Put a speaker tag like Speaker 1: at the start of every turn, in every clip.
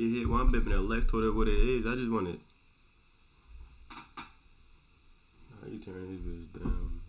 Speaker 1: Yeah, well, I'm bipping that Lex told what it is. I just want it. How you turn these videos down?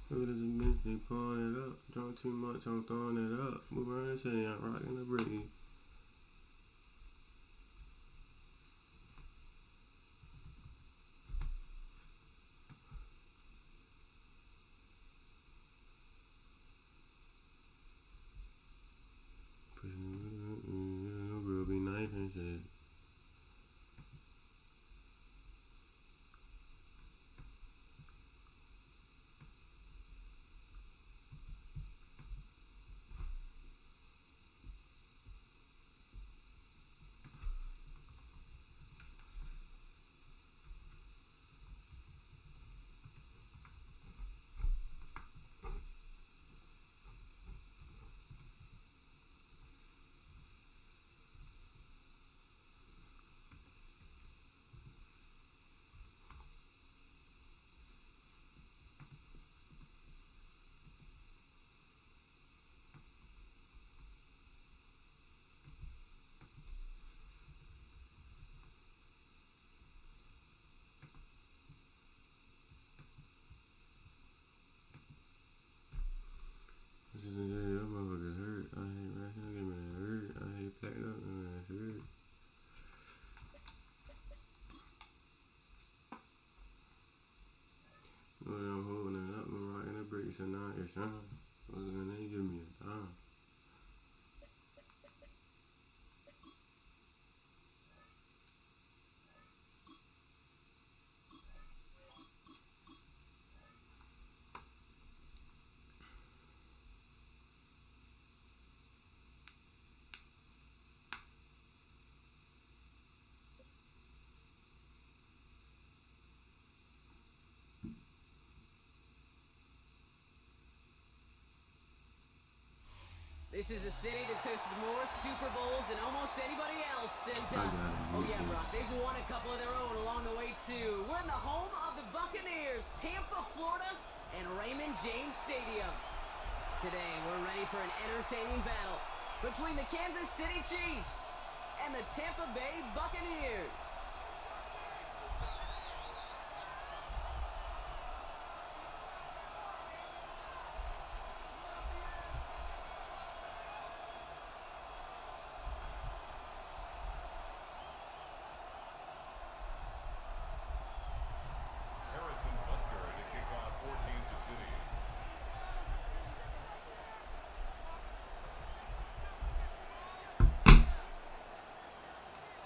Speaker 1: Look at this bitch, they pulling it up. Drunk too much, I'm throwing it up. Move around and say, I'm rocking the breeze. No girl be nice and shit. This is a day, that motherfucker hurt. I hate racking, give me that hurt. I hate packing up, and that hurt. Know that I'm holding it up, I'm rocking the brakes, and now it's on. What's gonna give me a dime?
Speaker 2: This is a city that's hosted more Super Bowls than almost anybody else. And, oh yeah, Brock, they've won a couple of their own along the way, too. We're in the home of the Buccaneers, Tampa, Florida, and Raymond James Stadium. Today, we're ready for an entertaining battle between the Kansas City Chiefs and the Tampa Bay Buccaneers.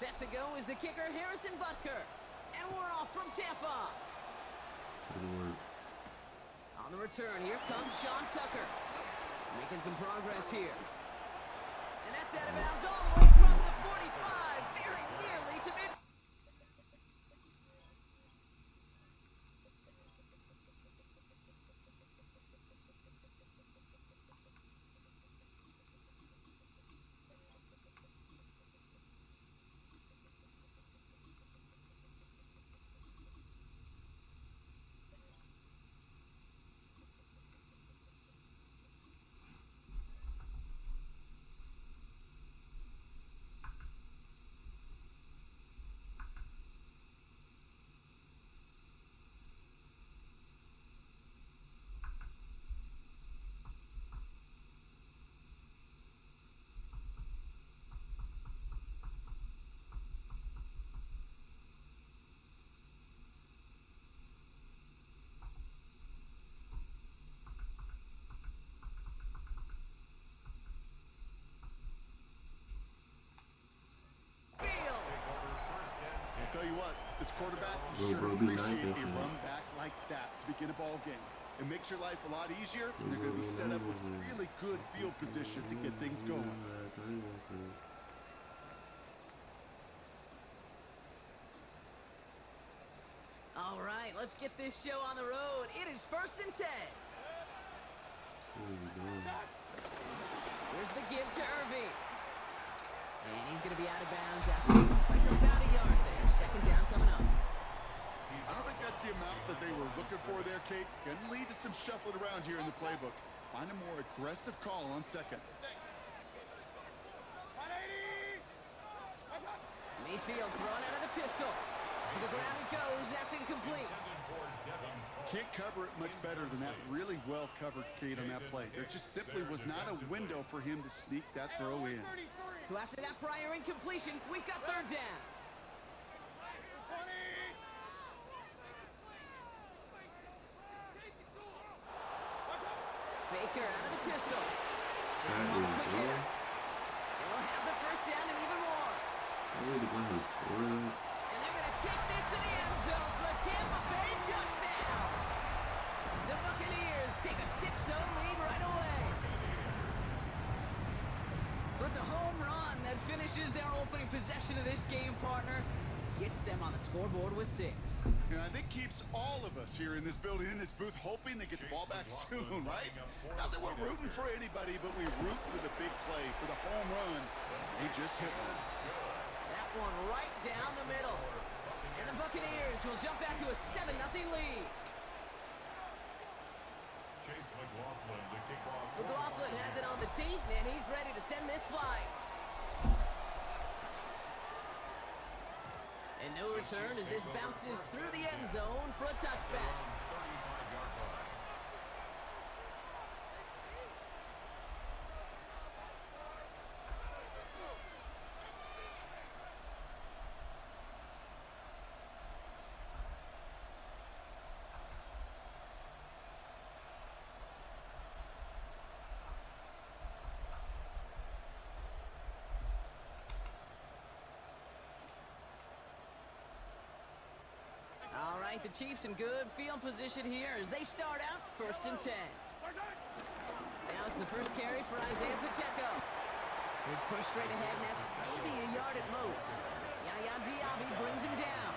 Speaker 2: Set to go is the kicker, Harrison Butker. And we're off from Tampa. On the return, here comes Sean Tucker. Making some progress here. And that's out of bounds all the way across the 45. Very nearly to mid.
Speaker 3: This quarterback
Speaker 1: Bro,
Speaker 3: sure
Speaker 1: bro, be nice
Speaker 3: appreciate
Speaker 1: and
Speaker 3: a
Speaker 1: shit.
Speaker 3: run back like that to begin a ball game. It makes your life a lot easier. They're going to be set up with really good field position to get things going.
Speaker 2: All right, let's get this show on the road. It is 1st and 10. Here's the give to Irving. And he's going to be out of bounds after it looks like about a yard there. 2nd down coming up.
Speaker 3: I don't think that's the amount that they were looking for there, Kate. Going to lead to some shuffling around here in the playbook. Find a more aggressive call on 2nd.
Speaker 2: Mayfield thrown out of the pistol. To the ground it goes. That's incomplete.
Speaker 3: Can't cover it much better than that. Really well covered, Kate, on that play. There just simply was not a window for him to sneak that throw in.
Speaker 2: So after that prior incompletion, we've got 3rd down. Baker out of the pistol. Gets him on the quick hitter. They'll have the 1st down and even more. And they're going to take this to the end zone for a Tampa Bay touchdown. The Buccaneers take a 6-0 lead right away. So it's a home run that finishes their opening possession of this game, partner. Gets them on the scoreboard with 6.
Speaker 3: And I think keeps all of us here in this building, in this booth, hoping they get the ball back soon, right? Not that we're rooting for anybody, but we root for the big play, for the home run. We just hit one.
Speaker 2: That one right down the middle. And the Buccaneers will jump out to a 7-0 lead. McLaughlin has it on the tee, and he's ready to send this flying. And no return as this bounces through the end zone for a touchback. The Chiefs in good field position here as they start out 1st and 10. Now it's the first carry for Isaiah Pacheco. He's pushed straight ahead, and that's maybe a yard at most. Yaya Diaby brings him down.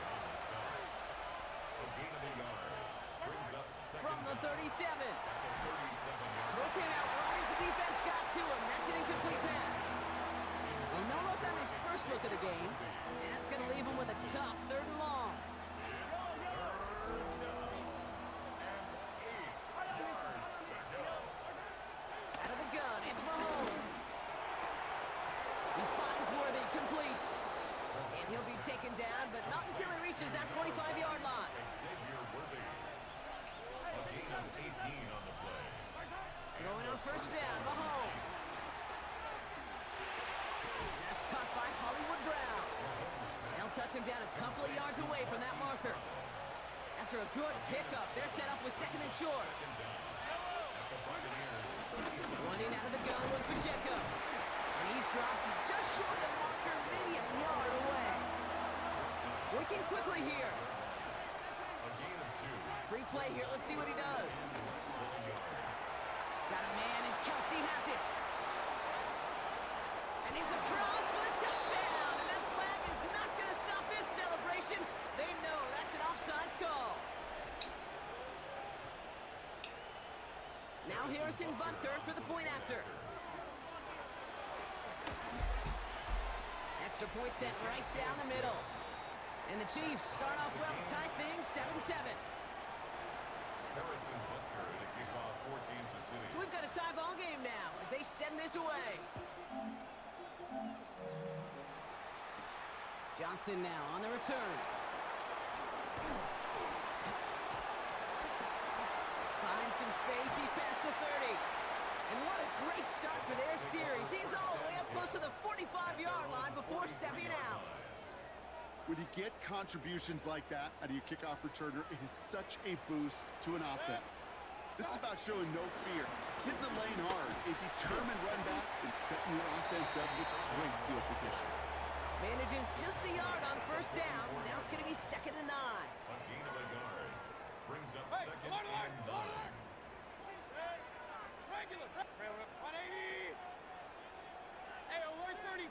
Speaker 2: From the 37. Throw came out right as the defense got to him. That's an incomplete pass. So no look on his first look of the game. And that's going to leave him with a tough 3rd and long. Taken down, but not until he reaches that 45-yard line. Throwing on 1st down, Mahomes. That's caught by Hollywood Brown. They'll touch him down a couple of yards away from that marker. After a good pickup, they're set up with 2nd and short. Running out of the gun with Pacheco. And he's dropped just short of the marker, maybe a yard away. Working quickly here. Free play here. Let's see what he does. Got a man, and Kelsey has it. And he's across for the touchdown. And that flag is not going to stop this celebration. They know that's an offsides call. Now Harrison Butker for the point after. Extra point sent right down the middle. And the Chiefs start off well to tie things 7-7. So we've got a tie ball game now as they send this away. Johnson now on the return. Finds some space. He's past the 30. And what a great start for their series. He's all the way up close to the 45-yard line before stepping out.
Speaker 3: When you get contributions like that out of your kickoff returner, it is such a boost to an offense. This is about showing no fear, hitting the lane hard, a determined run back, and setting your offense up with great field position.
Speaker 2: Manages just a yard on first down. Now it's going to be 2nd and 9.
Speaker 4: A gain of a yard. Brings up 2nd and 9.
Speaker 5: Regular. 180. Hey, alert 33.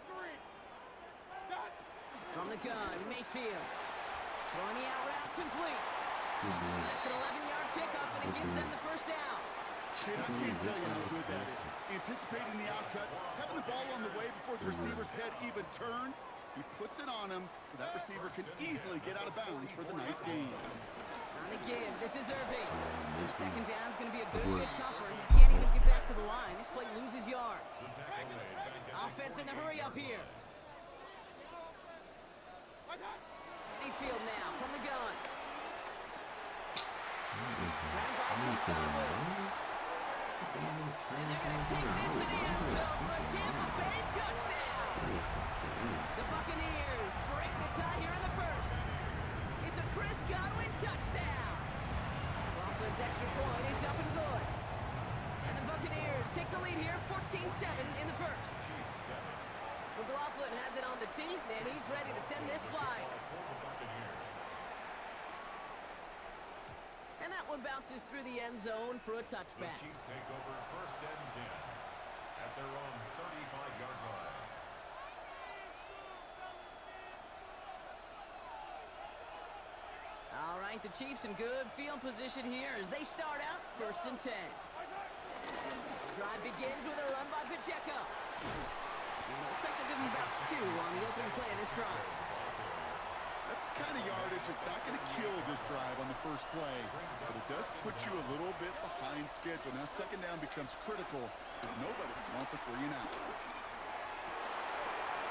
Speaker 5: Stop.
Speaker 2: From the gun, Mayfield. Throwing the out route complete. That's an 11-yard pickup, and it gives them the first down.
Speaker 3: And I can't tell you how good that is. Anticipating the outcut, having the ball on the way before the receiver's head even turns, he puts it on him so that receiver can easily get out of bounds for the nice gain.
Speaker 2: On the give, this is Irving. 2nd down's going to be a good bit tougher. He can't even get back to the line. This play loses yards. Offense in the hurry up here. Mayfield now from the gun. Round by Chris Godwin. And they're going to take this to the end zone for a Tampa Bay touchdown. The Buccaneers break the tie here in the first. It's a Chris Godwin touchdown. Coughlin's extra point is up and good. And the Buccaneers take the lead here, 14-7 in the first. McLaughlin has it on the tee, and he's ready to send this flying. And that one bounces through the end zone for a touchback.
Speaker 4: The Chiefs take over 1st and 10 at their own 35-yard line.
Speaker 2: All right, the Chiefs in good field position here as they start out 1st and 10. Drive begins with a run by Pacheco. Looks like they're giving about 2 on the opening play of this drive.
Speaker 3: That's the kind of yardage that's not going to kill this drive on the first play, but it does put you a little bit behind schedule. Now 2nd down becomes critical because nobody wants a 3 and out.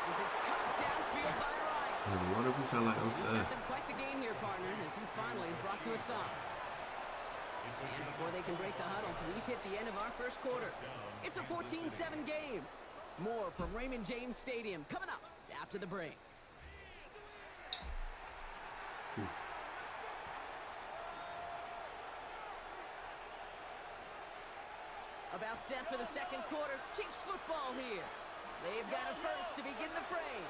Speaker 2: This is cut downfield by Rice.
Speaker 1: What if we sound like
Speaker 2: He's got them quite the gain here, partner, as he finally is brought to a stop. And before they can break the huddle, we've hit the end of our first quarter. It's a 14-7 game. More from Raymond James Stadium coming up after the break. About set for the 2nd quarter. Chiefs football here. They've got a first to begin the frame.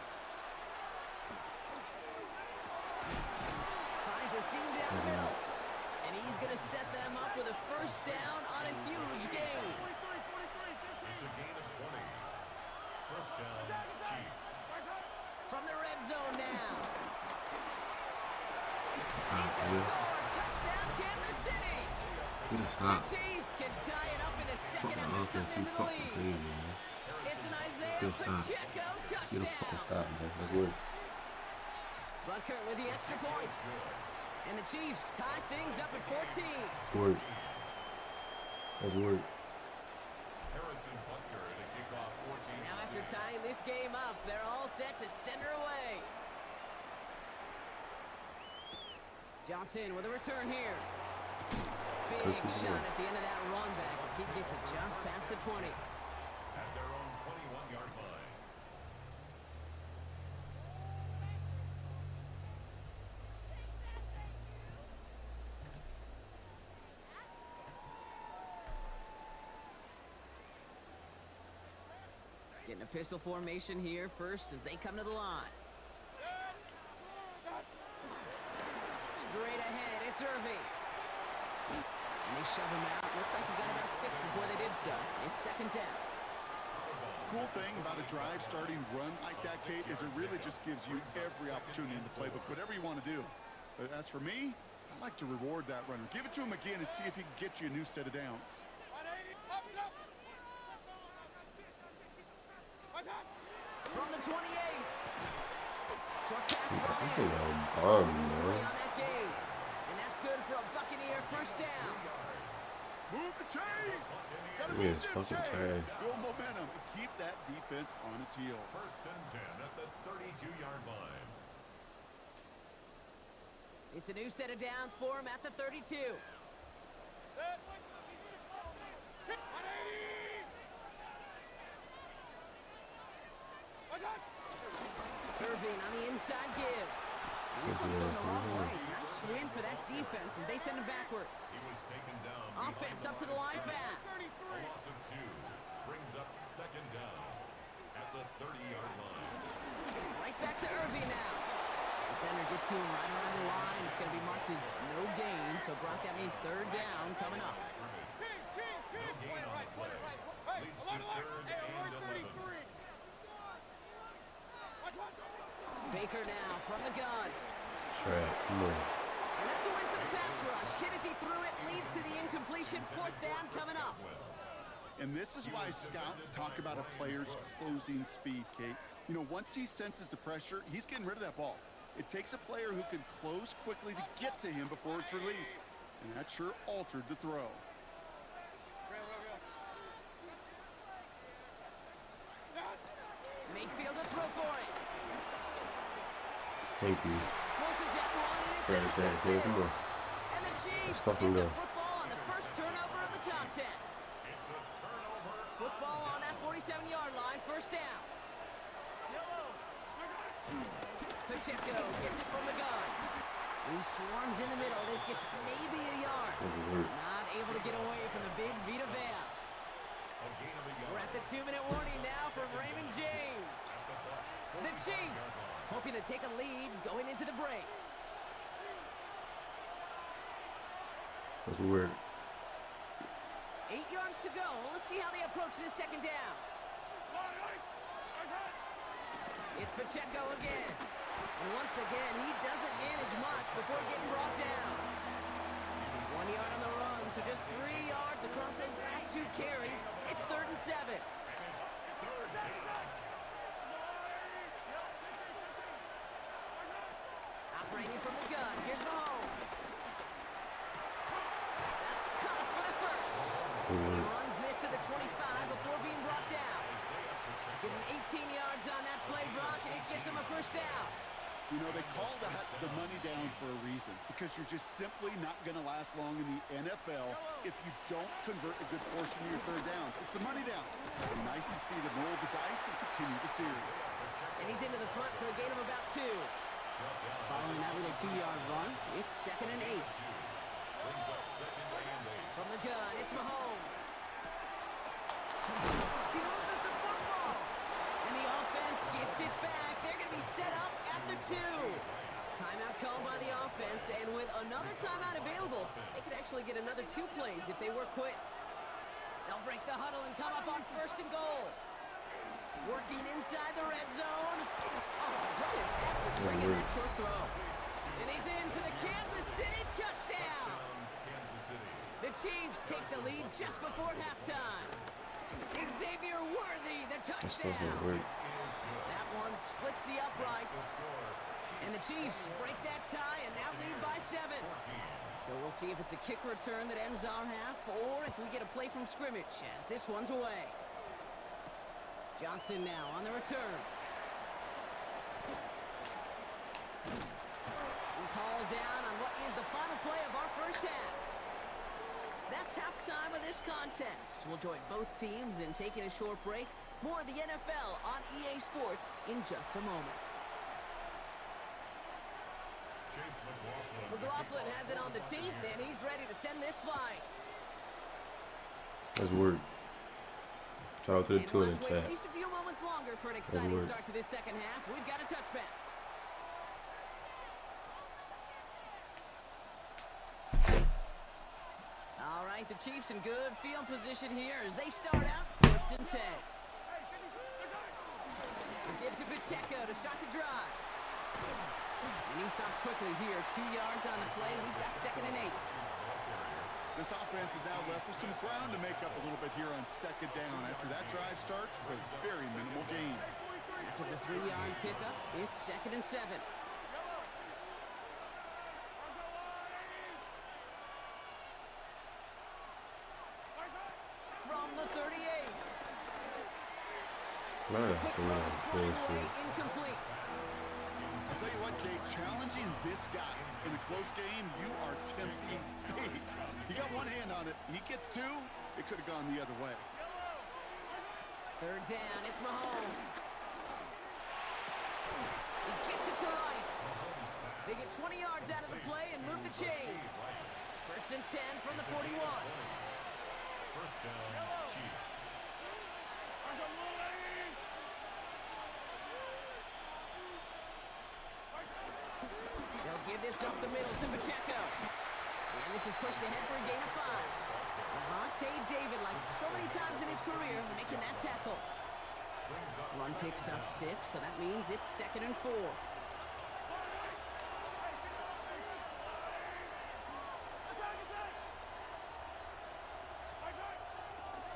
Speaker 2: Finds a seam down the middle. And he's going to set them up with a first down on a huge gain.
Speaker 4: It's a gain of 20. 1st down, Chiefs.
Speaker 2: From the red zone now. He's going to score. Touchdown, Kansas City. The Chiefs can tie it up in the 2nd after cutting into the lead. It's an Isaiah Pacheco touchdown.
Speaker 1: That's weird.
Speaker 2: Butker with the extra point. And the Chiefs tie things up at 14.
Speaker 1: That's weird. That's weird.
Speaker 4: Harrison Butker at a kickoff 14.
Speaker 2: Now after tying this game up, they're all set to send her away. Johnson with a return here. Big shot at the end of that run back as he gets it just past the 20.
Speaker 4: At their own 21-yard line.
Speaker 2: Getting a pistol formation here first as they come to the line. Straight ahead, it's Irving. And they shove him out. Looks like he got about 6 before they did so. It's 2nd down.
Speaker 3: Cool thing about a drive starting run like that, Kate, is it really just gives you every opportunity in the playbook, whatever you want to do. But as for me, I like to reward that runner. Give it to him again and see if he can get you a new set of downs.
Speaker 2: From the 28. Short pass brought
Speaker 1: That's
Speaker 2: in.
Speaker 1: a bomb,
Speaker 2: Three
Speaker 1: man.
Speaker 2: on that game. And that's good for a Buccaneer first down.
Speaker 3: Move the chain! Gotta
Speaker 1: Yeah,
Speaker 3: move
Speaker 1: it's
Speaker 3: them
Speaker 1: fucking
Speaker 3: chains.
Speaker 1: trash.
Speaker 3: Build momentum and keep that defense on its heels.
Speaker 4: 1st and 10 at the 32-yard line.
Speaker 2: It's a new set of downs for him at the 32. Irving on the inside give. This one's going the wrong way. Nice win for that defense as they send him backwards.
Speaker 4: He was taken down.
Speaker 2: Offense up to the line fast.
Speaker 4: A loss of 2 brings up 2nd down at the 30-yard line.
Speaker 2: Right back to to him right around the line. It's going to be marked as no gain. So, Brock, that means third down coming up. Baker now from the gun.
Speaker 1: Trap, come on.
Speaker 2: And that's a win for the pass rush. Hit as he threw it, leads to the incompletion. Fourth down coming up.
Speaker 3: And this is why scouts talk about a player's closing speed, Kate. You know, once he senses the pressure, he's getting rid of that ball. It takes a player who can close quickly to get to him before it's released. And that sure altered the throw.
Speaker 2: Mayfield to throw for it.
Speaker 1: Thank you.
Speaker 2: Forces that one, and it's
Speaker 1: Trash that,
Speaker 2: intercepted.
Speaker 1: come on.
Speaker 2: And the Chiefs
Speaker 1: fucking
Speaker 2: get the
Speaker 1: go.
Speaker 2: football on the first turnover of the contest. Football on that 47-yard line, first down. Pacheco gets it from the gun. He swarms in the middle. This gets maybe a yard.
Speaker 1: Doesn't work.
Speaker 2: Not able to get away from the big Vita Vea. We're at the 2-minute warning now from Raymond James. The Chiefs hoping to take a lead going into the break.
Speaker 1: Doesn't work.
Speaker 2: 8 yards to go. Let's see how they approach this second down. It's Pacheco again. And once again, he doesn't manage much before getting brought down. 1 yard on the run, so just 3 yards across those last 2 carries. It's 3rd and 7. Operating from the gun, here's Mahomes. That's caught for the first. He runs this to the 25 before being brought down. Getting 18 yards on that play, Brock, and it gets him a first down.
Speaker 3: You know, they call that the money down for a reason, because you're just simply not going to last long in the NFL if you don't convert a good portion of your third downs. It's the money down. And nice to see them roll the dice and continue the series.
Speaker 2: And he's into the front for a gain of about 2. Following that little 2-yard run, it's 2nd and 8. From the gun, it's Mahomes. He loses the football. And the offense gets it back. They're going to be set up at the 2. Timeout called by the offense, and with another timeout available, they could actually get another 2 plays if they work quick. They'll break the huddle and come up on 1st and goal. Working inside the red zone. Oh, what an effort bringing that short throw. And he's in for the Kansas City touchdown. The Chiefs take the lead just before halftime. Xavier Worthy, the touchdown. That one splits the uprights. And the Chiefs break that tie and now lead by 7. So we'll see if it's a kick return that ends our half or if we get a play from scrimmage as this one's away. Johnson now on the return. He's hauled down on what is the final play of our first half. That's halftime of this contest. We'll join both teams in taking a short break. More of the NFL on EA Sports in just a moment. McLaughlin has it on the team, and he's ready to send this flying.
Speaker 1: That's work. Shout out to the 2 in the
Speaker 2: Wait
Speaker 1: chat.
Speaker 2: at least a few moments longer for an exciting start to this second half. We've got a touchback. All right, the Chiefs in good field position here as they start out 1st and 10. He gives it Pacheco to start the drive. And he stops quickly here. 2 yards on the play. We've got 2nd and 8.
Speaker 3: This offense is now left with some ground to make up a little bit here on 2nd down. After that drive starts with very minimal gain.
Speaker 2: After the 3-yard pickup, it's 2nd and 7. From the 38. Quick throw is swatted away, incomplete.
Speaker 3: I'll tell you what, Kate, challenging this guy in a close game, you are tempting fate. He got one hand on it. He gets 2. It could have gone the other way.
Speaker 2: 3rd down, it's Mahomes. He gets it to Rice. They get 20 yards out of the play and move the chains. 1st and 10 from the 41.
Speaker 4: First down, Chiefs.
Speaker 2: up the middle to Pacheco. And this is pushed ahead for a gain of 5. Levante David, like so many times in his career, making that tackle. Run picks up 6, so that means it's 2nd and 4.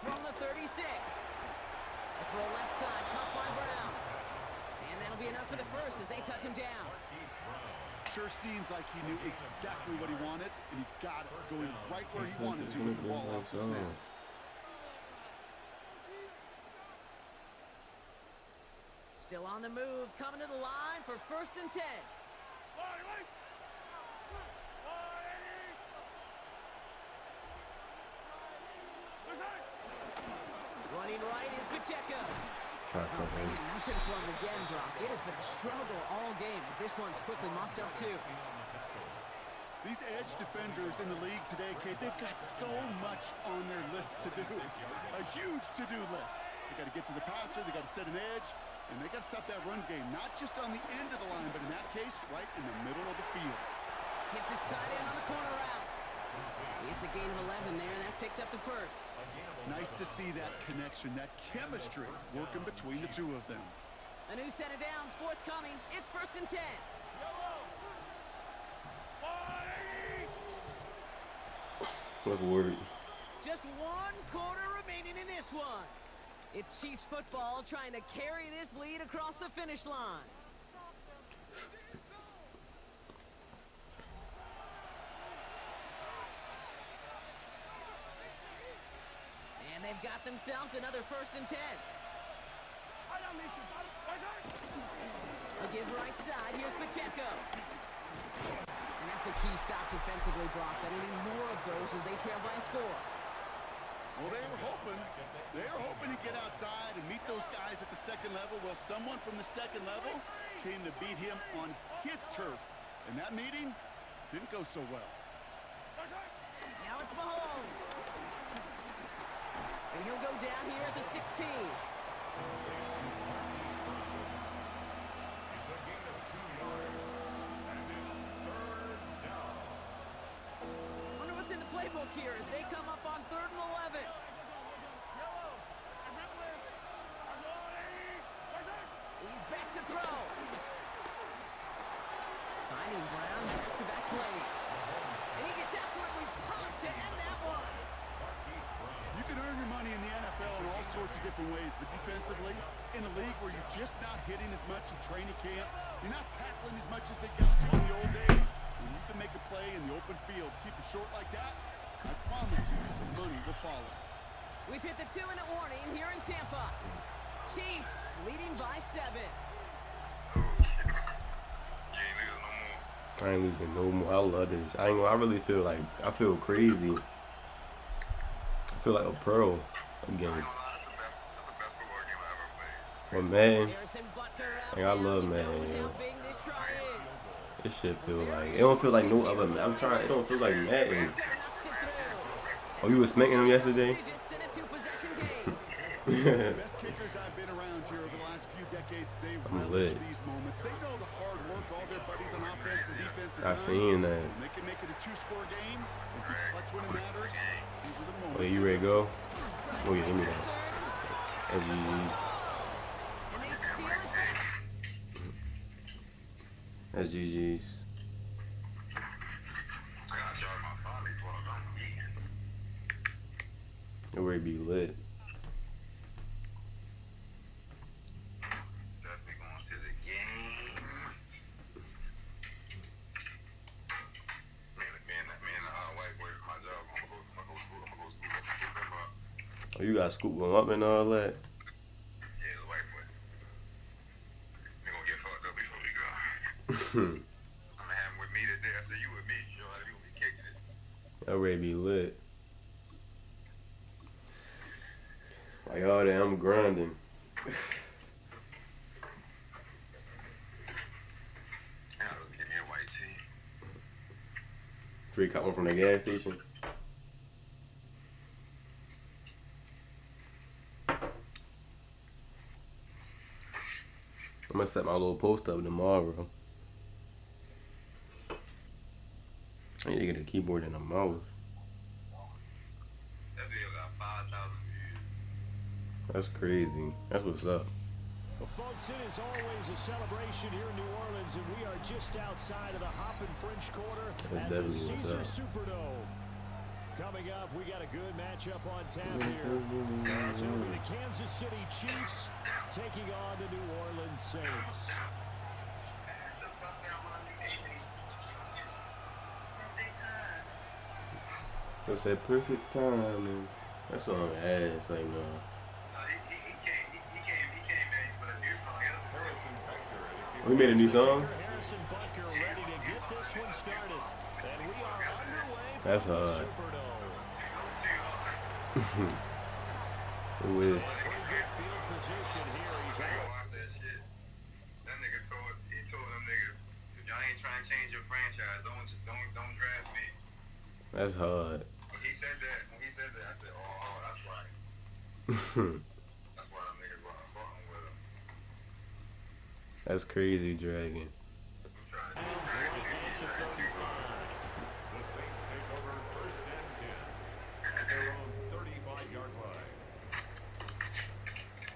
Speaker 2: From the 36. A throw left side, caught by Brown. And that'll be enough for the first as they touch him down.
Speaker 3: Sure seems like he knew exactly what he wanted, and he got it going right where he wanted to with the ball off the snap.
Speaker 2: Still on the move, coming to the line for 1st and 10. Running right is Pacheco. Man, nothing from him again, Brock. It has been a struggle all game as this one's quickly mopped up too.
Speaker 3: These edge defenders in the league today, Kate, they've got so much on their list to do. A huge to-do list. They got to get to the passer, they got to set an edge, and they got to stop that run game, not just on the end of the line, but in that case, right in the middle of the field.
Speaker 2: Hits his tight end on the corner route. It's a gain of 11 there, and that picks up the first.
Speaker 3: Nice to see that connection, that chemistry working between the two of them.
Speaker 2: A new set of downs forthcoming. It's 1st and 10.
Speaker 1: What's the word?
Speaker 2: Just 1 quarter remaining in this one. It's Chiefs football trying to carry this lead across the finish line. And they've got themselves another 1st and 10. A give right side. Here's Pacheco. And that's a key stop defensively, Brock. They need more of those as they trail by a score.
Speaker 3: Well, they were hoping to get outside and meet those guys at the 2nd level. Well, someone from the 2nd level came to beat him on his turf. And that meeting didn't go so well.
Speaker 2: Now it's Mahomes. And he'll go down here at the 16.
Speaker 4: It's a gain of 2 yards, and it's 3rd down.
Speaker 2: Wonder what's in the playbook here as they come up on 3rd and 11. He's back to throw. Finding Brown, back-to-back plays. And he gets absolutely popped to end that one.
Speaker 3: You can earn your money in the NFL in all sorts of different ways, but defensively, in a league where you're just not hitting as much in training camp, you're not tackling as much as they got to in the old days, when you can make a play in the open field, keep it short like that, I promise you some money will follow.
Speaker 2: We've hit the 2-minute warning here in Tampa. Chiefs leading by 7.
Speaker 1: I ain't losing no more. I love this. I really feel like I feel crazy. I feel like a pro again. But man, like, I love Madden. Yo. This shit feel like it don't feel like no other. It don't feel like Madden. Oh, you was smacking him yesterday?
Speaker 3: Best kickers I've been around here over the last few decades, they relish these moments. They know the hard work all their buddies on offense and defense have done.
Speaker 1: I seen that.
Speaker 3: They can make it a 2-score game and be clutch when it matters. These are the moments.
Speaker 1: Oh, you ready to go? Oh yeah, give me that. That's GG. That's GG's. It would be lit. Oh, you gotta scoop them up and all that.
Speaker 6: Yeah, the white boy. They gonna get fucked up before we go. I'm gonna have him with me today after you with me. You know, we gonna be kicking it.
Speaker 1: That ready be lit. Like all that, I'm grinding.
Speaker 6: Give me a white tee.
Speaker 1: Drake got one from the gas station. I'm gonna set my little post up tomorrow. I need to get a keyboard and a mouse.
Speaker 6: That video got 5,000 views.
Speaker 1: That's crazy. That's what's up.
Speaker 7: Well, folks, it is always a celebration here in New Orleans, and we are just outside of the Hoppin' French Quarter at the Caesar Superdome. Coming up, we got a good matchup on tap here. It's over the Kansas City Chiefs taking on the New Orleans Saints.
Speaker 1: What's that perfect timing? That song ass, like no. We made a new song? That's hard. Who is? That's hard.
Speaker 6: When he said that, I said, oh, that's right. That's why them niggas wasn't fucking with him.
Speaker 1: That's crazy, Dragon.
Speaker 4: The Saints take over first and 10 at their own 35-yard line.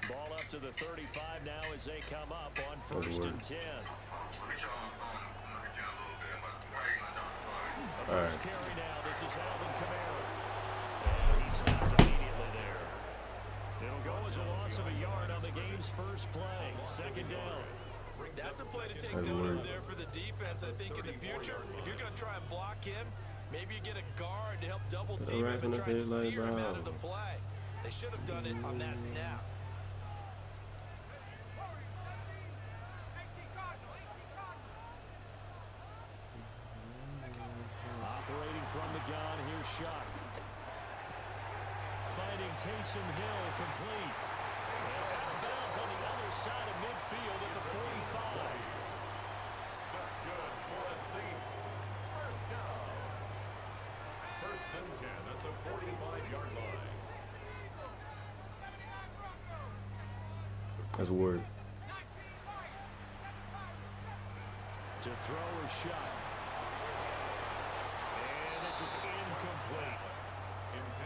Speaker 7: Ball up to the 35 now as they come up on first and 10. First carry now. This is Alvin Kamara. And he stopped immediately there. It'll go as a loss of a yard on the game's first play. Second down.
Speaker 8: That's a play to take note of there for the defense, I think, in the future. If you're going to try and block him, maybe you get a guard to help double team him and try and steer him out of the play. They should have done it on that snap.
Speaker 7: Operating from the gun, here's Shuck. Finding Taysom Hill complete. And out of bounds on the other side of midfield at the 45.
Speaker 4: That's good for the Saints. First down. First and 10 at the 45-yard line.
Speaker 1: That's a word.
Speaker 7: To throw a shot. And this is incomplete.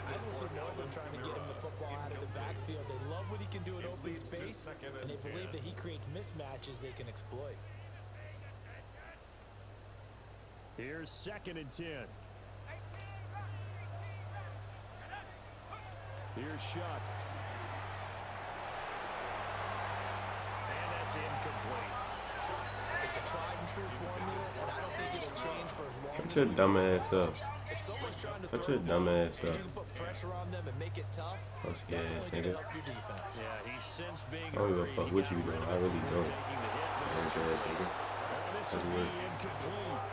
Speaker 8: I don't see no one trying to get him the football out of the backfield. They love what he can do in open space, and they believe that he creates mismatches they can exploit.
Speaker 7: Here's second and 10. Here's Shuck. And that's incomplete.
Speaker 8: It's a tried and true formula, and I don't think it'll change for as long
Speaker 1: Shut
Speaker 8: as
Speaker 1: your dumb ass up.
Speaker 8: if someone's trying to
Speaker 1: Shut
Speaker 8: throw
Speaker 1: your
Speaker 8: the
Speaker 1: dumb
Speaker 8: ball,
Speaker 1: ass
Speaker 8: you
Speaker 1: up.
Speaker 8: can put pressure on them and make it tough.
Speaker 1: Pussy
Speaker 8: That's
Speaker 1: ass
Speaker 8: only going to
Speaker 1: nigga.
Speaker 8: help your defense.
Speaker 7: Yeah, he's since being
Speaker 1: I don't give a fuck what you doing. I really don't.
Speaker 7: taking the hit.
Speaker 1: Ass ass nigga.
Speaker 7: This
Speaker 1: That's
Speaker 7: will be
Speaker 1: weird.
Speaker 7: incomplete.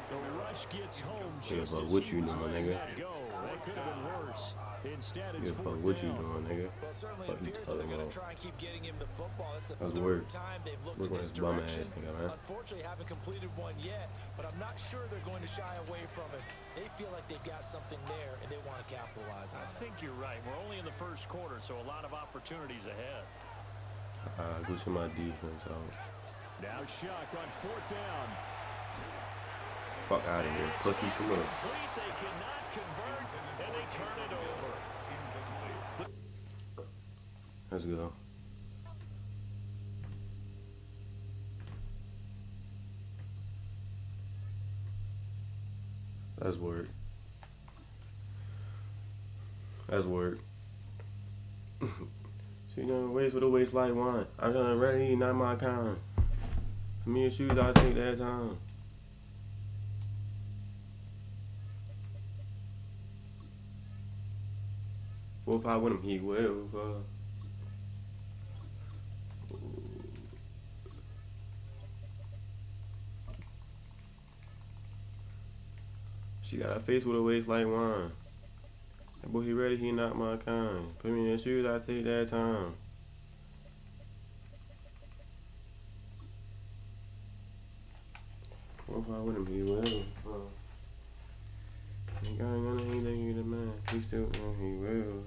Speaker 7: The rush gets home
Speaker 1: Give a
Speaker 7: just
Speaker 1: fuck
Speaker 7: as
Speaker 1: what
Speaker 7: he
Speaker 1: you
Speaker 7: was
Speaker 1: doing,
Speaker 7: letting
Speaker 1: nigga.
Speaker 7: that go. It could have been worse. Instead, it's
Speaker 1: Give a fuck
Speaker 7: fourth
Speaker 1: what you
Speaker 7: down.
Speaker 1: doing, nigga.
Speaker 8: Well, certainly
Speaker 1: Fuck
Speaker 8: it
Speaker 1: you
Speaker 8: appears that
Speaker 1: talking
Speaker 8: they're going
Speaker 1: about.
Speaker 8: to try and keep getting him the football. That's the
Speaker 1: That's
Speaker 8: third
Speaker 1: word.
Speaker 8: time they've looked
Speaker 1: Look
Speaker 8: in
Speaker 1: at
Speaker 8: his
Speaker 1: this bum ass
Speaker 8: direction.
Speaker 1: nigga, man.
Speaker 8: Unfortunately, haven't completed one yet, but I'm not sure they're going to shy away from it. They feel like they've got something there, and they want to capitalize on
Speaker 7: I
Speaker 8: it.
Speaker 7: think you're right. We're only in the first quarter, so a lot of opportunities ahead.
Speaker 1: Go to my defense out.
Speaker 7: Now Shuck on fourth down.
Speaker 1: Fuck out of here, pussy. Come on.
Speaker 7: Complete. They cannot convert, and they turn it over.
Speaker 1: Let's go. That's work. That's work. She gonna waste with a waste like wine. I'm gonna ready, not my kind. Me and shoes, I take that time. Four or five with him, he will. She got a face with a waist like wine. That boy, he ready, he not my kind. Put me in his shoes, I take that time. Four or five with him, he will. He got anything, he the man. He still, he will.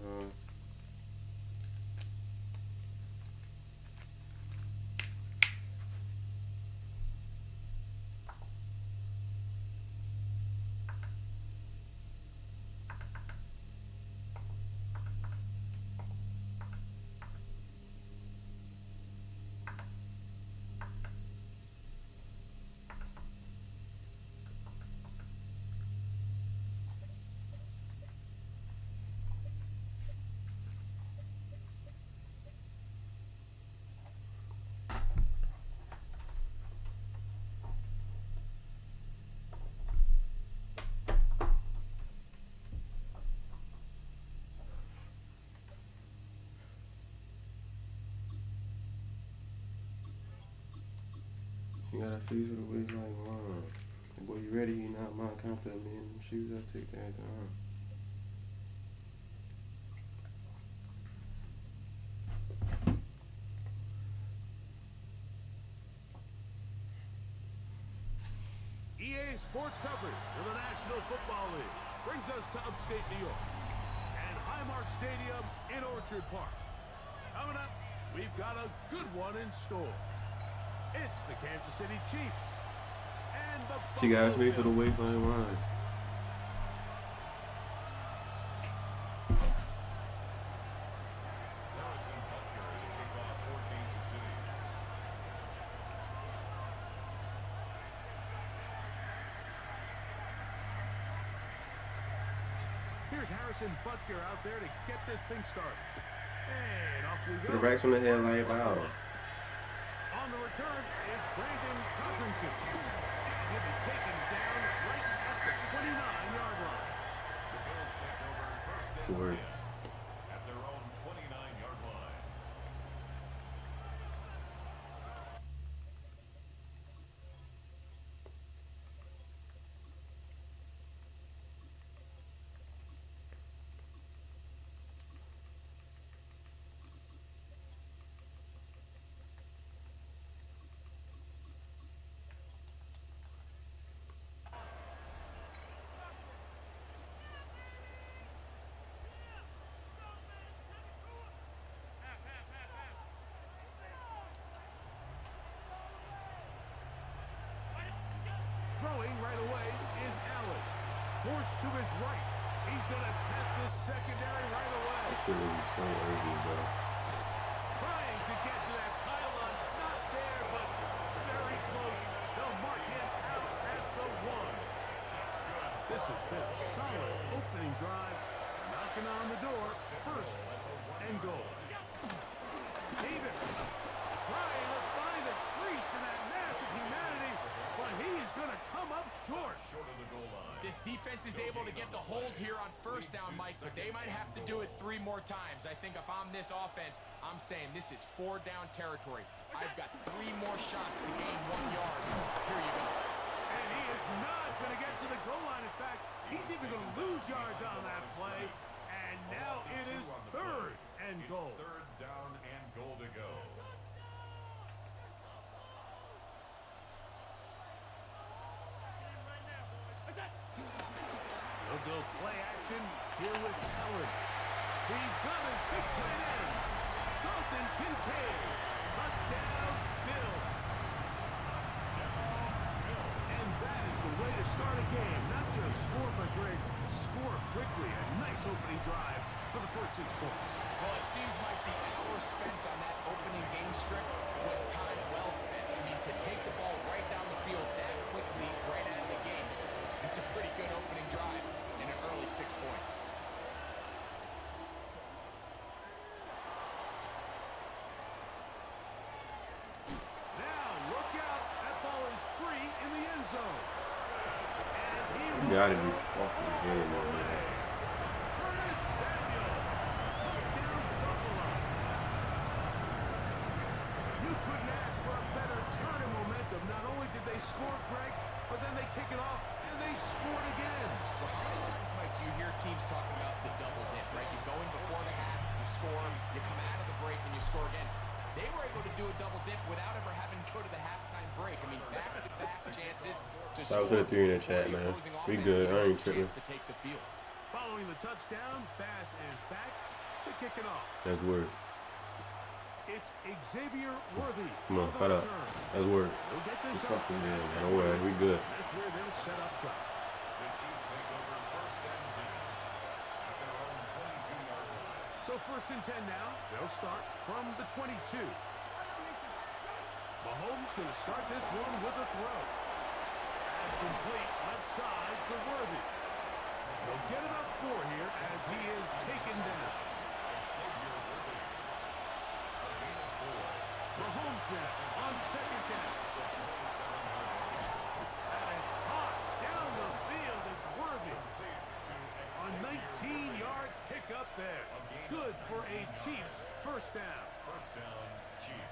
Speaker 1: You got a face for the waist like mine. Boy, you ready? You not my compliment, man. Them shoes, I take that down.
Speaker 9: EA Sports coverage of the National Football League brings us to upstate New York and Highmark Stadium in Orchard Park. Coming up, we've got a good one in store. It's the Kansas City Chiefs and the
Speaker 1: She got us
Speaker 9: Buffalo
Speaker 1: ready for the
Speaker 9: Bills.
Speaker 1: wait line line.
Speaker 4: Harrison Butker to kick off for Kansas City.
Speaker 9: Here's Harrison Butker out there to get this thing started. And off we
Speaker 1: Put
Speaker 9: go.
Speaker 1: the racks on the head like wow.
Speaker 9: On the return is Brandon Covington. And he'll be taken down right at the 29-yard line.
Speaker 4: The Bills take over first
Speaker 1: Good
Speaker 4: and
Speaker 1: work.
Speaker 4: 10 at their own 29-yard line.
Speaker 9: Throwing right away is Allen. Forced to his right. He's going to test the secondary right away.
Speaker 1: That shit is so early, bro.
Speaker 9: Trying to get to that pylon. Not there, but very close. They'll mark him out at the 1. This has been a solid opening drive. Knocking on the door. First and goal. Davis trying to find a crease in that mass of humanity, but he is going to come up short.
Speaker 4: Short of the goal line.
Speaker 5: This defense is able to get the hold here on first down, Mike, but they might have to do it 3 more times. I think if I'm this offense, I'm saying this is 4 down territory. I've got 3 more shots to gain 1 yard. Here you go.
Speaker 9: And he is not going to get to the goal line. In fact, he's even going to lose yards on that play. And now it is 3rd and goal.
Speaker 4: Third down and goal to go.
Speaker 9: They'll go play action here with Allen. He's got his big tight end, Dalton Kincaid. Touchdown, Bills. And that is the way to start a game. Not just score, but Greg, score quickly. A nice opening drive for the first 6 points.
Speaker 5: Well, it seems like the hour spent on that opening game script was time well spent. I mean, to take the ball right down the field that quickly, right out of the gates, that's a pretty good opening drive and an early 6 points.
Speaker 9: Now, look out. That ball is free in the end zone. And he
Speaker 1: You gotta be fucking kidding me, man.
Speaker 9: Curtis Samuel. Touchdown, Buffalo. You couldn't ask for a better turn in momentum. Not only did they score, Greg, but then they kick it off and they scored again.
Speaker 5: Well, how many times, Mike, do you hear teams talking about the double dip, right? You go in before the half, you score, you come out of the break, and you score again. They were able to do a double dip without ever having to go to the halftime break. I mean, back-to-back chances to
Speaker 1: Shout out to the 3 in the chat, man. We good. I ain't tripping.
Speaker 5: to take the field.
Speaker 9: Following the touchdown, Bass is back to kick it off.
Speaker 1: That's word.
Speaker 9: It's Xavier Worthy.
Speaker 1: Come on,
Speaker 9: the
Speaker 1: fight up.
Speaker 9: return.
Speaker 1: That's word.
Speaker 9: He'll get
Speaker 1: We
Speaker 9: this up.
Speaker 1: fucking good, man. Don't worry, we good.
Speaker 9: That's where they'll set up shop.
Speaker 4: The Chiefs take over first and 10 at their own 22-yard line.
Speaker 9: So first and 10 now. They'll start from the 22. Mahomes going to start this one with a throw. Pass complete left side to Worthy. He'll get it up 4 here as he is taken down.
Speaker 4: Xavier Worthy. A gain of 4.
Speaker 9: Mahomes now on second down.
Speaker 4: The 27-yard line.
Speaker 9: That is hot down the field. It's Worthy.
Speaker 4: Complete to
Speaker 9: A
Speaker 4: Xavier
Speaker 9: 19-yard pickup there. Good for a Chiefs first down.
Speaker 4: First down,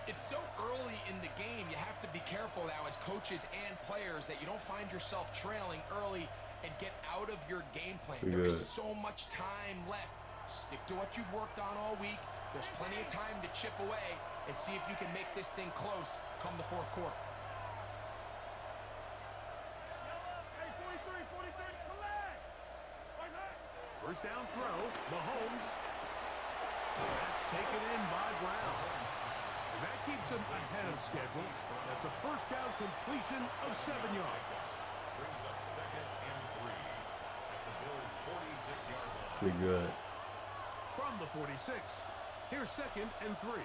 Speaker 5: It's so early in the game, you have to be careful now as coaches and players that you don't find yourself trailing early and get out of your game plan. There is so much time left. Stick to what you've worked on all week. There's plenty of time to chip away and see if you can make this thing close come the fourth quarter.
Speaker 9: First down throw, Mahomes. That's taken in by Brown. And that keeps him ahead of schedule. That's a first down completion of 7 yards.
Speaker 4: Brings up 2nd and 3 at the Bills' 46-yard line.
Speaker 1: Pretty good.
Speaker 9: From the 46, here's 2nd and 3.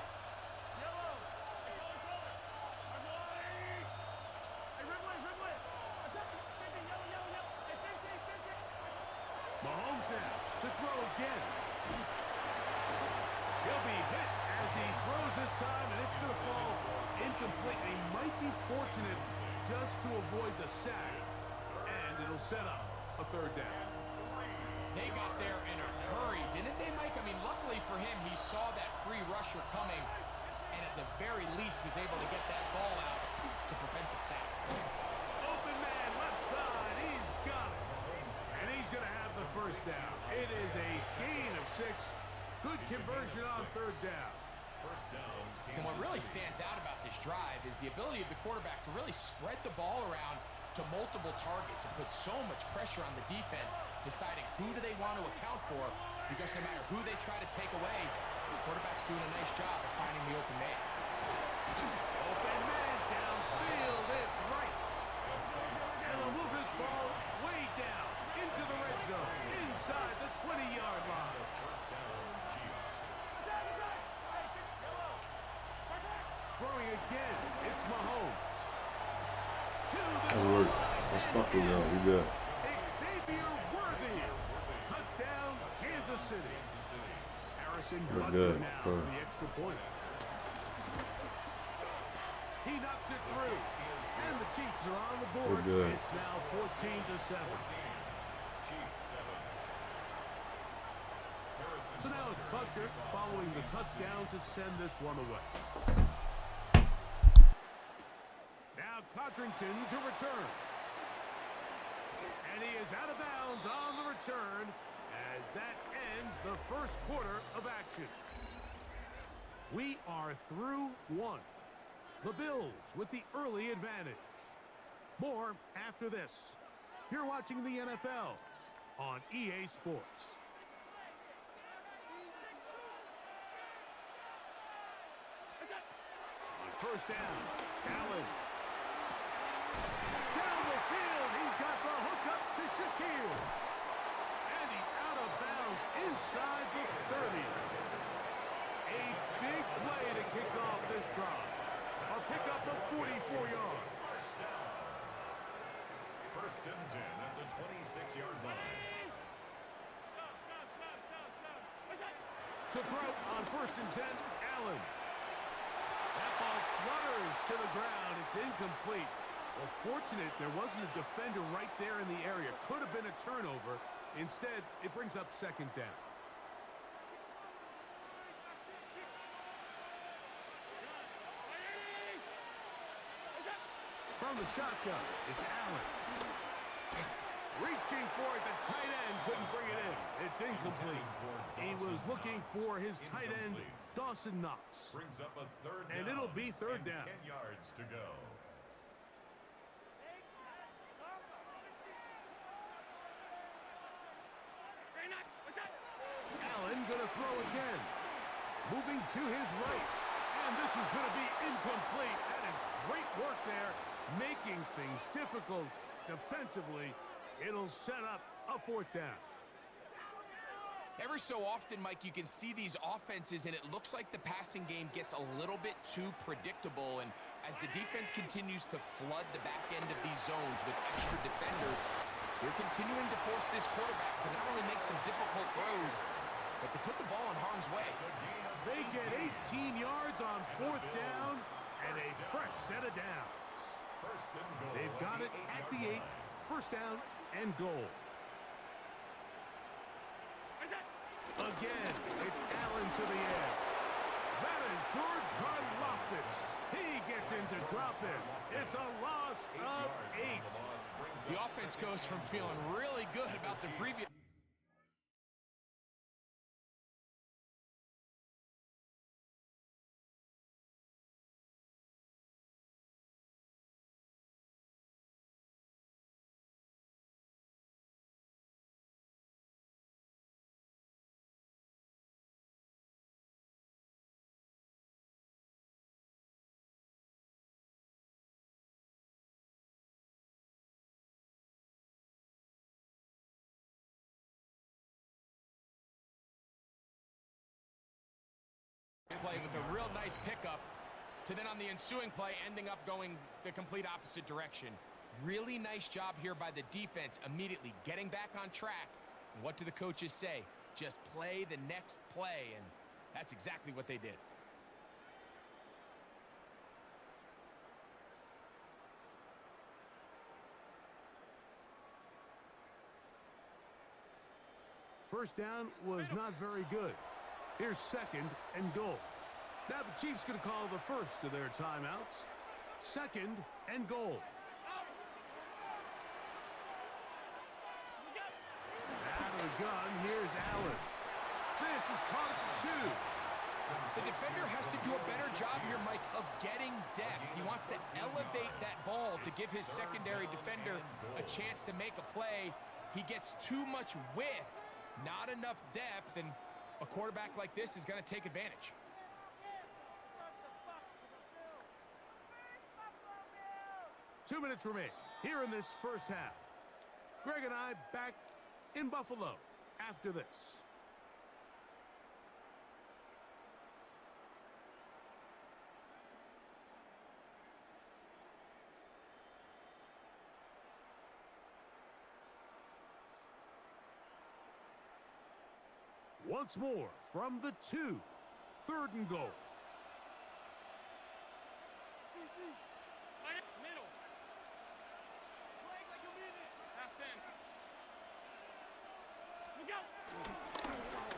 Speaker 9: Mahomes now to throw again. He'll be hit as he throws this time, and it's going to fall incomplete. They might be fortunate just to avoid the sack, and it'll set up a third down.
Speaker 5: They got there in a hurry, didn't they, Mike? I mean, luckily for him, he saw that free rusher coming, and at the very least was able to get that ball out to prevent the sack.
Speaker 9: Open man, left side, he's got it. And he's going to have the first down. It is a gain of 6. Good conversion on third down.
Speaker 4: First down.
Speaker 5: And what really stands out about this drive is the ability of the quarterback to really spread the ball around to multiple targets and put so much pressure on the defense, deciding who do they want to account for, because no matter who they try to take away, the quarterback's doing a nice job of finding the open man.
Speaker 9: Open man downfield, it's Rice. And he'll move this ball way down into the red zone, inside the 20-yard line.
Speaker 4: First down, Chiefs.
Speaker 9: Throwing again, it's Mahomes.
Speaker 1: That worked. That's fucking yo. We good.
Speaker 9: Xavier Worthy. Touchdown, Kansas City. Harrison
Speaker 1: We're
Speaker 9: Butler
Speaker 1: good.
Speaker 9: now for the extra point. He knocks it through. And the Chiefs are on the board.
Speaker 1: We're good.
Speaker 9: It's now 14-7.
Speaker 4: Chiefs 7.
Speaker 9: So now it's Butker following the touchdown to send this one away. Now Codrington to return. And he is out of bounds on the return as that ends the first quarter of action. We are through one. The Bills with the early advantage. More after this. You're watching the NFL on EA Sports. On first down, Allen. Down the field, he's got the hookup to Shaquille. And he's out of bounds inside the 30. A big play to kick off this drive. A pickup of 44 yards.
Speaker 4: First and 10 at the 26-yard line.
Speaker 9: To throw on first and 10, Allen. That ball flutters to the ground. It's incomplete. Well, fortunate there wasn't a defender right there in the area. Could have been a turnover. Instead, it brings up second down. From the shotgun, it's Allen. Reaching for it, the tight end couldn't bring it in. It's incomplete. He was looking for his tight end, Dawson Knox.
Speaker 4: Brings up a third down.
Speaker 9: And it'll be third down.
Speaker 4: 10 yards to go.
Speaker 9: Allen gonna throw again. Moving to his right. And this is gonna be incomplete. That is great work there, making things difficult defensively. It'll set up a fourth down.
Speaker 5: Every so often, Mike, you can see these offenses, and it looks like the passing game gets a little bit too predictable. And as the defense continues to flood the back end of these zones with extra defenders, they're continuing to force this quarterback to not only make some difficult throws, but to put the ball in harm's way.
Speaker 9: They get 18 yards on fourth down and a fresh set of downs. They've got it at the 8. First down and goal. Again, it's Allen to the air. That is George Karlaftis. He gets into drop in. It's a loss of 8.
Speaker 5: The offense goes from feeling really good about the previous. Play with a real nice pickup to then on the ensuing play ending up going the complete opposite direction. Really nice job here by the defense, immediately getting back on track. And what do the coaches say? Just play the next play, and that's exactly what they did.
Speaker 9: First down was not very good. Here's 2nd and goal. Now the Chiefs going to call the first of their timeouts. 2nd and goal. Out of the gun, here's Allen. This is caught at the 2.
Speaker 5: The defender has to do a better job here, Mike, of getting depth. He wants to elevate that ball to give his secondary defender a chance to make a play. He gets too much width, not enough depth, and a quarterback like this is going to take advantage.
Speaker 9: Two minutes remain here in this first half. Greg and I back in Buffalo after this. Once more from the 2. 3rd and goal.
Speaker 10: Middle. Play like you mean it. Half in. Look out.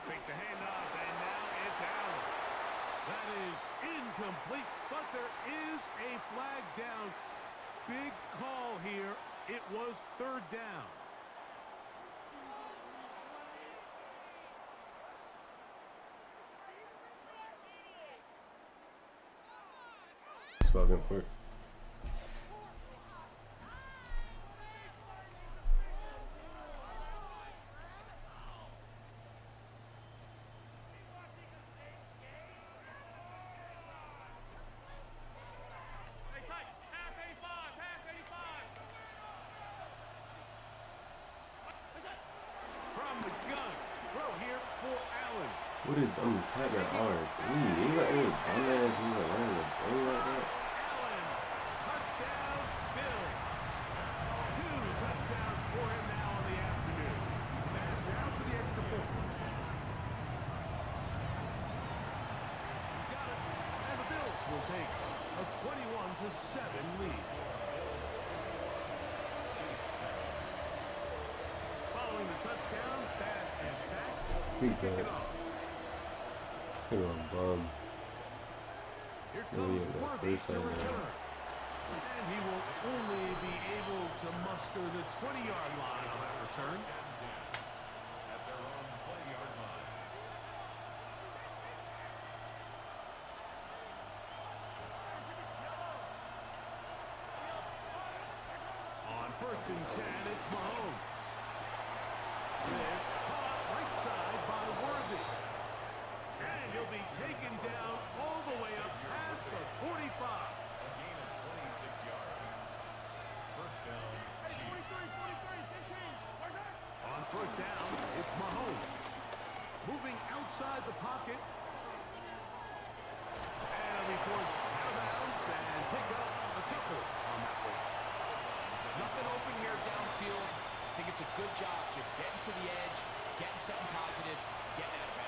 Speaker 9: Fake the handoff, and now it's Allen. That is incomplete, but there is a flag down. Big call here. It was 3rd down.
Speaker 1: Fucking quick.
Speaker 10: Hey, tight. Half 85. Half 85.
Speaker 9: From the gun. Throw here for Allen.
Speaker 1: What is tapping hard? You got any dumbass who like running the play like that?
Speaker 9: Allen. Touchdown, Bills. 2 touchdowns for him now on the afternoon. That is now for the extra point. He's got it. And the Bills will take a 21-7 lead. Following the touchdown, pass is back to kick it off.
Speaker 1: Come on, bum.
Speaker 9: Here comes Worthy to
Speaker 1: time
Speaker 9: return. And he will only be able to muster the 20-yard line on that return.
Speaker 4: At their own 20-yard line.
Speaker 9: On 1st and 10, it's Mahomes. This caught right side by Worthy. And he'll be taken down all the way up past the 45.
Speaker 4: A gain of 26 yards. First down, Chiefs.
Speaker 10: 43, 15.
Speaker 9: On 1st down, it's Mahomes. Moving outside the pocket. And he'll be forced out of bounds and pick up a couple on that one.
Speaker 5: Nothing open here downfield. I think it's a good job just getting to the edge, getting something positive, getting out of bounds.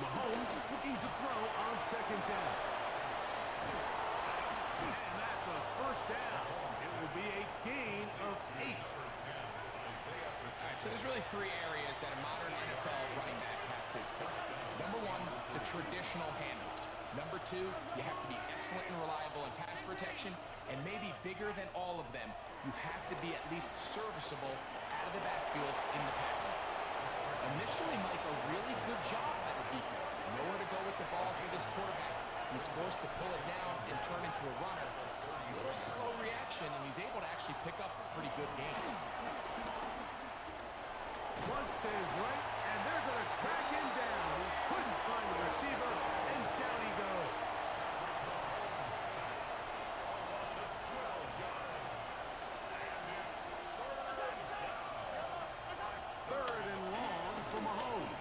Speaker 9: Mahomes looking to throw on 2nd down. And that's a 1st down. It will be a gain of 8.
Speaker 5: All right, so there's really 3 areas that a modern NFL running back has to very simple. Number one, the traditional handoffs. Number two, you have to be excellent and reliable in pass protection, and maybe bigger than all of them, you have to be at least serviceable out of the backfield in the passing. Initially, Mike, a really good job by the defense. Nowhere to go with the ball for this quarterback. He's forced to pull it down and turn into a runner. A little slow reaction, and he's able to actually pick up a pretty good game.
Speaker 9: One stays right, and they're going to track him down. He couldn't find the receiver, and down he goes. Third and long for Mahomes.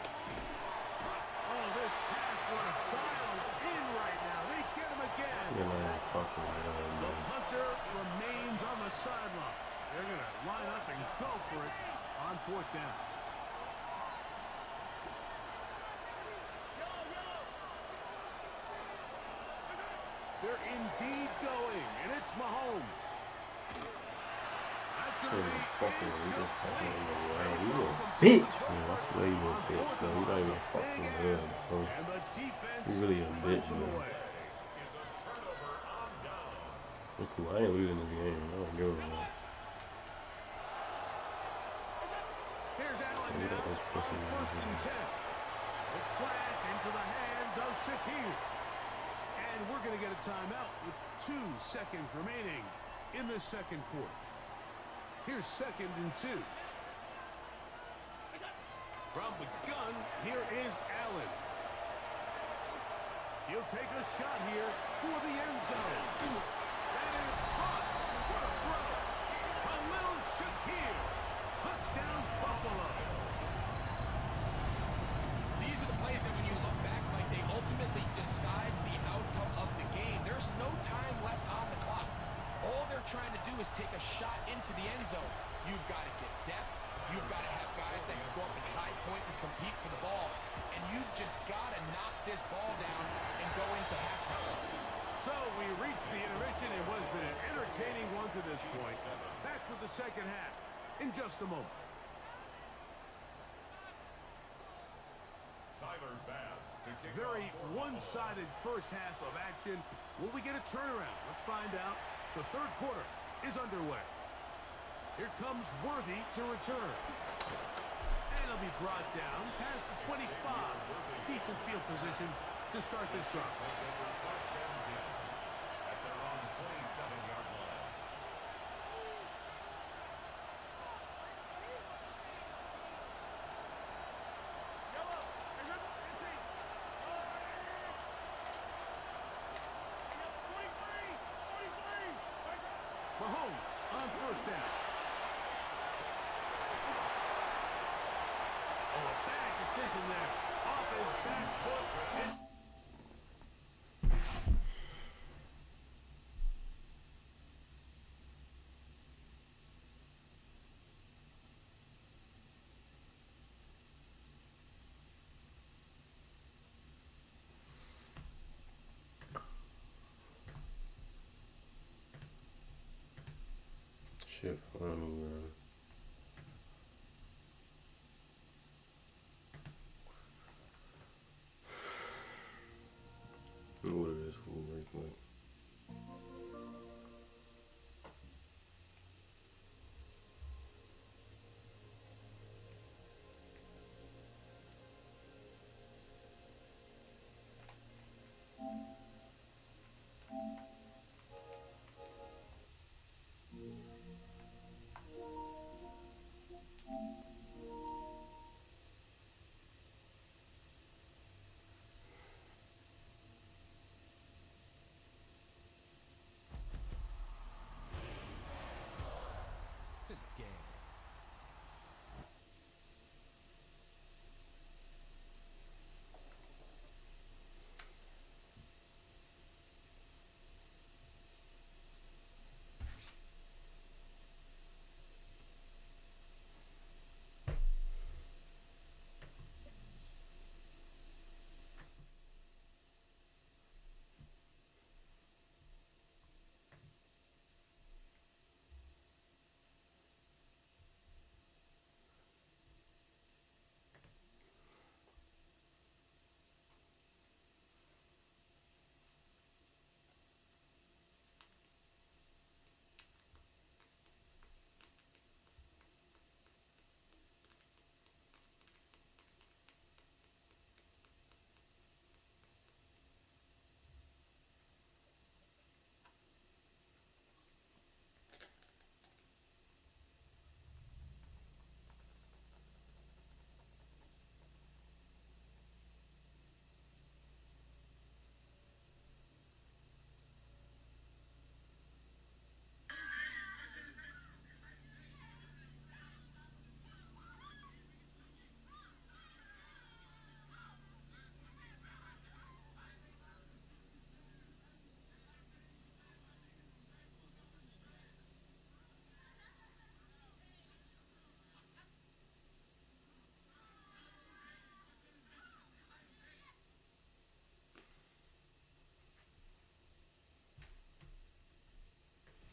Speaker 9: Oh, this pass rush dialed in right now. They get him again. The punter remains on the sideline. They're going to line up and go for it on fourth down. They're indeed going, and it's Mahomes. That's going to be
Speaker 1: Bitch! Man, I swear he was a bitch, bro. He not even fucking good, bro.
Speaker 9: and the defense
Speaker 1: He's really a bitch,
Speaker 9: him
Speaker 1: man.
Speaker 9: away.
Speaker 1: Look cool. I ain't losing this game. I don't give a fuck.
Speaker 9: Here's Allen
Speaker 1: Look
Speaker 9: now
Speaker 1: at those pussy
Speaker 9: on first and 10.
Speaker 1: niggas.
Speaker 9: It's slant into the hands of Shaquille. And we're going to get a timeout with 2 seconds remaining in the second quarter. Here's second and 2. From the gun, here is Allen. He'll take a shot here for the end zone. That is hot. What a throw. Khalil Shakir. Touchdown, Buffalo.
Speaker 5: These are the plays that when you look back, like they ultimately decide the outcome of the game. There's no time left on the clock. All they're trying to do is take a shot into the end zone. You've got to get depth. You've got to have guys that can go up and high point and compete for the ball. And you've just got to knock this ball down and go into halftime.
Speaker 9: So we reached the intermission. It was been an entertaining one to this point. Back with the second half in just a moment.
Speaker 4: Tyler Bass to kick
Speaker 9: Very
Speaker 4: off.
Speaker 9: one-sided first half of action. Will we get a turnaround? Let's find out. The third quarter is underway. Here comes Worthy to return. And he'll be brought down past the 25. Decent field position to start this drive.
Speaker 4: First and 10 at their own 27-yard line.
Speaker 9: Mahomes on first down. Oh, a bad decision there. Off his back foot. And
Speaker 1: Shit funny, bro. What it is for right quick.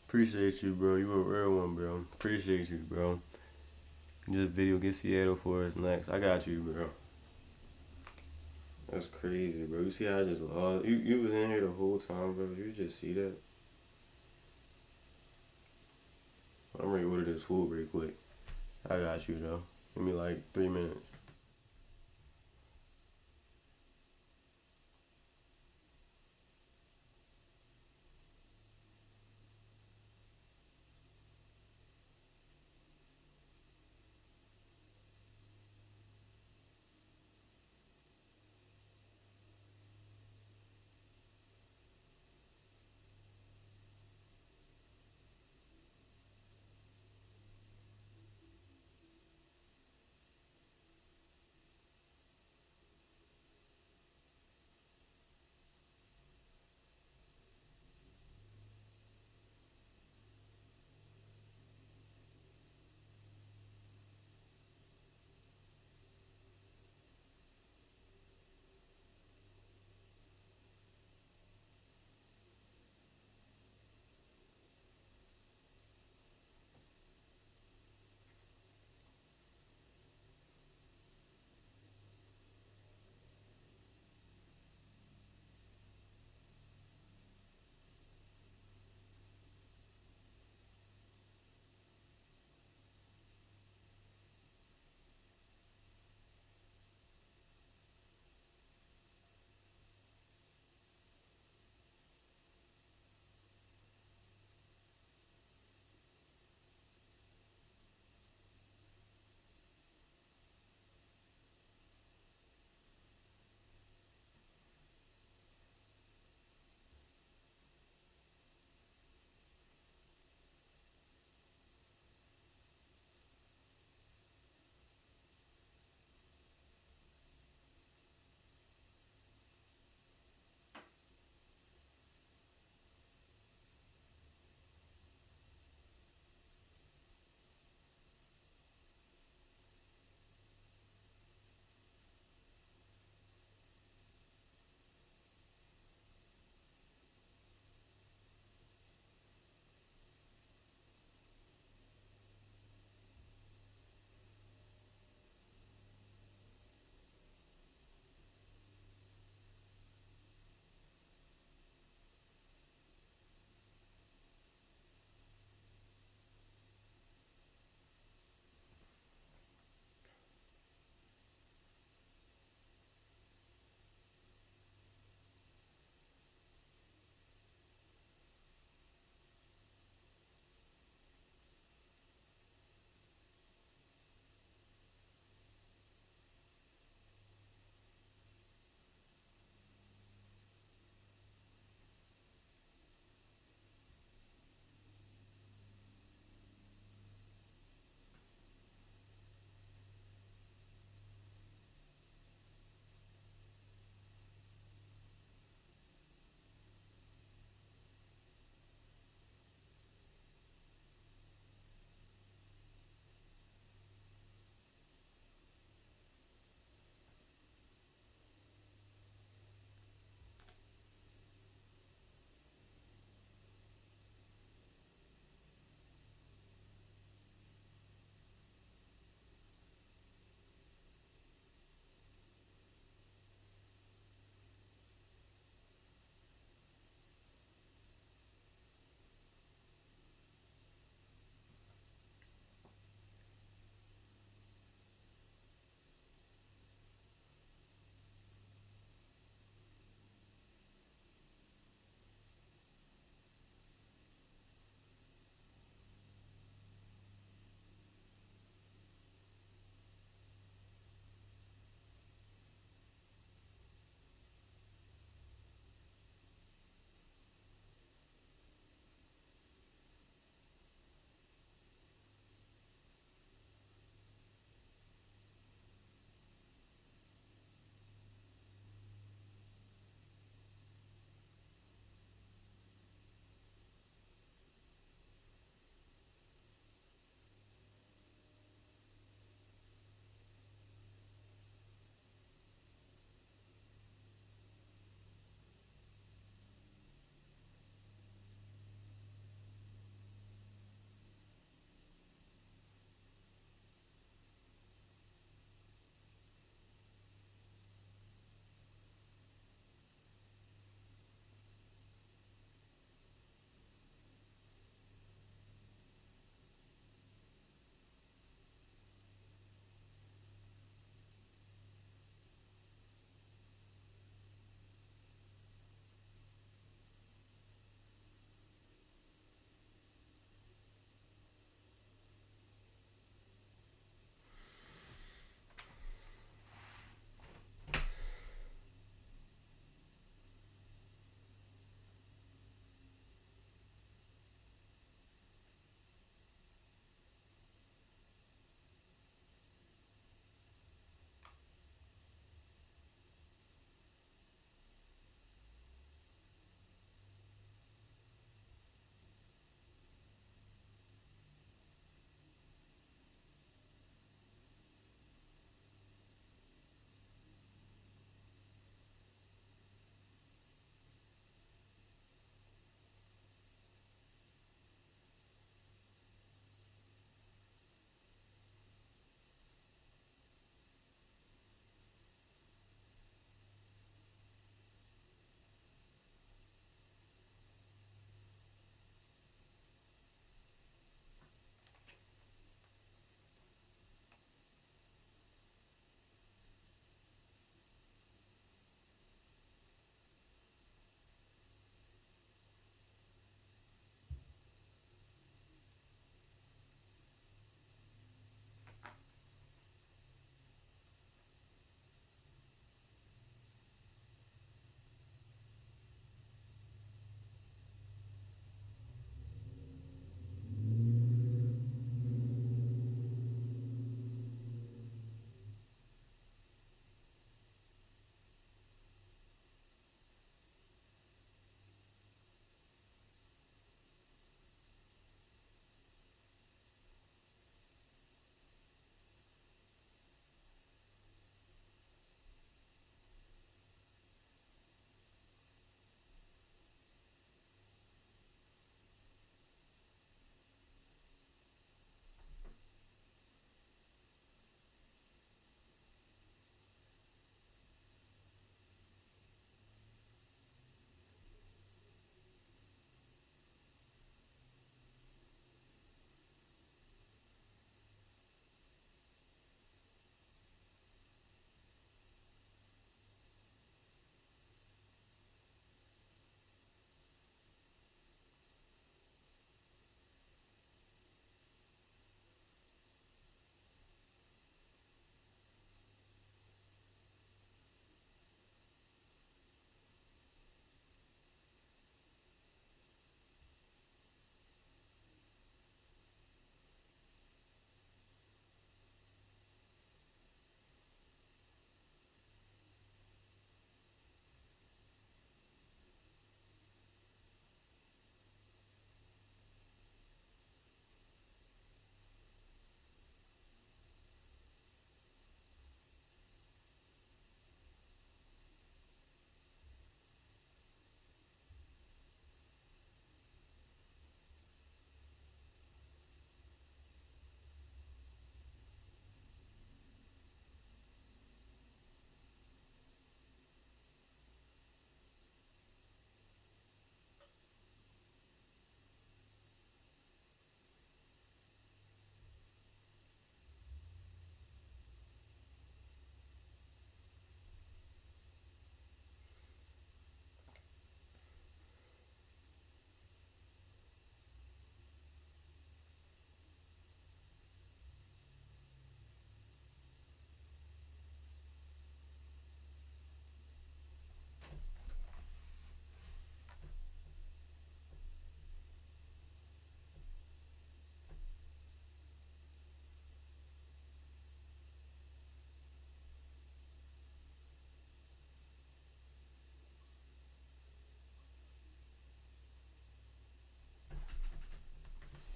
Speaker 1: Appreciate you, bro. You a real one, bro. Appreciate you, bro. This video, get Seattle for us next. I got you, bro. That's crazy, bro. You see how I just lost? You was in here the whole time, bro. You just see that? I'm ready to order this food real quick. I got you, though. Give me like 3 minutes.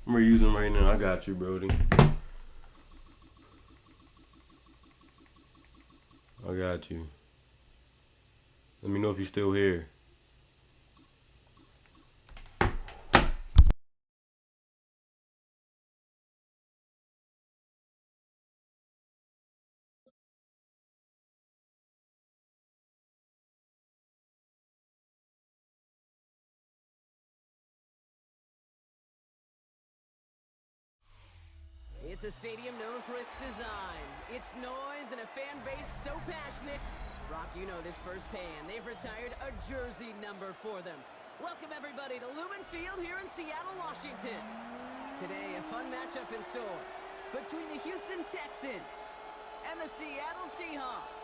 Speaker 1: I'm reusing them right now. I got you, Brody. I got you. Let me know if you're still here.
Speaker 2: It's a stadium known for its design, its noise, and a fan base so passionate. Brock, you know this firsthand. They've retired a jersey number for them. Welcome, everybody, to Lumen Field here in Seattle, Washington. Today, a fun matchup in store between the Houston Texans and the Seattle Seahawks.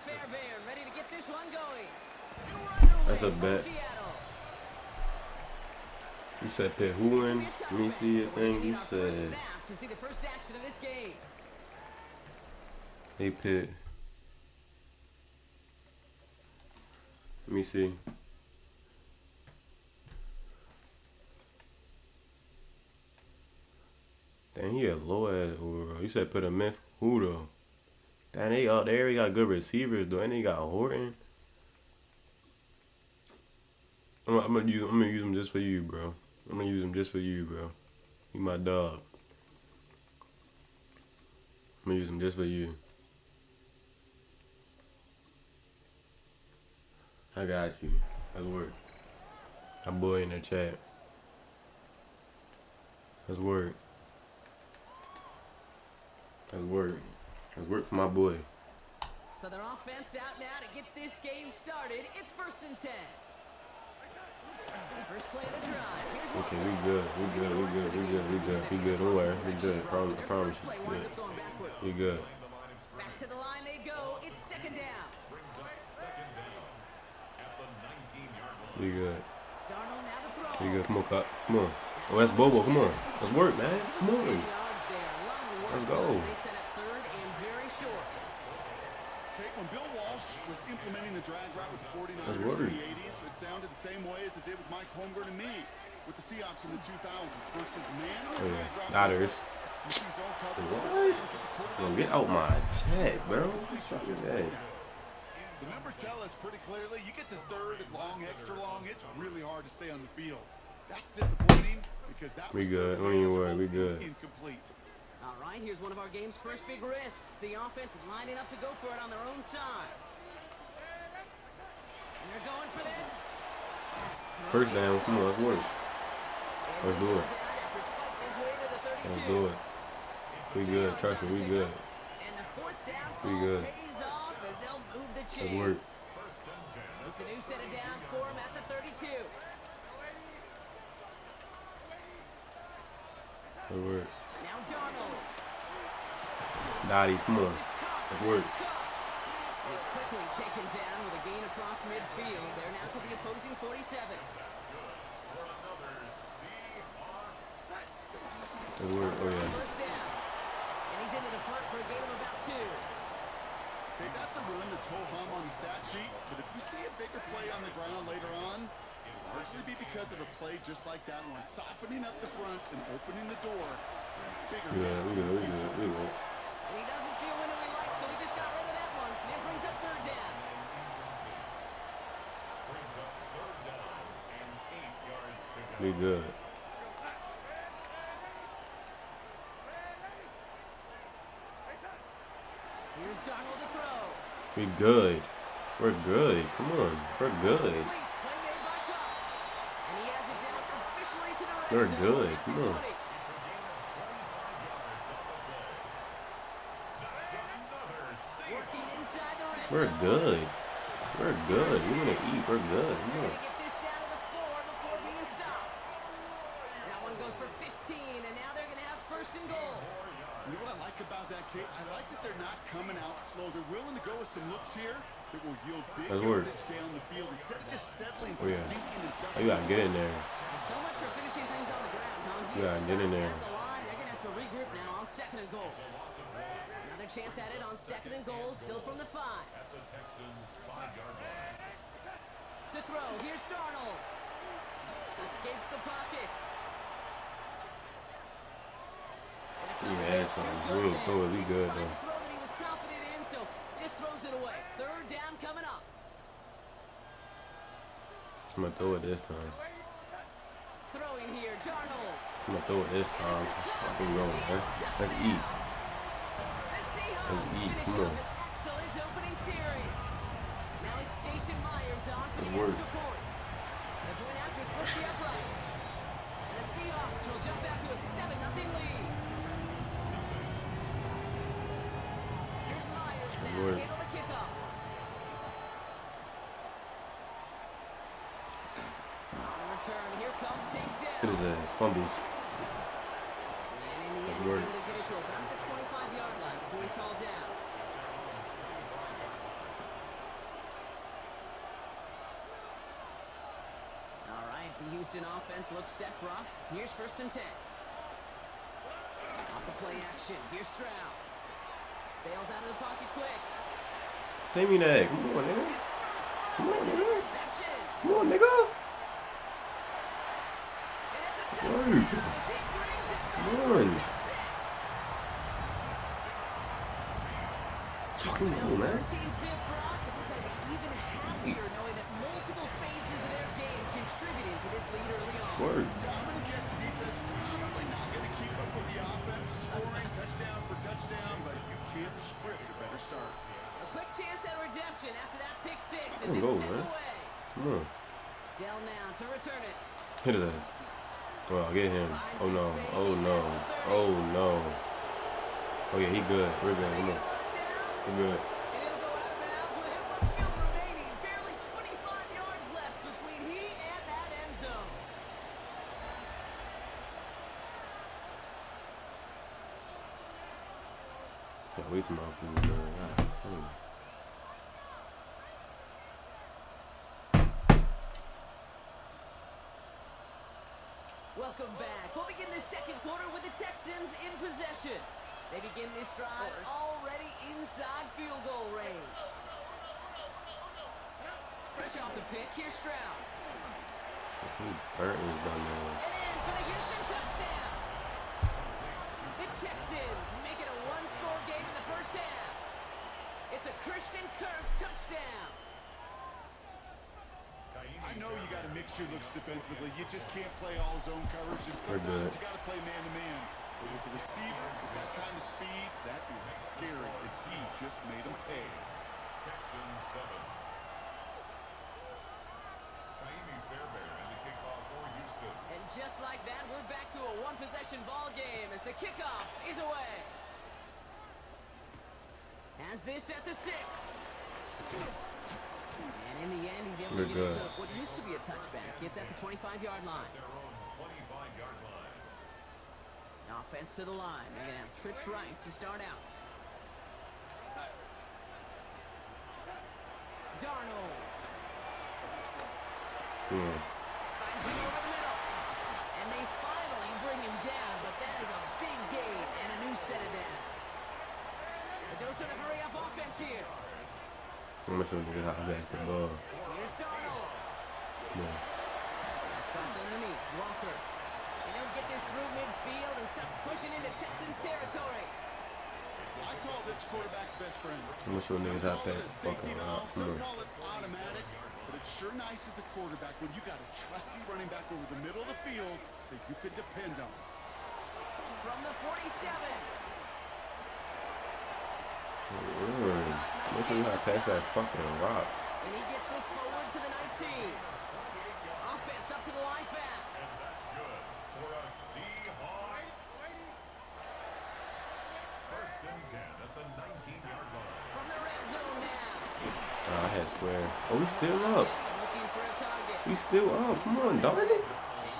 Speaker 2: Fairbairn ready to get this one going.
Speaker 1: That's a bet. You said Pitt who win? Let me see your thing. You said
Speaker 2: to see the first action of this game.
Speaker 1: Hey Pitt. Let me see. Dang, he a low ass who. You said put a myth who though? Damn, they out there. He got good receivers though, and they got Horton. I'm gonna use them just for you, bro. I'm gonna use them just for you, bro. You my dog. I'm gonna use them just for you. I got you. Let's work. My boy in the chat. Let's work. Let's work. Let's work for my boy.
Speaker 2: So their offense out now to get this game started. It's 1st and 10. First play of the drive.
Speaker 1: Okay, we good. We good. Don't worry. We good. I promise you. We good.
Speaker 2: Back to the line they go. It's 2nd down.
Speaker 1: We good.
Speaker 2: Darnold now to throw.
Speaker 1: We good. Come on, cut. Come on. Oh, that's Bobo. Come on. Let's work, man. Come on. Let's go.
Speaker 3: When Bill Walsh was implementing the drag route with the 49ers in the 80s, it sounded the same way as it did with Mike Holmgren and me with the Seahawks in the 2000s versus man on the drag route.
Speaker 1: Daughters. What? Yo, get out my chat, bro. What's up with that?
Speaker 3: The numbers tell us pretty clearly, you get to 3rd and long, extra long, it's really hard to stay on the field. That's disappointing because that was
Speaker 1: we good. Don't even worry. We good.
Speaker 3: Incomplete.
Speaker 2: All right, here's one of our game's first big risks. The offense lining up to go for it on their own side. And they're going for this.
Speaker 1: First down. Come on, let's work. Let's do it. Let's do it. We good. Trust me, we good.
Speaker 2: And the 4th down
Speaker 1: we good.
Speaker 2: pays off as they'll move the chain.
Speaker 1: Let's work.
Speaker 2: It's a new set of downs for him at the 32.
Speaker 1: Let's work.
Speaker 2: Now Darnold.
Speaker 1: Dotties, come on. Let's work.
Speaker 2: It's quickly taken down with a gain across midfield. They're now to the opposing 47.
Speaker 1: Let's work. Oh, yeah.
Speaker 2: First down. And he's into the front for a gain of about 2.
Speaker 3: Okay, that's a run that's ho-hum on the stat sheet, but if you see a bigger play on the ground later on, it'll largely be because of a play just like that one, softening up the front and opening the door. Bigger.
Speaker 1: Yeah, we good.
Speaker 2: And he doesn't see a window he likes, so he just got rid of that one. And it brings up 3rd down.
Speaker 1: We good.
Speaker 2: Here's Darnold to throw.
Speaker 1: We good. We're good. Come on. We're good. We're good. Come on. We're good. We're good. We want to eat. We're good. Come on.
Speaker 2: Get this down to the 4 before being stopped. That one goes for 15, and now they're going to have 1st and goal.
Speaker 3: You know what I like about that, Kate? I like that they're not coming out slow. They're willing to go with some looks here that will yield big yardage down the field instead of just settling for dinking and ducking.
Speaker 1: You got to get in there.
Speaker 2: So much for finishing
Speaker 1: Yeah, get in there.
Speaker 2: They're gonna have to regroup now on 2nd and goal. Another chance at it on 2nd and goal, still from the 5.
Speaker 4: At the Texans' 5-yard line.
Speaker 2: To throw, here's Darnold. Escapes the pocket.
Speaker 1: Yeah, that's fine. We ain't cool. We good though.
Speaker 2: The throw that he was confident in, so just throws it away. 3rd down coming up.
Speaker 1: I'm gonna throw it this time.
Speaker 2: Throwing here, Darnold.
Speaker 1: I'm gonna throw it this time. Let's fucking go, man. Let's eat. Let's eat. Come on.
Speaker 2: Excellent opening series. Now it's Jason Myers on for the
Speaker 1: Good work.
Speaker 2: extra point. The point after splits the upright. And the Seahawks will jump out to a 7-0 lead. Here's Myers now to
Speaker 1: work.
Speaker 2: handle the kickoff. On the return, here comes St.
Speaker 1: Look at his ass. Fumbles.
Speaker 2: And in the end, he's
Speaker 1: Good work.
Speaker 2: able to get it to about the 25-yard line before he's hauled down. All right, the Houston offense looks set, Brock. Here's 1st and 10. Off the play action. Here's Stroud. Bails out of the pocket quick.
Speaker 1: Pay me that. Come on, nigga.
Speaker 2: His first
Speaker 1: Come
Speaker 2: throw
Speaker 1: on,
Speaker 2: is an
Speaker 1: nigga.
Speaker 2: interception.
Speaker 1: Come on, nigga.
Speaker 2: And it's a
Speaker 1: Word.
Speaker 2: touchdown as he brings it
Speaker 1: Come
Speaker 2: home
Speaker 1: on.
Speaker 2: for pick 6.
Speaker 1: Come on, man.
Speaker 2: 13-zip, Brock, and they're going to be even happier knowing that multiple phases of their game contributing to this lead early on.
Speaker 1: Word.
Speaker 3: I'm going to guess the defense probably not going to keep up with the offense, scoring touchdown for touchdown, but you can't script a better start.
Speaker 2: A quick chance at redemption after that pick 6 as
Speaker 1: Let's
Speaker 2: it's
Speaker 1: go,
Speaker 2: sent
Speaker 1: man.
Speaker 2: away.
Speaker 1: Come on.
Speaker 2: Dell now to return it.
Speaker 1: Hit his ass. Oh, get him. Oh, no. Oh, no. Oh, no. Oh, yeah, he good. We're good. Come on. We're good.
Speaker 2: And he'll go out of bounds with how much field remaining. Barely 25 yards left between he and that end zone.
Speaker 1: Can't wait some more food, man. God, damn.
Speaker 2: Welcome back. We'll begin the 2nd quarter with the Texans in possession. They begin this drive already inside field goal range. Fresh off the pick, here's Stroud.
Speaker 1: He burnt his dumb ass.
Speaker 2: And in for the Houston touchdown. The Texans make it a 1-score game in the 1st half. It's a Christian Kirk touchdown.
Speaker 3: I know you got to mix your looks defensively. You just can't play all zone coverage, and
Speaker 1: We're
Speaker 3: sometimes
Speaker 1: good.
Speaker 3: you got to play man-to-man. But with the receiver, with that kind of speed, that is scary, and he just made him pay.
Speaker 4: Texans 7. Kaimi Fairbairn and the kickoff for Houston.
Speaker 2: And just like that, we're back to a 1-possession ball game as the kickoff is away. Has this at the 6. And in the end, he's able to get it to what used to be a touchback. It's at the 25-yard line.
Speaker 4: Their own 25-yard line.
Speaker 2: Offense to the line. They're going to have trips right to start out. Darnold. Finds him over the middle. And they finally bring him down, but that is a big gain and a new set of downs. The Joseph to hurry up offense here.
Speaker 1: I'm gonna show you how to back the ball.
Speaker 2: Here's Darnold.
Speaker 1: Yeah.
Speaker 2: That's dropped underneath. Walker. And he'll get this through midfield and starts pushing into Texans territory.
Speaker 3: I call this quarterback's best friend.
Speaker 1: I'm gonna show niggas how to back the fuck
Speaker 3: Safety
Speaker 1: out.
Speaker 3: valve,
Speaker 1: Come
Speaker 3: some
Speaker 1: on.
Speaker 3: call it automatic, but it's sure nice as a quarterback when you got a trusty running back over the middle of the field that you could depend on.
Speaker 2: From the 47.
Speaker 1: I'm gonna show you how to pass that fucking rock.
Speaker 2: And he gets this forward to the 19. Offense up to the line fast.
Speaker 4: And that's good for a Seahawks. 1st and 10 at the 19-yard line.
Speaker 2: From the red zone now.
Speaker 1: I had square. Oh, we still up.
Speaker 2: Looking for a target.
Speaker 1: We still up. Come on, dog.
Speaker 2: And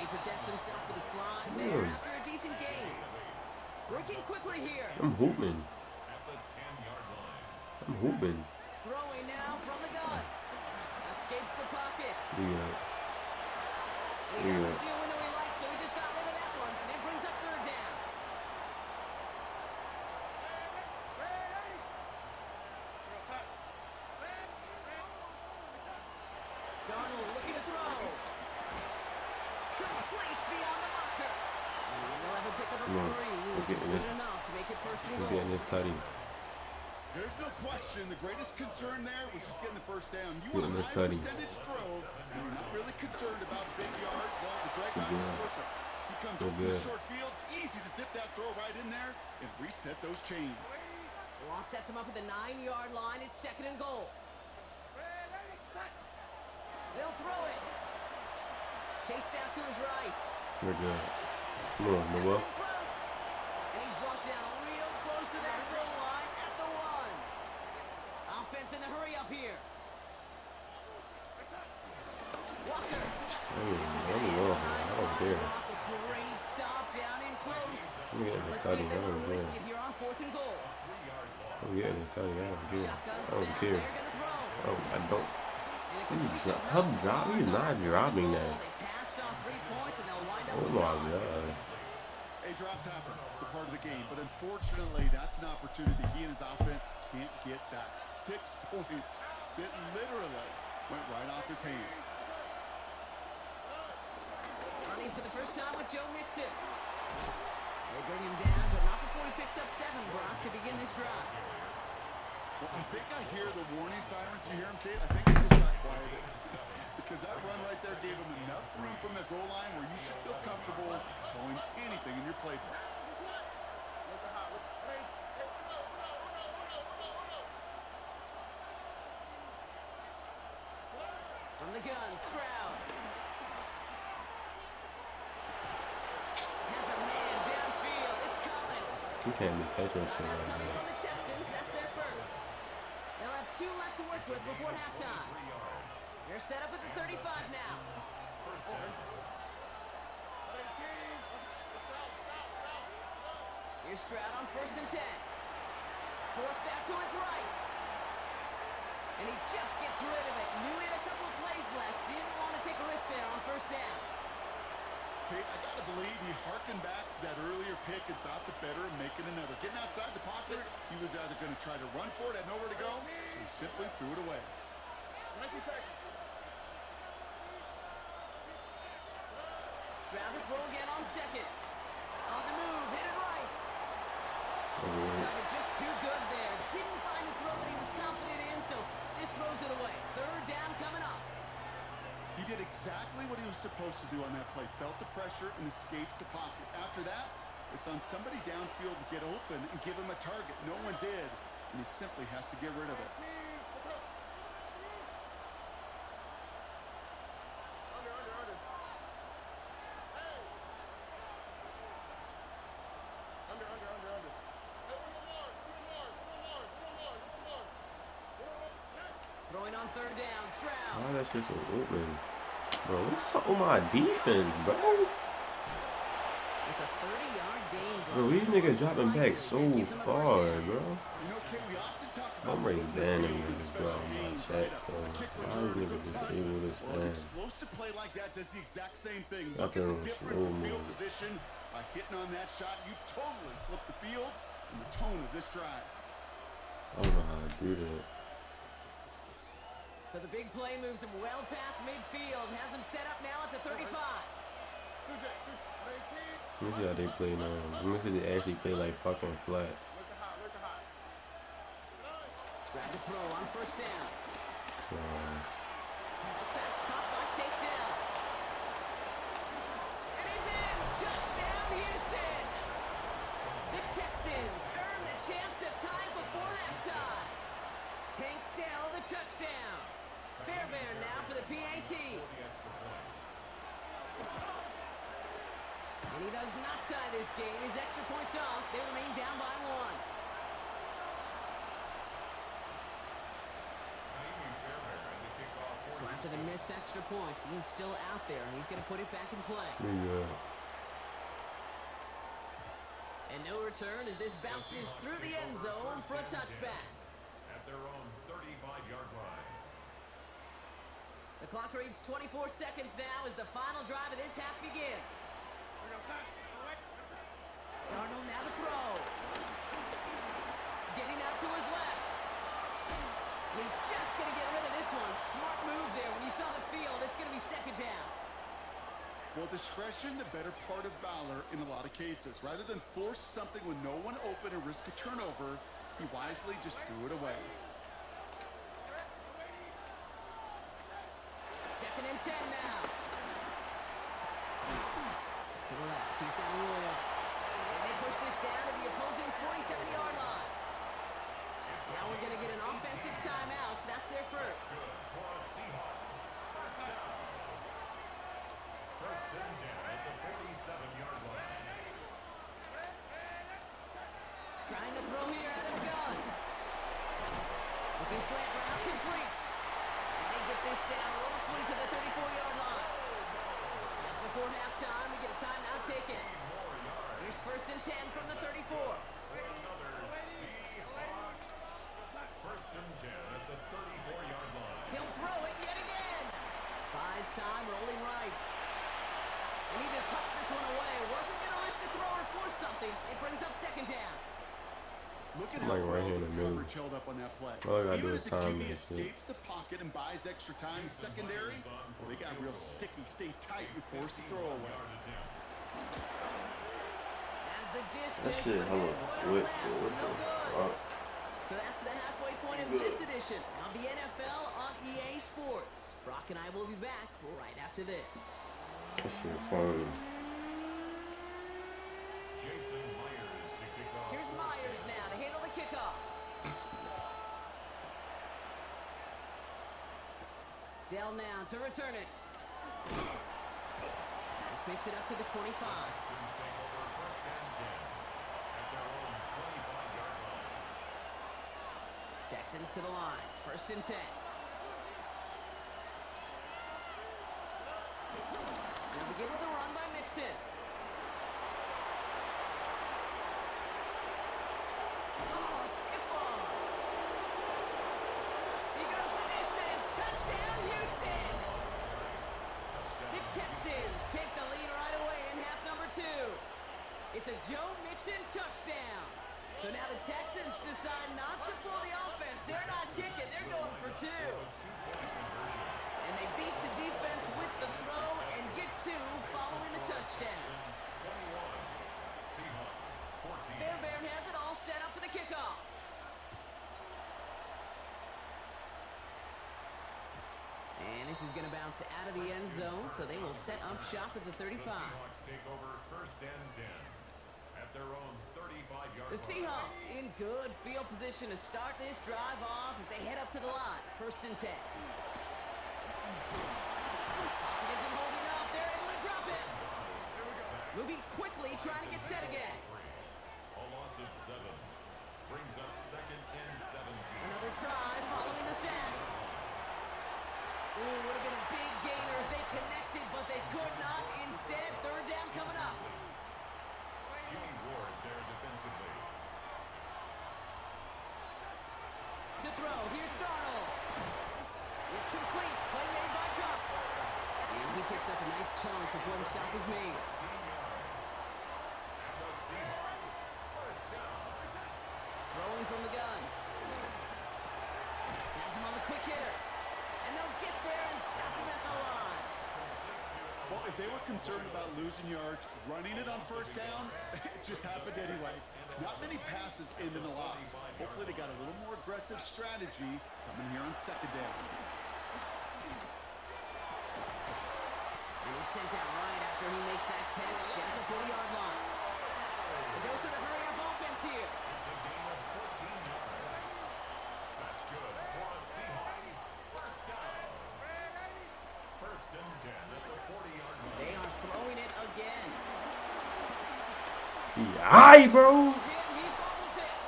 Speaker 2: he protects himself with a slide there
Speaker 1: Yeah.
Speaker 2: after a decent gain. Working quickly here.
Speaker 1: I'm hooping.
Speaker 4: At the 10-yard line.
Speaker 1: I'm hooping.
Speaker 2: Throwing now from the gun. Escapes the pocket.
Speaker 1: Yeah.
Speaker 2: He doesn't see a window he likes, so he just got rid of that one. And then brings
Speaker 1: Come on. Let's get in this. Let's get in this tutty.
Speaker 3: There's no question the greatest concern there was just getting the first down. You
Speaker 1: Getting
Speaker 3: want a
Speaker 1: this
Speaker 3: high
Speaker 1: tutty.
Speaker 3: percentage throw, and you're not really concerned about big yards. Well, the drag route is perfect. He comes
Speaker 1: So
Speaker 3: open the
Speaker 1: good.
Speaker 3: short field. It's easy to zip that throw right in there and reset those chains.
Speaker 2: Law sets him up at the 9-yard line. It's 2nd and goal. They'll throw it. Chased out to his right.
Speaker 1: We're good. Come on, Noah.
Speaker 2: Close. And he's brought down real close to that goal line at the 1. Offense in the hurry up here. Walker.
Speaker 1: I don't care.
Speaker 2: Great stop down in close.
Speaker 1: I'm getting this
Speaker 2: Let's see
Speaker 1: tutty.
Speaker 2: if
Speaker 1: I
Speaker 2: they
Speaker 1: don't
Speaker 2: will risk
Speaker 1: care.
Speaker 2: it here on 4th and goal.
Speaker 1: I'm getting this tutty. I don't care.
Speaker 2: Shotgun
Speaker 1: I don't
Speaker 2: snap.
Speaker 1: care.
Speaker 2: They're gonna throw.
Speaker 1: I don't.
Speaker 2: And a
Speaker 1: He's
Speaker 2: completion.
Speaker 1: not dropping that.
Speaker 2: They passed on 3 points and they'll wind up
Speaker 1: Oh
Speaker 2: with
Speaker 1: my
Speaker 2: one.
Speaker 1: god.
Speaker 3: Hey, drops happen. It's a part of the game. But unfortunately, that's an opportunity he and his offense can't get back. 6 points that literally went right off his hands.
Speaker 2: Running for the first time with Joe Mixon. They bring him down, but not before he picks up 7, Brock, to begin this drive.
Speaker 3: Well, I think I hear the warning sirens. You hear them, Kate? I think they just got quieted. Because that run right there gave him enough room from the goal line where you should feel comfortable calling anything in your playbook.
Speaker 2: From the gun, Stroud. Has a man downfield. It's Collins.
Speaker 1: You can't be catching shit like
Speaker 2: Coming
Speaker 1: that.
Speaker 2: from the Texans, that's their first. They'll have 2 left to work with before halftime. They're set up at the 35 now. Here's Stroud on 1st and 10. Forced out to his right. And he just gets rid of it. Knew he had a couple of plays left. Didn't want to take a risk there on 1st down.
Speaker 3: Kate, I gotta believe he harkened back to that earlier pick and thought the better of making another. Getting outside the pocket, he was either going to try to run for it, had nowhere to go, so he simply threw it away.
Speaker 2: Stroud to throw again on 2nd. On the move, hit it right. Covered just too good there. Didn't find a throw that he was confident in, so just throws it away. 3rd down coming up.
Speaker 3: He did exactly what he was supposed to do on that play. Felt the pressure and escapes the pocket. After that, it's on somebody downfield to get open and give him a target. No one did, and he simply has to get rid of it.
Speaker 2: Throwing on 3rd down, Stroud.
Speaker 1: Why that shit so open? Bro, what's up with my defense, bro?
Speaker 2: It's a 30-yard gain,
Speaker 1: Bro, these niggas dropping back so far, bro.
Speaker 3: You know, Kate, we often talk about
Speaker 1: I'm ready to ban them niggas, bro.
Speaker 3: special
Speaker 1: On my
Speaker 3: teams,
Speaker 1: chat,
Speaker 3: right?
Speaker 1: bro.
Speaker 3: A kick
Speaker 1: Why
Speaker 3: return,
Speaker 1: these niggas
Speaker 3: no
Speaker 1: just able to
Speaker 3: Well, an
Speaker 1: spam?
Speaker 3: explosive play like that does the exact same thing.
Speaker 1: Got
Speaker 3: Look at the
Speaker 1: them
Speaker 3: difference
Speaker 1: slow
Speaker 3: in field
Speaker 1: mo.
Speaker 3: position. By hitting on that shot, you've totally flipped the field and the tone of this drive.
Speaker 1: I don't know how to do that.
Speaker 2: So the big play moves him well past midfield. Has him set up now at the 35.
Speaker 1: Let me see how they play now. Let me see they actually play like fucking flats.
Speaker 2: Stroud to throw on 1st down. Pass caught by takedown. And he's in. Touchdown, Houston. The Texans earn the chance to tie before halftime. Tank Dell the touchdown. Fairbairn now for the PAT. And he does not tie this game. His extra points off. They remain down by 1. So after the missed extra point, he's still out there. He's going to put it back in play.
Speaker 1: Yeah.
Speaker 2: And no return as this bounces through the end zone for a touchback.
Speaker 4: At their own 35-yard line.
Speaker 2: The clock reads 24 seconds now as the final drive of this half begins. Darnold now to throw. Getting out to his left. He's just going to get rid of this one. Smart move there. When you saw the field, it's going to be 2nd down.
Speaker 3: Well, discretion, the better part of valor in a lot of cases. Rather than force something with no one open and risk a turnover, he wisely just threw it away.
Speaker 2: 2nd and 10 now. To the left, he's got a roll up. And they push this down to the opposing 47-yard line. Now we're going to get an offensive timeout. So that's their first.
Speaker 4: First and 10 at the 47-yard line.
Speaker 2: Trying to throw here out of the gun. Looking slant route, complete. And they get this down roughly to the 34-yard line. Just before halftime, we get a timeout taken. Here's 1st and 10 from the 34.
Speaker 4: First and 10 at the 34-yard line.
Speaker 2: He'll throw it yet again. Buys time, rolling right. And he just hucks this one away. Wasn't going to risk a throw or force something. It brings up 2nd down.
Speaker 3: Look at
Speaker 1: Like
Speaker 3: how
Speaker 1: right here in the middle.
Speaker 3: coverage held up on that play.
Speaker 1: All I gotta do
Speaker 3: Even
Speaker 1: is
Speaker 3: as the
Speaker 1: time
Speaker 3: QB
Speaker 1: that shit.
Speaker 3: escapes the pocket and buys extra time secondary, well, they got real sticky. Stay tight and force the throw away.
Speaker 2: As the distance,
Speaker 1: That shit
Speaker 2: but
Speaker 1: hella
Speaker 2: hit well
Speaker 1: quick,
Speaker 2: left.
Speaker 1: dude. What
Speaker 2: No
Speaker 1: the
Speaker 2: good.
Speaker 1: fuck?
Speaker 2: So that's the halfway point of this edition of the NFL on EA Sports. Brock and I will be back right after this.
Speaker 1: That shit fun.
Speaker 4: Jason Myers to kick off.
Speaker 2: Here's Myers now to handle the kickoff. Dell now to return it. This makes it up to the 25.
Speaker 4: Texans take over first and 10 at their own 25-yard line.
Speaker 2: Texans to the line. 1st and 10. They'll begin with a run by Mixon. Oh, stiff arm. He goes the distance. Touchdown, Houston. The Texans take the lead right away in half number 2. It's a Joe Mixon touchdown. So now the Texans decide not to pull the offense. They're not kicking. They're going for 2. And they beat the defense with the throw and get 2 following the touchdown. Fairbairn has it all set up for the kickoff. And this is going to bounce out of the end zone, so they will set up shop at the 35.
Speaker 4: The Seahawks take over first and 10 at their own 35-yard line.
Speaker 2: The Seahawks in good field position to start this drive off as they head up to the line. 1st and 10. Pocket isn't holding up. They're able to drop it. Moving quickly, trying to get set again.
Speaker 4: A loss of 7 brings up 2nd and 17.
Speaker 2: Another try following the sack. Ooh, would have been a big gainer if they connected, but they could not. Instead, 3rd down coming up.
Speaker 4: Jimmy Ward there defensively.
Speaker 2: To throw, here's Darnold. It's complete. Play made by Cup. And he picks up a nice chunk before the stop is made.
Speaker 4: 16 yards. And the Seahawks first down.
Speaker 2: Throwing from the gun. Has him on the quick hitter. And they'll get there and stop him at the line.
Speaker 3: Well, if they were concerned about losing yards, running it on 1st down, it just happened anyway. Not many passes end in a loss. Hopefully they got a little more aggressive strategy coming here on 2nd down.
Speaker 2: And he's sent out right after he makes that catch at the 40-yard line. A dose of the hurry-up offense here.
Speaker 4: It's a gain of 14 yards. That's good for the Seahawks. First down. 1st and 10 at the 40-yard line.
Speaker 2: They are throwing it again.
Speaker 1: Aye, bro.
Speaker 2: He fumbles it.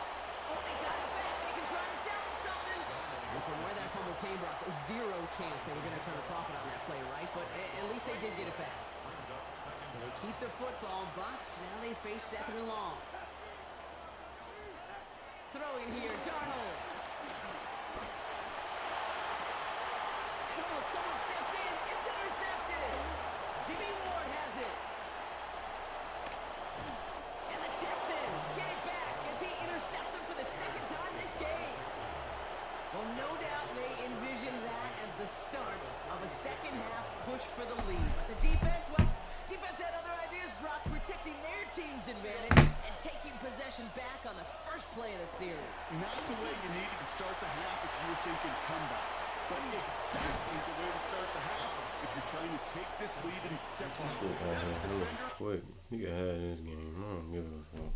Speaker 2: Oh, they got it back. They can try and salvage something. And from where that fumble came, Brock, 0 chance they were going to turn a profit on that play, right? But at least they did get it back. So they keep the football, but now they face 2nd and long. Throwing here, Darnold. And almost someone stepped in. It's intercepted. Jimmy Ward has it. And the Texans get it back as he intercepts him for the 2nd time this game. Well, no doubt they envisioned that as the start of a 2nd half push for the lead. But the defense, well, team's advantage and taking possession back on the first play of the series.
Speaker 3: Not the way you needed to start the half if you were thinking comeback, but exactly the way to start the half if you're trying to take this lead and step on it. That's the defender.
Speaker 1: Quick, you can have this game. I don't give a fuck.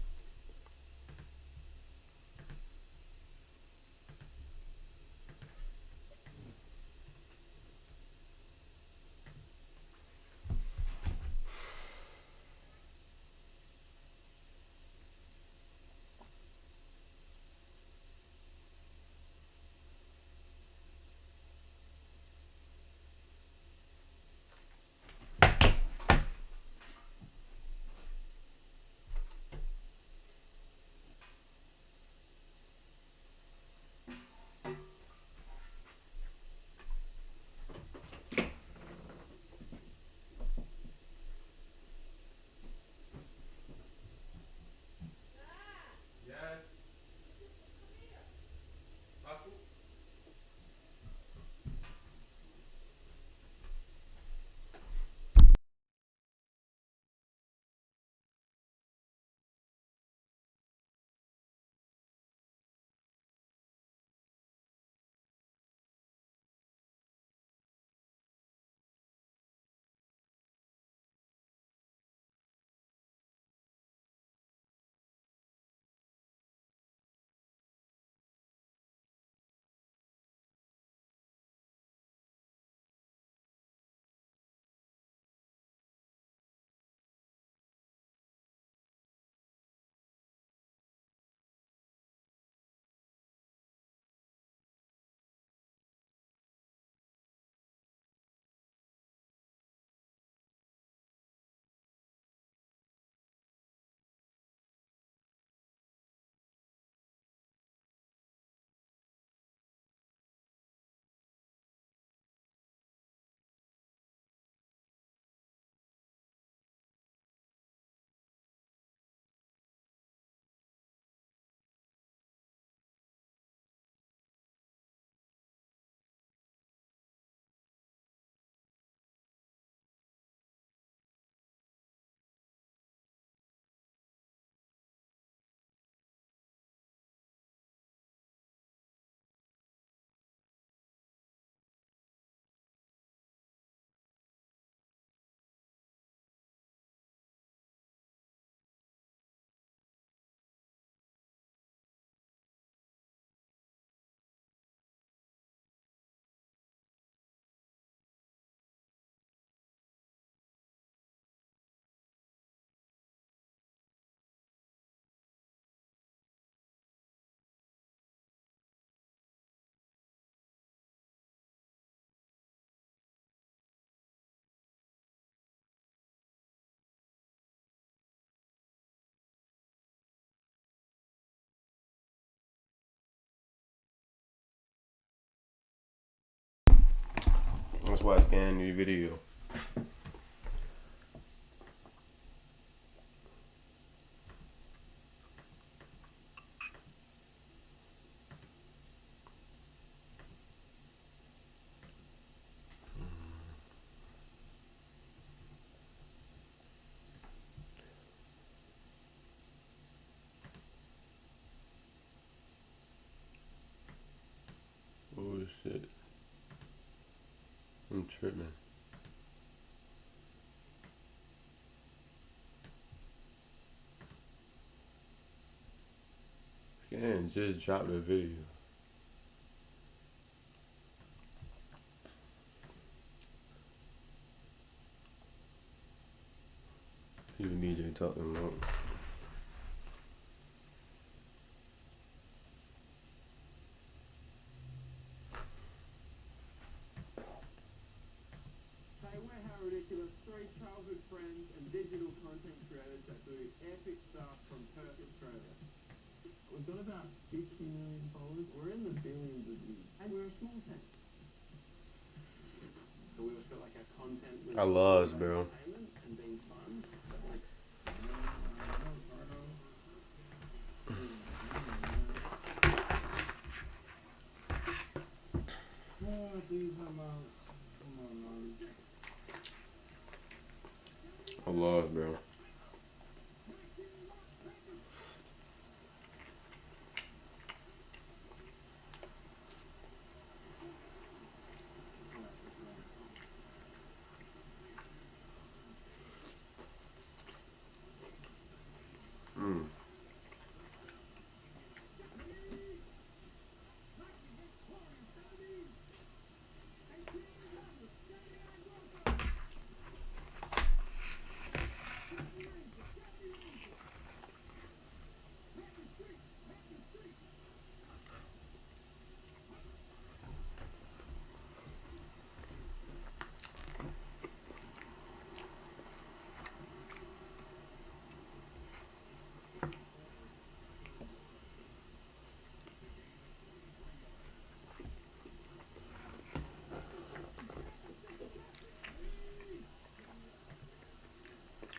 Speaker 1: That's why I scanned your video. Oh shit. I'm tripping. Scan just dropped the video. You DJ talking about.
Speaker 11: How ridiculous. 3 childhood friends and digital content creators that do epic stuff from Perth, Australia. We've got about 50 million followers. We're in the billions of views. And we're a small team. So we always felt like our content was
Speaker 1: I lost, bro.
Speaker 11: and being fun. These amounts. Come on, man.
Speaker 1: I lost, bro.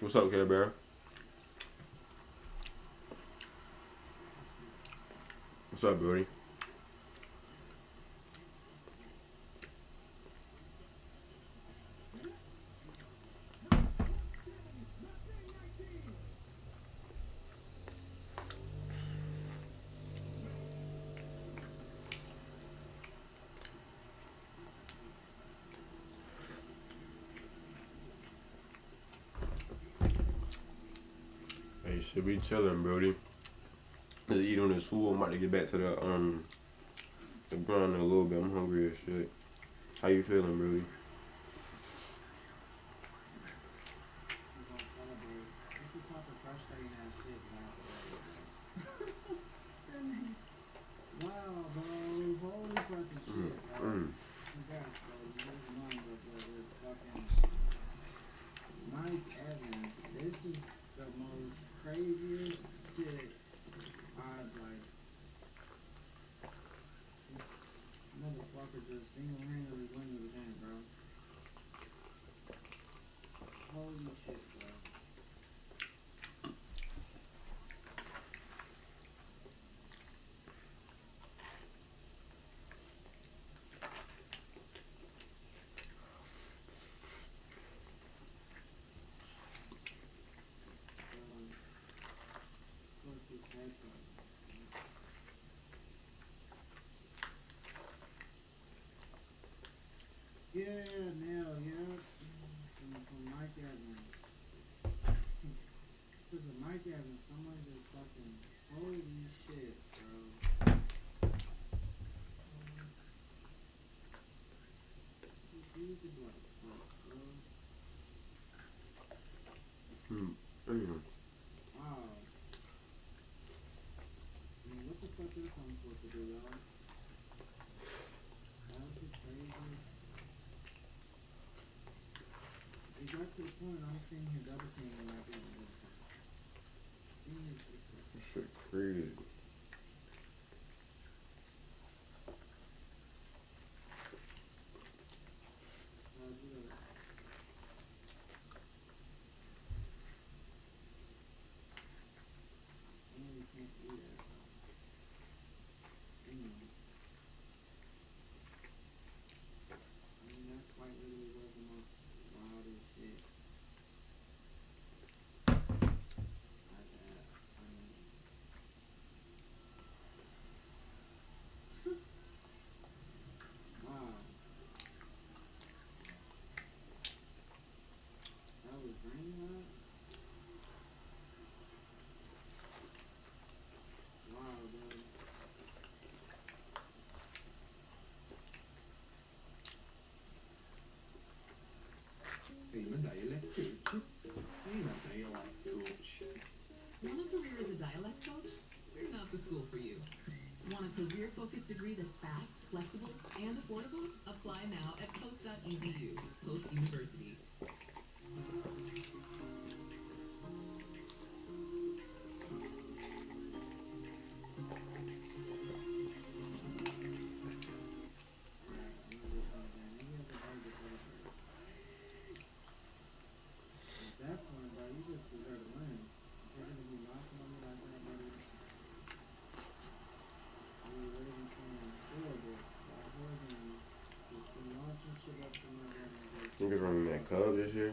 Speaker 1: What's up, Care Bear? What's up, Brody? Hey, should be chilling, Brody. Just eat on this food. I'm about to get back to the grind in a little bit. I'm hungry as shit. How you feeling, Brody?
Speaker 11: Wow, bro. Holy fucking shit, bro. Congrats, bro. You really won, but fucking Mike Evans. This is the most craziest shit I've, like, this motherfucker just single-handedly won the game, bro. Holy shit, bro. Yeah, now, yeah. From Mike Evans. Because of Mike Evans, someone just fucking, holy shit, bro. Just use the blood, bro. Wow. I mean, what the fuck is I'm supposed to do, y'all? That was the craziest. It got to the point I'm sitting here double teaming and not being able to fuck.
Speaker 1: This shit crazy.
Speaker 12: Want a career as a dialect coach? We're not the school for you. Want a career-focused degree that's fast, flexible, and affordable? Apply now at post.edu. Post University.
Speaker 1: Niggas running that Cubs this year.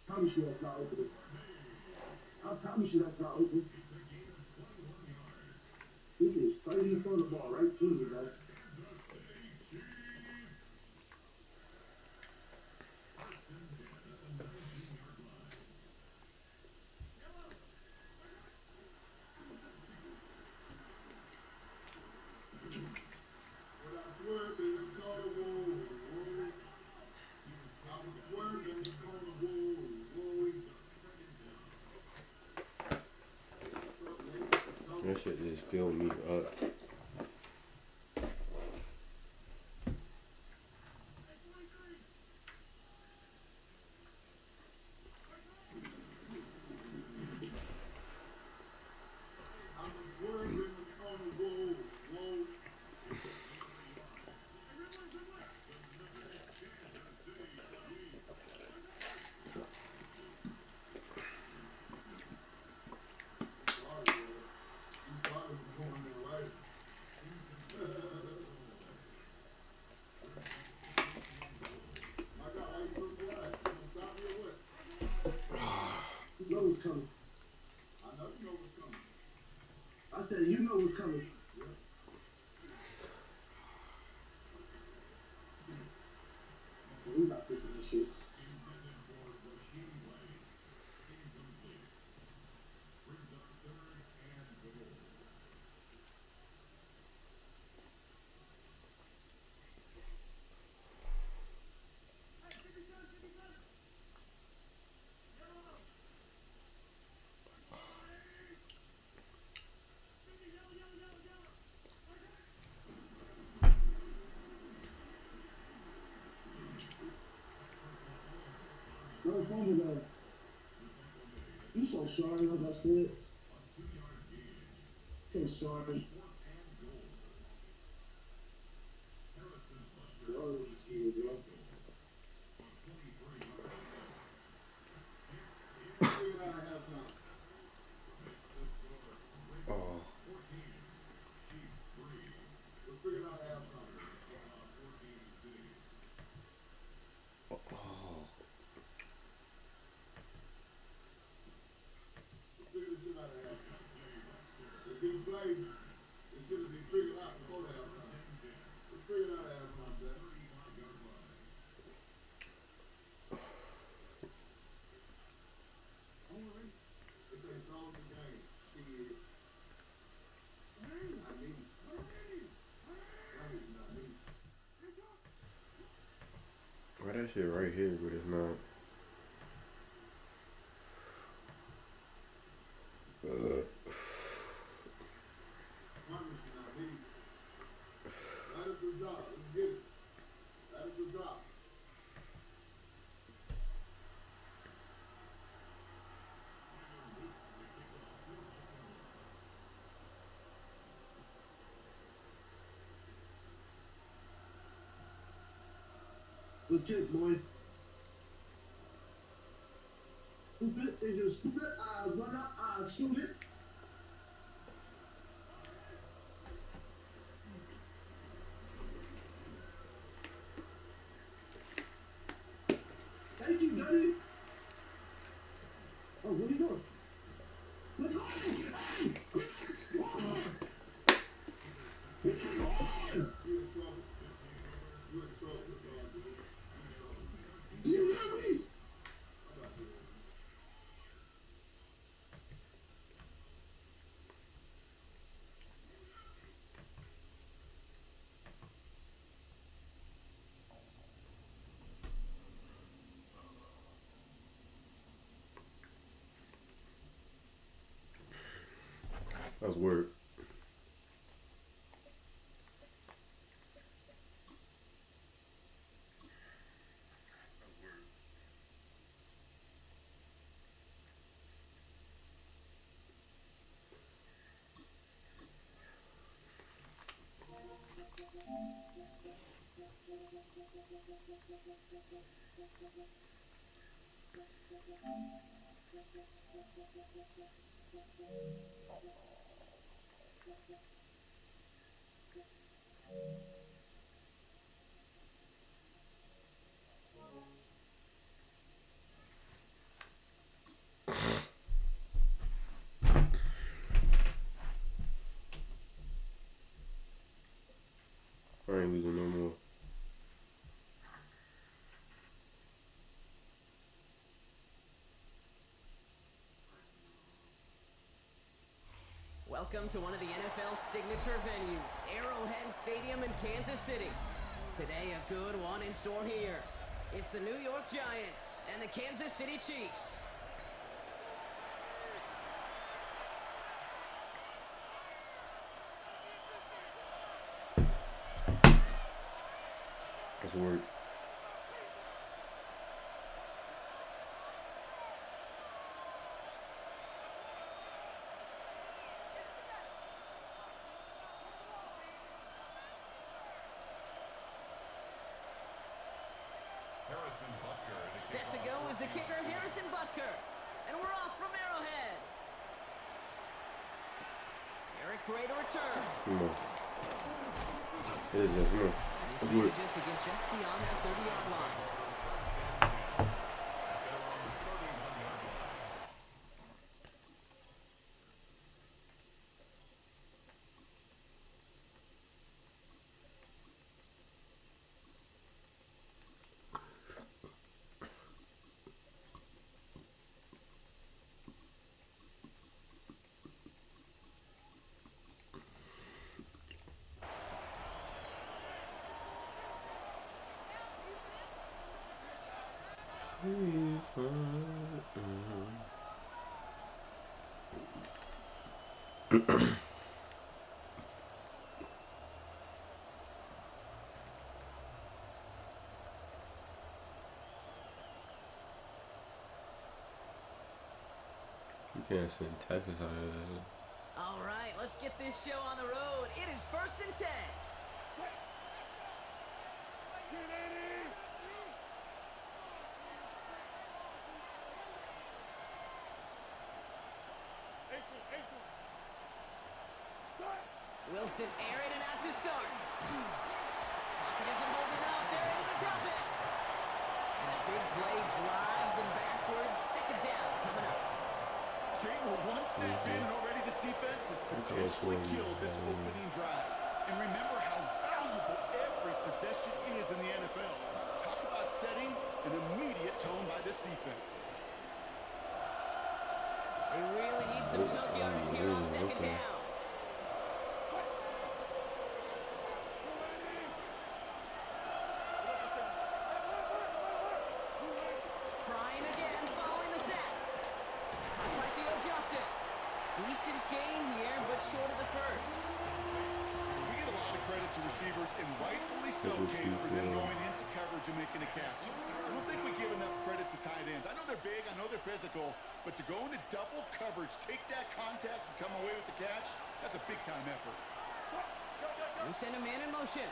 Speaker 11: Promise you that's not open. I promise you that's not open. This is crazy as throwing the ball right to you, man.
Speaker 1: That shit just filled me up.
Speaker 11: You know what's coming. I know you know what's coming. I said you know what's coming. We not fixing this shit. No phone with that. You so sorry, like I said. So sorry. Bro, just give it, bro.
Speaker 1: Oh.
Speaker 11: If he played, it should have been figured out before the halftime. We figured out at halftime, Zach. Don't worry. It's a song the game. Shit. I need. That is not me.
Speaker 1: Why that shit right here, but it's not.
Speaker 11: Promise you not me. That is bizarre. Let's get it. That is bizarre. Good kick, boy. Stupid is your stupid eyes. Run up, eyes, shoot it. Thank you, Daddy. Oh, what are you doing? Look on! You in trouble. You in trouble. You hear me? I'm not doing it.
Speaker 1: That was weird. I ain't losing no more.
Speaker 2: Welcome to one of the NFL's signature venues, Arrowhead Stadium in Kansas City. Today, a good one in store here. It's the New York Giants and the Kansas City Chiefs.
Speaker 1: That's work.
Speaker 2: Set to go is the kicker, Harrison Butker. And we're off from Arrowhead. Eric Gray to return.
Speaker 1: Come on. It is just, come on.
Speaker 2: Just to get just beyond that 30-yard line.
Speaker 1: You can't send Texas out of there.
Speaker 2: All right, let's get this show on the road. It is 1st and 10. Wilson airing it out to start. Pocket isn't holding up. They're able to drop it. And the big play drives them backwards. 2nd down coming up.
Speaker 3: Kane, we're one snap in, and already this defense has potentially killed this opening drive. And remember how valuable every possession is in the NFL. Talk about setting an immediate tone by this defense.
Speaker 2: They really need some chunk yards here on 2nd down. Trying again, following the sack. Like Theo Johnson. Decent gain here, but short of the first.
Speaker 3: We get a lot of credit to receivers, and rightfully so, Kane, for them going into coverage and making a catch. I don't think we give enough credit to tight ends. I know they're big, I know they're physical, but to go into double coverage, take that contact, and come away with the catch, that's a big-time effort.
Speaker 2: We send a man in motion.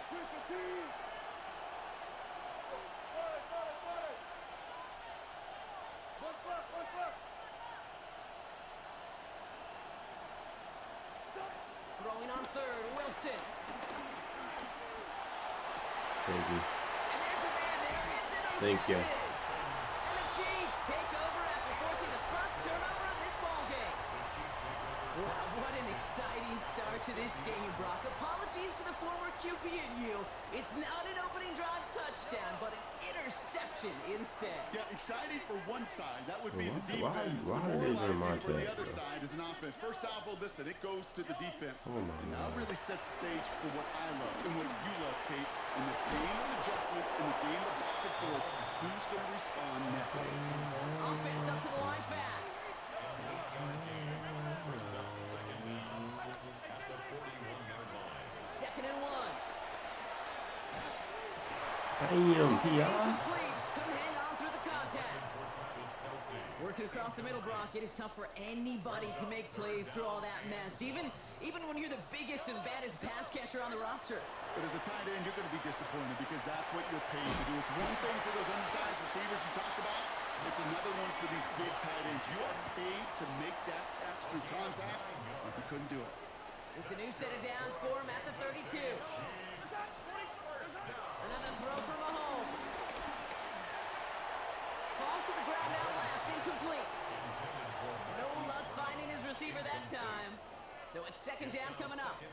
Speaker 2: Throwing on 3rd, Wilson.
Speaker 1: Thank you.
Speaker 2: And there's a man there. It's intercepted.
Speaker 1: Thank you.
Speaker 2: And the Chiefs take over after forcing the first turnover of this ballgame. Wow, what an exciting start to this game, Brock. Apologies to the former QB in you. It's not an opening drive touchdown, but an interception instead.
Speaker 3: Yeah, exciting for one side. That would be the
Speaker 1: Why
Speaker 3: defense.
Speaker 1: are they doing my
Speaker 3: For the
Speaker 1: chat,
Speaker 3: other
Speaker 1: bro?
Speaker 3: side is an offense. First salvo, listen, it goes to the defense.
Speaker 1: Oh, my
Speaker 3: and that
Speaker 1: God.
Speaker 3: really sets the stage for what I love and what you love, Kate. In this game of adjustments, in the game of back and forth, who's going to respond next?
Speaker 2: Offense up to the line fast. Second and 1.
Speaker 1: Damn, P.I.
Speaker 2: Complete. Couldn't hang on through the contact. Working across the middle, Brock, it is tough for anybody to make plays through all that mess, even when you're the biggest and baddest pass catcher on the roster.
Speaker 3: But as a tight end, you're going to be disappointed because that's what you're paid to do. It's one thing for those undersized receivers you talked about. It's another one for these big tight ends. You are paid to make that catch through contact, and you couldn't do it.
Speaker 2: It's a new set of downs for him at the 32. Another throw for Mahomes. Falls to the ground out left, incomplete. No luck finding his receiver that time. So it's 2nd down coming up.
Speaker 1: I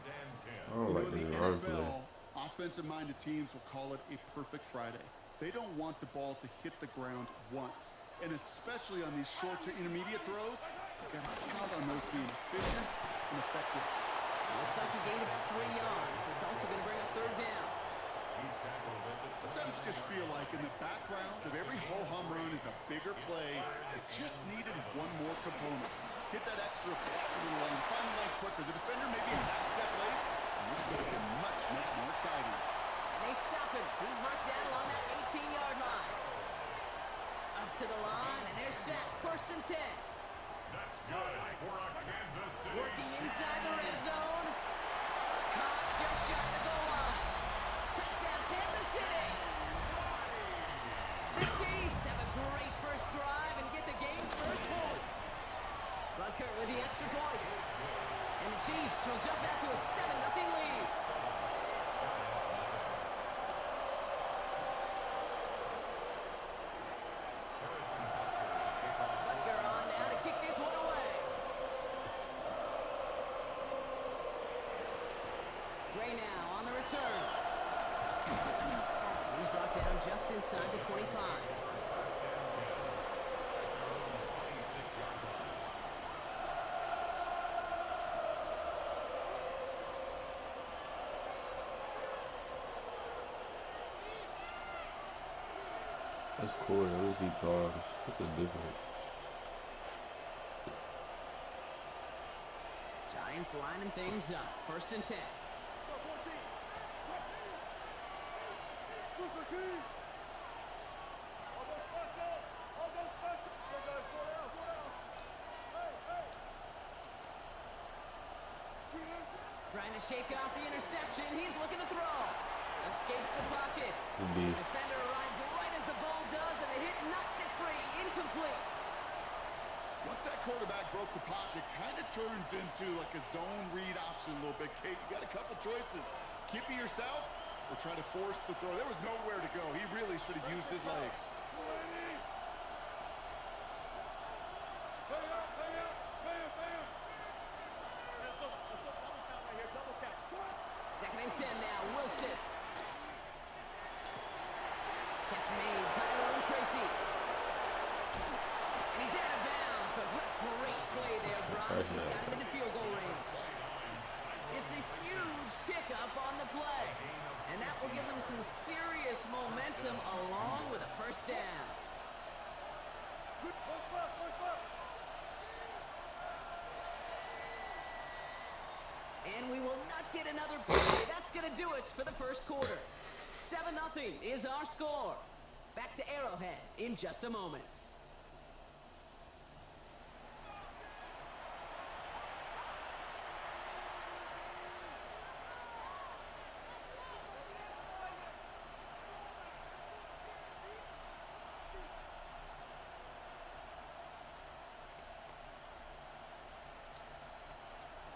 Speaker 1: don't like this run play.
Speaker 3: offensive-minded teams will call it a perfect Friday. They don't want the ball to hit the ground once. And especially on these short to intermediate throws, you got to count on those being efficient and effective.
Speaker 2: Looks like he gained about 3 yards. It's also going to bring up third down.
Speaker 3: Sometimes just feel like in the background of every ho-hum run is a bigger play. It just needed one more component. Hit that extra block in the line, find the line quicker. The defender may be a half step late, and this could have been much, much more exciting.
Speaker 2: And they stop him. He's marked down along that 18-yard line. Up to the line, and they're set. First and 10.
Speaker 4: That's good for a Kansas City.
Speaker 2: Working inside the red zone. Caught just shy of the goal line. Touchdown, Kansas City. The Chiefs have a great first drive and get the game's first points. Butker with the extra point. And the Chiefs will jump out to a 7-0 lead. Butker on now to kick this one away. Gray now on the return. He's brought down just inside the 25.
Speaker 1: That's cool. That was he bombs. What's the difference?
Speaker 2: Giants lining things up. First and 10. Trying to shake off the interception. He's looking to throw. Escapes the pocket.
Speaker 1: Indeed.
Speaker 2: Defender arrives right as the ball does, and the hit knocks it free. Incomplete.
Speaker 3: Once that quarterback broke the pocket, kind of turns into like a zone read option a little bit. Kate, you got a couple choices. Keep it yourself or try to force the throw. There was nowhere to go. He really should have used his legs.
Speaker 2: Second and 10 now. Wilson. Catch made. Tyrone Tracy. And he's out of bounds, but what a great play there, Brock. He's got him in the field goal range. It's a huge pickup on the play. And that will give them some serious momentum along with a first down. And we will not get another play. That's going to do it for the first quarter. 7-0 is our score. Back to Arrowhead in just a moment.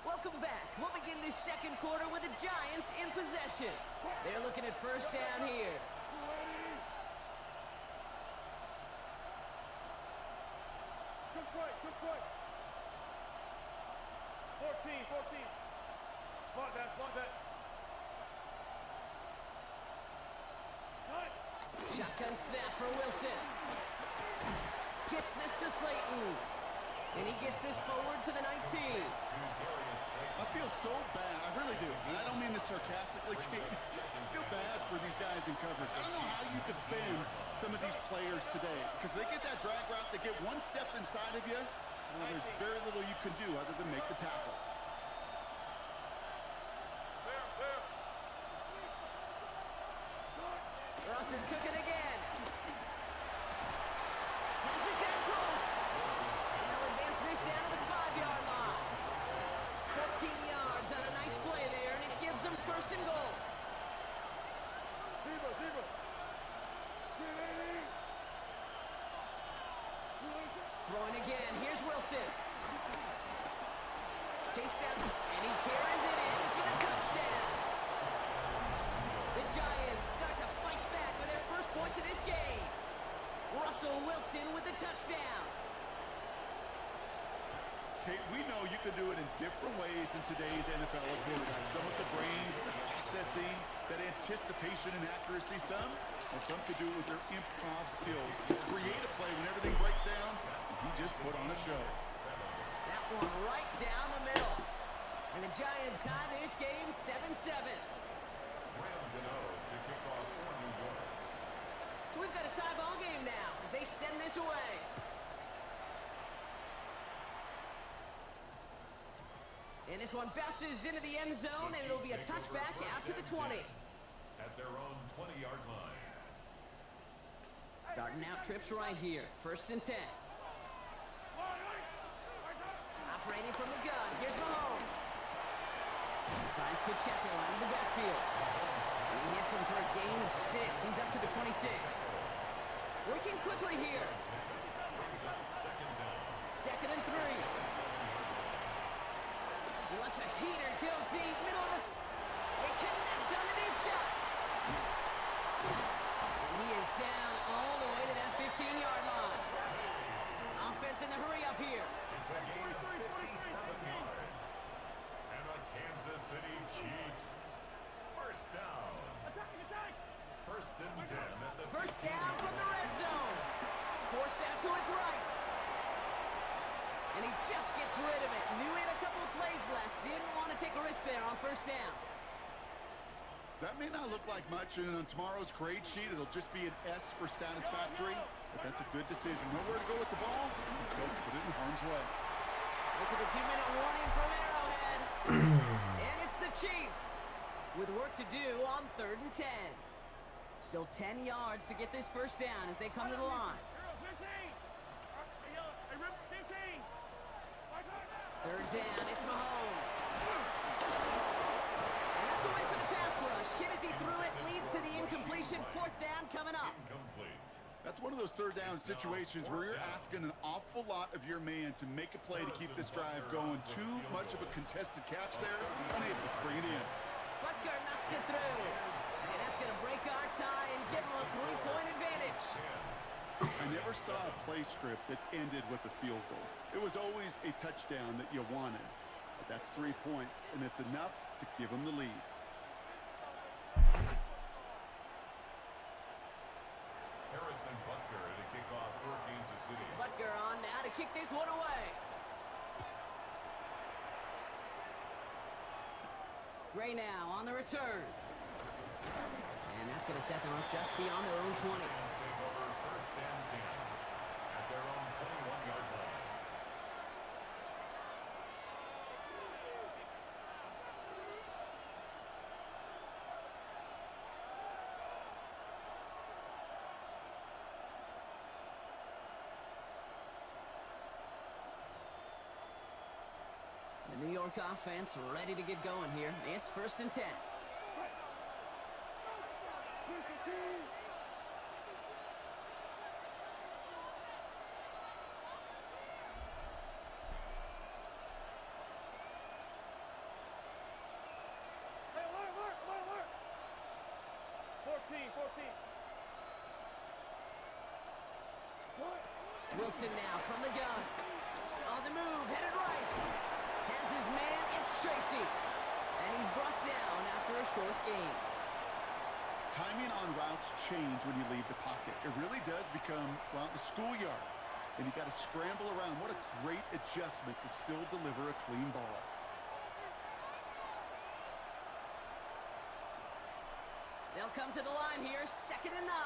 Speaker 2: Welcome back. We'll begin this second quarter with the Giants in possession. They're looking at first down here.
Speaker 9: Good play. 14. Block that.
Speaker 2: Shotgun snap for Wilson. Gets this to Slayton. And he gets this forward to the 19.
Speaker 3: I feel so bad. I really do. And I don't mean this sarcastically. I feel bad for these guys in coverage. I don't know how you defend some of these players today. Because they get that drag route, they get one step inside of you, and there's very little you can do other than make the tackle.
Speaker 2: Ross is cooking again. Hazard's out close. And they'll advance this down to the 5-yard line. 14 yards on a nice play there, and it gives them first and goal. Throwing again. Here's Wilson. Chased down, and he carries it in for the touchdown. The Giants start to fight back for their first points of this game. Russell Wilson with the touchdown.
Speaker 3: Kate, we know you can do it in different ways in today's NFL quarterback. Some with the brains, the processing, That anticipation and accuracy, some could do it with their improv skills to create a play when everything breaks down. He just put on a show.
Speaker 2: That one right down the middle. And the Giants tie this game 7-7. So we've got a tie ball game now as they send this away. And this one bounces into the end zone, and it'll be a touchback out to the 20.
Speaker 4: At their own 20-yard line.
Speaker 2: Starting out trips right here. 1st and 10. Operating from the gun. Here's Mahomes. Finds Pacheco out of the backfield. And he hits him for a gain of 6. He's up to the 26. Working quickly here. 2nd and 3. He lets a heater go deep. Middle of the... They connect on the deep shot. And he is down all the way to that 15-yard line. Offense in the hurry up here.
Speaker 4: It's a gain of 57 yards. And the Kansas City Chiefs. 1st down. 1st and 10 at the
Speaker 2: 1st down from the red zone. Forced out to his right. And he just gets rid of it. Knew he had a couple of plays left. Didn't want to take a risk there on 1st down.
Speaker 3: That may not look like much, and on tomorrow's grade sheet, it'll just be an S for satisfactory. But that's a good decision. Nowhere to go with the ball. Don't put it in harm's way.
Speaker 2: Into the 2-minute warning from Arrowhead. And it's the Chiefs with work to do on 3rd and 10. Still 10 yards to get this 1st down as they come to the line. 3rd down, it's Mahomes. And that's away for the pass rush. Hit as he threw it, leads to the incompletion. 4th down coming up.
Speaker 3: That's one of those 3rd down situations where you're asking an awful lot of your man to make a play to keep this drive going. Too much of a contested catch there, unable to bring it in.
Speaker 2: Butker knocks it through. And that's going to break our tie and give him a 3-point advantage.
Speaker 3: I never saw a play script that ended with a field goal. It was always a touchdown that you wanted. But that's 3 points, and it's enough to give them the lead.
Speaker 4: Harrison Butker to kick off for Kansas City.
Speaker 2: Butker on now to kick this one away. Gray now on the return. And that's going to set them up just beyond their own 20.
Speaker 4: 1st and 10 at their own 21-yard line.
Speaker 2: The New York offense ready to get going here. It's 1st and 10. Wilson now from the gun. On the move, headed right. Has his man, it's Tracy. And he's brought down after a short gain.
Speaker 3: Timing on routes change when you leave the pocket. It really does become, well, the schoolyard. And you got to scramble around. What a great adjustment to still deliver a clean ball.
Speaker 2: They'll come to the line here, 2nd and 9.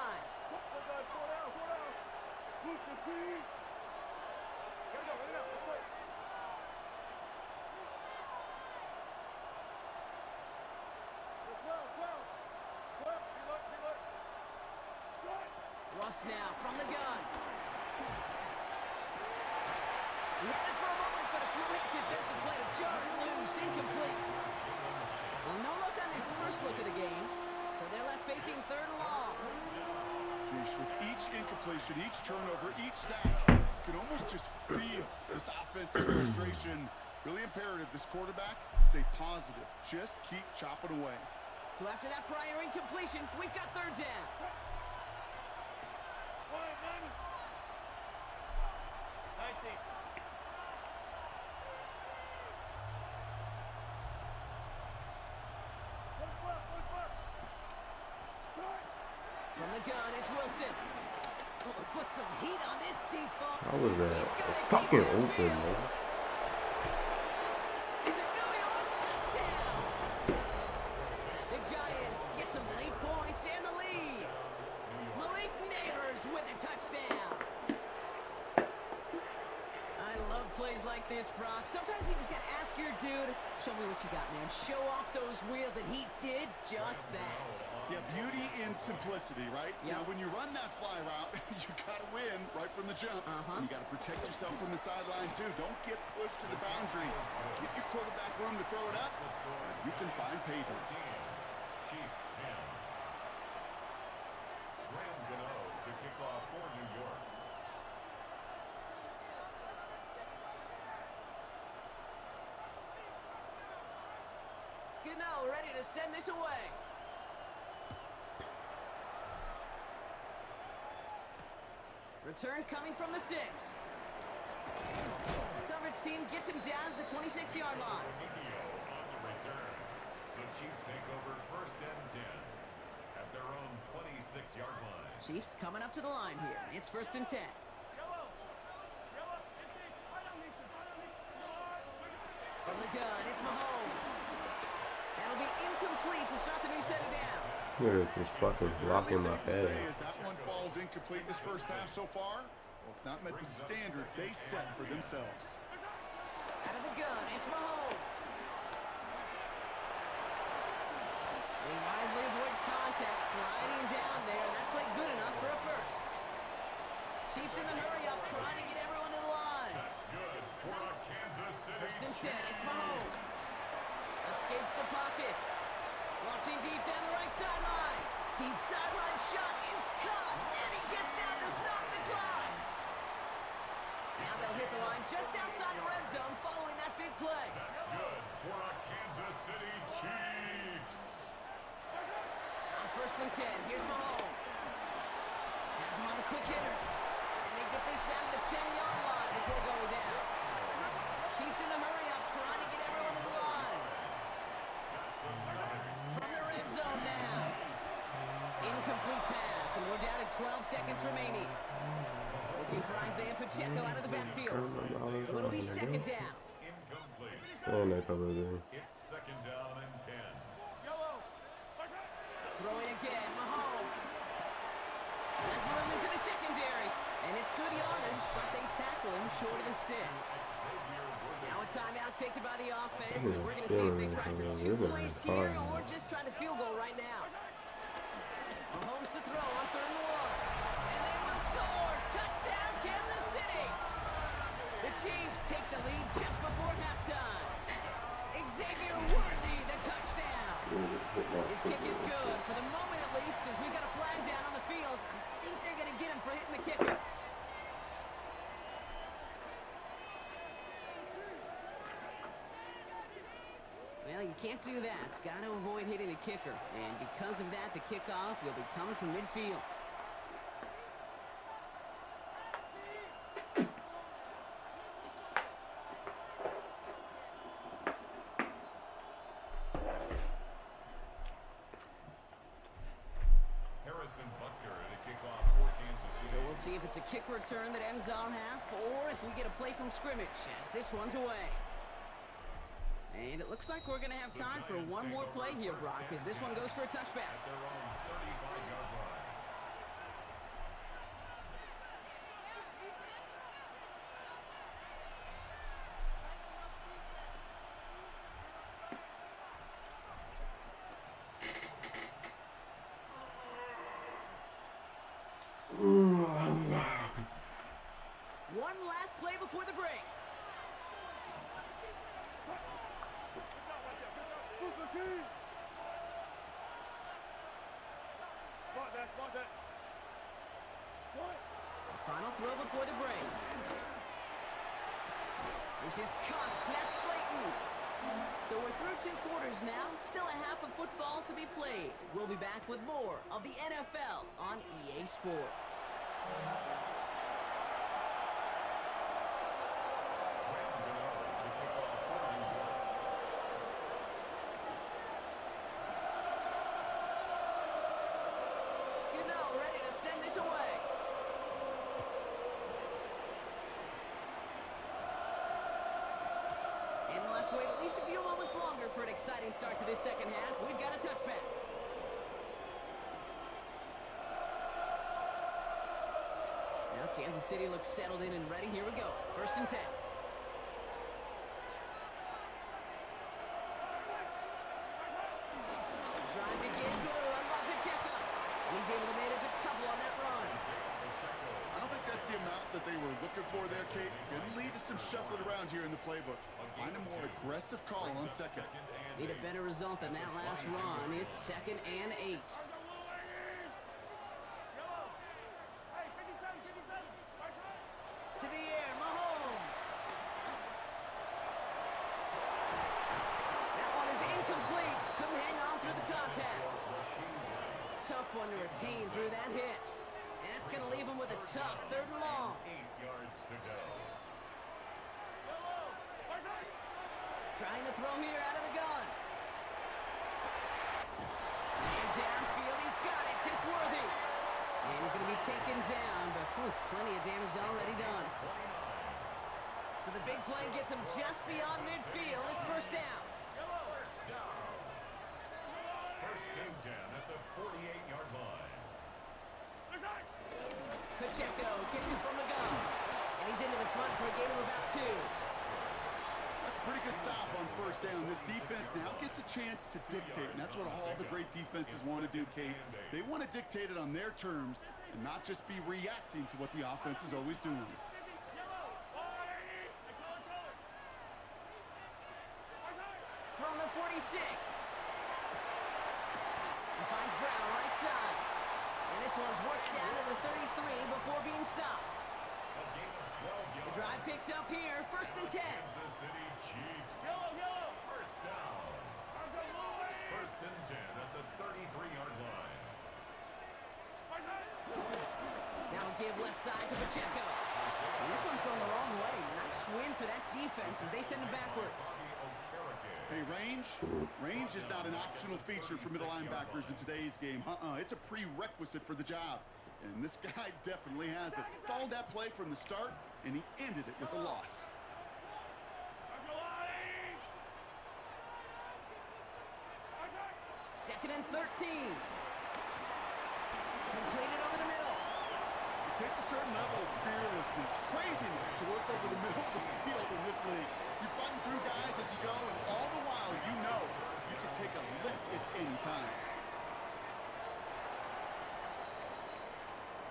Speaker 2: Russ now from the gun. He had it for a moment, but a great defensive play to jar it loose, incomplete. Well, no look on his first look of the game, so they're left facing 3rd and long.
Speaker 3: Jeez, with each incompletion, each turnover, each sack, you can almost just feel this offensive frustration. Really imperative, this quarterback, stay positive. Just keep chopping away.
Speaker 2: So after that prior incompletion, we've got 3rd down. the gun, it's Wilson. Oh, put some heat on this deep ball.
Speaker 1: How was that? Fucking open, man.
Speaker 2: It's a New York touchdown. The Giants get some late points and the lead. Malik Neighbors with a touchdown. I love plays like this, Brock. Sometimes you just gotta ask your dude, show me what you got, man. Show off those wheels, and he did just that.
Speaker 3: Yeah, beauty in simplicity, right?
Speaker 2: Yep.
Speaker 3: Now, when you run that fly route, you gotta win right from the jump. And you gotta protect yourself from the sideline, too. Don't get pushed to the boundary. Give your quarterback room to throw it up. You can find pay dirt.
Speaker 4: Chiefs 10. Graham Gano to kick off for New York.
Speaker 2: Gano ready to send this away. Return coming from the 6. Coverage team gets him down to the 26-yard line.
Speaker 4: On the return. The Chiefs take over 1st and 10 at their own 26-yard line.
Speaker 2: Chiefs coming up to the line here. It's 1st and 10. From the gun, it's Mahomes. That'll be incomplete to start the new set of downs.
Speaker 1: You're just fucking blocking my
Speaker 3: Safe to say
Speaker 1: pass.
Speaker 3: is that one falls incomplete this first half so far. Well, it's not met the standard they set for themselves.
Speaker 2: Out of the gun, it's Mahomes. He wisely avoids contact, sliding down there. That played good enough for a first. Chiefs in the hurry up, trying to get everyone to the line.
Speaker 4: That's good for a Kansas City
Speaker 2: 1st and 10,
Speaker 4: Chiefs.
Speaker 2: it's Mahomes. Escapes the pocket. Launching deep down the right sideline. Deep sideline shot is caught, and he gets out to stop the clock. Now they'll hit the line just outside the red zone following that big play.
Speaker 4: That's good for a Kansas City Chiefs.
Speaker 2: On 1st and 10, here's Mahomes. Has him on a quick hitter. And they get this down to the 10-yard line before going down. Chiefs in the hurry up, trying to get everyone to the line. From the red zone now. Incomplete pass, and we're down to 12 seconds remaining. Looking for Isaiah Pacheco out of the backfield. So it'll be 2nd down.
Speaker 4: Incomplete.
Speaker 1: And they covered it.
Speaker 4: It's 2nd down and 10.
Speaker 2: Throwing again, Mahomes. Has room into the secondary. And it's good yardage, but they tackle him short of the sticks. Now a timeout taken by the offense, and we're going to see if they try for 2 plays here or just try the field goal right now. Mahomes to throw on 3rd and 1. And they will score. Touchdown, Kansas City. The Chiefs take the lead just before halftime. Xavier Worthy, the touchdown. His kick is good, for the moment at least, as we've got a flag down on the field. I think they're going to get him for hitting the kicker. Well, you can't do that. Got to avoid hitting the kicker. And because of that, the kickoff will be coming from midfield. See if it's a kick return that ends our half, or if we get a play from scrimmage, as this one's away. And it looks like we're going to have time for one more play here, Brock, as this one goes for a touchback. One last play before the break. Final throw before the break. This is cut. That's Slayton. So we're through 2 quarters now. Still a half of football to be played. We'll be back with more of the NFL on EA Sports. Ready send this away. And we'll have to wait at least a few moments longer for an exciting start to this second half. We've got a touchback. Now Kansas City looks settled in and ready. Here we go. 1st and 10. Drive begins with a run by Pacheco. And he's able to manage a couple on that run.
Speaker 3: I don't think that's the amount that they were looking for there, Kate. Going to lead to some shuffling around here in the playbook. Find a more aggressive call on second.
Speaker 2: Need a better result than that last run. It's 2nd and 8. To the air, Mahomes. That one is incomplete. Couldn't hang on through the contact. Tough one to retain through that hit. And that's going to leave him with a tough 3rd and long.
Speaker 4: 8 yards to go.
Speaker 2: Trying to throw here out of the gun. And downfield, he's got it. It's worthy. And he's going to be taken down, but plenty of damage already done. So the big play gets him just beyond midfield. It's 1st down.
Speaker 4: First down. 1st and 10 at the 48-yard line.
Speaker 2: Pacheco gets it from the gun. And he's into the front for a gain of about 2.
Speaker 3: That's a pretty good stop on 1st down. This defense now gets a chance to dictate, and that's what all the great defenses want to do, Kate. They want to dictate it on their terms and not just be reacting to what the offense is always doing.
Speaker 2: From the 46. He finds Brown right side. And this one's worked down to the 33 before being stopped. The drive picks up here, 1st and 10.
Speaker 4: Kansas City Chiefs. First down. 1st and 10 at the 33-yard line.
Speaker 2: Now a give left side to Pacheco. And this one's going the wrong way. Nice win for that defense as they send him backwards.
Speaker 3: Hey, range is not an optional feature for middle linebackers in today's game. It's a prerequisite for the job. And this guy definitely has it. Followed that play from the start, and he ended it with a loss.
Speaker 2: 2nd and 13. Completed over the middle.
Speaker 3: It takes a certain level of fearlessness, craziness to work over the middle of the field in this league. You're fighting through guys as you go, and all the while you know you can take a lick at any time.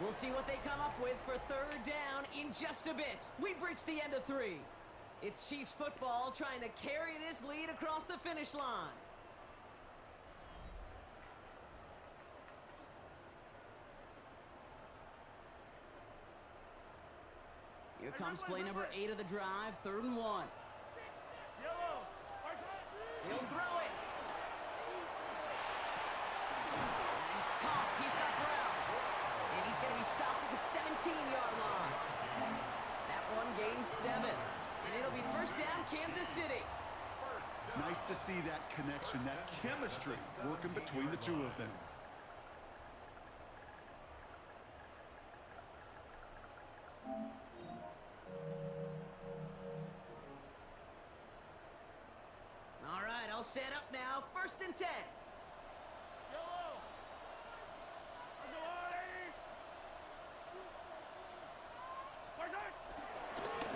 Speaker 2: We'll see what they come up with for 3rd down in just a bit. We've reached the end of 3. It's Chiefs football trying to carry this lead across the finish line. Here comes play number 8 of the drive, 3rd and 1. He'll throw it. He's caught. He's got Brown. And he's going to be stopped at the 17-yard line. That one gains 7. And it'll be 1st down, Kansas City.
Speaker 3: Nice to see that connection, that chemistry working between the two of them.
Speaker 2: All right, all set up now. 1st and 10.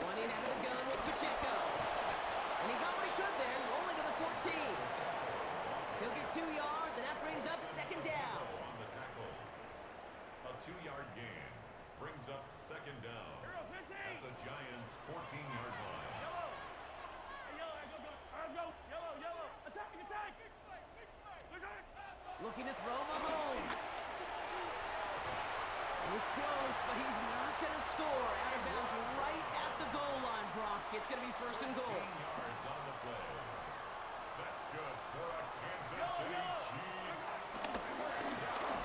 Speaker 2: One in out of the gun with Pacheco. And he got what he could there, rolling to the 14. He'll get 2 yards, and that brings up 2nd down.
Speaker 4: On the tackle. A 2-yard gain brings up 2nd down at the Giants' 14-yard line.
Speaker 2: Looking to throw Mahomes. And it's close, but he's not going to score. Out of bounds right at the goal line, Brock. It's going to be 1st and goal.
Speaker 4: 15 yards on the play. That's good for a Kansas City Chiefs.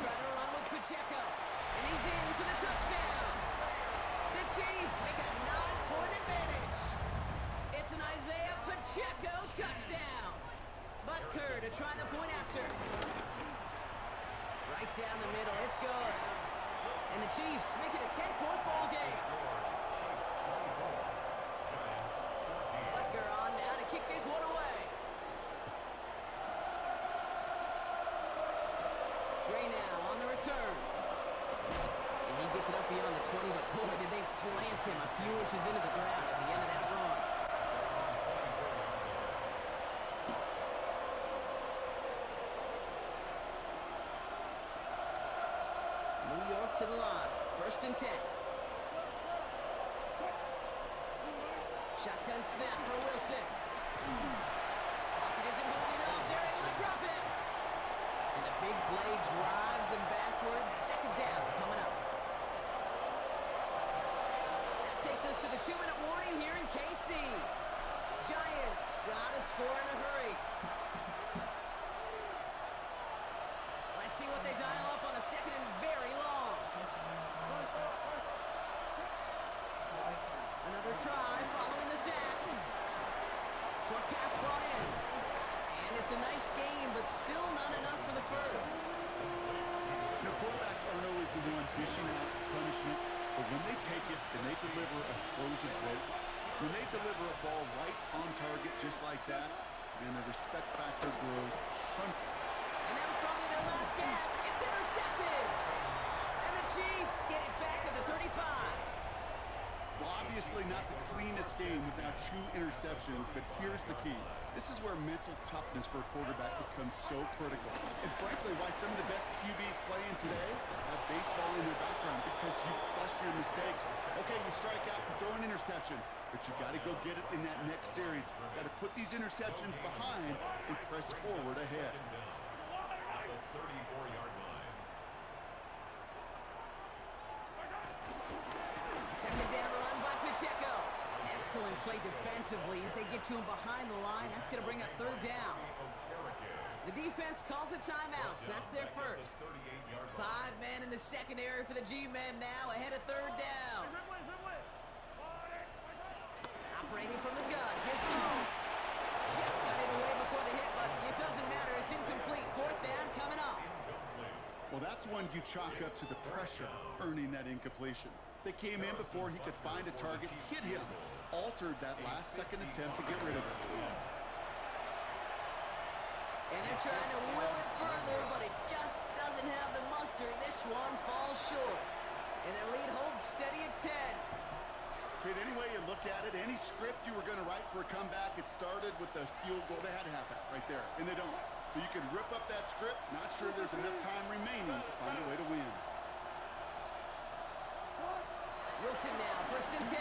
Speaker 2: Trying to run with Pacheco. And he's in for the touchdown. The Chiefs make a 9-point advantage. It's an Isaiah Pacheco touchdown. Butker to try the point after. Right down the middle. It's good. And the Chiefs make it a 10-point ball game. Butker on now to kick this one away. Gray now on the return. And he gets it up beyond the 20, but boy, did they plant him a few inches into the ground at the end of that run. New York to the line. 1st and 10. Shotgun snap for Wilson. Pocket isn't holding up. They're able to drop it. And the big play drives them backwards. 2nd down coming up. That takes us to the 2-minute warning here in KC. Giants got to score in a hurry. Let's see what they dial up on the 2nd and very long. Another try following the sack. Short pass brought in. And it's a nice game, but still not enough for the first.
Speaker 3: You know, quarterbacks aren't always the one dishing out punishment, but when they take it and they deliver a frozen growth, when they deliver a ball right on target just like that, man, the respect factor grows.
Speaker 2: And that was probably their last gasp. It's intercepted. And the Chiefs get it back at the 35.
Speaker 3: Well, obviously not the cleanest game without 2 interceptions, but here's the key. This is where mental toughness for a quarterback becomes so critical. And frankly, why some of the best QBs playing today have baseball in their background, because you flush your mistakes. Okay, you strike out, you throw an interception, but you got to go get it in that next series. Got to put these interceptions behind and press forward ahead.
Speaker 4: 34-yard line.
Speaker 2: 2nd down run by Pacheco. Excellent play defensively as they get to him behind the line. That's going to bring up 3rd down. The defense calls a timeout, so that's their first. 5 men in the secondary for the G-men now ahead of 3rd down. Operating from the gun. Here's Mahomes. Just got it away before the hit, but it doesn't matter. It's incomplete. 4th down coming up.
Speaker 3: Well, that's one you chalk up to the pressure earning that incompletion. They came in before he could find a target, hit him, altered that last-second attempt to get rid of it.
Speaker 2: And they're trying to will it further, but it just doesn't have the muster. This one falls short. And their lead holds steady at 10.
Speaker 3: Kid, any way you look at it, any script you were going to write for a comeback, it started with the field goal. They had to have that right there, and they don't. So you can rip up that script, not sure there's enough time remaining to find a way to win.
Speaker 2: Wilson now, 1st and 10.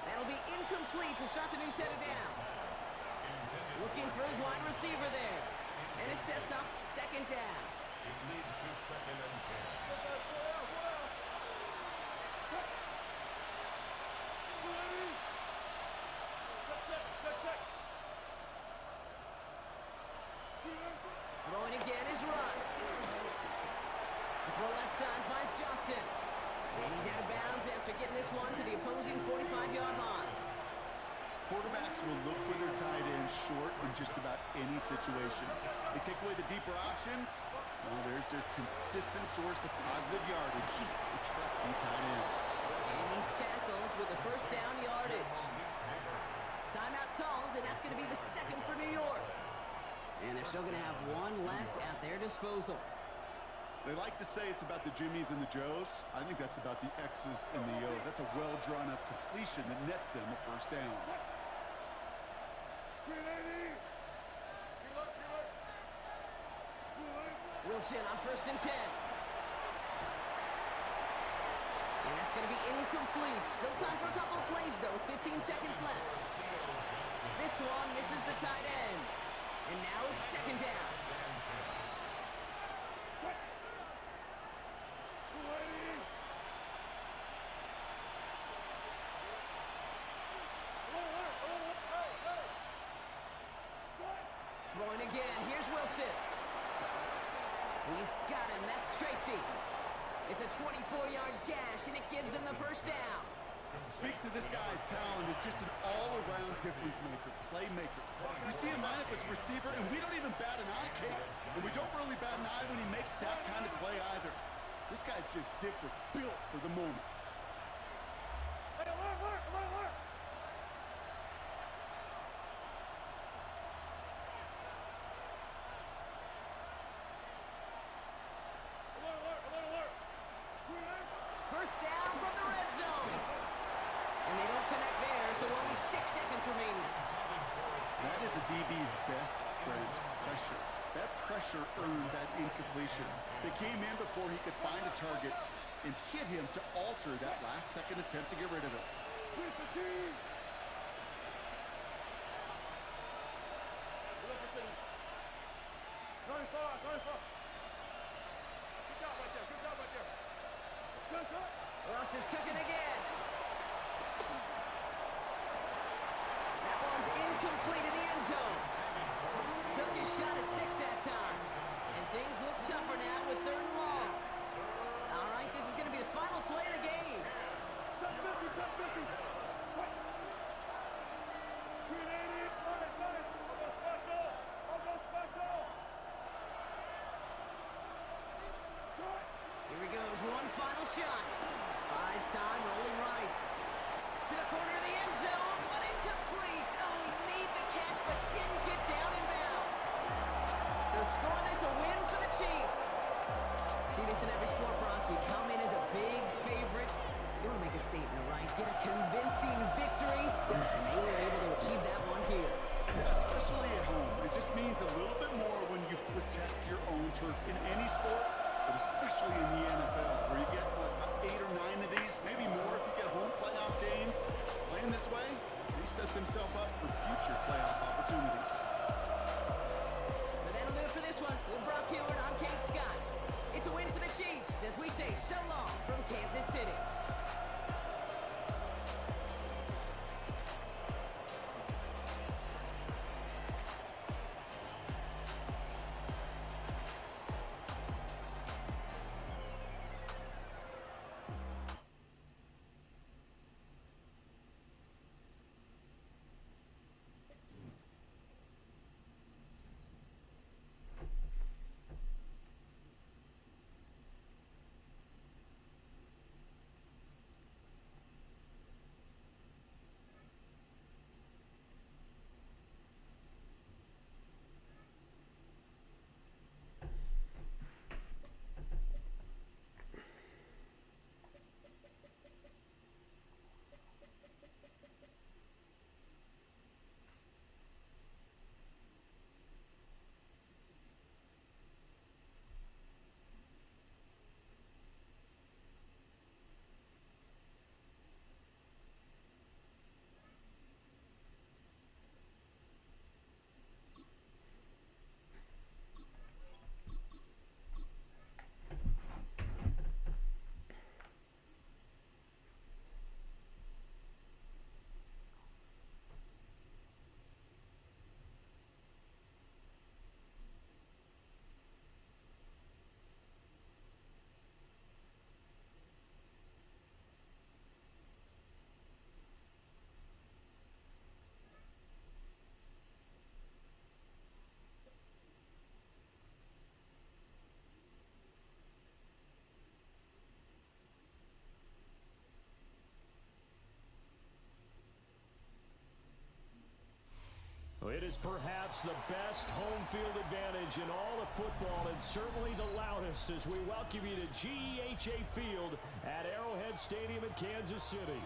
Speaker 2: That'll be incomplete to start the new set of downs. Looking for his wide receiver there. And it sets up 2nd down.
Speaker 4: It leads to 2nd and 10.
Speaker 2: Throwing again is Russ. The throw left side finds Johnson. And he's out of bounds after getting this one to the opposing 45-yard line.
Speaker 3: Quarterbacks will look for their tight end short in just about any situation. They take away the deeper options. Well, there's their consistent source of positive yardage, the trusty tight end.
Speaker 2: And he's tackled with the 1st down yardage. Timeout called, and that's going to be the 2nd for New York. And they're still going to have 1 left at their disposal.
Speaker 3: They like to say it's about the Jimmies and the Joes. I think that's about the X's and the O's. That's a well-drawn-up completion that nets them a 1st down.
Speaker 2: Wilson on 1st and 10. And that's going to be incomplete. Still time for a couple of plays, though. 15 seconds left. This one misses the tight end. And now it's 2nd down. Throwing again. Here's Wilson. He's got him. That's Tracy. It's a 24-yard gash, and it gives them the 1st down.
Speaker 3: Speaks to this guy's talent as just an all-around difference maker, playmaker. We see him line up as a receiver, and we don't even bat an eye, Kate. And we don't really bat an eye when he makes that kind of play either. This guy's just different, built for the moment.
Speaker 9: Hey, alert!
Speaker 2: First down from the red zone. And they don't connect there, so only 6 seconds remaining.
Speaker 3: That is a DB's best friend, pressure. That pressure earned that incompletion. They came in before he could find a target and hit him to alter that last-second attempt to get rid of it.
Speaker 2: Russ is cooking again. That one's incomplete in the end zone. Took his shot at 6 that time. And things look tougher now with 3rd and long. All right, this is going to be the final play of the game. Here he goes, one final shot. Buys time, rolling right. To the corner of the end zone, but incomplete. Oh, he made the catch, but didn't get down in bounds. So score this a win for the Chiefs. See this in every sport, Brock. You come in as a big favorite. You want to make a statement, right? Get a convincing victory, and they were able to achieve that one here.
Speaker 3: Yeah, especially at home. It just means a little bit more when you protect your own turf in any sport, but especially in the NFL, where you get, what, 8 or 9 of these, maybe more if you get home playoff games. Playing this way, they set themselves up for future playoff opportunities.
Speaker 2: So that'll do it for this one. With Brock Hewitt, I'm Kate Scott. It's a win for the Chiefs as we say so long from Kansas City.
Speaker 7: It is perhaps the best home field advantage in all of football and certainly the loudest as we welcome you to GEHA Field at Arrowhead Stadium in Kansas City.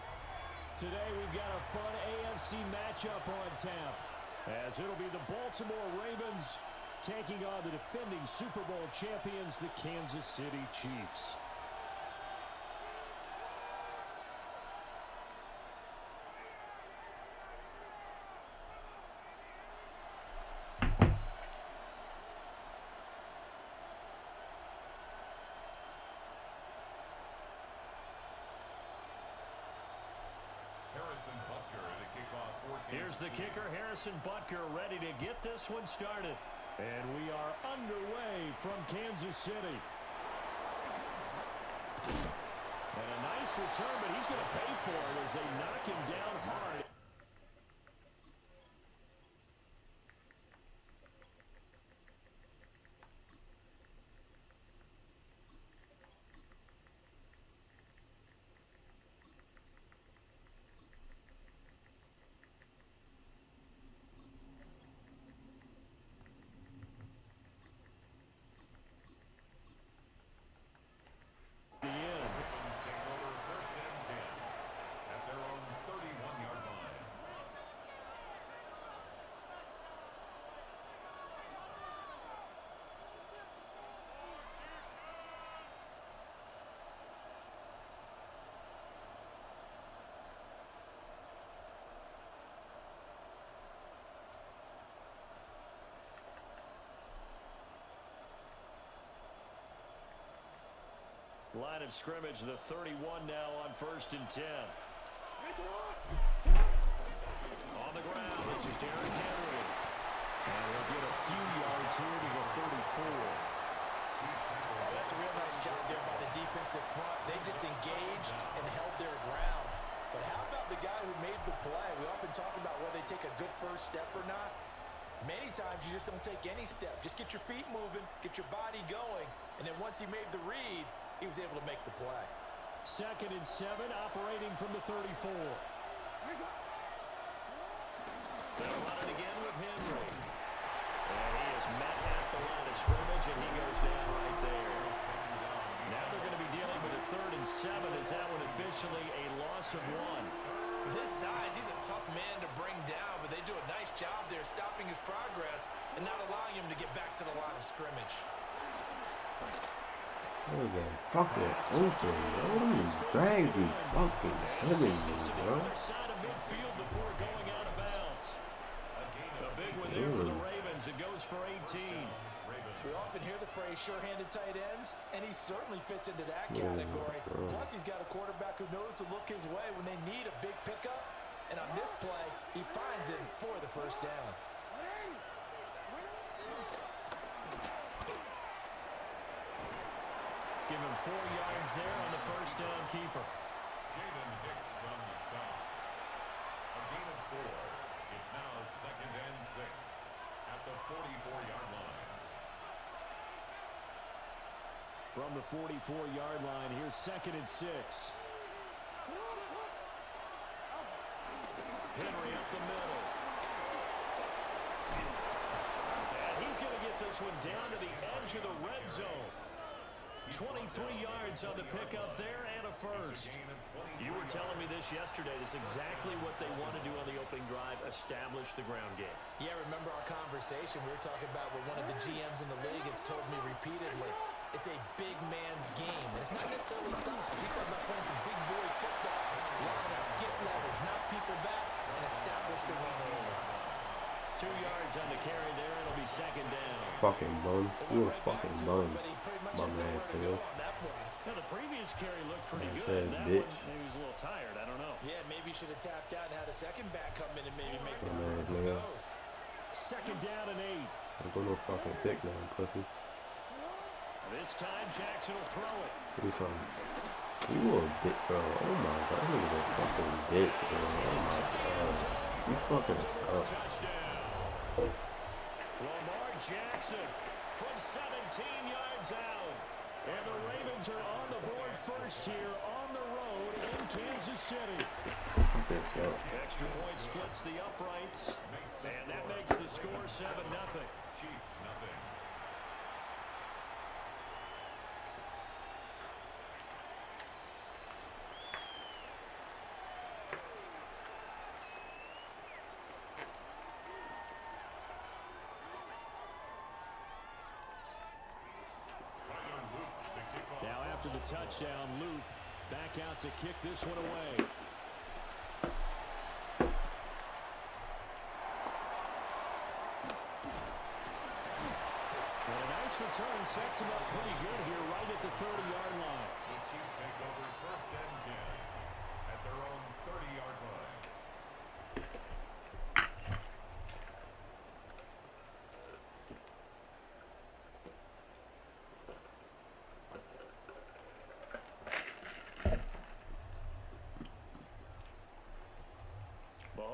Speaker 7: Today we've got a fun AFC matchup on tap as it'll be the Baltimore Ravens taking on the defending Super Bowl champions, the Kansas City Chiefs. Here's the kicker, Harrison Butker, ready to get this one started. And we are underway from Kansas City. And a nice return, but he's going to pay for it as they knock him down hard. Line of scrimmage, the 31 now on 1st and 10. On the ground, this is Derrick Henry. And he'll get a few yards here to the 34.
Speaker 5: That's a real nice job there by the defensive front. They just engaged and held their ground. But how about the guy who made the play? We often talk about whether they take a good first step or not. Many times you just don't take any step. Just get your feet moving, get your body going, and then once he made the read, he was able to make the play.
Speaker 7: 2nd and 7, operating from the 34. They'll run it again with Henry. And he is met at the line of scrimmage, and he goes down right there. Now they're going to be dealing with a 3rd and 7. Is that one officially a loss of 1?
Speaker 5: With his size, he's a tough man to bring down, but they do a nice job there stopping his progress and not allowing him to get back to the line of scrimmage.
Speaker 1: What is that fucking open, bro? These drags be fucking killing me, bro.
Speaker 7: A big one there for the Ravens. It goes for 18.
Speaker 5: We often hear the phrase sure-handed tight ends, and he certainly fits into that category. Plus, he's got a quarterback who knows to look his way when they need a big pickup. And on this play, he finds it for the first down.
Speaker 7: Give him 4 yards there on the first down keeper.
Speaker 4: Jaden Hicks on the stop. A gain of 4. It's now 2nd and 6 at the 44-yard line.
Speaker 7: From the 44-yard line, here's 2nd and 6. Henry up the middle. And he's going to get this one down to the edge of the red zone. 23 yards on the pickup there and a first. You were telling me this yesterday. This is exactly what they want to do on the opening drive, establish the ground game.
Speaker 5: Yeah, remember our conversation? We were talking about what one of the GMs in the league has told me repeatedly. It's a big man's game. And it's not necessarily size. He's talking about playing some big boy football. Line up, get leverage, knock people back, and establish the run early.
Speaker 7: 2 yards on the carry there. It'll be 2nd down.
Speaker 1: Fucking bum. You a fucking bum. Bum ass girl.
Speaker 7: Now, the previous carry looked pretty good. That one, maybe he was a little tired. I don't know.
Speaker 5: Yeah, maybe he should have tapped out and had a second back come in and maybe make that
Speaker 1: ass
Speaker 5: one.
Speaker 1: nigga.
Speaker 7: 2nd down and 8.
Speaker 1: I'm going to fucking pick now, pussy.
Speaker 7: This time, Jackson will throw it.
Speaker 1: Do something. You a bitch, bro. Oh my god. That nigga's a fucking bitch, bro. Oh my god. You fucking suck.
Speaker 7: Lamar Jackson from 17 yards out. And the Ravens are on the board first here on the road in Kansas City. Extra point splits the uprights. And that makes the score 7-0.
Speaker 4: Chiefs, nothing.
Speaker 7: After the touchdown, Luke back out to kick this one away. And a nice return sets him up pretty good here right at the 30-yard line.
Speaker 4: The Chiefs take over 1st and 10 at their own 30-yard line.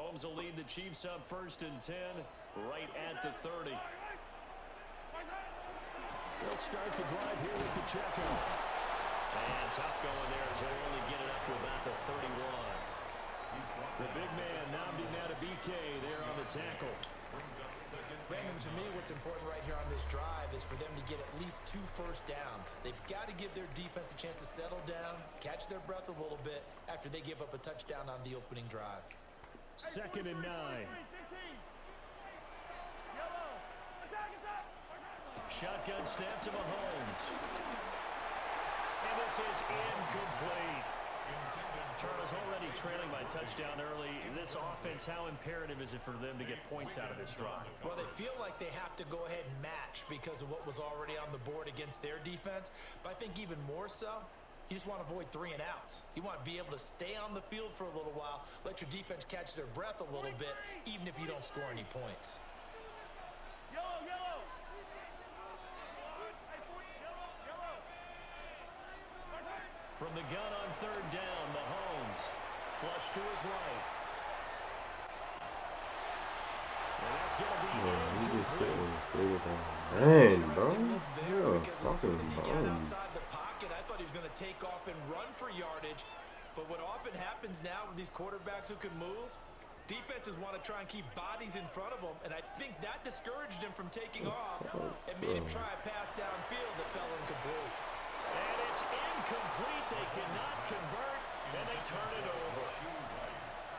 Speaker 7: Mahomes will lead the Chiefs up 1st and 10, right at the 30. They'll start the drive here with the checkout. And tough going there as they'll only get it up to about the 31. The big man, Nnamdi Madubuike, there on the tackle.
Speaker 8: Brandon, to me, what's important right here on this drive is for them to get at least 2 first downs. They've got to give their defense a chance to settle down, catch their breath a little bit after they give up a touchdown on the opening drive.
Speaker 7: 2nd and 9. Shotgun snap to Mahomes. And this is incomplete. Charles, already trailing by touchdown early. This offense, how imperative is it for them to get points out of this drive?
Speaker 8: Well, they feel like they have to go ahead and match because of what was already on the board against their defense. But I think even more so, you just want to avoid 3 and outs. You want to be able to stay on the field for a little while, let your defense catch their breath a little bit, even if you don't score any points.
Speaker 7: From the gun on 3rd down, Mahomes flush to his right. And that's going to be
Speaker 1: Dang, bro. Yeah, fucking
Speaker 8: bum. Outside the pocket, I thought he was going to take off and run for yardage. But what often happens now with these quarterbacks who can move, defenses want to try and keep bodies in front of them. And I think that discouraged him from taking off and made him try a pass downfield that fell incomplete.
Speaker 7: And it's incomplete. They cannot convert, and they turn it over.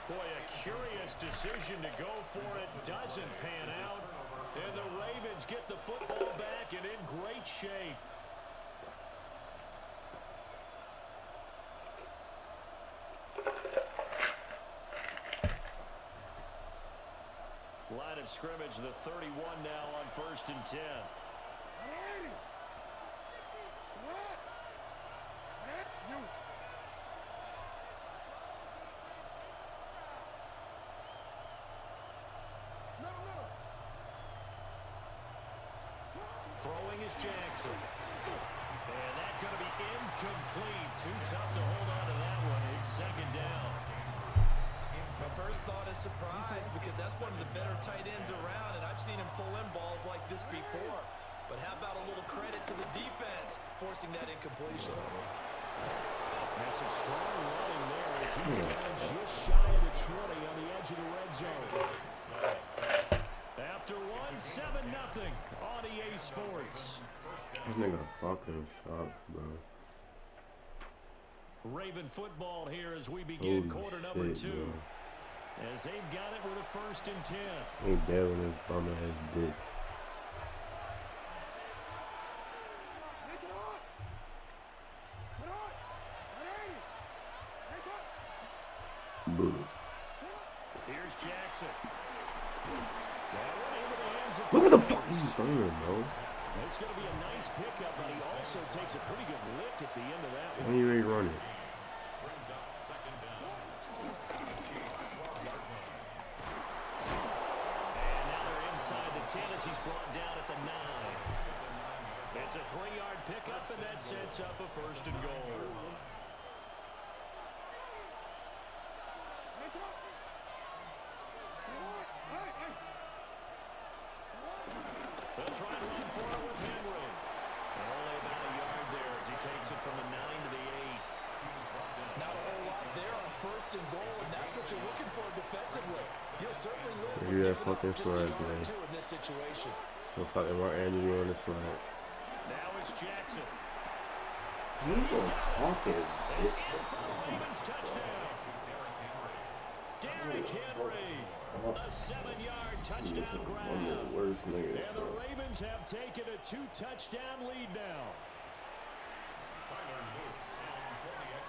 Speaker 7: Boy, a curious decision to go for it. Doesn't pan out. And the Ravens get the football back and in great shape. Line of scrimmage, the 31 now on 1st and 10. Throwing is Jackson. And that's going to be incomplete. Too tough to hold on to that one. It's 2nd down.
Speaker 8: My first thought is surprise because that's one of the better tight ends around, and I've seen him pull in balls like this before. But how about a little credit to the defense forcing that incompletion?
Speaker 7: That's some strong running there as he's down just shy of the 20 on the edge of the red zone. After 1-7-0 on EA Sports.
Speaker 1: This nigga fucking sucks, bro.
Speaker 7: Raven football here as we begin quarter number 2.
Speaker 1: Bro.
Speaker 7: As they've got it with a 1st and 10.
Speaker 1: He dead with his bum ass bitch. Boo.
Speaker 7: Here's Jackson.
Speaker 1: Look at the fuck he's doing, bro.
Speaker 7: It's going to be a nice pickup, but he also takes a pretty good lick at the end of that one.
Speaker 1: When you ready to run it?
Speaker 7: And now they're inside the 10 as he's brought down at the 9. It's a 3-yard pickup, and that sets up a 1st and goal. They'll try to run for it with Henry. And only about a yard there as he takes it from the 9 to the 8.
Speaker 8: Not a whole lot there on 1st and goal, and that's what you're looking for defensively. You'll certainly live
Speaker 1: You that fucking swag, man.
Speaker 8: in this situation.
Speaker 1: The fucking Mark Andrews on the slide.
Speaker 7: Now it's Jackson.
Speaker 1: He's a fucking
Speaker 7: And in for the Ravens touchdown. Derrick Henry. A 7-yard touchdown grab. And the Ravens have taken a 2-touchdown lead now.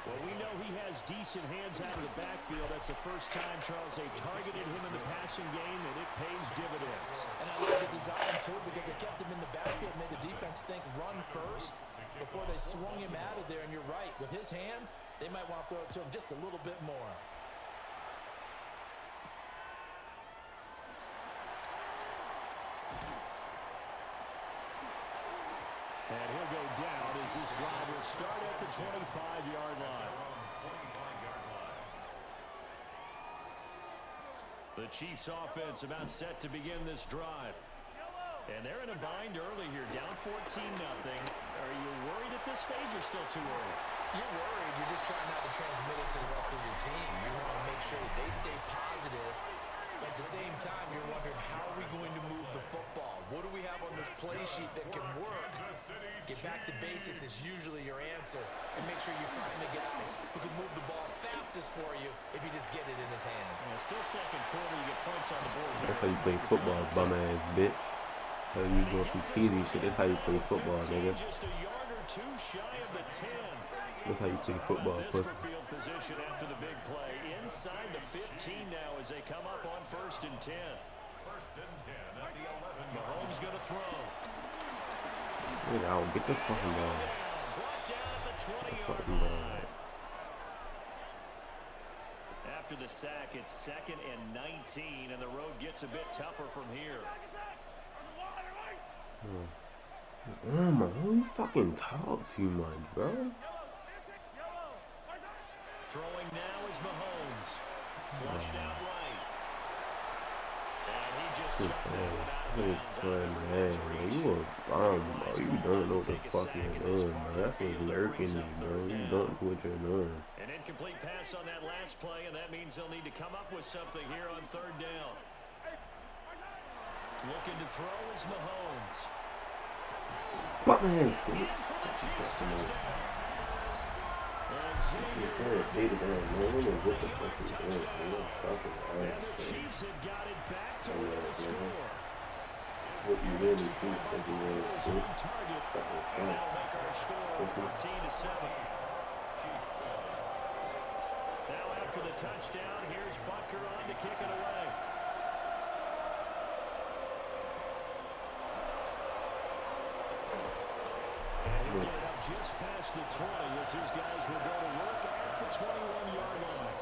Speaker 7: Well, we know he has decent hands out of the backfield. That's the first time, Charles, they targeted him in the passing game, and it pays dividends.
Speaker 8: And I love the design, too, because they kept him in the backfield, made the defense think run first before they swung him out of there. And you're right, with his hands, they might want to throw it to him just a little bit more.
Speaker 7: And he'll go down as this drive will start at the 25-yard line. The Chiefs offense about set to begin this drive. And they're in a bind early here, down 14-0. Are you worried at this stage or still too early?
Speaker 8: You're worried. You're just trying not to transmit it to the rest of your team. You want to make sure that they stay positive. But at the same time, you're wondering, how are we going to move the football? What do we have on this play sheet that can work? Get back to basics is usually your answer. And make sure you find the guy who can move the ball fastest for you if you just get it in his hands.
Speaker 7: Yeah, still second quarter, you get points on the board.
Speaker 1: That's how you play football, bum-ass bitch. So you go some cheesy shit. That's how you play football, nigga.
Speaker 7: Just a yard or two shy of the 10.
Speaker 1: That's how you play football, pussy.
Speaker 7: Field position after the big play. Inside the 15 now as they come up on 1st and 10.
Speaker 4: 1st and 10 at the 11.
Speaker 7: Mahomes going to throw.
Speaker 1: Get out. Get the fucking ball.
Speaker 7: Brought down at the 20-yard line. After the sack, it's 2nd and 19, and the road gets a bit tougher from here.
Speaker 1: You fucking talk too much, bro.
Speaker 7: Throwing now is Mahomes. Flushed out right. And he just jumped
Speaker 1: You a bum, bro. You don't know what the fuck you're doing, bro. That's what's lurking you, bro. You don't know what you're doing.
Speaker 7: An incomplete pass on that last play, and that means they'll need to come up with something here on 3rd down. Looking to throw is Mahomes.
Speaker 1: Butt my hands, bitch.
Speaker 7: Chiefs have got it back to where the score.
Speaker 1: What you really do is you really do.
Speaker 7: Target. And that'll make our score 14-7. Now after the touchdown, here's Butker on to kick it away. And he'll get it up just past the 20 as his guys will go to work at the 21-yard line.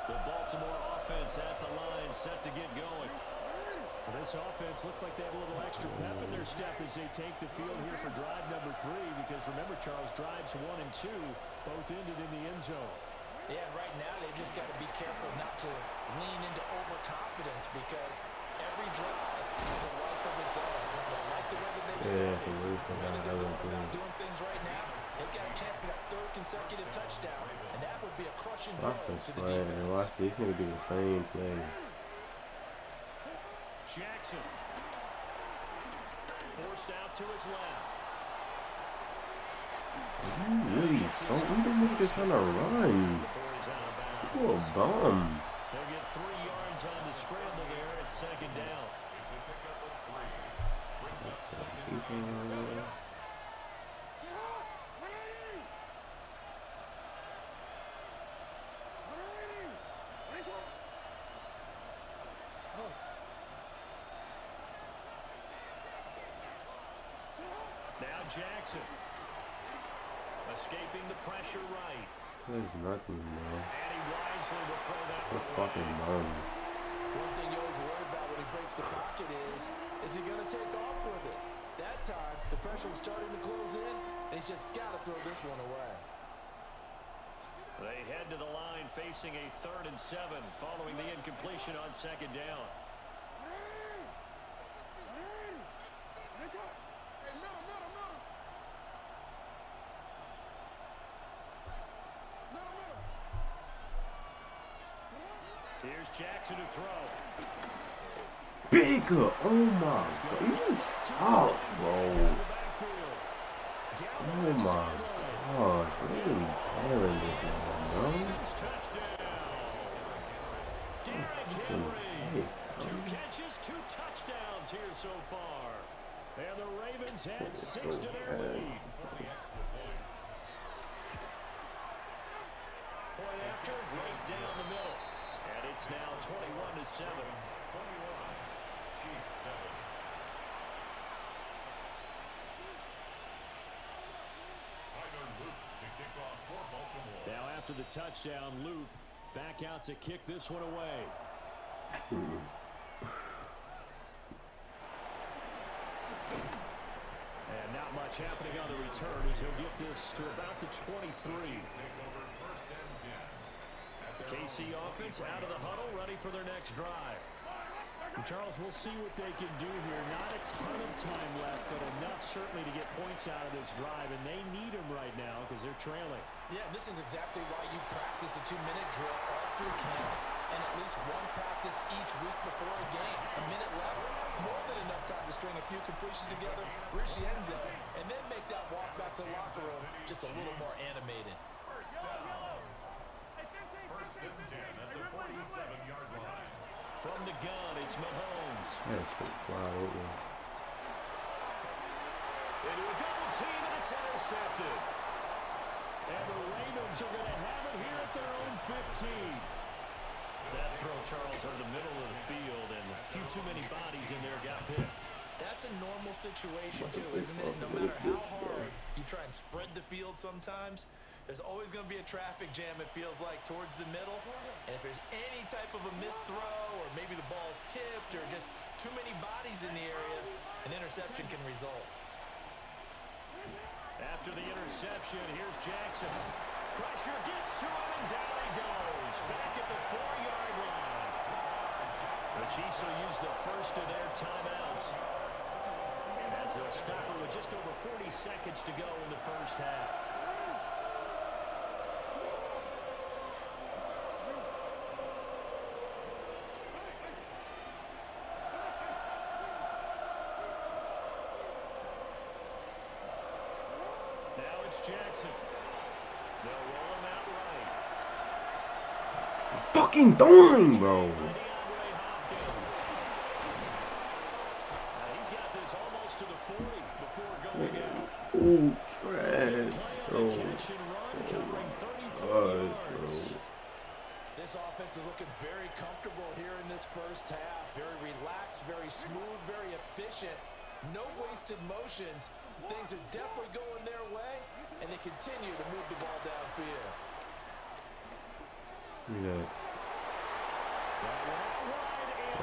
Speaker 7: The Baltimore offense at the line, set to get going. Well, this offense looks like they have a little extra pep in their step as they take the field here for drive number 3, because remember, Charles, drives 1 and 2 both ended in the end zone.
Speaker 5: Yeah, and right now they've just got to be careful not to lean into overconfidence, because every drive has a life of its own. They like the way that they've started. They're doing things right now. They've got a chance for that 3rd consecutive touchdown, and that would be a crushing blow to the defense.
Speaker 1: Watch this nigga do the same play.
Speaker 7: Jackson forced out to his left.
Speaker 1: You really something? This nigga just trying to run. You a bum.
Speaker 7: They'll get 3 yards on the scramble there at 2nd down. Now Jackson escaping the pressure right.
Speaker 1: There's nothing, man.
Speaker 7: And he wisely will throw that
Speaker 1: You're fucking bum.
Speaker 5: One thing you always worry about when he breaks the pocket is he going to take off with it? That time, the pressure was starting to close in, and he's just got to throw this one away.
Speaker 7: They head to the line facing a 3rd and 7 following the incompletion on 2nd down. Here's Jackson to throw.
Speaker 1: Bigger! Oh my god. You suck, bro. Oh my gosh. Really bailing this man, bro.
Speaker 7: Derrick Henry. 2 catches, 2 touchdowns here so far. And the Ravens had 6 to their lead. Point after, right down the middle. And it's now 21-7.
Speaker 4: 21, Chiefs 7. Tyler Luke to kick off for Baltimore.
Speaker 7: Now after the touchdown, Luke back out to kick this one away. And not much happening on the return as he'll get this to about the 23. KC offense out of the huddle, ready for their next drive. And Charles, we'll see what they can do here. Not a ton of time left, but enough certainly to get points out of this drive, and they need them right now because they're trailing.
Speaker 5: Yeah, this is exactly why you practice a 2-minute drill all through camp, and at least one practice each week before a game. A minute left, more than enough time to string a few completions together, reach the end zone, and then make that walk back to the locker room just a little more animated.
Speaker 4: First and 10 at the 47-yard line.
Speaker 7: From the gun, it's Mahomes.
Speaker 1: That's so wide open.
Speaker 7: Into a double team, and it's intercepted. And the Ravens are going to have it here at their own 15. That throw, Charles, over the middle of the field, and a few too many bodies in there got picked.
Speaker 8: That's a normal situation, too, isn't it? No matter how hard you try and spread the field sometimes, there's always going to be a traffic jam, it feels like, towards the middle. And if there's any type of a missed throw or maybe the ball's tipped or just too many bodies in the area, an interception can result.
Speaker 7: After the interception, here's Jackson. Pressure gets to him, and down he goes. Back at the 4-yard line. The Chiefs will use the first of their timeouts as they'll stop it with just over 40 seconds to go in the first half. Jackson. They'll roll him out right.
Speaker 1: Fucking throwing, bro.
Speaker 7: He's got this almost to the 40 before going out.
Speaker 1: Oh, trash, bro.
Speaker 5: This offense is looking very comfortable here in this first half. Very relaxed, very smooth, very efficient. No wasted motions. Things are definitely going their way, and they continue to move the ball downfield.
Speaker 1: Yeah.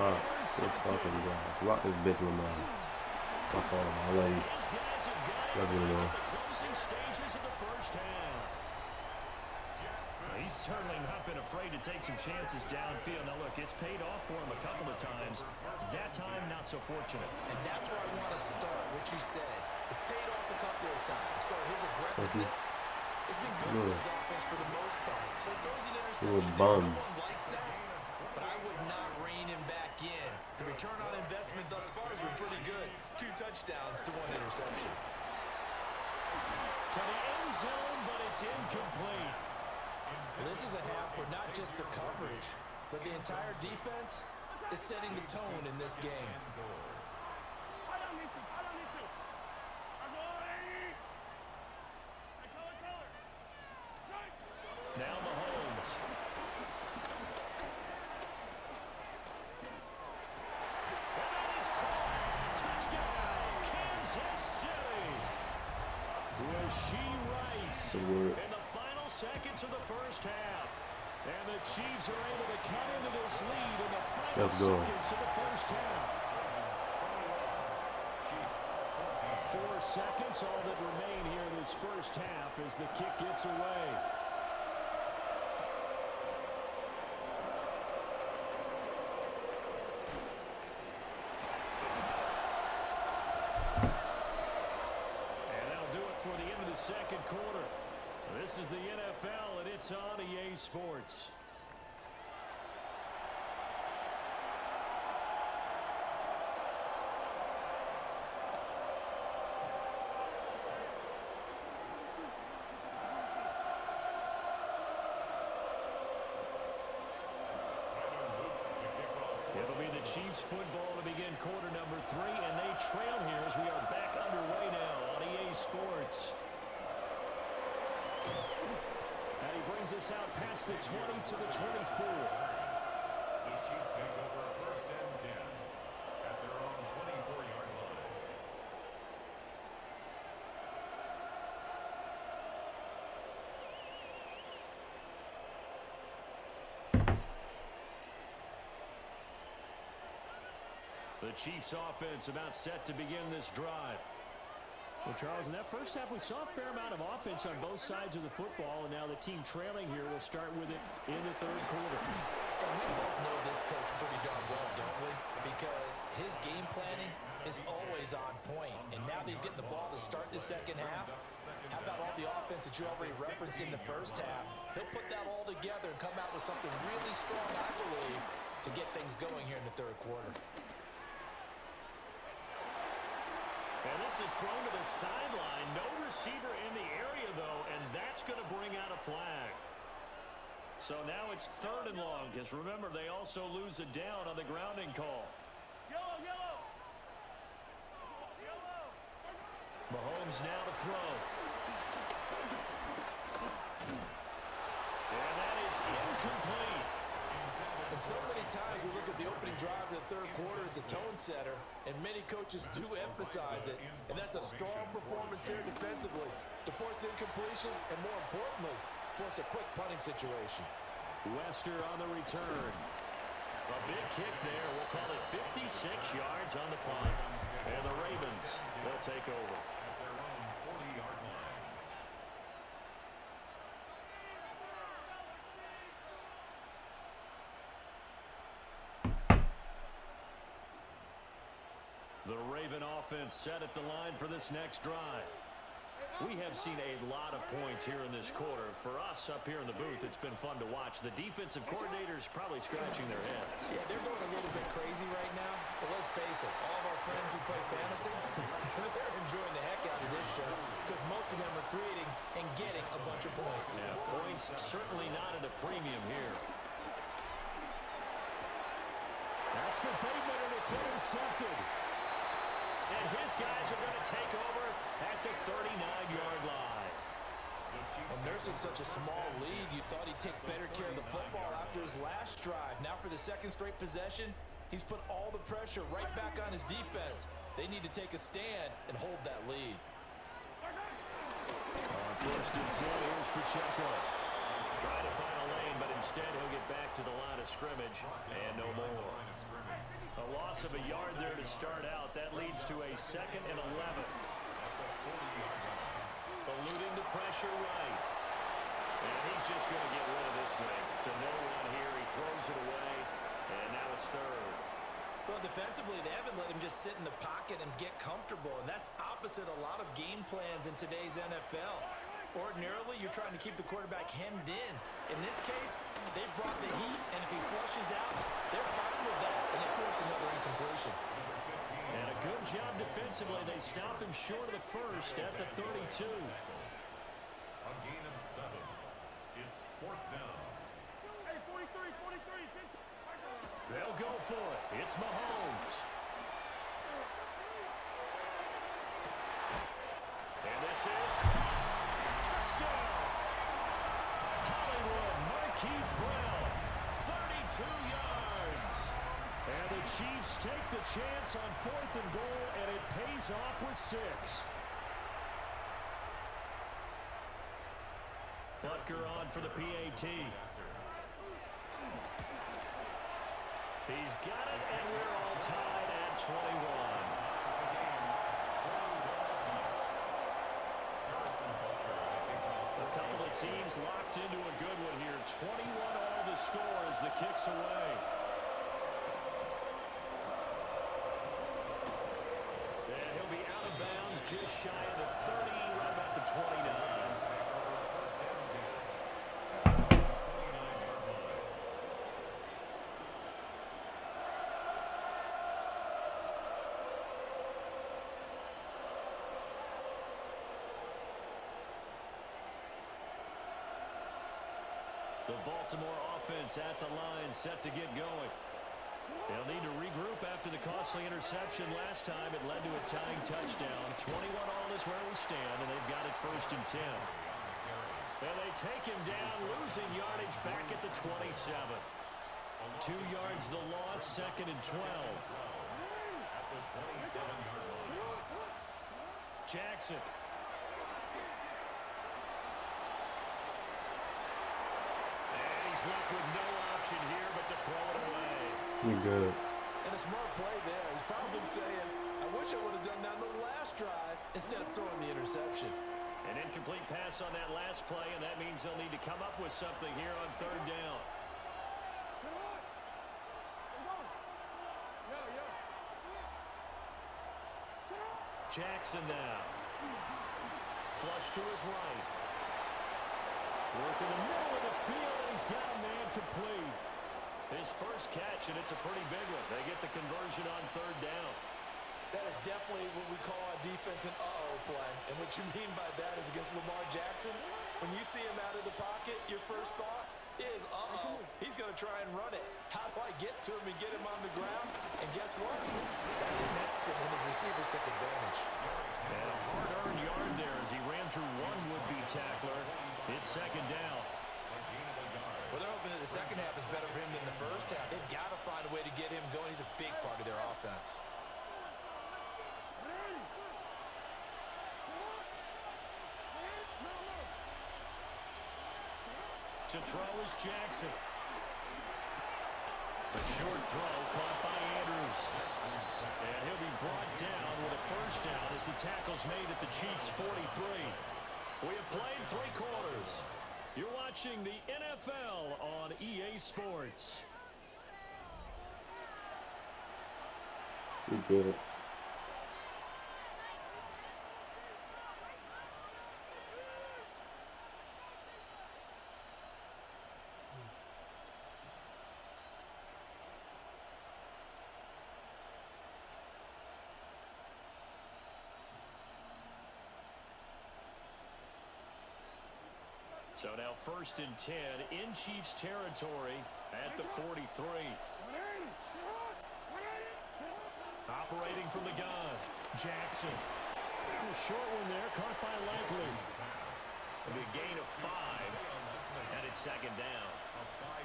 Speaker 1: Wow, good fucking guys. Lock this bitch in my fault. I love you. Love you, man.
Speaker 7: He's certainly not been afraid to take some chances downfield. Now, look, it's paid off for him a couple of times. That time, not so fortunate.
Speaker 8: And that's where I want to start, what you said. It's paid off a couple of times. So his aggressiveness has been good for his offense for the most part. So it throws an interception. No one likes that. But I would not rein him back in. The return on investment thus far has been pretty good. 2 touchdowns to 1 interception.
Speaker 7: To the end zone, but it's incomplete.
Speaker 5: Well, this is a half where not just the coverage, but the entire defense is setting the tone in this game.
Speaker 7: Now Mahomes. And that is caught. Touchdown, Kansas City. Rashee Rice in the final seconds of the first half. And the Chiefs are able to cut into this lead in the final seconds of the first half. 4 seconds, all that remain here in this first half as the kick gets away. Second quarter. This is the NFL, and it's on EA Sports. It'll be the Chiefs football to begin quarter number 3, and they trail here as we are back underway now on EA Sports. And he brings us out past the 20 to the 24.
Speaker 4: The Chiefs take over first and 10 at their own 24-yard line.
Speaker 7: The Chiefs offense about set to begin this drive. Well, Charles, in that first half, we saw a fair amount of offense on both sides of the football, and now the team trailing here will start with it in the third quarter.
Speaker 5: And we both know this coach pretty darn well, don't we? Because his game planning is always on point. And now that he's getting the ball to start the second half, how about all the offense that you already referenced in the first half? He'll put that all together and come out with something really strong, I believe, to get things going here in the third quarter.
Speaker 7: And this is thrown to the sideline. No receiver in the area, though, and that's going to bring out a flag. So now it's 3rd and long, because remember, they also lose a down on the grounding call.
Speaker 9: Yellow, yellow. Yellow.
Speaker 7: Mahomes now to throw. And that is incomplete.
Speaker 5: And so many times we look at the opening drive of the third quarter as a tone setter, and many coaches do emphasize it, and that's a strong performance there defensively to force incompletion and, more importantly, force a quick punting situation.
Speaker 7: Wester on the return. A big kick there. We'll call it 56 yards on the punt. And the Ravens, they'll take over.
Speaker 4: At their own 40-yard line.
Speaker 7: The Raven offense set at the line for this next drive. We have seen a lot of points here in this quarter. For us up here in the booth, it's been fun to watch. The defensive coordinators probably scratching their heads.
Speaker 5: Yeah, they're going a little bit crazy right now. But let's face it, all of our friends who play fantasy, they're enjoying the heck out of this show because most of them are creating and getting a bunch of points.
Speaker 7: Yeah, points certainly not at a premium here. That's for Bateman, and it's intercepted. And his guys are going to take over at the 39-yard line.
Speaker 5: Well, nursing such a small lead, you thought he'd take better care of the football after his last drive. Now for the second straight possession, he's put all the pressure right back on his defense. They need to take a stand and hold that lead.
Speaker 7: On 1st and 10, here's Pacheco. Trying to find a lane, but instead he'll get back to the line of scrimmage and no more. A loss of a yard there to start out. That leads to a 2nd and 11. Eluding the pressure right. And he's just going to get rid of this thing. To no one here. He throws it away. And now it's 3rd.
Speaker 5: Well, defensively, they haven't let him just sit in the pocket and get comfortable. And that's opposite a lot of game plans in today's NFL. Ordinarily, you're trying to keep the quarterback hemmed in. In this case, they brought the heat, and if he flushes out, they're fine with that, and they force another incompletion.
Speaker 7: And a good job defensively. They stop him short of the first at the 32.
Speaker 4: A gain of 7. It's 4th down.
Speaker 9: Hey, 43, 43.
Speaker 7: They'll go for it. It's Mahomes. And this is touchdown. Hollywood Marquise Brown, 32 yards. And the Chiefs take the chance on 4th and goal, and it pays off with 6. Butker on for the PAT. He's got it, and we're all tied at 21. A couple of teams locked into a good one here. 21 all the score as the kick's away. And he'll be out of bounds just shy of the 30, right about the 29. The Baltimore offense at the line, set to get going. They'll need to regroup after the costly interception last time. It led to a tying touchdown. 21 all is where we stand, and they've got it 1st and 10. And they take him down, losing yardage back at the 27. 2 yards the loss, 2nd and 12.
Speaker 4: At the 27-yard line.
Speaker 7: Jackson. He's left with no option here but to throw it away.
Speaker 1: You're good.
Speaker 5: And a smart play there. He's probably saying, I wish
Speaker 8: wish I would have done that on the last drive instead of throwing the interception.
Speaker 7: An incomplete pass on that last play, and that means they'll need to come up with something here on third down. Jackson now. Flush to his right. Work in the middle of the field, and he's got a man complete. His first catch, and it's a pretty big one. They get the conversion on third down.
Speaker 8: That is definitely what we call our defense an uh-oh play. And what you mean by that is against Lamar Jackson, when you see him out of the pocket, your first thought is, uh-oh, he's going to try and run it. How do I get to him and get him on the ground? And guess what? That didn't happen, and his receiver took advantage.
Speaker 7: And a hard-earned yard there as he ran through one would-be tackler. It's second down.
Speaker 8: Well, they're hoping that the second half is better for him than the first half. They've got to find a way to get him going. He's a big part of their offense.
Speaker 7: To throw is Jackson. A short throw caught by Andrews. And he'll be brought down with a first down as the tackle's made at the Chiefs' 43. We have played 3 quarters. You're watching the NFL on EA Sports.
Speaker 1: We good.
Speaker 7: So now 1st and 10 in Chiefs territory at the 43. Operating from the gun, Jackson. Short one there, caught by Likely. A big gain of 5, and it's second down.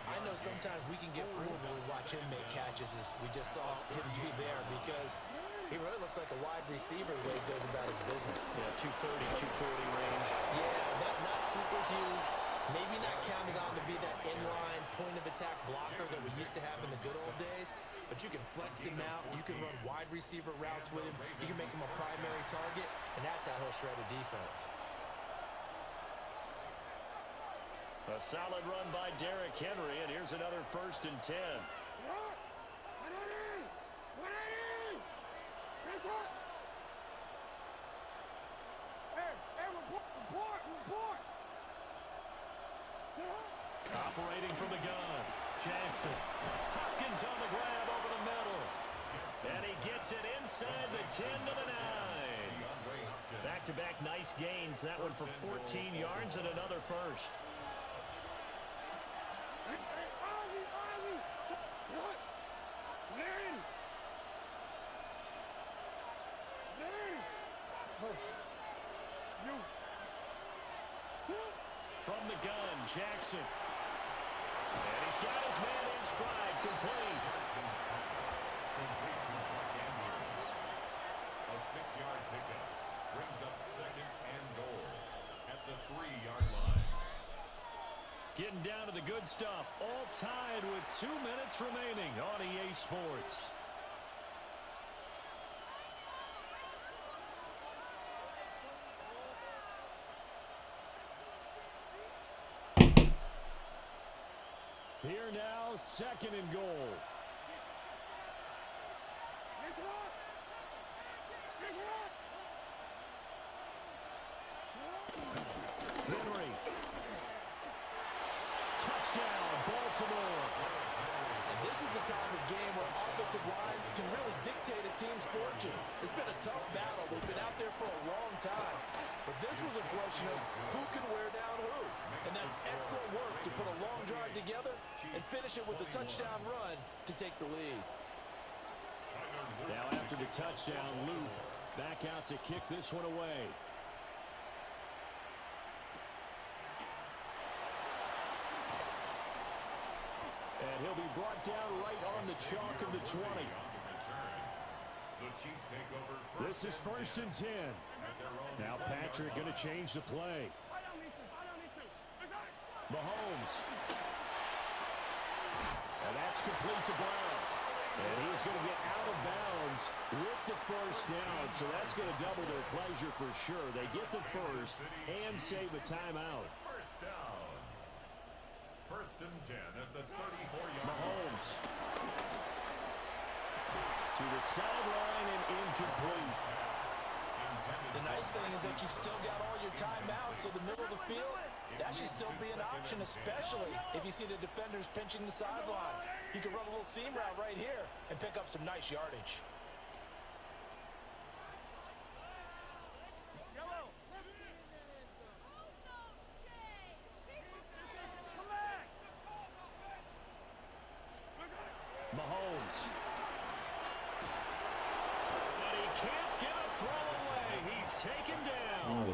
Speaker 8: I know sometimes we can get fooled when we watch him make catches, as we just saw him do there, because he really looks like a wide receiver the way he goes about his business.
Speaker 7: Yeah, 230, 240 range.
Speaker 8: Yeah, not super huge. Maybe not counted on to be that inline point-of-attack blocker that we used to have in the good old days, but you can flex him out. You can run wide receiver routes with him. You can make him a primary target, and that's how he'll shred a defense.
Speaker 7: A solid run by Derrick Henry, and here's another 1st and 10. Operating from the gun, Jackson. Hopkins on the grab over the middle. And he gets it inside the 10 to the 9. Back-to-back nice gains. That one for 14 yards and another first. From the gun, Jackson. And he's got his man in stride, complete.
Speaker 4: A 6-yard pickup brings up 2nd and goal at the 3-yard line.
Speaker 7: Getting down to the good stuff. All tied with 2 minutes remaining on EA Sports. Here now, 2nd and goal. Henry. Touchdown, Baltimore.
Speaker 8: And this is the time of game where offensive lines can really dictate a team's fortunes. It's been a tough battle. They've been out there for a long time. But this was a question of who can wear down who. And that's excellent work to put a long drive together and finish it with a touchdown run to take the lead.
Speaker 7: Now after the touchdown, Luke back out to kick this one away. And he'll be brought down right on the chalk of the 20. This is 1st and 10. Now Patrick going to change the play. Mahomes. And that's complete to Brown. And he's going to get out of bounds with the first first down, so that's going to double their pleasure for sure. They get the first and save a timeout.
Speaker 4: First down. First and 10 at the 34-yard line.
Speaker 7: Mahomes to the sideline and incomplete.
Speaker 8: The nice thing is that you've still got all your timeouts, so the middle of the field, that should still be an option, especially if you see the defenders pinching the sideline. You can run a little seam route right here and pick up some nice yardage.
Speaker 7: Mahomes. And he can't get a throw away. He's taken down.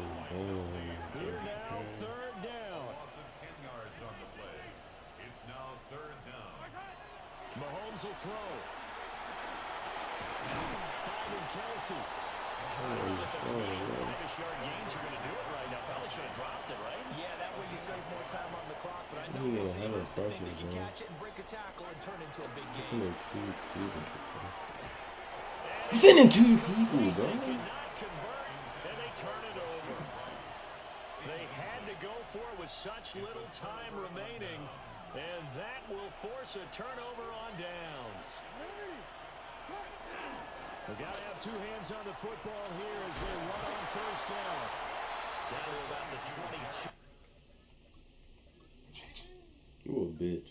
Speaker 7: Here now, third down.
Speaker 4: Loss of 10 yards on the play. It's now third down.
Speaker 7: Mahomes will throw. Finding Kelsey. Five-ish-yard gains are going to do it right now. Probably should have dropped it, right?
Speaker 8: Yeah, that way you save more time on the clock, but I know receivers, they think they can catch it and break a tackle and turn into a big game.
Speaker 1: He's sending two people, bro.
Speaker 7: They cannot convert, and they turn it over. They had to go for it with such little time remaining, and that will force a turnover on downs. They've got to have two hands on the football here as they run on first down. Down to about the 22.
Speaker 1: You a bitch.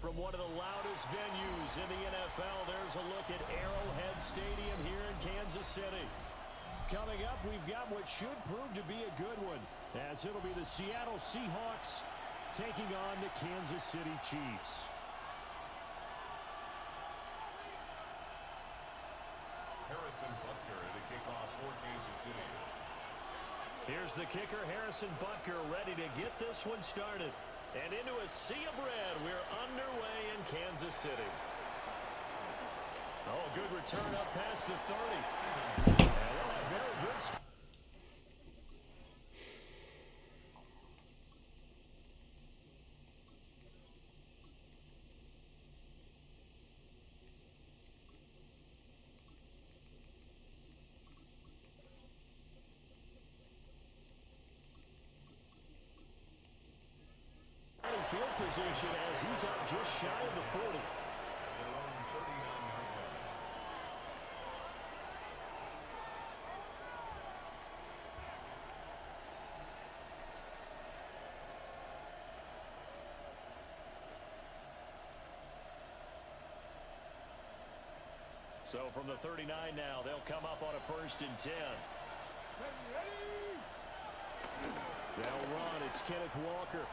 Speaker 7: From one of the loudest venues in the NFL, there's a look at Arrowhead Stadium here in Kansas City. Coming up, we've got what should prove to be a good one, as it'll be the Seattle Seahawks taking on the Kansas City Chiefs.
Speaker 4: Harrison Butker to kick off for Kansas City.
Speaker 7: Here's the kicker, Harrison Butker, ready to get this one started. And into a sea of red, we're underway in Kansas City. Oh, good return up past the 30. And a very good start. Field position as he's out just shy of the 40. So from the 39 now, they'll come up on a 1st and 10. They'll run. It's Kenneth Walker.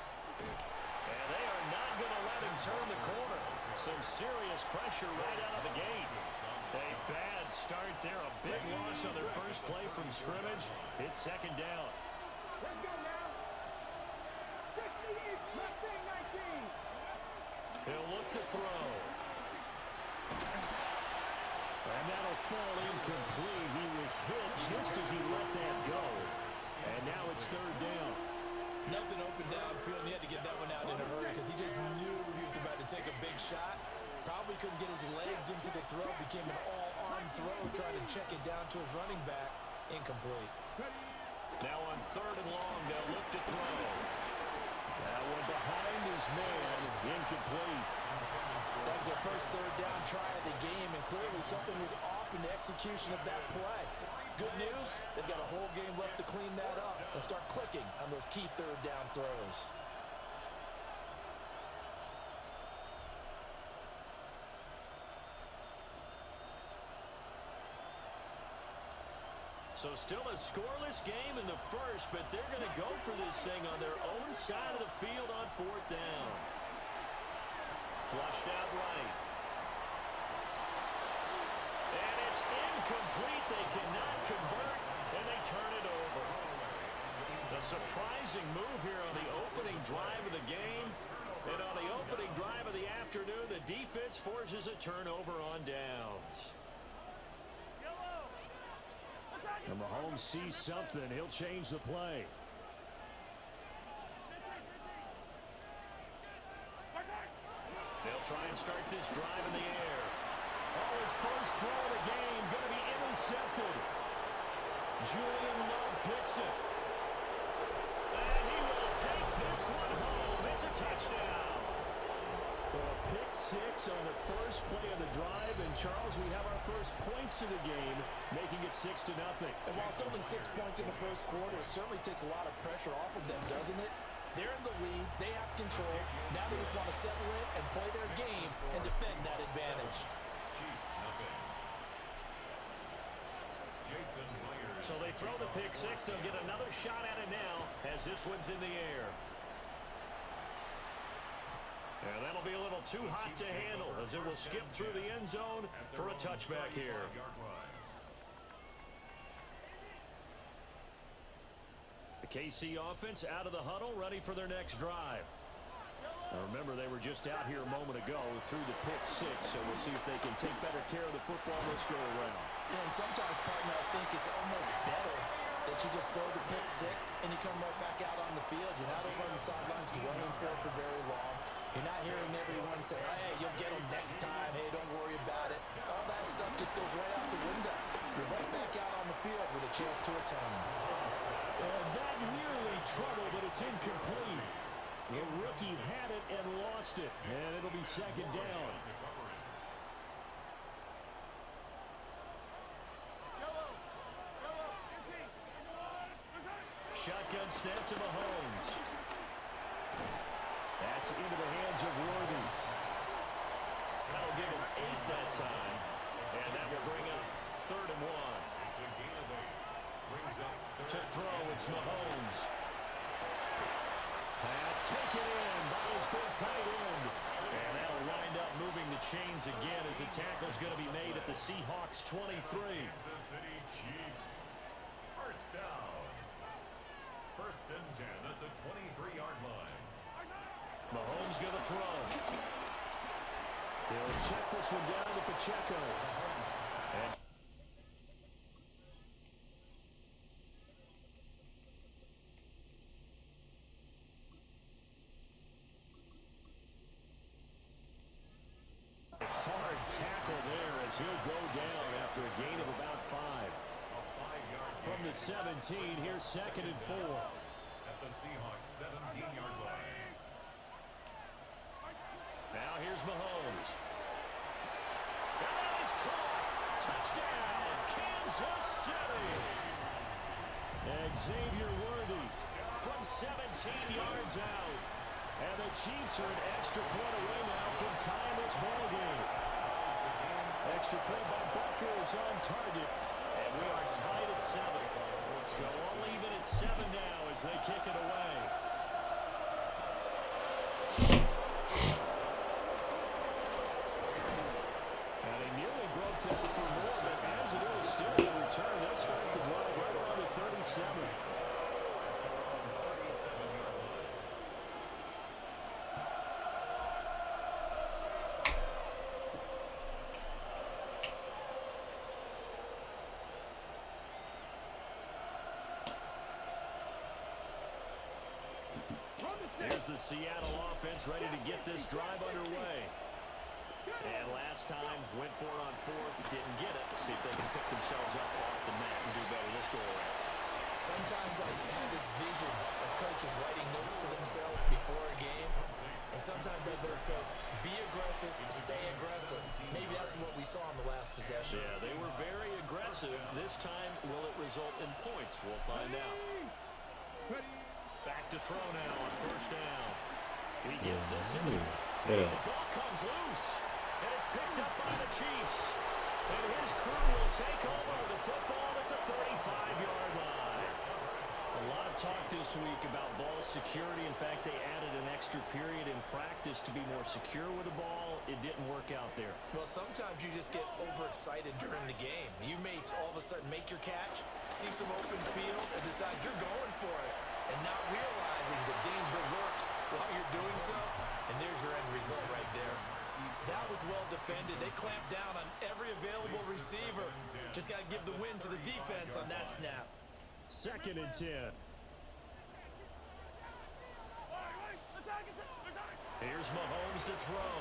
Speaker 7: And they are not going to let him turn the corner. Some serious pressure right out of the gate. A bad start there. A big loss on their first play from scrimmage. It's 2nd down. He'll look to throw. And that'll fall incomplete. He was hit just as he let that go. And now it's 3rd down.
Speaker 8: Nothing open downfield, and he had to get that one out in a hurry because he just knew he was about to take a big shot. Probably couldn't get his legs into the throw. Became an all-arm throw, trying to check it down to his running back. Incomplete.
Speaker 7: Now on 3rd and long, they'll look to throw. That one behind his man, incomplete.
Speaker 8: That was their first 3rd down try of the game, and clearly something was off in the execution of that play. Good news,
Speaker 13: defense. They've got a whole game left to clean that up and start clicking on those key third down throws.
Speaker 7: So still a scoreless game in the first, but they're going to go for this thing on their own side of the field on fourth down. Flushed out right. And it's incomplete. They cannot convert, and they turn it over. A surprising move here on the opening drive of the game. And on the opening drive of the afternoon, the defense forces a turnover on downs. And Mahomes sees something. He'll change the play. They'll try and start this drive in the air. Oh, his first throw of the game going to be intercepted. Julian Love picks it. And he will take this one home. It's a touchdown. Well, a pick six on the first play of the drive. And, Charles, we have our first points of the game, making it 6-0.
Speaker 13: And while it's only 6 points in the first quarter, it certainly takes a lot of pressure off of them, doesn't it? They're in the lead. They have control. Now they just want to settle in and play their game and defend that advantage.
Speaker 7: So they throw the pick six. They'll get another shot at it now as this one's in the air. And that'll be a little too hot to handle as it will skip through the end zone for a touchback here. The KC offense out of the huddle, ready for their next drive. Now remember, they were just out here a moment ago through the pick six, so we'll see if they can take better care of the football this go around.
Speaker 13: Yeah, and sometimes, partner, I think it's almost better that you just throw the pick six and you come right back out on the field. You're not over on the sidelines dwelling for it for very long. You're not hearing everyone say, hey, you'll get them next time. Hey, don't worry about it. All that stuff just goes right out the window. You're right back out on the field with a chance to atone.
Speaker 7: And that nearly trouble, but it's incomplete. The rookie had it and lost it, and it'll be second down. Shotgun snap to Mahomes. That's into the hands of Worthy. That'll give him 8 that time, and that will bring up 3rd and 1. To throw, it's Mahomes. Pass taken in by his big tight end. And that'll wind up moving the chains again as a tackle's going to be made at the Seahawks 23.
Speaker 4: Kansas City Chiefs. First down. 1st and 10 at the 23-yard line.
Speaker 7: Mahomes going to throw. He'll check this one down to Pacheco. And hard tackle there as he'll go down after a gain of about 5. From the 17, here's 2nd and 4.
Speaker 4: At the Seahawks 17-yard line.
Speaker 7: Now here's Mahomes. And that is caught. Touchdown, Kansas City. Xavier Worthy from 17 yards out. And the Chiefs are an extra point away now from tying this ball game. Extra point by Bucker is on target. And we are tied at 7. So all even at 7 now as they kick it away. And he nearly broke that for more, but as it is, still in return, they'll start the drive right around the 37. Here's the Seattle offense ready to get this drive underway. And last time, went for it on 4th, didn't get it. See if they can pick themselves up off the mat and do better this go around.
Speaker 13: Sometimes I have this vision of coaches writing notes to themselves before a game.
Speaker 8: And sometimes that note says, be aggressive, stay aggressive. Maybe that's what we saw in the last possession.
Speaker 7: Yeah, they were very aggressive. This time, will it result in points? We'll find out. Back to throw now on first down. He gets this in. The ball comes loose, and it's picked up by the Chiefs. And his crew will take over the football at the 35-yard line. A lot of talk this week about ball security. In fact, they added an extra period in practice to be more secure with the ball. It didn't work out there.
Speaker 8: Well, sometimes you just get overexcited during the game. You may all of a sudden make your catch, see some open field, and decide you're going for it, and not realizing the danger lurks while you're doing so. And there's your end result right there. That was well defended. They clamped down on every available receiver. Just got to give the win to the defense on that snap.
Speaker 7: 2nd and 10. Here's Mahomes to throw.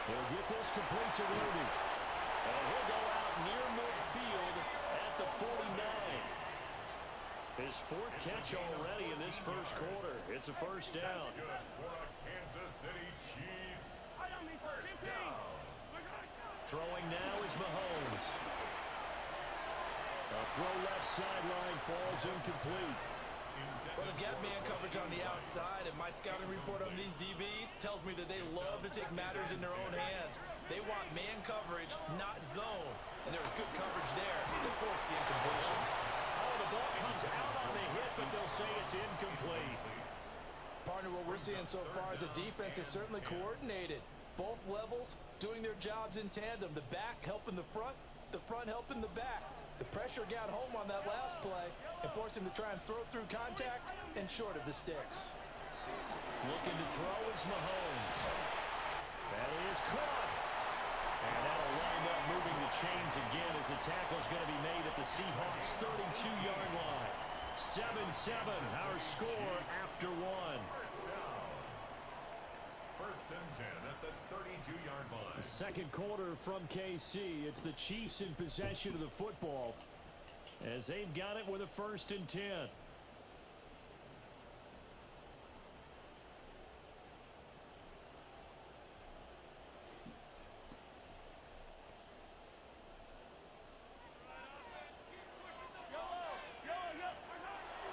Speaker 7: He'll get this complete to Rudy. And he'll go out near midfield at the 49. His 4th catch already in this first quarter. It's a first down.
Speaker 4: Kansas City Chiefs. First down.
Speaker 7: Throwing now is Mahomes. A throw left sideline falls incomplete.
Speaker 8: Well, they've got man coverage on the outside, and my scouting report on these DBs tells me that they love to take matters in their own hands. They want man coverage, not zone. And there was good coverage there that forced the incompletion.
Speaker 7: Oh, the ball comes out on the hit, but they'll say it's incomplete.
Speaker 8: Partner, what we're seeing so far is the defense is certainly coordinated. Both levels doing their jobs in tandem. The back helping the front helping the back. The pressure got home on that last play and forced him to try and throw through contact and short of the sticks.
Speaker 7: Looking to throw is Mahomes. That is caught. And that'll wind up moving the chains again as the tackle's going to be made at the Seahawks' 32-yard line. 7-7, our score after 1.
Speaker 4: First and 10 at the 32-yard line.
Speaker 7: Second quarter from KC. It's the Chiefs in possession of the football as they've got it with a 1st and 10.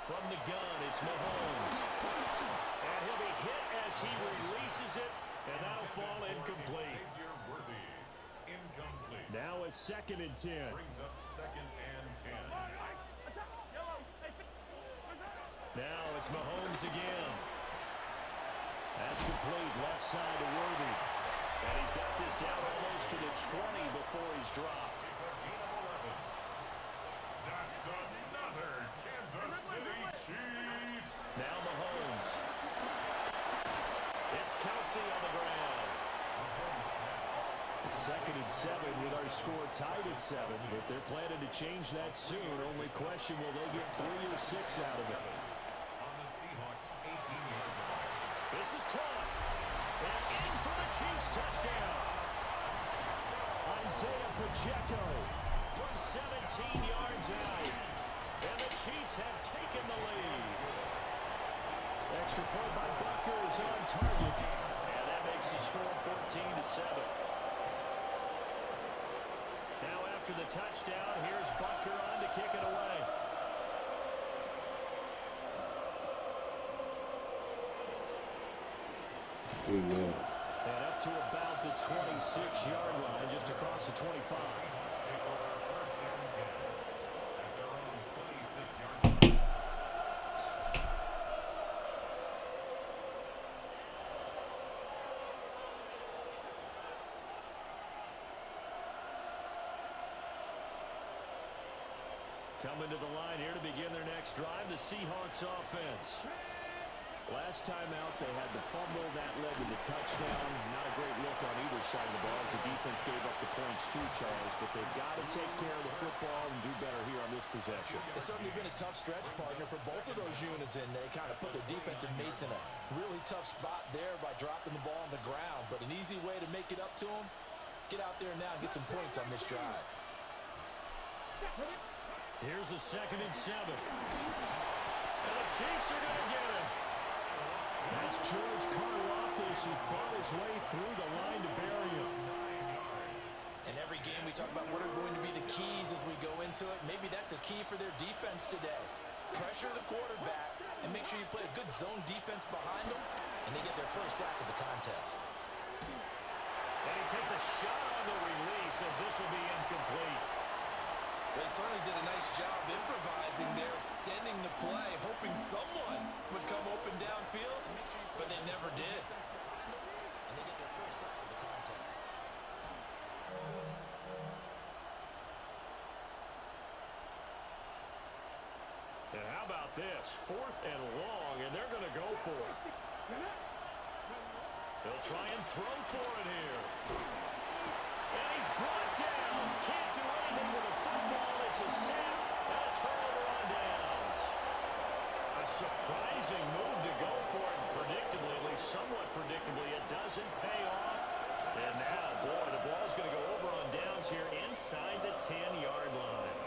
Speaker 7: From the gun, it's Mahomes. And he'll be hit as he releases it, and that'll fall incomplete.
Speaker 4: Incomplete.
Speaker 7: Now a 2nd and 10.
Speaker 4: Brings up 2nd and 10.
Speaker 7: Now it's Mahomes again. That's complete, left side to Worthy. And he's got this down almost to the 20 before he's dropped.
Speaker 4: It's a gain of 11. That's another Kansas City Chiefs.
Speaker 7: Now Mahomes. It's Kelsey on the ground. 2nd and 7 with our score tied at 7. But they're planning to change that soon. Only question, will they get 3 or 6 out of it?
Speaker 4: On the Seahawks 18-yard line.
Speaker 7: This is caught. And in for the Chiefs touchdown. Isaiah Pacheco from 17 yards out. And the Chiefs have taken the lead. Extra point by Bucker is on target. And that makes the score 14-7. Now after the touchdown, here's Bucker on to kick it away. And up to about the 26-yard line, just across the 25. Coming to the line here to begin their next drive, the Seahawks offense. Last time out, they had the fumble. That led to the touchdown. Not a great look on either side of the ball as the defense gave up the points too, Charles. But they've got to take care of the football and do better here on this possession.
Speaker 8: It's certainly been a tough stretch, partner, for both of those units, and they kind of put their defensive mates in a really tough spot there by dropping the ball on the ground. But an easy way to make it up to them, get out there now and get some points on this drive.
Speaker 7: Here's a 2nd and 7. And the Chiefs are going to get it. That's George Karlaftis who fought his way through the line to bury him.
Speaker 13: In every game we talk about what are going to be the keys as we go into it. Maybe that's a key for their defense today. Pressure the quarterback and make sure you play a good zone defense behind them, and they get their first sack of the contest.
Speaker 7: And he takes a shot on the release as this will be incomplete.
Speaker 8: They certainly did a nice job improvising there, extending the play, hoping someone would come open downfield, but they never did.
Speaker 13: And they get their first sack of the contest.
Speaker 7: And how about this? 4th and long, and they're going to go for it. They'll try and throw for it here. And he's brought down. Can't do anything with a football. It's a sack and a turnover on downs. A surprising move to go for it. Predictably, at least somewhat predictably, it doesn't pay off. And now, boy, the ball's going to go over on downs here inside the 10-yard line.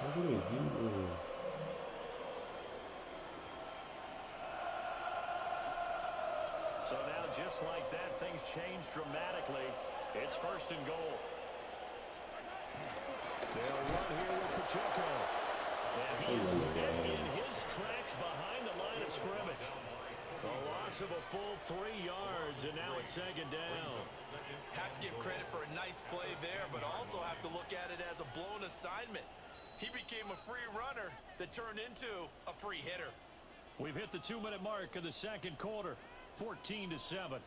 Speaker 1: What is he doing?
Speaker 7: So now, just like that, things change dramatically. It's 1st and goal. They'll run here with Pacheco. And he is met in his tracks behind the line of scrimmage. A loss of a full 3 yards, and now it's 2nd down.
Speaker 8: Have to give credit for a nice play there, but also have to look at it as a blown assignment. He became a free runner that turned into a free hitter.
Speaker 7: We've hit the 2-minute mark of the 2nd quarter, 14-7.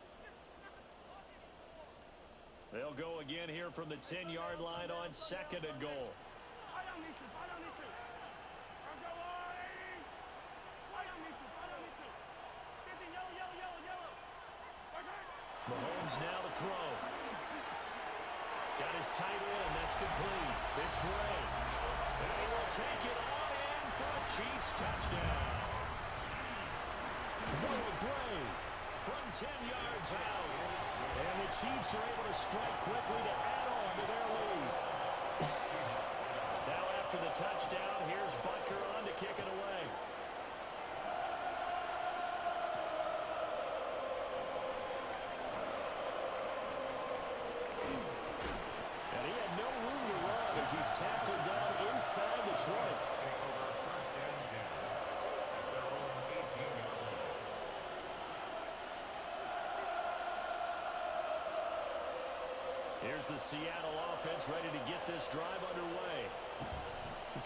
Speaker 7: They'll go again here from the 10-yard line on 2nd and goal. Mahomes now to throw. Got his tight end. That's complete. It's Gray. And he will take it on in for a Chiefs touchdown. Noah Gray from 10 yards out. And the Chiefs are able to strike quickly to add on to their lead. Now after the touchdown, here's Butker on to kick it away. And he had no room to run as he's tackled down inside Detroit. Here's the Seattle offense ready to get this drive underway.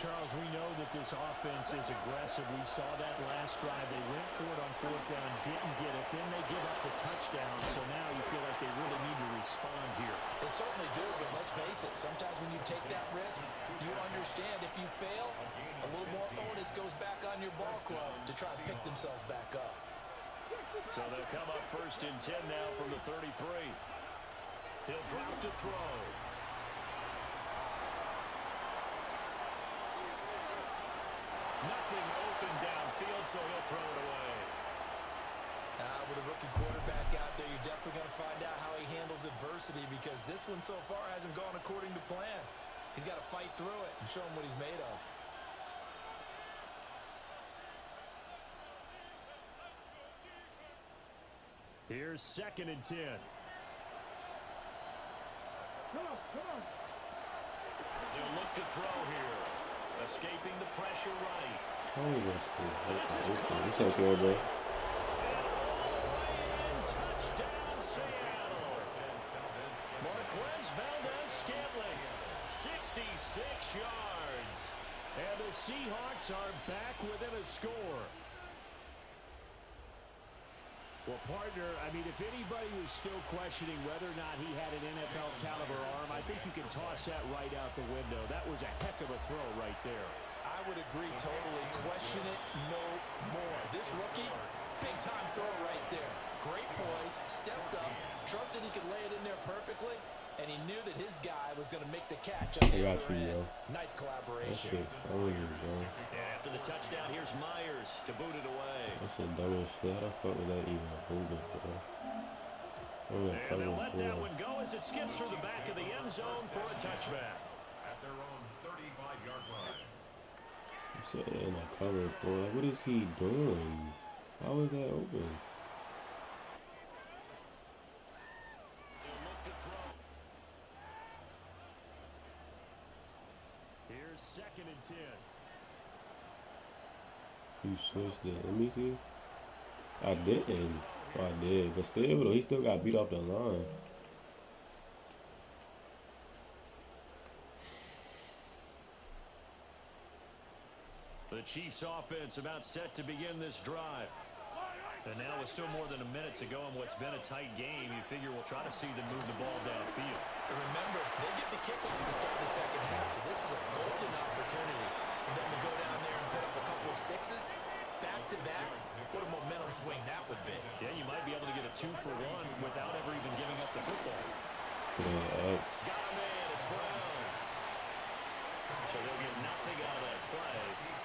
Speaker 7: Charles, we know that this offense is aggressive. We saw that last drive. They went for it on 4th down, didn't get it. Then they give up the touchdown. So now you feel like they really need to respond here.
Speaker 13: They certainly do, but let's face it. Sometimes when you take that risk, you understand if you fail, a little more onus goes back on your ball club to try to pick themselves back up.
Speaker 7: So they'll come up 1st and 10 now from the 33. He'll drop to throw. Nothing open downfield, so he'll throw it away.
Speaker 8: With a rookie quarterback out there, you're definitely going to find out how he handles adversity, because this one so far hasn't gone according to plan. He's got to fight through it and show him what he's made of.
Speaker 7: Here's 2nd and 10. They'll look to throw here. Escaping the pressure right.
Speaker 1: Oh, it's okay, bro.
Speaker 7: Touchdown, Seattle. Marquez Valdez-Scantling, 66 yards. And the Seahawks are back within a score. Well, partner, I mean, if anybody was still questioning whether or not he had an NFL caliber arm, I think you can toss that right out the window. That was a heck of a throw right there.
Speaker 13: I would agree totally. Question it no more. This rookie, big-time throw right there. Great poise, stepped up, trusted he could lay it in there perfectly, and he knew that his guy was going to make the catch.
Speaker 1: I got you, yo.
Speaker 13: Nice collaboration.
Speaker 1: That shit funny, bro.
Speaker 7: After the touchdown, here's Myers to boot it away.
Speaker 1: That's the dumbest shit. How the fuck was that even moving, bro?
Speaker 7: And they'll let that one go as it skips through the back of the end zone for a touchback.
Speaker 4: At their own
Speaker 1: sitting in that cover for? Like, what is he doing? How is that open?
Speaker 7: Here's 2nd and 10.
Speaker 1: You switched it. Let me see. I didn't. Oh, I did. But still, though, he still got beat off the line.
Speaker 7: The Chiefs offense about set to begin this drive. And now with still more than a minute to go in what's been a tight game, you figure we'll try to see them move the ball downfield.
Speaker 8: And remember, they get the kickoff to start the second half, so this is a golden opportunity for them to go down there and put up a couple of sixes. Back-to-back, what a momentum swing that would be.
Speaker 7: Yeah, you might be able to get a 2-for-1 without ever even giving up the football.
Speaker 1: Yeah,
Speaker 7: Got him in, it's Brown. So they'll get nothing out of that play.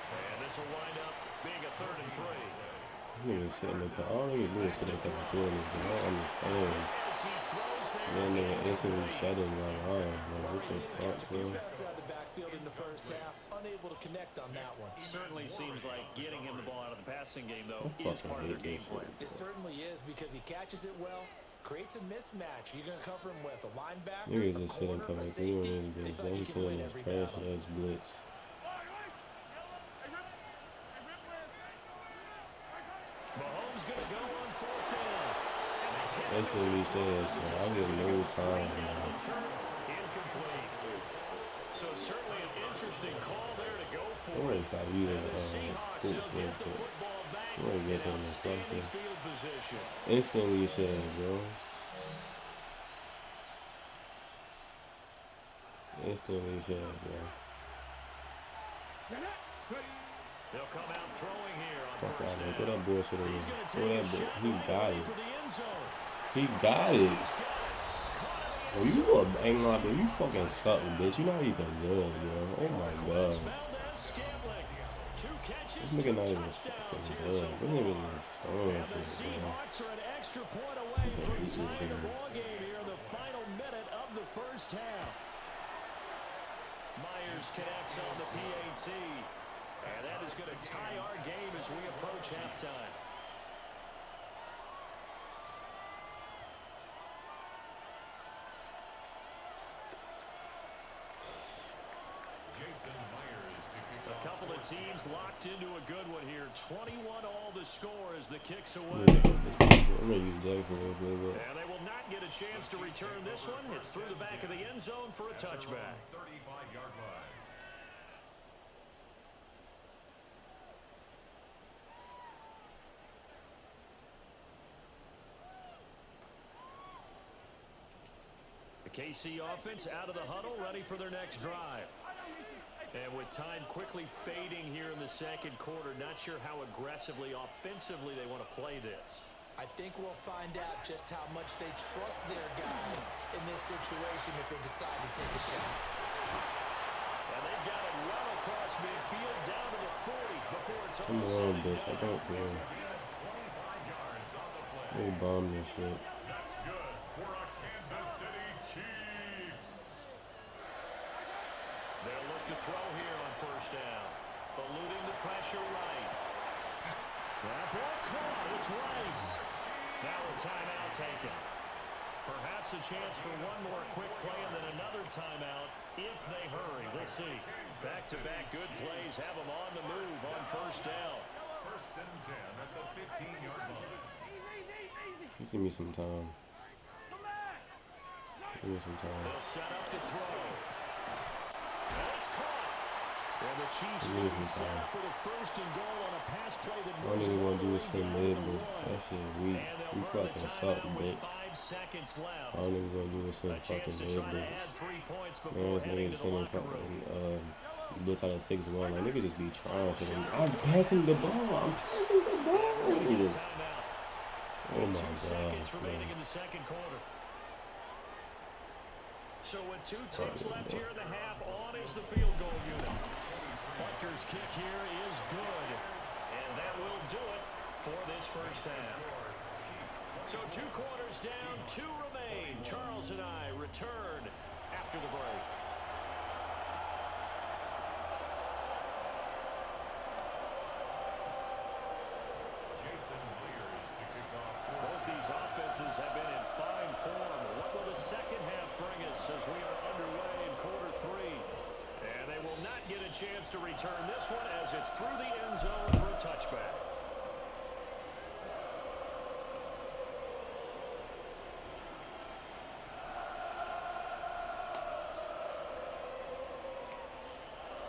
Speaker 7: And this will wind up being a 3rd and 3.
Speaker 1: Niggas sitting there. All niggas do is sit there fucking doing this, but I don't understand. Then they instantly shut him like, oh, like, what the fuck, bro?
Speaker 8: In the first half, unable to connect on that one.
Speaker 7: Certainly seems like getting him the ball out of the passing game, though, is part of their game plan.
Speaker 8: It certainly is because he catches it well, creates a mismatch. You're going to cover him with a linebacker,
Speaker 1: Niggas
Speaker 8: a
Speaker 1: just sitting
Speaker 8: corner, a
Speaker 1: coming
Speaker 8: safety.
Speaker 1: through in this bitch. They ain't saying this trash ass blitz.
Speaker 7: Mahomes going to go on 4th down.
Speaker 1: That's what we said, so I get no time, man.
Speaker 7: Incomplete. So certainly an interesting call there to go for.
Speaker 1: I'm ready to stop using Colts real quick. I'm ready to get them to fuck this. Instantly shed, bro. Instantly shed, bro.
Speaker 7: They'll come out throwing here on
Speaker 1: Fuck out,
Speaker 7: 1st
Speaker 1: man.
Speaker 7: down.
Speaker 1: Throw that bullshit in there. Throw that bullshit. He got it.
Speaker 7: For the end zone.
Speaker 1: He got it. Oh, you ain't gonna do. You fucking suck, bitch. You not even good, bro. Oh my god. This nigga not even fucking good. This nigga is throwing shit, bro.
Speaker 7: Seahawks are an extra point away from tying the ball game here in the final minute of the first half. Myers connects on the PAT. And that is going to tie our game as we approach halftime. A couple of teams locked into a good one here. 21 all the score as the kicks away.
Speaker 1: I'm gonna use Jackson real quick.
Speaker 7: And they will not get a chance to return this one. It's through the back of the end zone for a touchback.
Speaker 4: 35-yard line.
Speaker 7: The KC offense out of the huddle, ready for their next drive. And with time quickly fading here in the second quarter, not sure how aggressively, offensively they want to play this.
Speaker 8: I think we'll find out just how much they trust their guys in this situation if they decide to take a shot.
Speaker 7: And they've got it well across midfield down to the 40 before it's all
Speaker 1: Come
Speaker 7: said
Speaker 1: on,
Speaker 7: and
Speaker 1: bitch. I
Speaker 7: done.
Speaker 1: don't care. They bomb this shit.
Speaker 4: That's good for a Kansas City Chiefs.
Speaker 7: They'll look to throw here on 1st down. Eluding the pressure right. That ball caught. It's Rice. Now a timeout taken. Perhaps a chance for one more quick play and then another timeout if they hurry. We'll see. Back-to-back good plays have them on the move on 1st down.
Speaker 4: 1st and 10 at the 15-yard line.
Speaker 1: Just give me some time. Give me some time.
Speaker 7: They'll set up to throw. That's caught. And the Chiefs
Speaker 1: Give me
Speaker 7: will
Speaker 1: some
Speaker 7: set
Speaker 1: time.
Speaker 7: up with a 1st and goal on a pass play that
Speaker 1: All niggas wanna do is say mid, but that shit weak. You fucking suck, bitch.
Speaker 7: 5 seconds left.
Speaker 1: All niggas wanna do is say fucking mid, bitch. Man, this nigga just sitting fucking blitz out of 6-1. Like, nigga just be trying for them. I'm passing the ball. I'm passing the ball. Oh my god,
Speaker 7: remaining in the second quarter. So with 2 ticks left here in the half, on is the field goal unit. Butker's kick here is good. And that will do it for this first half. So 2 quarters down, 2 remain. Charles and I return after the break. offenses have been in fine form. What will the second half bring us as we are underway in quarter 3? And they will not get a chance to return this one as it's through the end zone for a touchback.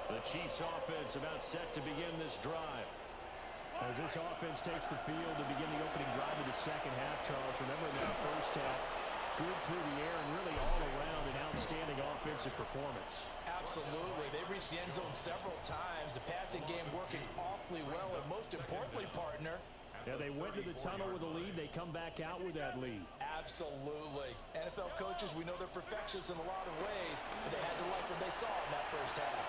Speaker 7: The Chiefs offense about set to begin this drive. As this offense takes the field to begin the opening drive of the second half, Charles, remember that first half, good through the air and really all around an outstanding offensive performance.
Speaker 13: Absolutely. They've reached the end zone several times. The passing game working awfully well, and most importantly, partner,
Speaker 7: yeah, they went to the tunnel with a lead. They come back out with that lead.
Speaker 13: Absolutely. NFL coaches, we know they're perfectionists in a lot of ways, but they had to like what they saw in that first half.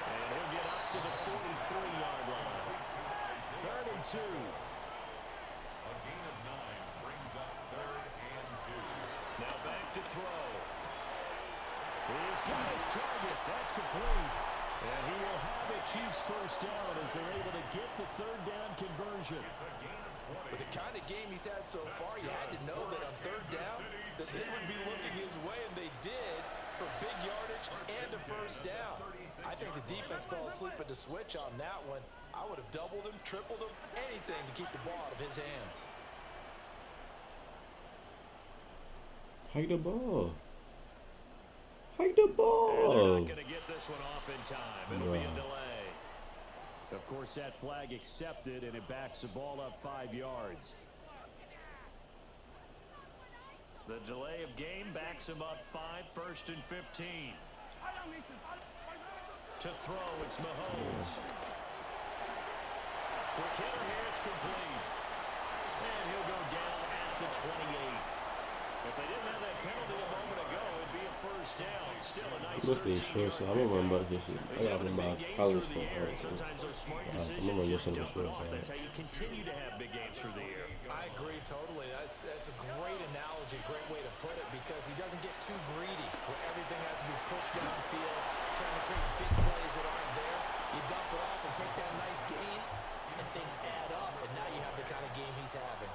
Speaker 7: And he'll get up to the 43-yard line. 3rd and 2.
Speaker 4: A gain of 9 brings up 3rd and 2.
Speaker 7: Now back to throw. He's got his target. That's complete. And he will have a Chiefs first down as they're able to get the 3rd down conversion.
Speaker 4: It's a gain of 20.
Speaker 13: With the kind of game he's had so far, you had to know that on 3rd down that they would be looking his way, and they did, for big yardage and a first down. I think the defense fell asleep at the switch on that one. I would have doubled him, tripled him, anything to keep the ball out of his hands.
Speaker 1: Hike the ball. Hike the ball.
Speaker 7: They're not going to get this one off in time. It'll be a delay. Of course, that flag accepted, and it backs the ball up 5 yards. The delay of game backs him up 5, 1st and 15. To throw, it's Mahomes. Quick hitter here, it's complete. And he'll go down at the 28. If they didn't have that penalty a moment ago, it'd be a first down. Still a nice
Speaker 1: What's this short, so I'm gonna run back this shit. I got my college for
Speaker 7: sometimes those smart
Speaker 1: I'm
Speaker 7: decisions
Speaker 1: gonna run this
Speaker 7: just
Speaker 1: on the
Speaker 7: dump it
Speaker 1: short
Speaker 7: off.
Speaker 1: side.
Speaker 7: That's how you continue to have big games through the air.
Speaker 13: I agree totally. That's a great analogy, great way to put it, because he doesn't get too greedy where everything has to be pushed downfield, trying to create big plays that aren't there. You dump it off and take that nice gain, and things add up, and now you have the kind of game he's having.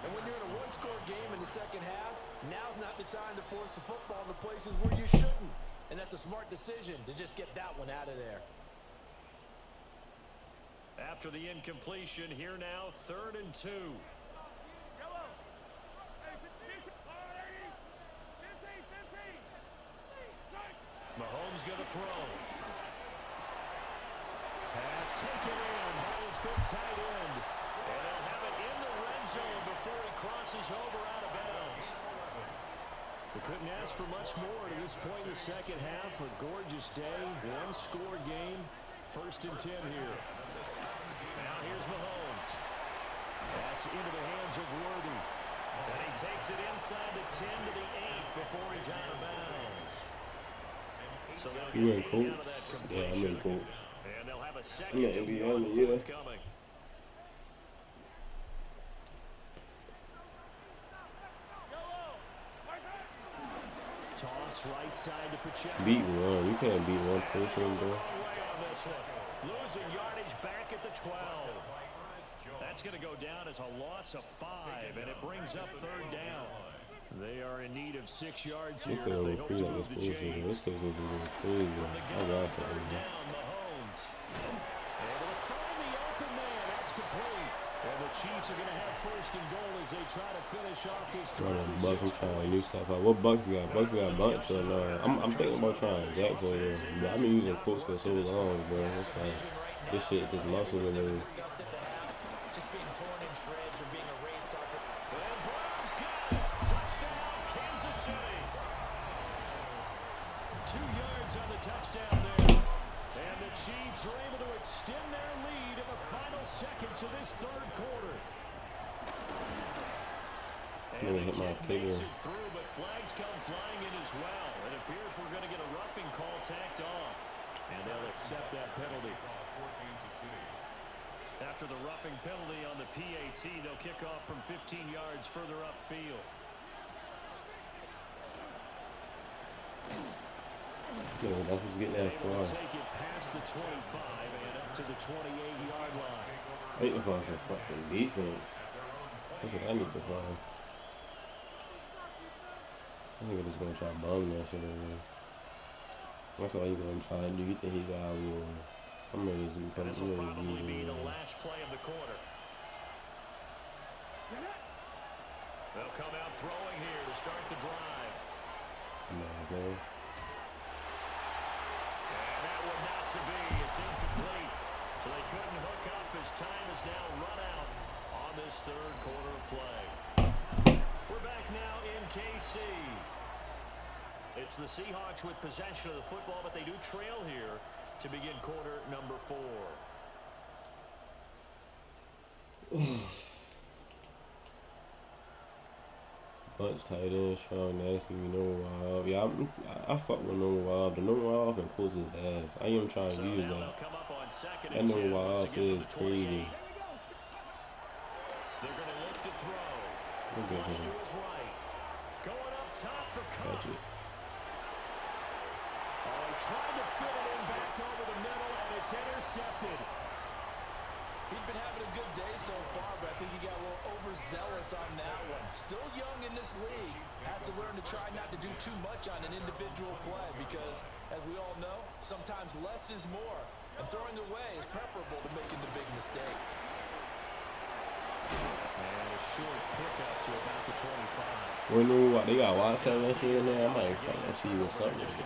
Speaker 13: And when you're in a one-score game in the second half, now's not the time to force the football in the places where you shouldn't. And that's a smart decision to just get that one out of there.
Speaker 7: After the incompletion, here now, 3rd and 2. Mahomes going to throw. Pass taken in by his big tight end. And they'll have it in the red zone before he crosses over out of bounds. We couldn't ask for much more to this point in the second half. A gorgeous day, one-score game. 1st and 10 here. Now here's Mahomes. That's into the hands of Worthy. And he takes it inside the 10 to the 8 before he's out of bounds. So
Speaker 1: You in Colts? Yeah, I'm in Colts.
Speaker 7: And they'll have a second
Speaker 1: I'm in Indiana, yeah.
Speaker 7: coming. Toss right side to Pacheco.
Speaker 1: Beat one. You can't beat one person, bro.
Speaker 7: Losing yardage back at the 12. That's going to go down as a loss of 5, and it brings up 3rd down. They are in need of 6 yards here if they hope to move the chains.
Speaker 1: This place is crazy. I got
Speaker 7: Third down, Mahomes. Able to find the open man. That's complete. And the Chiefs are going to have 1st and goal as they try to finish off this drive.
Speaker 1: Bucks, I'm trying new stuff out. What Bucks got? Bucks got bunch or no? I'm thinking about trying Jacksonville, but I've been using Colts for so long, bro. It's like this shit, this muscle in there.
Speaker 13: Just being torn in shreds or being erased off it.
Speaker 7: And Browns got it. Touchdown, Kansas City. 2 yards on the touchdown there. And the Chiefs are able to extend their lead in the final seconds of this 3rd quarter. And the kick makes it through, but flags come flying in as well. It appears we're going to get a roughing call tacked on. And they'll accept that penalty. After the roughing penalty on the PAT, they'll kick off from 15 yards further upfield.
Speaker 1: Yeah, that's what's getting that far.
Speaker 7: Take it past the 25 and up to the 28-yard line.
Speaker 1: I hate if I was a fucking defense. That's what I need to find. I think I'm just gonna try to bum that shit over. That's all you gonna try to do. You think he got one? I'm ready to come.
Speaker 7: This will probably be the last play of the quarter. They'll come out throwing here to start the drive.
Speaker 1: Okay.
Speaker 7: And that one not to be. It's incomplete. So they couldn't hook up as time is now run out on this third quarter of play. We're back now in KC. It's the Seahawks with possession of the football, but they do trail here to begin quarter number 4.
Speaker 1: Bunch tight end, Sean Nasty, number wild. Yeah, I fuck with number wild. The number wild can close his ass. I ain't even trying to use that. That number wild is crazy.
Speaker 7: They're going to look to throw. Flush to his right. Going up top for Cook. Oh, he tried to fit it in back over the middle, and it's intercepted.
Speaker 8: He's been having a good day so far, but I think he got a little overzealous on that one. Still young in this league. Has to learn to try not to do too much on an individual play because, as we all know, sometimes less is more. And throwing away is preferable to making the big mistake.
Speaker 7: And a short pickup to about the 25.
Speaker 1: They got wide 7 shit in there. I might fucking see what's up with it.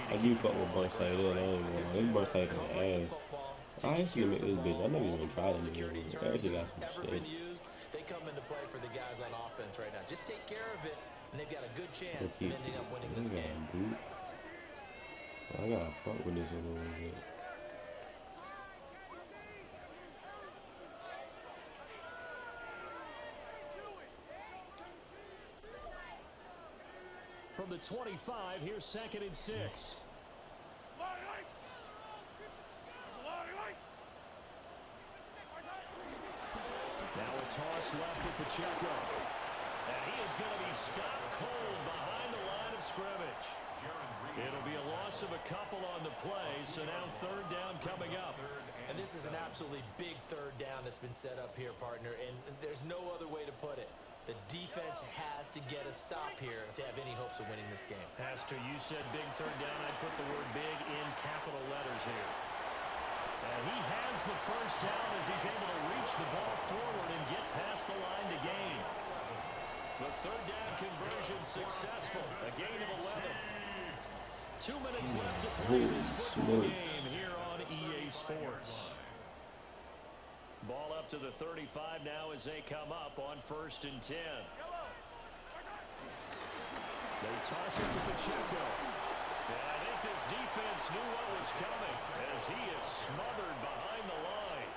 Speaker 1: I do fuck with bunch tight end. I ain't gonna lie. This bunch tight end ass. I actually make this bitch. I never even tried it. I actually got some shit.
Speaker 8: They come into play for the guys on offense right now. Just take care of it, and they've got a good chance of ending up winning this game.
Speaker 1: I gotta fuck with this a little bit.
Speaker 7: From the 25, here's 2nd and 6. Now a toss left with Pacheco. And he is going to be stopped cold behind the line of scrimmage. It'll be a loss of a couple on the play, so now 3rd down coming up.
Speaker 8: And this is an absolutely big 3rd down that's been set up here, partner, and there's no other way to put it. The defense has to get a stop here to have any hopes of winning this game.
Speaker 7: Pastor, you said big 3rd down. I put the word big in capital letters here. And he has the 1st down as he's able to reach the ball forward and get past the line to gain. The 3rd down conversion successful. A gain of 11. 2 minutes left to play this football game here on EA Sports. Ball up to the 35 now as they come up on 1st and 10. They toss it to Pacheco. And I think this defense knew what was coming as he is smothered behind the line.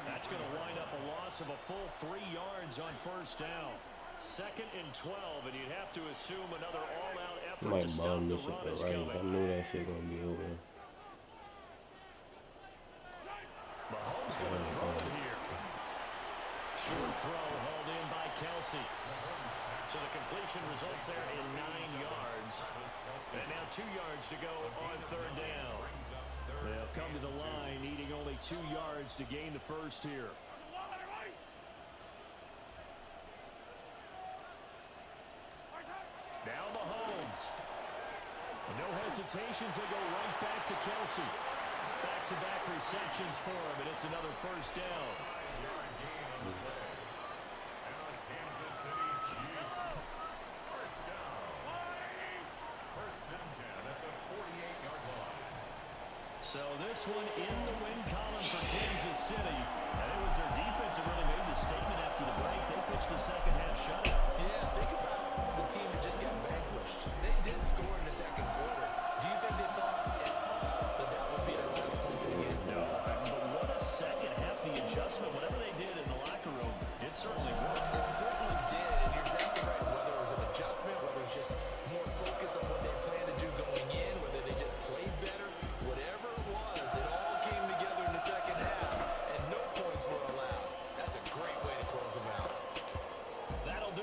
Speaker 7: That's going to wind up a loss of a full 3 yards on 1st down. 2nd and 12, and you'd have to assume another all-out effort to stop the run is coming.
Speaker 1: I knew that shit gonna be over.
Speaker 7: Mahomes going to throw it here. Short throw hauled in by Kelsey. So the completion results there in 9 yards. And now 2 yards to go on 3rd down. They'll come to the line needing only 2 yards to gain the 1st here. Now Mahomes. No hesitations, they go right back to Kelsey. Back-to-back receptions for him, and it's another 1st down. So this one in the win column for Kansas City. And it was their defense that really made the statement after the break. They pitched the second half shutout.
Speaker 8: Yeah, think about the team that just got vanquished. They did score in the 2nd quarter. Do you think they thought that would be their last point of the game?
Speaker 7: No, but what a second half. The adjustment, whatever they did in the locker room, it certainly worked.
Speaker 8: It certainly did, and you're exactly right. Whether it was an adjustment, whether it was just more focus on what they planned to do going in, whether they just played better, whatever it was, it all came together in the 2nd half, and no points were allowed. That's a great way to close them out.
Speaker 7: That'll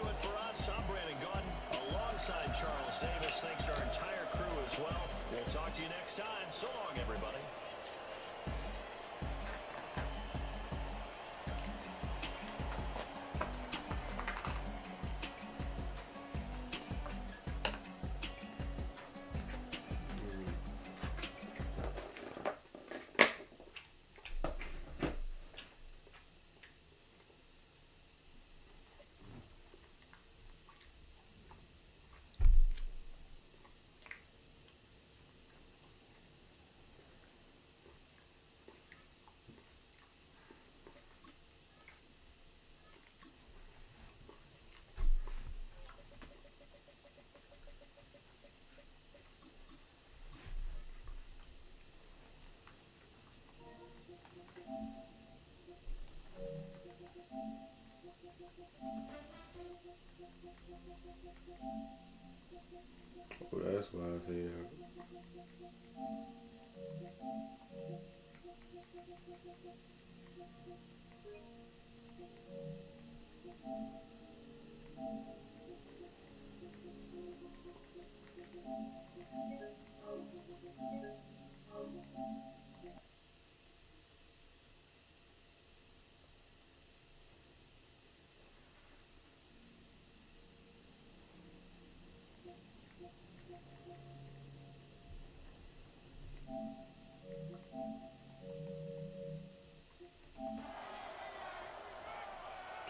Speaker 1: Oh, that's why I say that.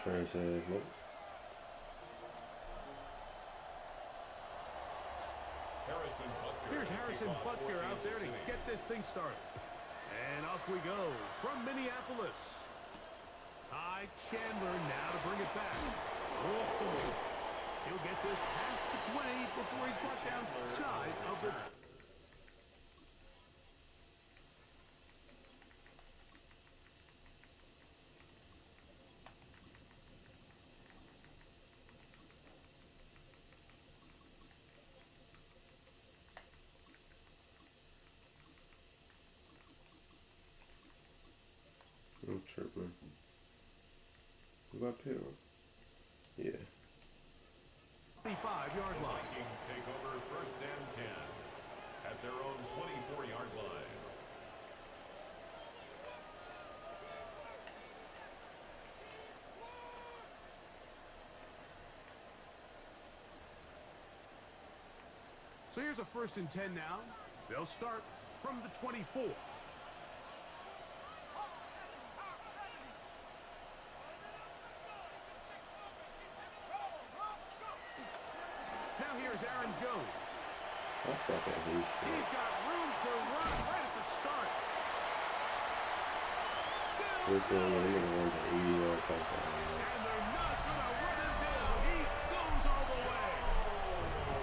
Speaker 1: Trash ass, nope.
Speaker 9: Here's Harrison Butker out there to get this thing started. And off we go from Minneapolis. Ty Chandler now to bring it back. Oh, he'll get this past the 20 before he's brought down shy of the...
Speaker 1: I'm tripping. Who got picked? Yeah.
Speaker 9: 25-yard line.
Speaker 4: Vikings take over first and 10 at their own 24-yard line.
Speaker 9: So here's a first and 10 now. They'll start from the 24. Now here's Aaron Jones.
Speaker 1: I fucking hate shit.
Speaker 9: He's got room to run right at the start.
Speaker 1: We're going to run the 80-yard touchdown.
Speaker 9: And they're not going to run him down. He goes all the way.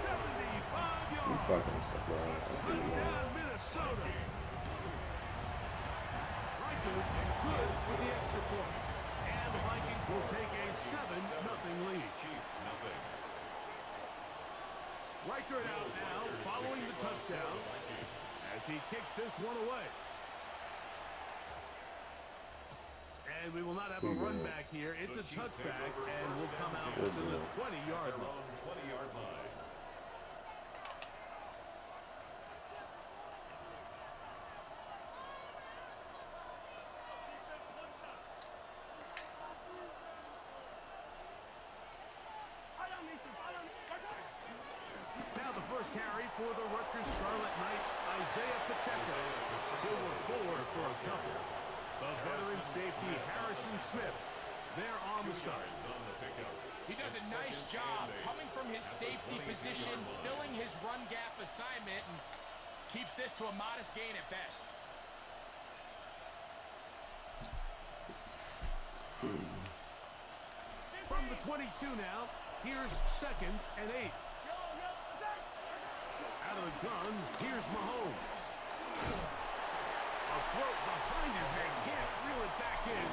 Speaker 9: 75 yards.
Speaker 1: You fucking suck, bro.
Speaker 9: Touchdown, Minnesota. Rikers good with the extra point. And the Vikings will take a 7-0 lead.
Speaker 4: Chiefs, nothing.
Speaker 9: Reichert out now, following the touchdown, as he kicks this one away. And we will not have a run back here. It's a touchback, and will come out to the 20-yard line.
Speaker 4: 20-yard line.
Speaker 9: Now the first carry for the Rutgers Scarlet Knight, Isaiah Pacheco. He'll work forward for a couple. The veteran safety, Harrison Smith, there on the start.
Speaker 5: He does a nice job coming from his safety position, filling his run gap assignment, and keeps this to a modest gain at best.
Speaker 9: From the 22 now, here's 2nd and 8. Out of the gun, here's Mahomes. A throat behind his head, can't reel it back in.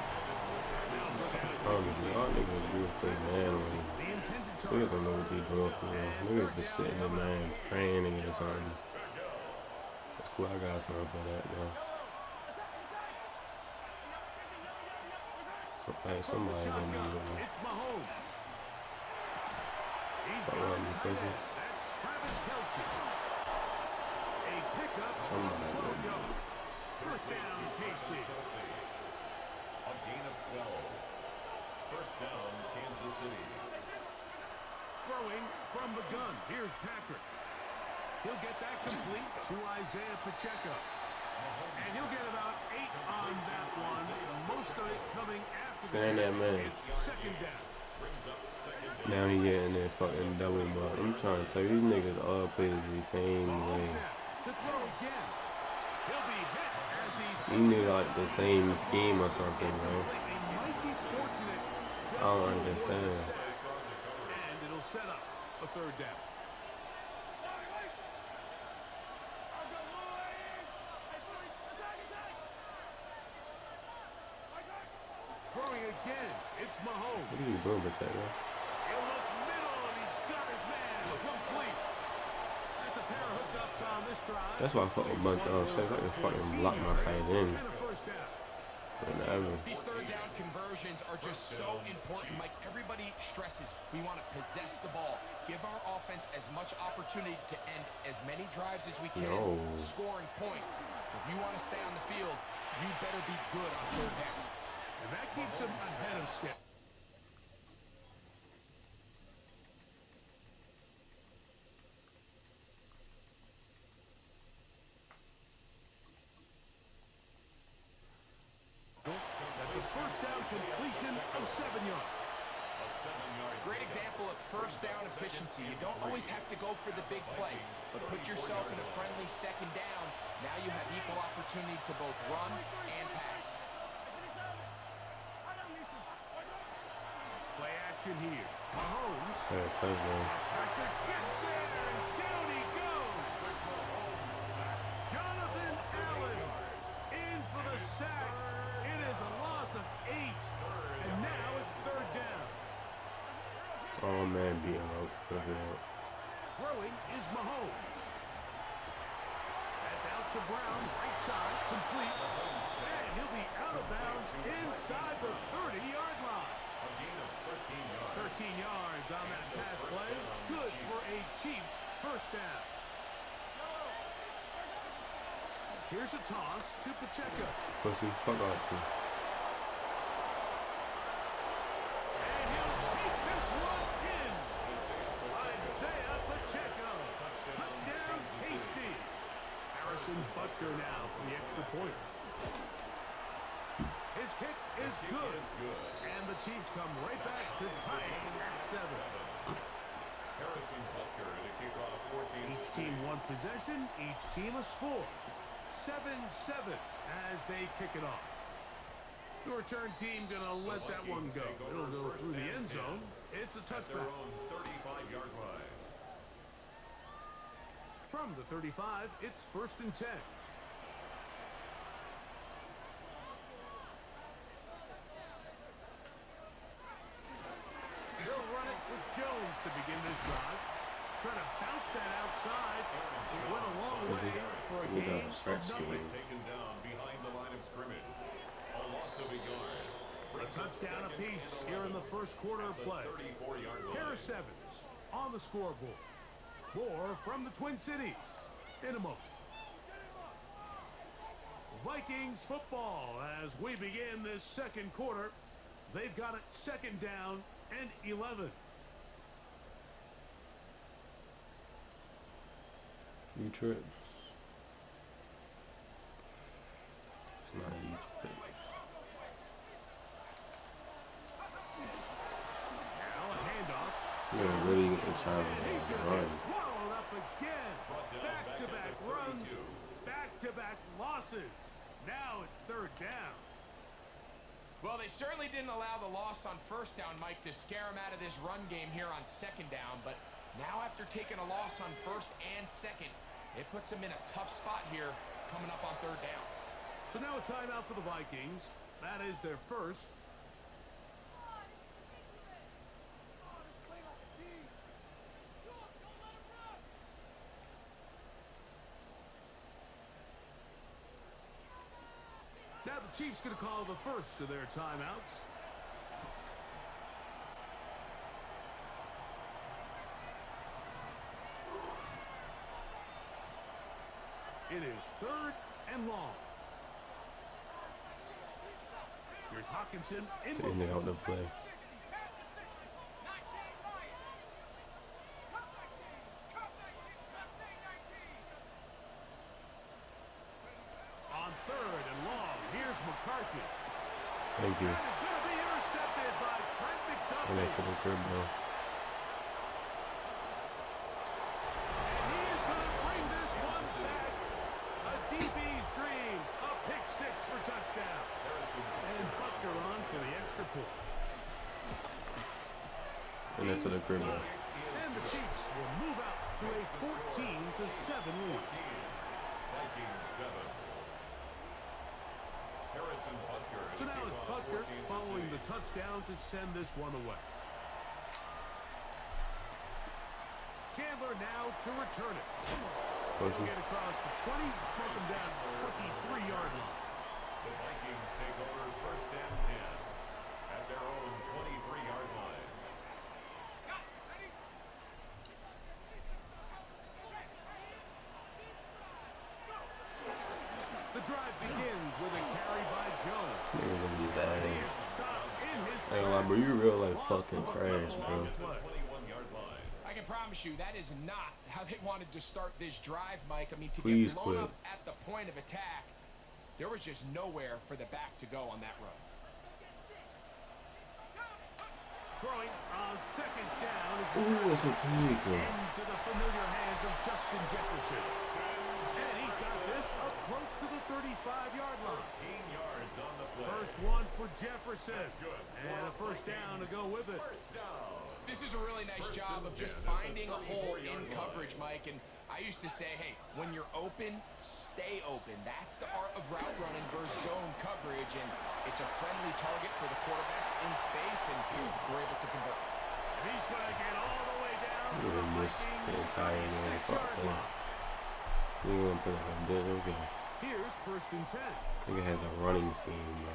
Speaker 1: Y'all niggas do what they man on. Niggas don't know what they doing for real. Niggas just sitting there, man, praying to get something. That's cool, I got something for that, though. Like, somebody gonna be with me.
Speaker 9: It's Mahomes. He's
Speaker 1: Fuck around this person.
Speaker 9: That's Travis Kelce. A pickup on
Speaker 1: Somebody
Speaker 9: 12
Speaker 1: gonna
Speaker 9: yards. First down, KC.
Speaker 4: A gain of 12. First down, Kansas City.
Speaker 9: Throwing from the gun. Here's Patrick. He'll get that complete to Isaiah Pacheco. And he'll get about 8 on that one. Most of it coming after
Speaker 1: Stand
Speaker 9: the
Speaker 1: that man.
Speaker 9: It's second down.
Speaker 1: Now he getting that fucking double, but I'm trying to tell you, these niggas all play the same way.
Speaker 9: To throw again. He'll be hit as he
Speaker 1: You need like the same scheme or something, bro.
Speaker 9: might be fortunate.
Speaker 1: I don't understand.
Speaker 9: And it'll set up a third down. Throwing again. It's Mahomes.
Speaker 1: What are you doing, Pacheco?
Speaker 9: He'll look middle, and he's got his
Speaker 1: That's why I fuck with Montreal Saints. I can fucking block my tight end. Whenever.
Speaker 5: These third down conversions are just so important. Like everybody stresses, we want to possess the ball. Give our offense as much opportunity to end as many drives as we can, scoring points. So if you want to stay on the field, you better be good on third down.
Speaker 9: And that keeps them ahead of schedule. That's a first down completion of 7 yards.
Speaker 5: Great example of first down efficiency. You don't always have to go for the big play, but put yourself in a friendly second down. Now you have equal opportunity to both run and pass.
Speaker 9: Play action here. Mahomes.
Speaker 1: Touchdown.
Speaker 9: Pressure gets there, and down he goes. Jonathan Allen in for the sack. It is a loss of 8, and now it's third down.
Speaker 1: Oh man, beat him out.
Speaker 9: Throwing is Mahomes. That's out to Brown, right side, complete. And he'll be out of bounds inside the 30-yard line. 13 yards on that pass play. Good for a Chiefs first down. Here's a toss to Pacheco.
Speaker 1: Pussy, fuck off, dude.
Speaker 9: And he'll take this one in. Isaiah Pacheco. Touchdown, KC. Harrison Butker now for the extra point. His kick is good. And the Chiefs come right back to tie it at 7.
Speaker 4: Harrison Butker to kick off 14.
Speaker 9: Each team one possession, each team a score. 7-7 as they kick it off. The return team gonna let that one go. It'll go through the end zone. It's a touchback.
Speaker 4: 35-yard line.
Speaker 9: From the 35, it's 1st and 10. They'll run it with Jones to begin this drive. Trying to bounce that outside. It went a long way for a gain of nothing.
Speaker 4: Taken down behind the line of scrimmage. A loss of a yard.
Speaker 9: A touchdown apiece here in the first quarter of play. Harris Evans on the scoreboard. More from the Twin Cities in a moment. Vikings football as we begin this second quarter. They've got it 2nd down and 11.
Speaker 1: New trips. It's not a huge trip.
Speaker 9: Now a handoff.
Speaker 1: They're really trying to run.
Speaker 9: Swallowed up again. Back-to-back runs. Back-to-back losses. Now it's 3rd down.
Speaker 5: Well, they certainly didn't allow the loss on 1st down, Mike, to scare him out of this run game here on 2nd down. But now after taking a loss on 1st and 2nd, it puts him in a tough spot here coming up on 3rd down.
Speaker 9: So now a timeout for the Vikings. That is their first. Now the Chiefs going to call the first of their timeouts. It is 3rd and long. Here's Hawkinson in
Speaker 1: Taking it out the play.
Speaker 9: On 3rd and long, here's McCarthy.
Speaker 1: Thank you.
Speaker 9: That is going to be intercepted by Trent McDuffie.
Speaker 1: And that's to the crib, bro.
Speaker 9: And he is going to bring this one back. A DB's dream. A pick 6 for touchdown. And Butker on for the extra point.
Speaker 1: And that's to the crib, bro.
Speaker 9: And the Chiefs will move out to a 14-7 lead.
Speaker 4: Vikings 7. Harrison Butker.
Speaker 9: So now it's Butker following the touchdown to send this one away. Chandler now to return it.
Speaker 7: They'll get across the 20, mark them down 23-yard line.
Speaker 4: The Vikings take over first and 10 at their own 23-yard line.
Speaker 7: The drive begins with a carry by Jones.
Speaker 1: Nigga gonna be his ass.
Speaker 7: Stopped in his
Speaker 1: I ain't gonna lie, bro. You real like fucking trash, bro.
Speaker 5: I can promise you that is not how they wanted to start this drive, Mike. I mean, to
Speaker 1: Please
Speaker 5: get blown
Speaker 1: quit.
Speaker 5: up at the point of attack, there was just nowhere for the back to go on that run.
Speaker 7: Throwing on second down is
Speaker 1: Ooh, it's a pick.
Speaker 7: into the familiar hands of Justin Jefferson. And he's got this up close to the 35-yard line.
Speaker 4: 13 yards on the play.
Speaker 7: First one for Jefferson. And a first down to go with it.
Speaker 4: First down.
Speaker 5: This is a really nice job of just finding a hole in coverage, Mike. And I used to say, hey, when you're open, stay open. That's the art of route running versus zone coverage. And it's a friendly target for the quarterback in space, and we're able to convert.
Speaker 7: He's going to get all the way down to
Speaker 1: Nigga
Speaker 7: the
Speaker 1: missed the entire game. Fuck
Speaker 7: 36-yard
Speaker 1: that.
Speaker 7: line.
Speaker 1: Nigga gonna put it on dead. Okay.
Speaker 7: Here's first and 10.
Speaker 1: Nigga has a running scheme, bro.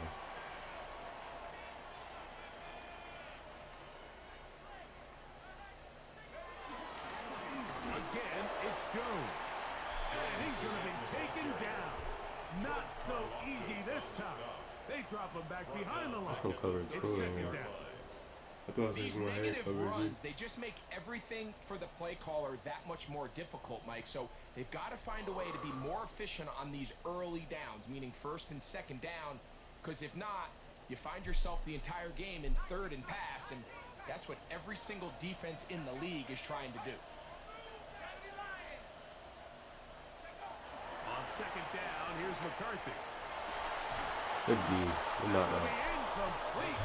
Speaker 7: Again, it's Jones. And he's going to be taken down. Not so easy this time. They drop him back behind the line.
Speaker 1: Let's go cover
Speaker 7: It's
Speaker 1: two.
Speaker 7: second down.
Speaker 1: I thought
Speaker 5: These
Speaker 1: it was gonna
Speaker 5: negative
Speaker 1: cover
Speaker 5: runs, they just make everything for the play caller that much more difficult, Mike. So they've got to find a way to be more efficient on these early downs, meaning first and second down, because if not, you find yourself the entire game in third and pass, and that's what every single defense in the league is trying to do.
Speaker 7: On second down, here's McCarthy.
Speaker 1: Good D. We're not
Speaker 7: The
Speaker 1: out.
Speaker 7: incomplete.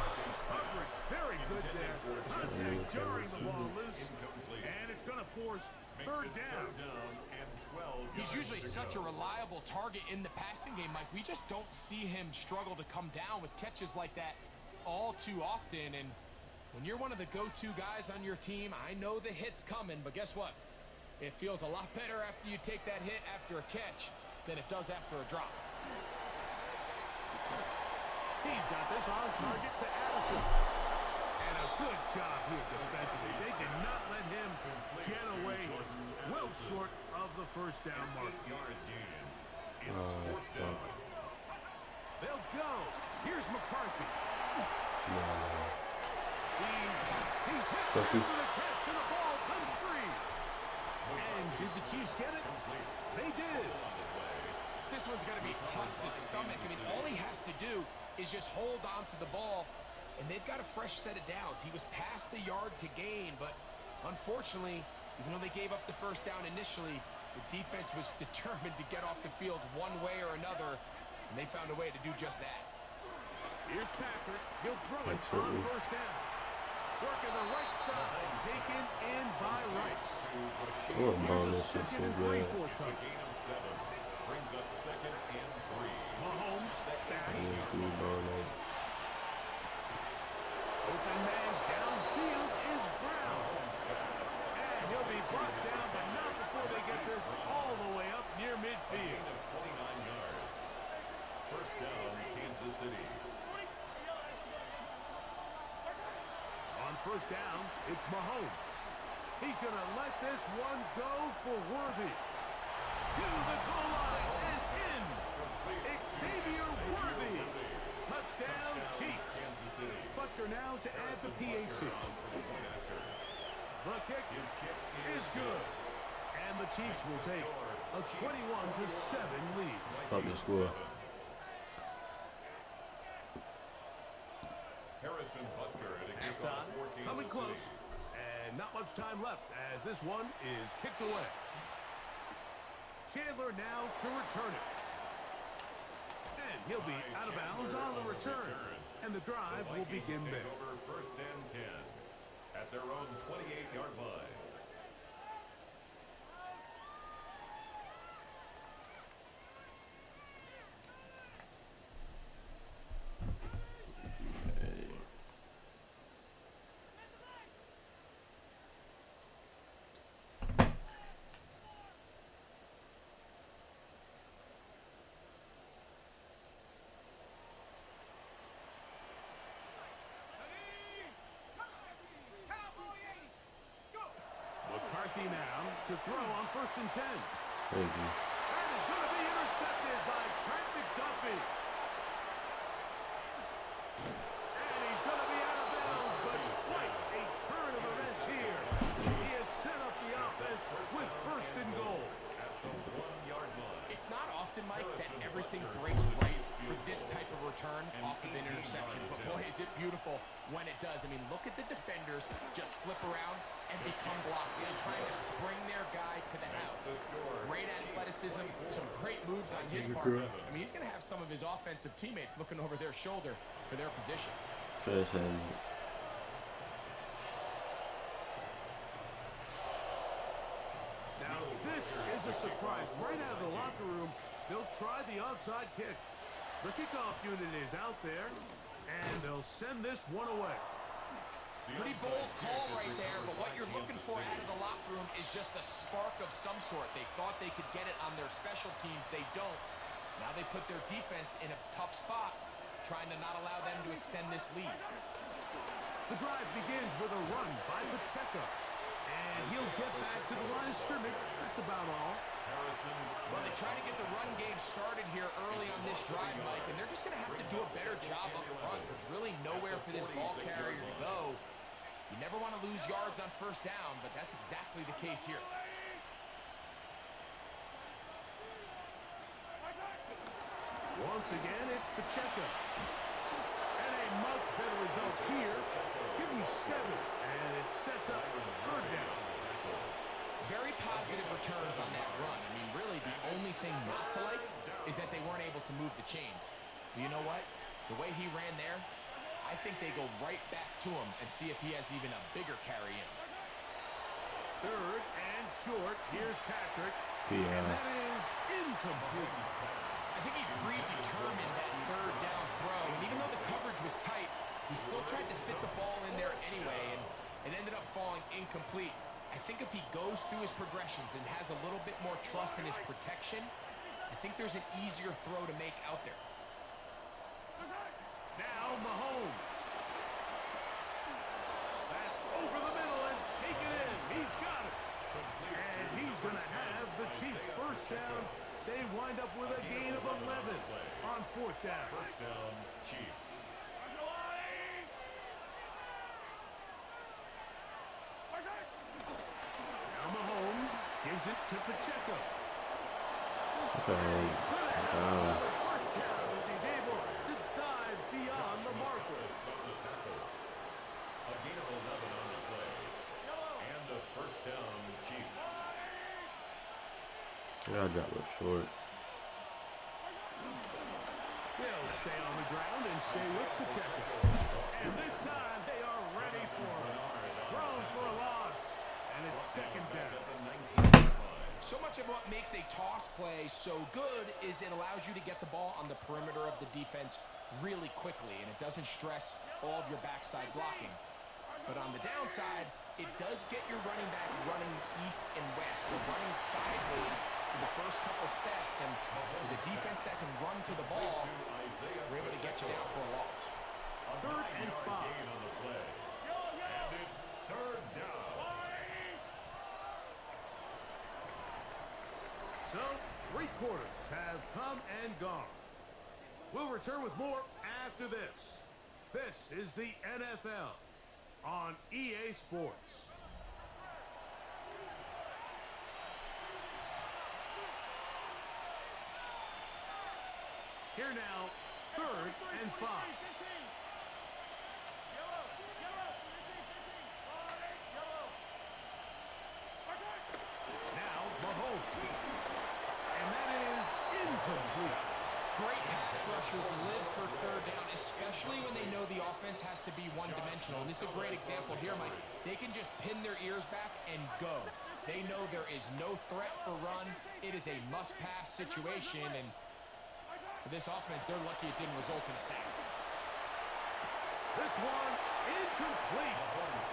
Speaker 7: Coverage very good there. Contact jarring the ball loose. And it's going to force third down.
Speaker 5: He's usually such a reliable target in the passing game, Mike. We just don't see him struggle to come down with catches like that all too often. And when you're one of the go-to guys on your team, I know the hit's coming, but guess what? It feels a lot better after you take that hit after a catch than it does after a drop.
Speaker 7: He's got this on target to Addison. And a good job here defensively. They did not let him get away well short of the first down mark.
Speaker 1: Oh, fuck.
Speaker 7: They'll go. Here's McCarthy.
Speaker 1: No.
Speaker 7: He's hit
Speaker 1: Pussy.
Speaker 7: for the catch, and the ball comes free. And did the Chiefs get it? They did.
Speaker 5: This one's going to be tough to stomach. I mean, all he has to do is just hold on to the ball, and they've got a fresh set of downs. He was past the yard to gain, but unfortunately, even though they gave up the first down initially, the defense was determined to get off the field one way or another, and they found a way to do just that.
Speaker 7: Here's Patrick. He'll throw it
Speaker 1: That's
Speaker 7: on
Speaker 1: right.
Speaker 7: first down. Working the right side. Taken in by Rice.
Speaker 1: Oh,
Speaker 7: Here's a
Speaker 1: this shit so
Speaker 7: second and 3
Speaker 1: bad.
Speaker 7: forthcoming.
Speaker 4: Brings up second and 3.
Speaker 7: Mahomes back. Open man downfield is Brown. And he'll be brought down, but not before they get this all the way up near midfield.
Speaker 4: Of 29 yards. First down, Kansas City.
Speaker 7: On first down, it's Mahomes. He's going to let this one go for Worthy. To the goal line and in. Xavier Worthy. Touchdown, Chiefs. Butker now to add the PAT. The kick is good. And the Chiefs will take a 21-7 lead.
Speaker 1: Up the score.
Speaker 4: Harrison Butker at a kickoff for Kansas
Speaker 7: Coming close.
Speaker 4: City.
Speaker 7: And not much time left as this one is kicked away. Chandler now to return it. And he'll be out of bounds on the return. And the drive will begin there.
Speaker 4: Over first and 10 at their own 28-yard line.
Speaker 9: McCarthy now to throw on 1st and 10.
Speaker 1: Thank you.
Speaker 9: That is going to be intercepted by Trent McDuffie. And he's going to be out of bounds, but quite a turn of events here. He has set up the offense with 1st and goal.
Speaker 5: It's not often, Mike, that everything breaks right for this type of return off of an interception, but boy, is it beautiful when it does. I mean, look at the defenders just flip around and become blocked. They're trying to spring their guy to the house. Great athleticism, some great moves on his part. I mean, he's going to have some of his offensive teammates looking over their shoulder for their position.
Speaker 9: Now, this is a surprise. Right out of the locker room, they'll try the onside kick. The kickoff unit is out there, and they'll send this one away.
Speaker 5: Pretty bold call right there, but what you're looking for out of the locker room is just a spark of some sort. They thought they could get it on their special teams. They don't. Now they put their defense in a tough spot, trying to not allow them to extend this lead.
Speaker 9: The drive begins with a run by Pacheco. And he'll get back to the line of scrimmage. That's about all.
Speaker 5: Well, they try to get the run game started here early on this drive, Mike, and they're just going to have to do a better job up front. There's really nowhere for this ball carrier to go. You never want to lose yards on 1st down, but that's exactly the case here.
Speaker 9: Once again, it's Pacheco. And a much better result here. Give him 7, and it sets up 3rd down.
Speaker 5: Very positive returns on that run. I mean, really, the only thing not to like is that they weren't able to move the chains. But you know what? The way he ran there, I think they go right back to him and see if he has even a bigger carry in.
Speaker 9: 3rd and short. Here's Patrick.
Speaker 1: Yeah.
Speaker 9: And that is incomplete.
Speaker 5: I think he predetermined that 3rd down throw, and even though the coverage was tight, he still tried to fit the ball in there anyway, and it ended up falling incomplete. I think if he goes through his progressions and has a little bit more trust in his protection, I think there's an easier throw to make out there.
Speaker 9: Now Mahomes. That's over the middle and taken in. He's got it. And he's going to have the Chiefs 1st down. They wind up with a gain of 11 on 4th down.
Speaker 4: 1st down, Chiefs.
Speaker 9: Now Mahomes gives it to Pacheco.
Speaker 1: Okay.
Speaker 9: First down as he's able to dive beyond the marker.
Speaker 4: A gain of 11 on the play. And a 1st down, Chiefs.
Speaker 1: That drop was short.
Speaker 9: They'll stay on the ground and stay with Pacheco. And this time they are ready for it. Thrown for a loss. And it's 2nd down.
Speaker 5: So much of what makes a toss play so good is it allows you to get the ball on the perimeter of the defense really quickly, and it doesn't stress all of your backside blocking. But on the downside, it does get your running back running east and west. They're running sideways for the first couple steps, and with a defense that can run to the ball, we're able to get you down for a loss.
Speaker 9: 3rd and 5.
Speaker 4: On the play. And it's 3rd down.
Speaker 9: So, 3 quarters have come and gone. We'll return with more after this. This is the NFL on EA Sports. Here now, 3rd and 5. Now, Mahomes. And that is incomplete.
Speaker 5: Great pass rushers live for 3rd down, especially when they know the offense has to be one-dimensional. And this is a great example here, Mike. They can just pin their ears back and go. They know there is no threat for run. It is a must-pass situation, and for this offense, they're lucky it didn't result in a sack.
Speaker 9: This one incomplete.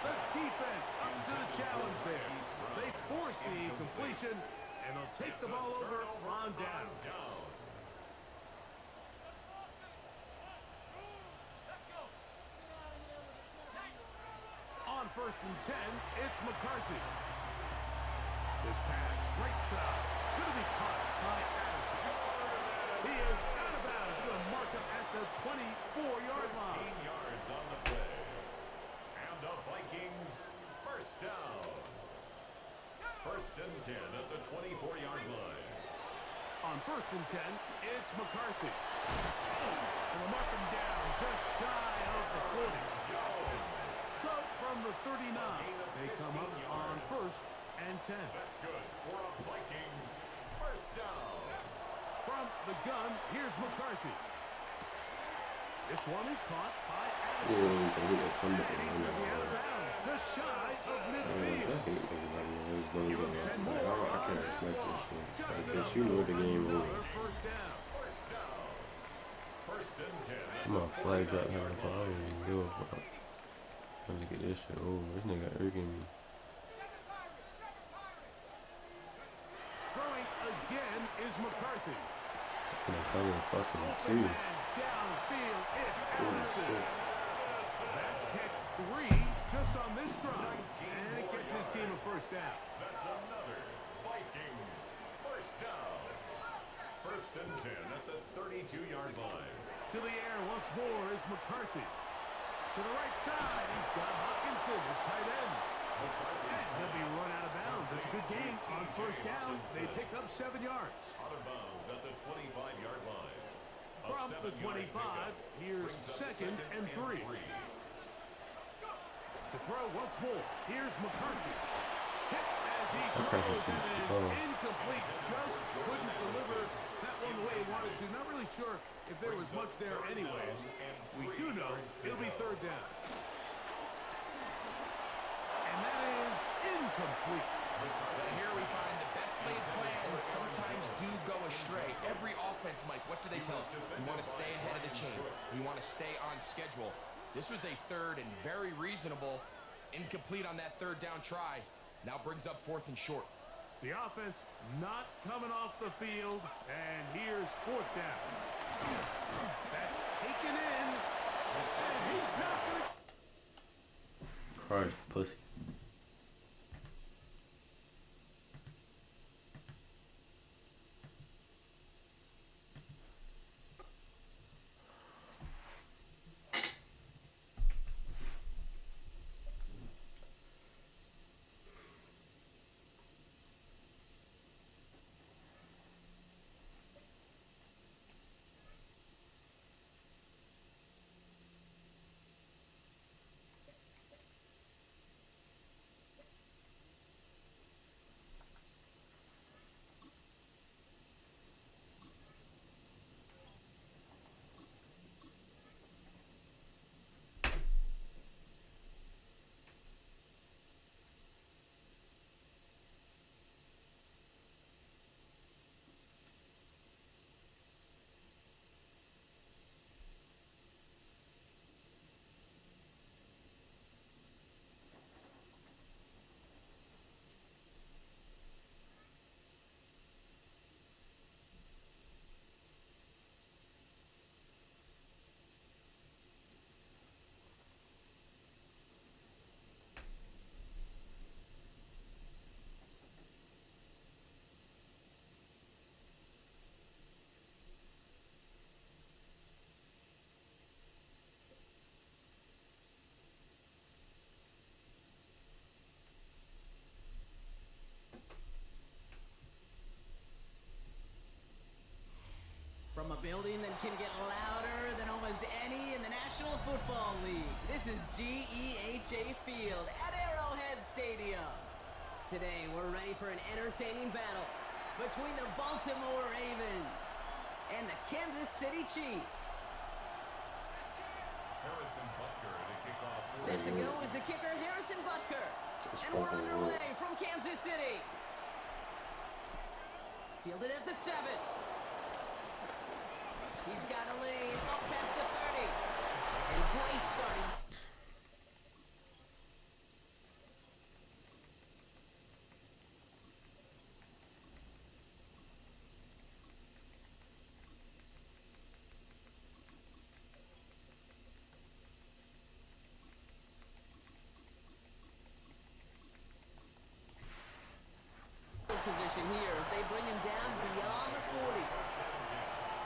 Speaker 9: The defense up to the challenge there. They force the incompletion, and they'll take the ball over on down. On 1st and 10, it's McCarthy. this pass. Right side. Going to be caught by Addison. He is out of bounds. He's going to mark him at the 24-yard line.
Speaker 4: 15 yards on the play. And the Vikings first down. First and 10 at the 24-yard line.
Speaker 9: On first and 10, it's McCarthy. And they'll mark him down just shy of the 40. So from the 39, they come up on first and 10.
Speaker 4: That's good for a Vikings first down.
Speaker 9: From the gun, here's McCarthy. This one is caught by Addison. And he's going to be out of bounds, just shy of midfield. Give him 10 more
Speaker 1: I can't respect this shit. Like, bitch, you know the game over.
Speaker 9: First down.
Speaker 4: First and 10.
Speaker 1: I'm gonna flag that high. I don't even give a fuck. I'm gonna get this shit over. This nigga irking me.
Speaker 9: Throwing again is McCarthy.
Speaker 1: I'm gonna cover fucking two.
Speaker 9: Downfield, it's Addison. That's catch 3 just on this drive. And it gets his team a first down.
Speaker 4: That's another Vikings first down. First and 10 at the 32-yard line.
Speaker 9: To the air once more is McCarthy. To the right side, he's got Hawkinson, his tight end. And he'll be run out of bounds. That's a good game on first down. They pick up 7 yards.
Speaker 4: Out of bounds at the 25-yard line.
Speaker 9: From the 25, here's second and 3. To throw once more, here's McCarthy. Hit as he throws, and it is incomplete. Just couldn't deliver that one the way he wanted to. Not really sure if there was much there anyways. We do know it'll be third down. And that is incomplete.
Speaker 5: Well, here we find the best laid plans sometimes do go astray. Every offense, Mike, what do they tell us? We want to stay ahead of the chains. We want to stay on schedule. This was a third and very reasonable. Incomplete on that third down try. Now brings up fourth and short.
Speaker 9: The offense not coming off the field. And here's fourth down. That's taken in. And he's not going to...
Speaker 1: Christ, pussy.
Speaker 2: From a building that can get louder than almost any in the National Football League, this is GEHA Field at Arrowhead Stadium. Today, we're ready for an entertaining battle between the Baltimore Ravens and the Kansas City Chiefs.
Speaker 4: Harrison Butker to kick off.
Speaker 2: Set to go is the kicker, Harrison Butker. And we're underway from Kansas City. Fielded at the 7. He's got a lane up past the 30. And great starting. position here as they bring him down beyond the 40.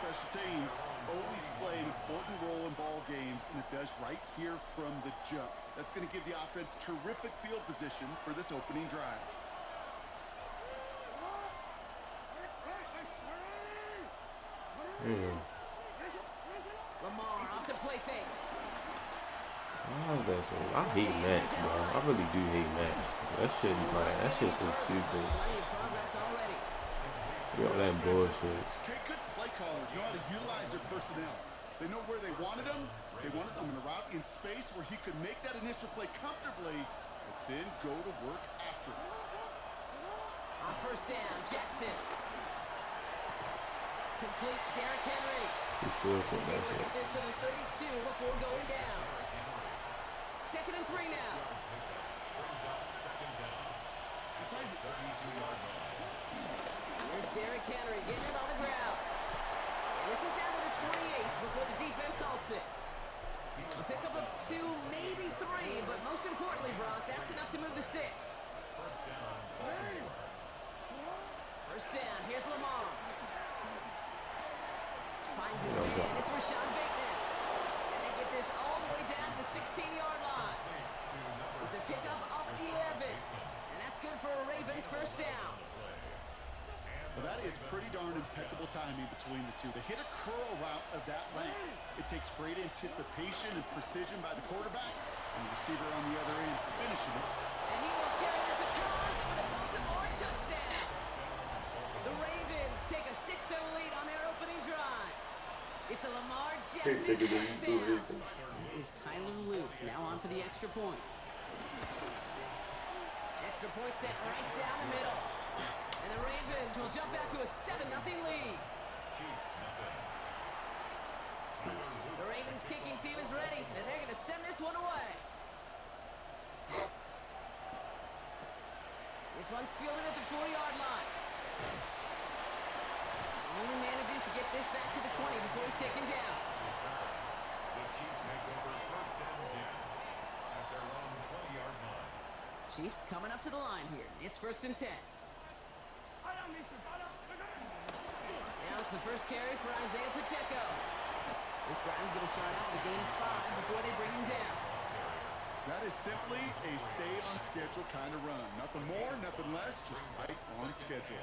Speaker 3: Special teams always play an important role in ball games, and it does right here from the jump. That's going to give the offense terrific field position for this opening drive.
Speaker 2: Lamar off the play fake.
Speaker 1: Oh, that's so. I hate Max, bro. I really do hate Max. That shit, like, that shit's so stupid.
Speaker 2: Plenty of progress already.
Speaker 1: All that bullshit.
Speaker 3: Good play callers know how to utilize their personnel. They know where they wanted him. They wanted him in a route in space where he could make that initial play comfortably, but then go to work after it.
Speaker 2: On first down, Jackson. Complete, Derrick Henry.
Speaker 1: He still put
Speaker 2: He's
Speaker 1: that
Speaker 2: able to
Speaker 1: shit.
Speaker 2: get this to the 32 before going down. 2nd and 3 now. There's Derrick Henry getting it on the ground. And this is down to the 28 before the defense halts it. A pickup of 2, maybe 3, but most importantly, Brock, that's enough to move the sticks. First down, here's Lamar. Finds his man, it's Rashawn Bateman. And they get this all the way down to the 16-yard line. It's a pickup of 11. And that's good for a Ravens first down.
Speaker 3: Well, that is pretty darn impeccable timing between the two. They hit a curl route of that length. It takes great anticipation and precision by the quarterback, and the receiver on the other end finishing it.
Speaker 2: And he will carry this across for the Baltimore touchdown. The Ravens take a 6-0 lead on their opening drive. It's a Lamar Jackson touchdown. Is Tyler Luke now on for the extra point. Extra point set right down the middle. And the Ravens will jump out to a 7-0 lead. The Ravens kicking team is ready, and they're going to send this one away. This one's fielded at the 4-yard line. Only manages to get this back to the 20 before he's taken down.
Speaker 4: The Chiefs make over 1st and 10 at their own 20-yard line.
Speaker 2: Chiefs coming up to the line here. It's 1st and 10. Now it's the first carry for Isaiah Pacheco. This drive's going to start out with a gain of 5 before they bring him down.
Speaker 3: That is simply a stay-on-schedule kind of run. Nothing more, nothing less, just right on schedule.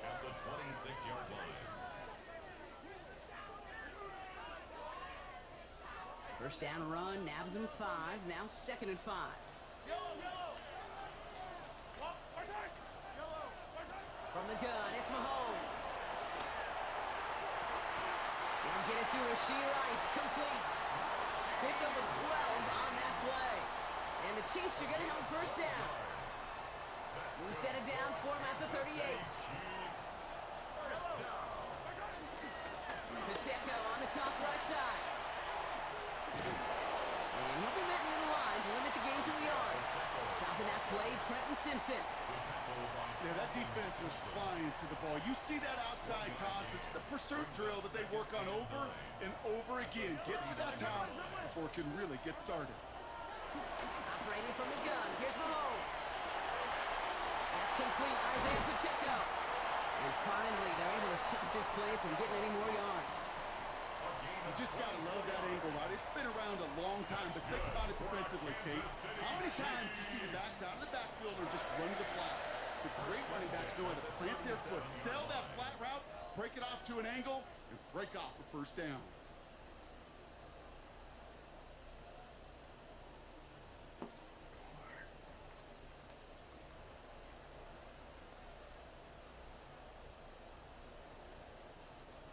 Speaker 4: At the 26-yard line.
Speaker 2: First down run, nabs him 5. Now 2nd and 5. From the gun, it's Mahomes. They'll get it to Rashee Rice, complete. Picked up with 12 on that play. And the Chiefs are going to have a first down. New set of downs for him at the 38. Pacheco on the toss right side. And he'll be met near the line to limit the gain to a yard. Stopping that play, Trenton Simpson.
Speaker 3: Yeah, that defense was flying to the ball. You see that outside toss. This is a pursuit drill that they work on over and over again. Get to that toss before it can really get started.
Speaker 2: Operating from the gun, here's Mahomes. That's complete, Isaiah Pacheco. And finally, they're able to stop this play from getting any more yards.
Speaker 3: You just got to love that angle route. It's been around a long time, but think about it defensively, Kate. How many times do you see the backs out of the backfield or just run the flat? The great running backs know how to plant their foot, sell that flat route, break it off to an angle, and break off a first down.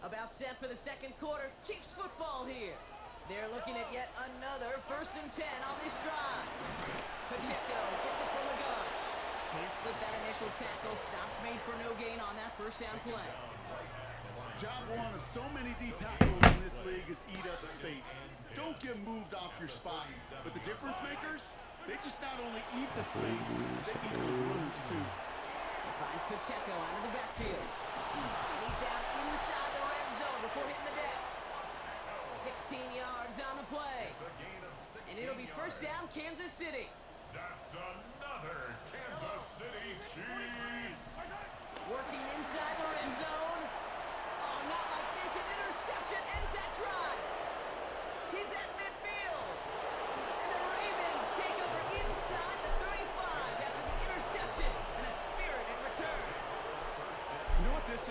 Speaker 2: About set for the second quarter. Chiefs football here. They're looking at yet another 1st and 10 on this drive. Pacheco gets it from the gun. Can't slip that initial tackle. Stops made for no gain on that first down play.
Speaker 3: Job one of so many D tackles in this league is eat up space. Don't get moved off your spot. But the difference makers, they just not only eat the space, they eat those runners too.
Speaker 2: He finds Pacheco out of the backfield. And he's down inside the red zone before hitting the deck. 16 yards on the play. And it'll be first down, Kansas City.
Speaker 4: That's another Kansas City Chiefs.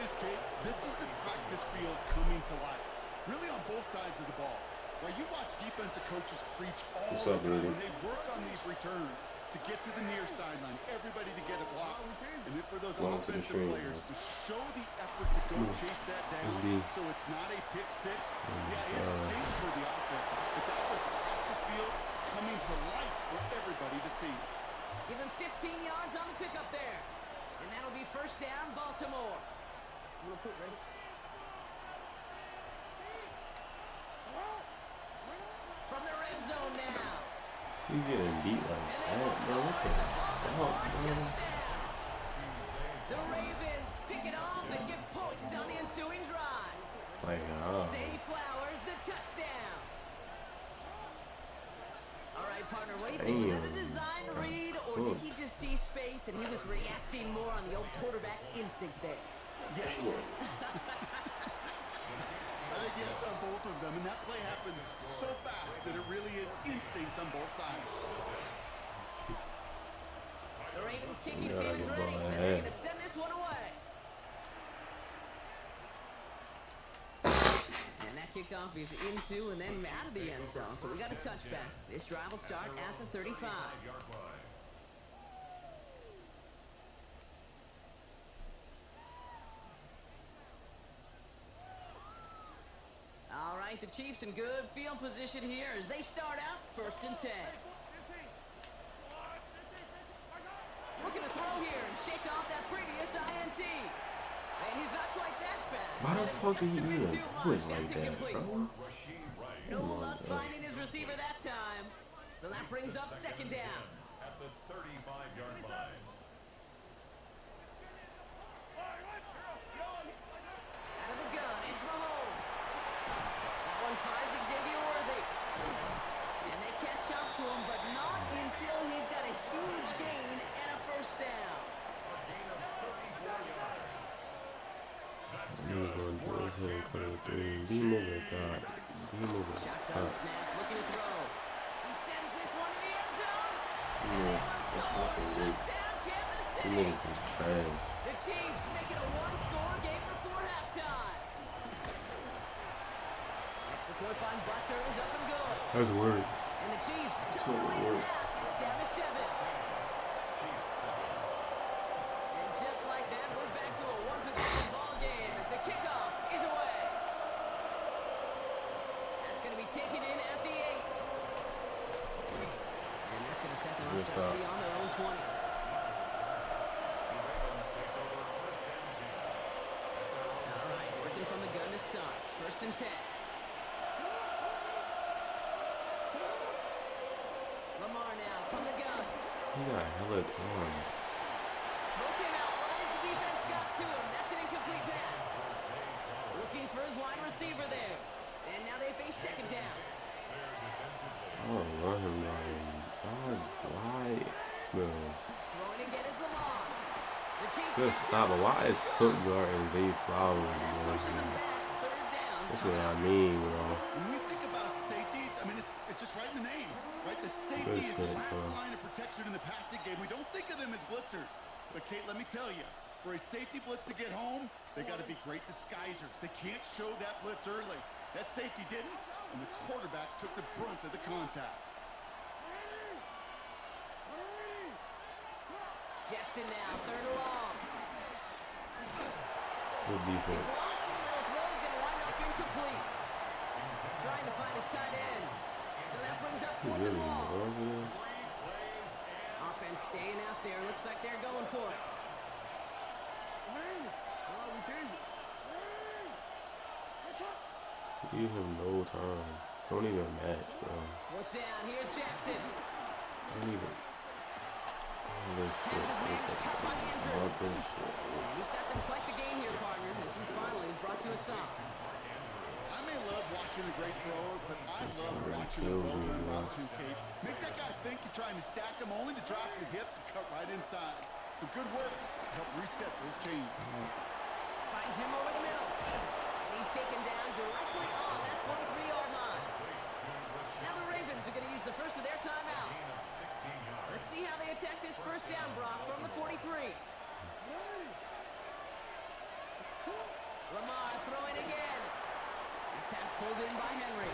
Speaker 3: is, Kate, this is the practice field coming to life. Really on both sides of the ball. Where you watch defensive coaches preach all the time when they work on these returns to get to the near sideline, everybody to get a block, and then for those offensive players to show the effort to go chase that down so it's not a pick six. Yeah, it stinks for the offense, but that was practice field coming to life for everybody to see.
Speaker 2: Give him 15 yards on the pickup there, and that'll be first down, Baltimore. From the red zone now.
Speaker 1: He's getting beat like that, bro. What the fuck, bro?
Speaker 2: The Ravens pick it off and get points on the ensuing drive.
Speaker 1: Like,
Speaker 2: Zay Flowers, the touchdown. All right, partner, what do you think? Was that a design read, or did he just see space and he was reacting more on the old quarterback instinct there?
Speaker 3: Yes. I think yes on both of them, and that play happens so fast that it really is instincts on both sides.
Speaker 2: The Ravens kicking team is ready, and they're going to send this one away. And that kickoff is into and then out of the end zone, so we got a touchback. This drive will start at the 35. All right, the Chiefs in good field position here as they start out 1st and 10. Looking to throw here and shake off that previous INT. And he's not quite that fast.
Speaker 1: why the fuck did he even do it like that, bro?
Speaker 2: No luck finding his receiver that time. So that brings up 2nd down.
Speaker 4: At the 35-yard line.
Speaker 2: Out of the gun, it's Mahomes. That one finds Xavier Worthy. And they catch up to him, but not until he's got a huge gain and a 1st down.
Speaker 1: Be moving, God. Be moving.
Speaker 2: Shotgun snap, looking to throw. He sends this one to the end zone.
Speaker 1: Yeah, that's fucking weak. These niggas is trash.
Speaker 2: The Chiefs make it a one-score game before halftime. Extra point by Butker is up and good.
Speaker 1: That's word.
Speaker 2: And the Chiefs still lead at half. It's down to 7. And just like that, we're back to a one-possession ball game as the kickoff is away. That's going to be taken in at the 8. And that's going to set them up just beyond their own 20. All right, working from the gun to Suggs. 1st and 10. Lamar now from the gun.
Speaker 1: He got hella time.
Speaker 2: Throw came out right as the defense got to him. That's an incomplete pass. Looking for his wide receiver there. And now they face 2nd down.
Speaker 1: I don't want him lying. Why, bro?
Speaker 2: Throwing again is Lamar. The Chiefs
Speaker 1: Just stop. But why is Cook guarding Zay Flowers, bro?
Speaker 2: pushes him back. 3rd down.
Speaker 1: That's what I mean, bro.
Speaker 3: When we think about safeties, I mean, it's just right in the name, right? The safety is the last line of protection in the passing game. We don't think of them as blitzers. But, Kate, let me tell you, for a safety blitz to get home, they got to be great disguisers. They can't show that blitz early. That safety didn't, and the quarterback took the brunt of the contact.
Speaker 2: Jackson now, 3rd and long.
Speaker 1: Good defense.
Speaker 2: His lofty little throw is going to wind up incomplete. Trying to find his tight end. So that brings up 4th and long. Offense staying out there. Looks like they're going for it.
Speaker 1: Give him no time. Don't even match, bro.
Speaker 2: 4th down. Here's Jackson.
Speaker 1: Don't even. All this shit.
Speaker 2: Passes man is cut by Andrews.
Speaker 1: All this shit.
Speaker 2: He's got them quite the game here, partner, as he finally is brought to a stop.
Speaker 3: I may love watching a great thrower, but I love watching a well-done route too, Kate. Make that guy think you're trying to stack him only to drop your hips and cut right inside. Some good work to help reset those chains.
Speaker 2: Finds him over the middle. And he's taken down directly on that 43-yard line. Now the Ravens are going to use the first of their timeouts. Let's see how they attack this 1st down, Brock, from the 43. in by Henry.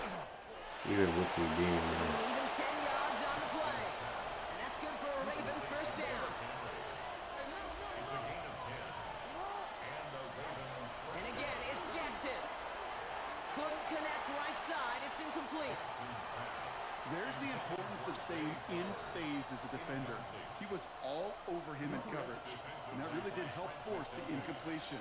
Speaker 1: You heard what's me being, man.
Speaker 2: Even 10 yards on the play. And that's good for a Ravens first down.
Speaker 4: It's a gain of 10. And the Ravens.
Speaker 2: And again, it's Jackson. Couldn't connect right side. It's incomplete.
Speaker 3: There's the importance of staying in phase as a defender. He was all over him in coverage, and that really did help force the incompletion.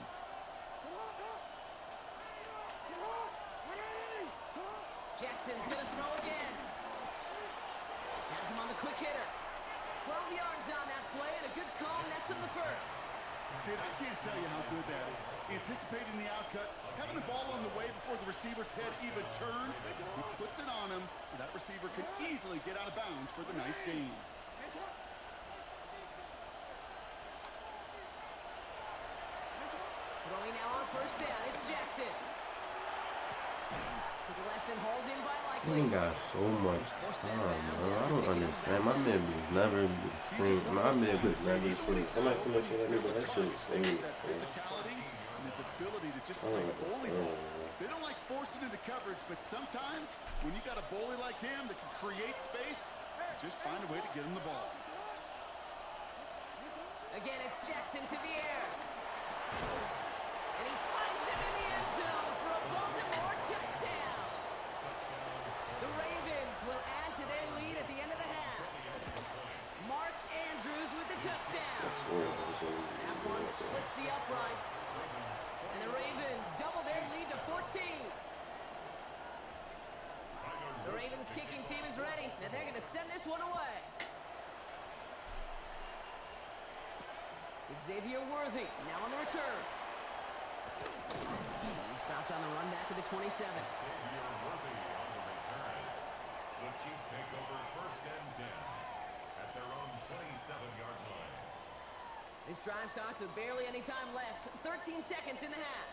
Speaker 2: Jackson's going to throw again. Has him on the quick hitter. 12 yards on that play, and a good call nets him the first.
Speaker 3: Kid, I can't tell you how good that is. Anticipating the outcut, having the ball on the way before the receiver's head even turns. He puts it on him so that receiver can easily get out of bounds for the nice gain.
Speaker 2: Throwing now on first down, it's Jackson. To the left and hauled in by
Speaker 1: He
Speaker 2: Likely.
Speaker 1: got so much time, bro. I don't understand. My man was never extreme. My man was never extreme. Somebody said that shit at me, but that shit is staying.
Speaker 3: That physicality and his ability to just play goalie ball. They don't like forcing into coverage, but sometimes when you got a goalie like him that can create space, just find a way to get him the ball.
Speaker 2: Again, it's Jackson to the air. And he finds him in the end zone for a Baltimore touchdown. The Ravens will add to their lead at the end of the half. Mark Andrews with the touchdown. That one splits the uprights. And the Ravens double their lead to 14. The Ravens kicking team is ready, and they're going to send this one away. Xavier Worthy now on the return. He stopped on the run back of the 27.
Speaker 4: Xavier Worthy on the return. The Chiefs take over first and 10 at their own 27-yard line.
Speaker 2: This drive starts with barely any time left. 13 seconds in the half.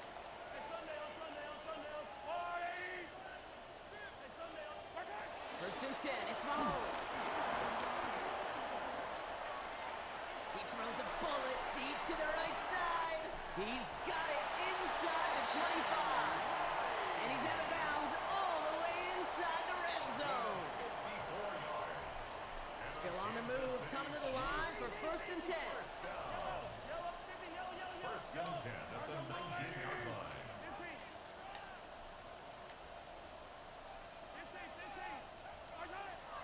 Speaker 2: First and 10, it's Mahomes. He throws a bullet deep to the right side. He's got it inside the 25. And he's out of bounds all the way inside the red zone. Still on the move, coming to the line for first and 10.
Speaker 4: First and 10 at the 19-yard line.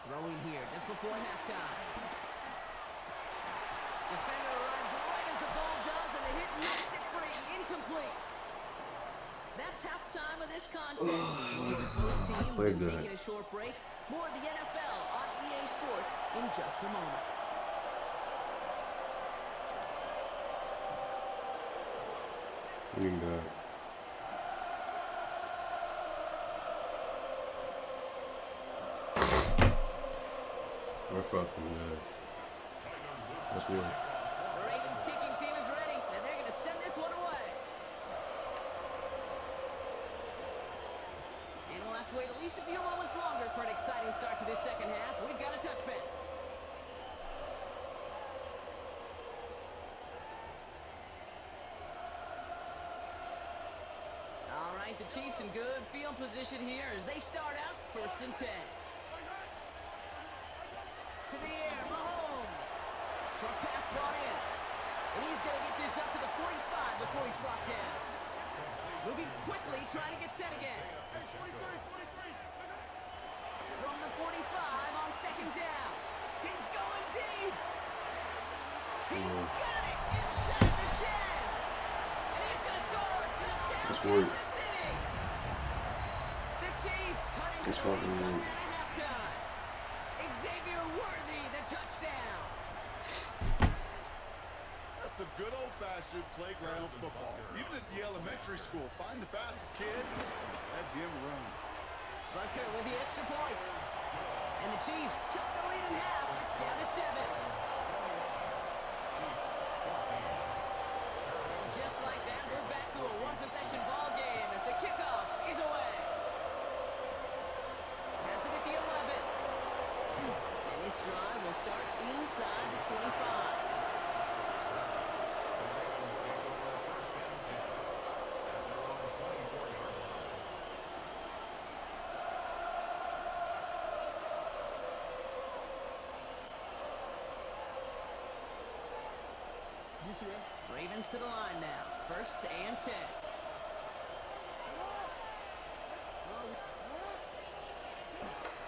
Speaker 2: Throwing here just before halftime. Defender arrives right as the ball does, and the hit knocks it free. Incomplete. That's halftime of this contest. Both teams
Speaker 1: We're
Speaker 2: have
Speaker 1: good.
Speaker 2: taken a short break. More of the NFL on EA Sports in just a moment.
Speaker 1: We good. We're fucking good. That's what.
Speaker 2: The Ravens kicking team is ready, and they're going to send this one away. And we'll have to wait at least a few moments longer for an exciting start to this second half. We've got a touchback. All right, the Chiefs in good field position here as they start out first and 10. To the air, Mahomes. Short pass brought in. And he's going to get this up to the 45 before he's brought down. Moving quickly, trying to get set again. From the 45 on second down. He's going deep. He's got it inside the 10. And he's going to score a touchdown, Kansas City. The Chiefs cutting to the lead coming out of halftime. Xavier Worthy, the touchdown.
Speaker 3: That's some good old-fashioned playground football. Even at the elementary school, find the fastest kid, let him run.
Speaker 2: Butker with the extra point. And the Chiefs cut the lead in half. It's down to 7. Just like that, we're back to a one-possession ball game as the kickoff is away. Has it at the 11. And this drive will start inside the 25. Ravens to the line now. 1st and 10.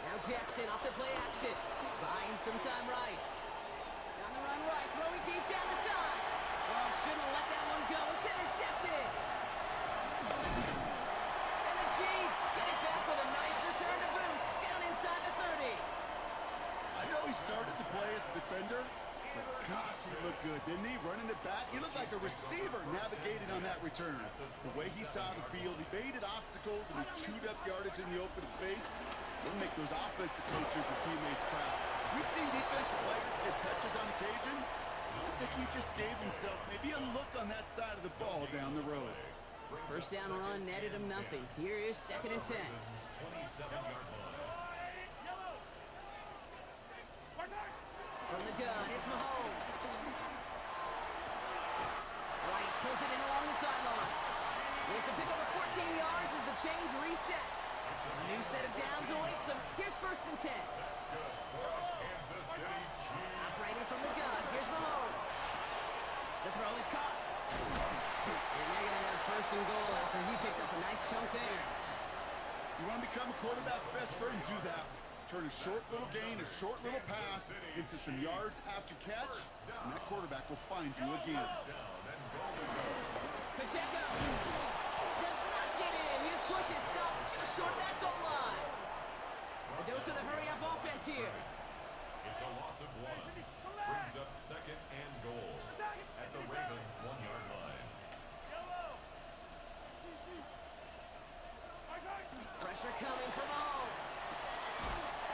Speaker 2: Now Jackson off the play action. Buying some time right. On the run right. Throwing deep down the side. Oh, shouldn't let that one go. It's intercepted. And the Chiefs get it back with a nice return to boot. Down inside the 30.
Speaker 3: I know he started to play as a defender, but gosh, he looked good, didn't he? Running it back, he looked like a receiver navigating on that return. The way he saw the field, he baited obstacles and he chewed up yardage in the open space. He'll make those offensive coaches and teammates proud. We've seen defensive players get touches on occasion. I think he just gave himself maybe a look on that side of the ball down the road.
Speaker 2: 1st down run netted him nothing. Here is 2nd and 10.
Speaker 4: 27-yard line.
Speaker 2: From the gun, it's Mahomes. Rice pulls it in along the sideline. It's a pickup of 14 yards as the chains reset. A new set of downs awaits him. Here's 1st and 10. Operating from the gun, here's Mahomes. The throw is caught. And they're going to have 1st and goal after he picked up a nice chunk there.
Speaker 3: You want to become a quarterback's best friend, do that. Turn a short little gain, a short little pass into some yards after catch, and that quarterback will find you again.
Speaker 2: Pacheco does not get in. His push is stopped just short of that goal line. A dose of the hurry-up offense here.
Speaker 4: It's a loss of 1. Brings up 2nd and goal at the Ravens' 1-yard line.
Speaker 2: Pressure coming from Mahomes.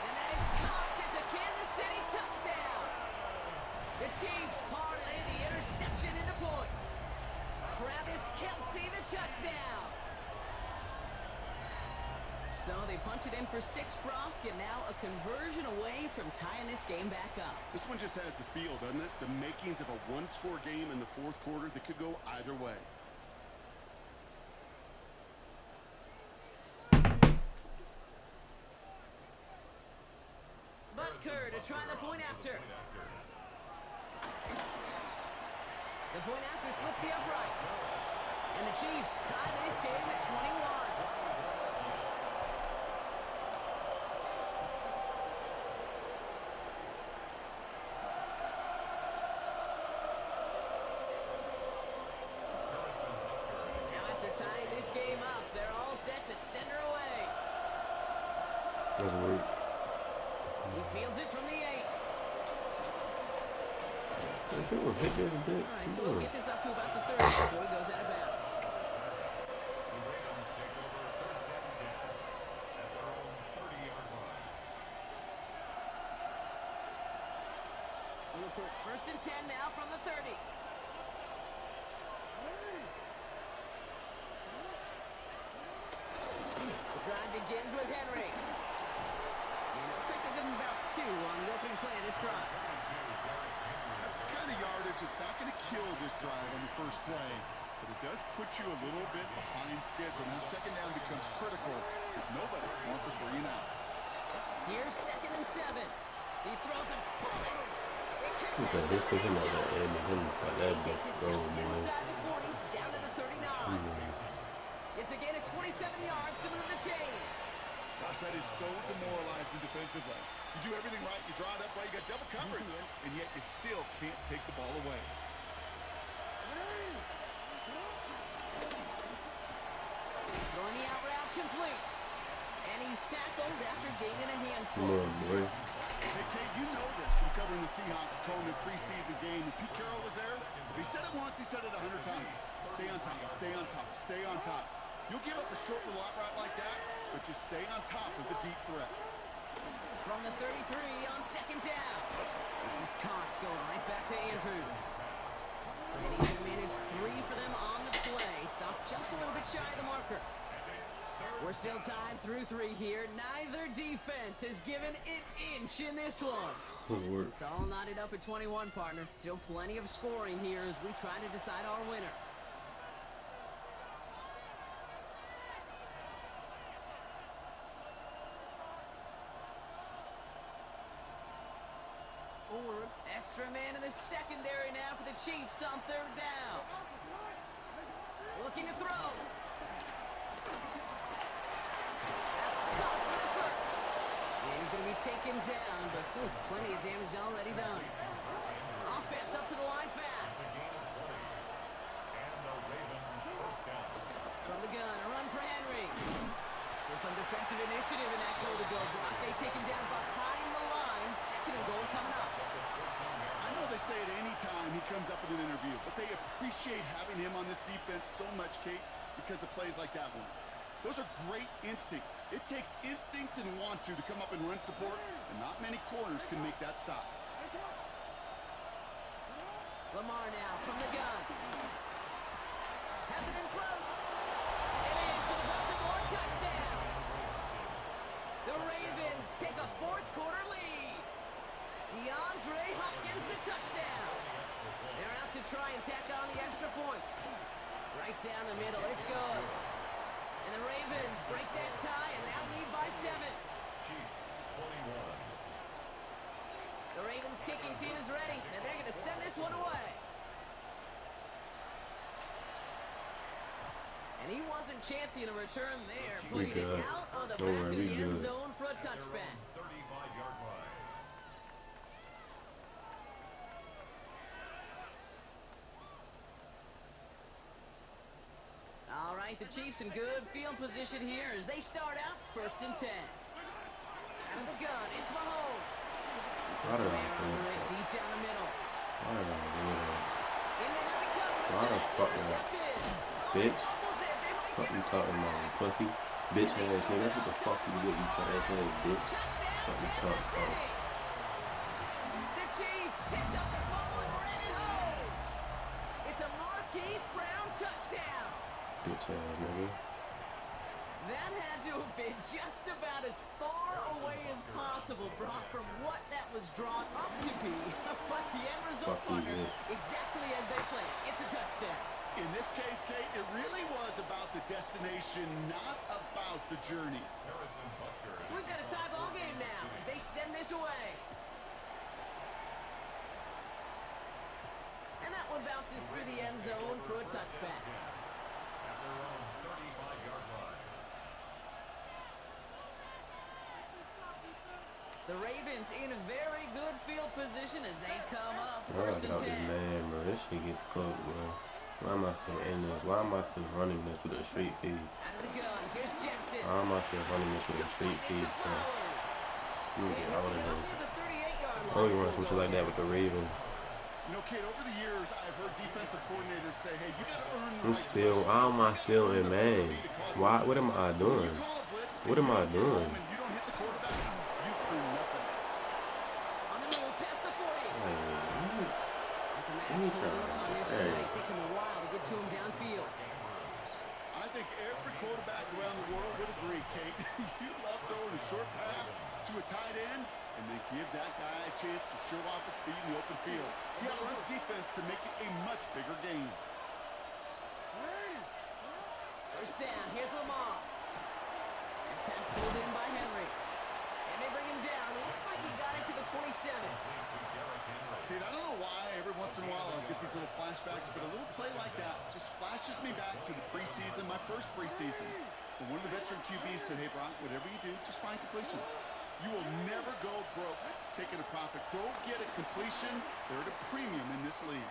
Speaker 2: And that is caught. It's a Kansas City touchdown. The Chiefs parlay the interception into points. Travis Kelce the touchdown. So they punch it in for 6, Brock, and now a conversion away from tying this game back up.
Speaker 3: This one just has the feel, doesn't it? The makings of a one-score game in the 4th quarter that could go either way.
Speaker 2: Butker to try the point after. The point after splits the uprights. And the Chiefs tie this game at 21. Now after tying this game up, they're all set to send her away.
Speaker 1: That's weird.
Speaker 2: He fields it from the 8.
Speaker 1: All
Speaker 2: right, so we'll get this up to about the 30 before he goes out of bounds.
Speaker 4: The Ravens take over 1st and 10 at their own 30-yard line.
Speaker 2: 1st and 10 now from the 30. The drive begins with Henry. And it looks like they'll give him about 2 on the opening play of this drive.
Speaker 3: That's the kind of yardage it's not going to kill this drive on the first play, but it does put you a little bit behind schedule. Now 2nd down becomes critical because nobody wants a 3 and out.
Speaker 2: Here's 2nd and 7. He throws a bullet.
Speaker 1: He's thinking about that end of him, but that big throw, man.
Speaker 2: Inside the 40, down to the 39. It's again at 27 yards to move the chains.
Speaker 3: Gosh, that is so demoralizing defensively. You do everything right, you draw it up right, you got double coverage, and yet you still can't take the ball away.
Speaker 2: Throwing the out route complete. And he's tackled after gaining a handful.
Speaker 1: Come on, boy.
Speaker 3: Hey, Kate, you know this from covering the Seahawks calling the preseason game. When Pete Carroll was there, if he said it once, he said it 100 times. Stay on top, stay on top, stay on top. You'll give up a short little out route like that, but just stay on top of the deep threat.
Speaker 2: From the 33 on 2nd down. This is Cox going right back to Andrews. And he's managed 3 for them on the play. Stopped just a little bit shy of the marker. We're still tied through 3 here. Neither defense has given an inch in this one. It's all knotted up at 21, partner. Still plenty of scoring here as we try to decide our winner. extra man in the secondary now for the Chiefs on third down. Looking to throw. That's caught for the first. And he's going to be taken down, but plenty of damage already done. Offense up to the line fast. From the gun, a run for Henry. So some defensive initiative in that goal to go block. They take him down behind the line. Second and goal coming up.
Speaker 3: I know they say it any time he comes up in an interview, but they appreciate having him on this defense so much, Kate, because of plays like that one. Those are great instincts. It takes instincts and want to come up and run support, and not many corners can make that stop.
Speaker 2: Lamar now from the gun. Has it in close. And in for the Baltimore touchdown. The Ravens take a fourth quarter lead. DeAndre Hopkins the touchdown. They're out to try and tack on the extra point. Right down the middle. It's good. And the Ravens break that tie and now lead by 7.
Speaker 4: Chiefs 21.
Speaker 2: The Ravens kicking team is ready, and they're going to send this one away. And he wasn't chancing a return there, putting it out on the back of the end zone for a touchback.
Speaker 4: 35-yard line.
Speaker 2: All right, the Chiefs in good field position here as they start out 1st and 10. Out of the gun, it's Mahomes. Deep down the middle.
Speaker 1: Bitch. What you talking about, pussy? Bitch ass nigga. That's what the fuck you get, you trash ass bitch. What you talking about?
Speaker 2: The Chiefs picked up the fumble and ran it home. It's a Marquise Brown touchdown.
Speaker 1: Bitch ass nigga.
Speaker 2: That had to have been just about as far away as possible, Brock, from what that was drawn up to be. But the end result, partner, exactly as they planned. It's a touchdown.
Speaker 3: In this case, Kate, it really was about the destination, not about the journey.
Speaker 2: So we've got a tie ball game now as they send this away. And that one bounces through the end zone for a touchback. The Ravens in a very good field position as they come up 1st and 10.
Speaker 1: Man, bro, this shit gets cooked, bro. Why am I still in this? Why am I still running this with a straight feed?
Speaker 2: Out of the gun, here's Jackson.
Speaker 1: Why am I still running this with a straight feed, bro? You can get out of this. I only run some shit like that with the Ravens.
Speaker 3: You know, Kate, over the years, I've heard defensive coordinators say, hey, you gotta earn the
Speaker 1: I'm still, why am I still in man? Why, what am I doing? What am I doing?
Speaker 3: You don't hit the quarterback, you've earned nothing.
Speaker 2: On the move, past the 40. That's an excellent look on this one. It takes him a while to get to him downfield.
Speaker 3: I think every quarterback around the world would agree, Kate. You love throwing a short pass to a tight end and then give that guy a chance to show off his speed in the open field. He outruns defense to make it a much bigger game.
Speaker 2: First down, here's Lamar. And pass pulled in by Henry. And they bring him down. Looks like he got it to the 27.
Speaker 3: Kate, I don't know why every once in a while I'll get these little flashbacks, but a little play like that just flashes me back to the preseason, my first preseason. When one of the veteran QBs said, hey, Brock, whatever you do, just find completions. You will never go broke taking a profit. Go get a completion. They're at a premium in this league.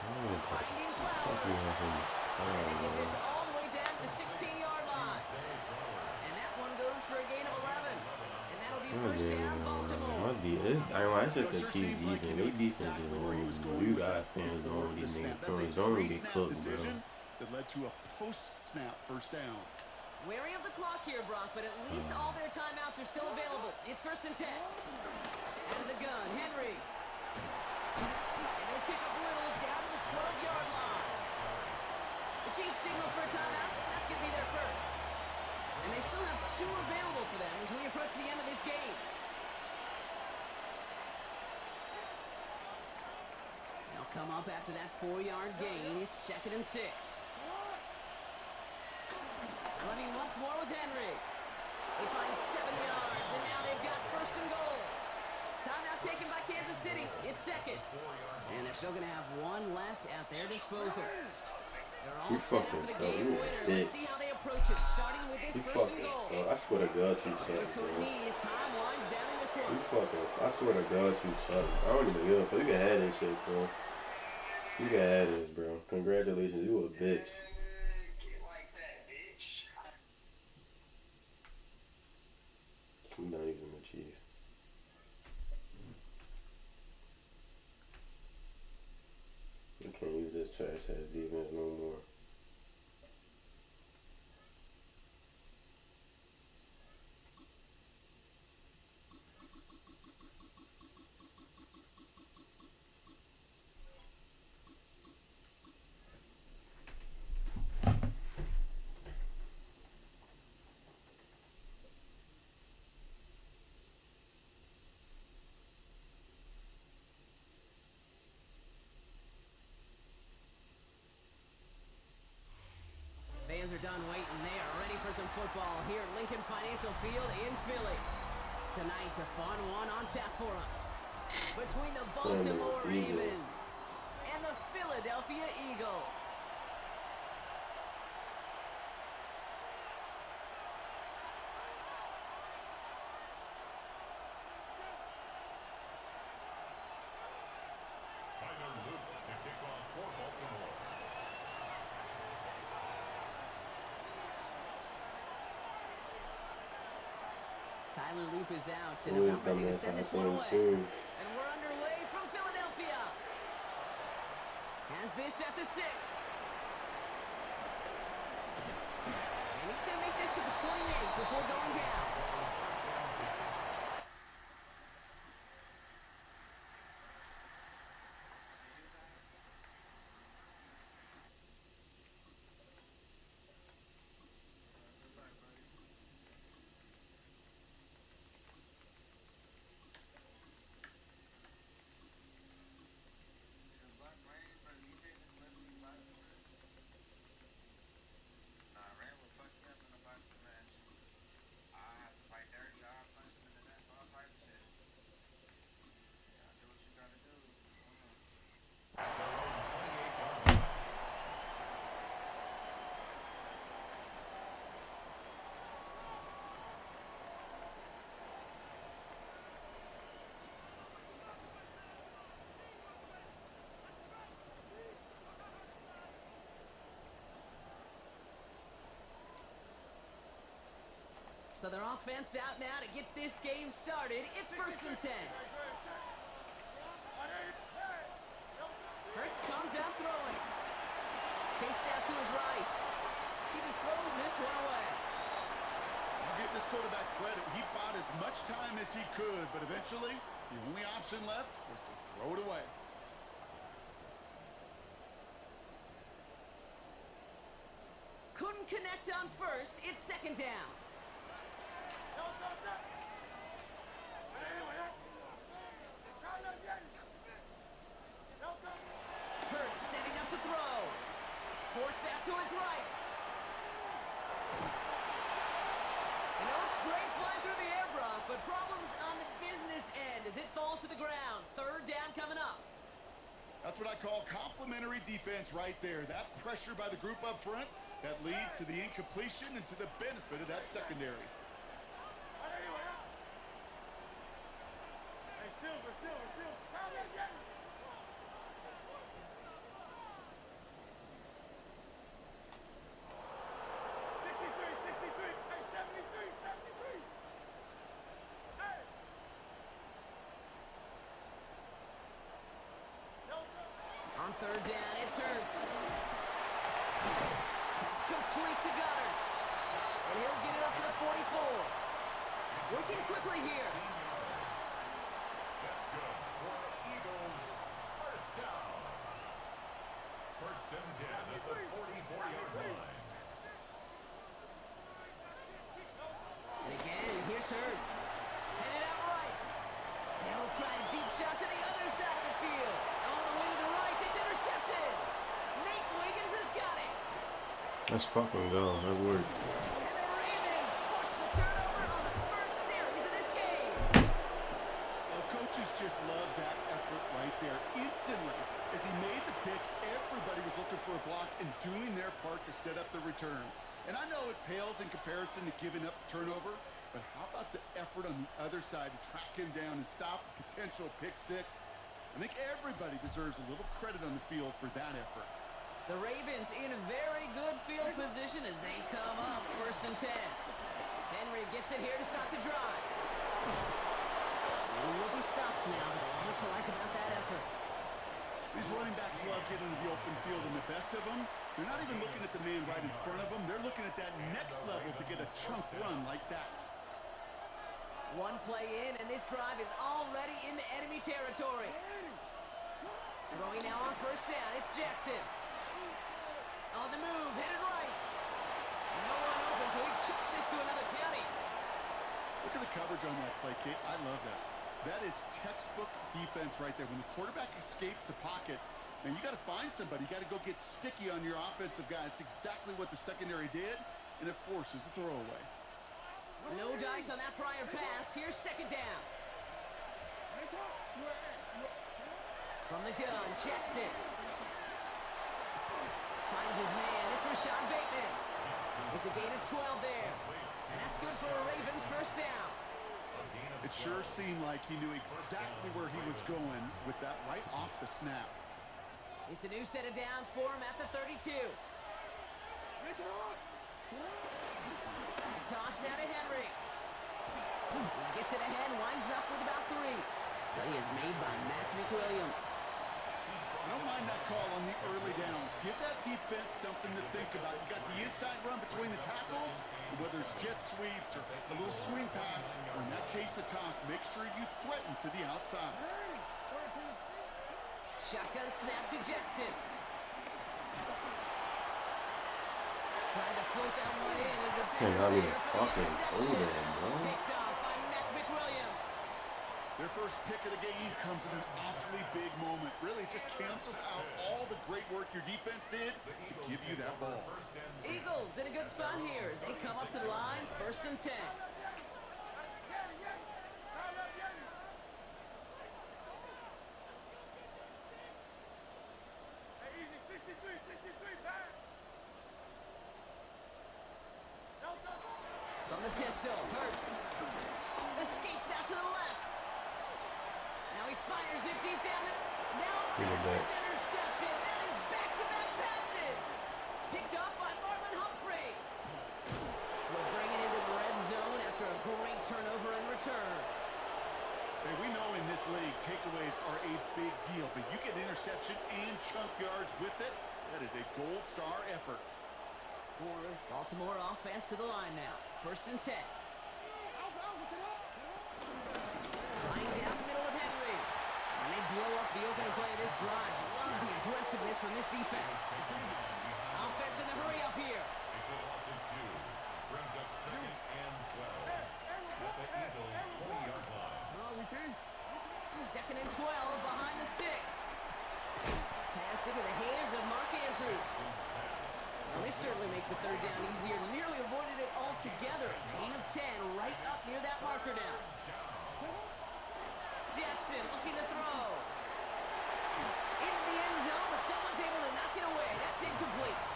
Speaker 2: Finding Flower. And they get this all the way down to the 16-yard line. And that one goes for a gain of 11. And that'll be first down, Baltimore.
Speaker 1: That's just the Chiefs defense. They defense is horrible. You guys fans don't these niggas points. Don't get cooked, bro.
Speaker 3: That led to a post-snap first down.
Speaker 2: Wary of the clock here, Brock, but at least all their timeouts are still available. It's 1st and 10. Out of the gun, Henry. And they'll pick up Little down to the 12-yard line. The Chiefs signal for a timeout. That's going to be their first. And they still have 2 available for them as we approach the end of this game. They'll come up after that 4-yard gain. It's 2nd and 6. Running once more with Henry. They find 7 yards, and now they've got 1st and goal. Timeout taken by Kansas City. It's second. And they're still going to have one left at their disposal. They're all set up for the game winner. Let's see how they approach it, starting with this first and goal.
Speaker 1: I swear to God, you suck,
Speaker 2: Goes to a
Speaker 1: bro.
Speaker 2: knee as time winds down in this one.
Speaker 1: You fucking, I swear to God, you suck. I don't even give a fuck. You can have this shit, bro. You can have this, bro. Congratulations, you a bitch. I'm not even a chief. You can't use this trash ass defense no more.
Speaker 2: Fans are done waiting. They are ready for some football here at Lincoln Financial Field in Philly. Tonight, a fun one on tap for us. Between the Baltimore Ravens and the Philadelphia Eagles.
Speaker 4: Tyler Luke to kick off for Baltimore.
Speaker 2: Tyler Loop is out and about ready to send this one away. And we're underway from Philadelphia. Has this at the 6. And he's going to make this to the 28 before going down. So their offense out now to get this game started. It's 1st and 10. Hurts comes out throwing. Chased out to his right. He just throws this one away.
Speaker 3: I'll give this quarterback credit. He bought as much time as he could, but eventually the only option left was to throw it away.
Speaker 2: Couldn't connect on first. It's 2nd down. Hurts setting up to throw. Forced out to his right. And it's great flying through the air, Brock, but problems on the business end as it falls to the ground. 3rd down coming up.
Speaker 3: That's what I call complementary defense right there. That pressure by the group up front, that leads to the incompletion and to the benefit of that secondary.
Speaker 2: On 3rd down, it's Hurts. That's complete to Goddard. And he'll get it up to the 44. Working quickly here.
Speaker 4: That's good for the Eagles. 1st down. 1st and 10 at the 44-yard line.
Speaker 2: And again, here's Hurts. Headed out right. Now he'll try a deep shot to the other side of the field. All the way to the right, it's intercepted. Nate Wiggins has got it.
Speaker 1: Let's fucking go. That worked.
Speaker 2: And the Ravens force the turnover on the first series of this game.
Speaker 3: Well, coaches just love that effort right there. Instantly, as he made the pick, everybody was looking for a block and doing their part to set up the return. And I know it pales in comparison to giving up the turnover, but how about the effort on the other side to track him down and stop a potential pick six? I think everybody deserves a little credit on the field for that effort.
Speaker 2: The Ravens in a very good field position as they come up 1st and 10. Henry gets it here to start the drive. And look, he stops now, but what to like about that effort?
Speaker 3: These running backs love getting into the open field, and the best of them, they're not even looking at the man right in front of them. They're looking at that next level to get a chunk run like that.
Speaker 2: One play in, and this drive is already into enemy territory. Throwing now on 1st down, it's Jackson. On the move, headed right. No one open, so he chucks this to another county.
Speaker 3: Look at the coverage on that play, Kate. I love that. That is textbook defense right there. When the quarterback escapes the pocket, man, you got to find somebody. You got to go get sticky on your offensive guy. It's exactly what the secondary did, and it forces the throwaway.
Speaker 2: No dice on that prior pass. Here's 2nd down. From the gun, Jackson. Finds his man. It's Rashad Bateman. It's a gain of 12 there. And that's good for a Ravens 1st down.
Speaker 3: It sure seemed like he knew exactly where he was going with that right off the snap.
Speaker 2: It's a new set of downs for him at the 32. Toss now to Henry. He gets it ahead, winds up with about 3. Play is made by Matt McWilliams.
Speaker 3: I don't mind that call on the early downs. Give that defense something to think about. You got the inside run between the tackles, and whether it's jet sweeps or a little swing pass, or in that case a toss, make sure you threaten to the outside.
Speaker 2: Shotgun snap to Jackson. Trying to float that one in.
Speaker 1: Can't have me fucking over there, bro.
Speaker 2: Picked off by Matt McWilliams.
Speaker 3: Their first pick of the game comes in an awfully big moment. Really just cancels out all the great work your defense did to give you that ball.
Speaker 2: Eagles in a good spot here as they come up to the line, 1st and 10. From the pistol, Hurts. Escapes out to the left. Now he fires it deep down the... Now this is intercepted. That is back-to-back passes. Picked up by Marlon Humphrey. We'll bring it into the red zone after a great turnover and return.
Speaker 3: Hey, we know in this league takeaways are a big deal, but you get interception and chunk yards with it. That is a gold star effort.
Speaker 2: Baltimore offense to the line now. 1st and 10. Lying down the middle with Henry. And they blow up the opening play of this drive. Love the aggressiveness from this defense. Offense in the hurry up here.
Speaker 4: It's a loss of 2. Brings up 2nd and 12. At the Eagles' 20-yard line.
Speaker 2: 2nd and 12 behind the sticks. Pass into the hands of Mark Andrews. Well, this certainly makes the 3rd down easier. Nearly avoided it altogether. Gain of 10 right up near that marker now. Jackson looking to throw. Into the end zone, but someone's able to knock it away. That's incomplete.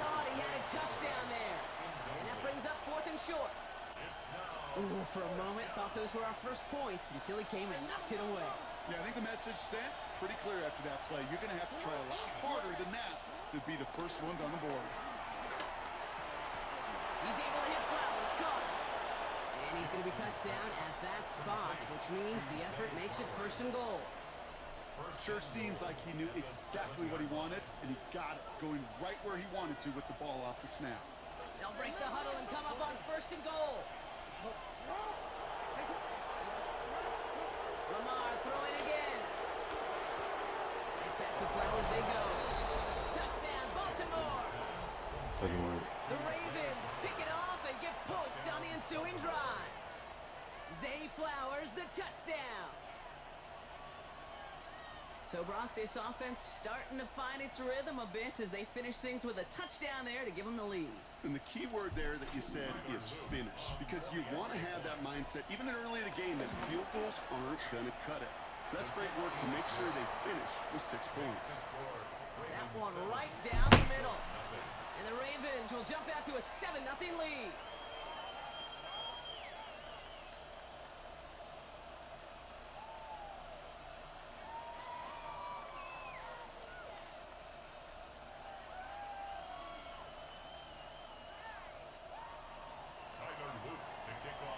Speaker 2: Thought he had a touchdown there. And that brings up 4th and short. Ooh, for a moment, thought those were our first points until he came and knocked it away.
Speaker 3: Yeah, I think the message sent pretty clear after that play. You're going to have to try a lot harder than that to be the first ones on the board.
Speaker 2: He's able to hit Flowers, caught. And he's going to be touched down at that spot, which means the effort makes it 1st and goal.
Speaker 3: Sure seems like he knew exactly what he wanted, and he got it going right where he wanted to with the ball off the snap.
Speaker 2: They'll break the huddle and come up on 1st and goal. Lamar throwing again. Right back to Flowers they go. Touchdown, Baltimore. The Ravens pick it off and get points on the ensuing drive. Zay Flowers, the touchdown. So, Brock, this offense starting to find its rhythm a bit as they finish things with a touchdown there to give them the lead.
Speaker 3: And the key word there that you said is finish, because you want to have that mindset, even early in the game, that field goals aren't going to cut it. So that's great work to make sure they finish with 6 points.
Speaker 2: That one right down the middle. And the Ravens will jump out to a 7-0 lead.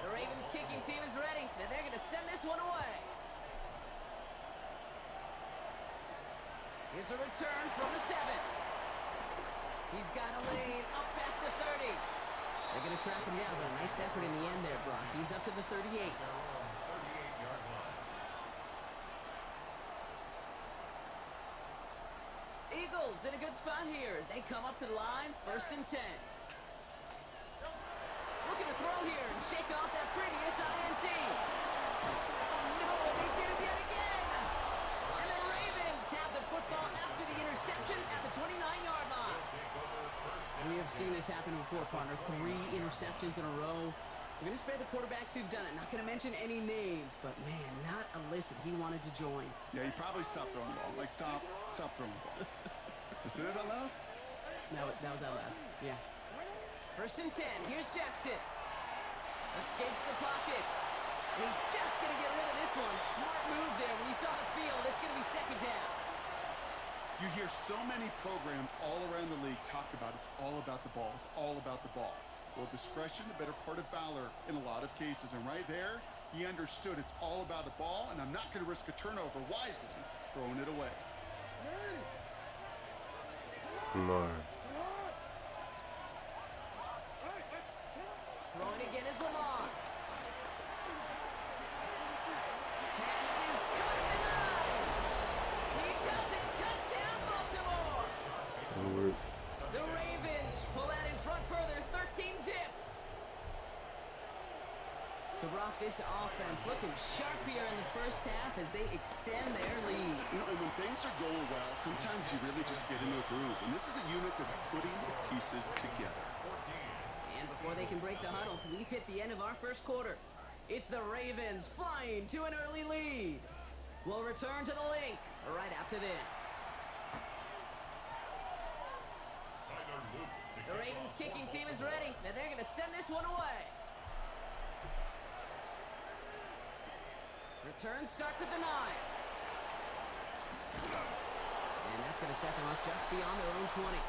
Speaker 2: The Ravens kicking team is ready, and they're going to send this one away. Here's a return from the 7. He's got a lead up past the 30. They're going to track him down, but a nice effort in the end there, Brock. He's up to the 38. Eagles in a good spot here as they come up to the line, 1st and 10. Looking to throw here and shake off that previous INT. No, they get him yet again. And the Ravens have the football after the interception at the 29-yard line. We have seen this happen before, partner. 3 interceptions in a row. We're going to spare the quarterbacks who've done it. Not going to mention any names, but, man, not a list that he wanted to join.
Speaker 3: Yeah, he probably stopped throwing the ball. Like, stop throwing the ball. You said it out loud?
Speaker 2: No, that was out loud. Yeah. 1st and 10. Here's Jackson. Escapes the pocket. He's just going to get rid of this one. Smart move there. When you saw the field, it's going to be 2nd down.
Speaker 3: You hear so many programs all around the league talk about it's all about the ball. It's all about the ball. Well, discretion, the better part of valor in a lot of cases. And right there, he understood it's all about the ball, and I'm not going to risk a turnover wisely, throwing it away.
Speaker 1: Lamar.
Speaker 2: Throwing again is Lamar. Pass is caught at the 9. He does it. Touchdown, Baltimore. The Ravens pull out in front further, 13-zip. So, Brock, this offense looking sharp here in the first half as they extend their lead.
Speaker 3: You know, and when things are going well, sometimes you really just get into a groove. And this is a unit that's putting the pieces together.
Speaker 2: And before they can break the huddle, we've hit the end of our first quarter. It's the Ravens flying to an early lead. We'll return to the link right after this. The Ravens kicking team is ready, and they're going to send this one away. Return starts at the 9. And that's going to set them up just beyond their own 20.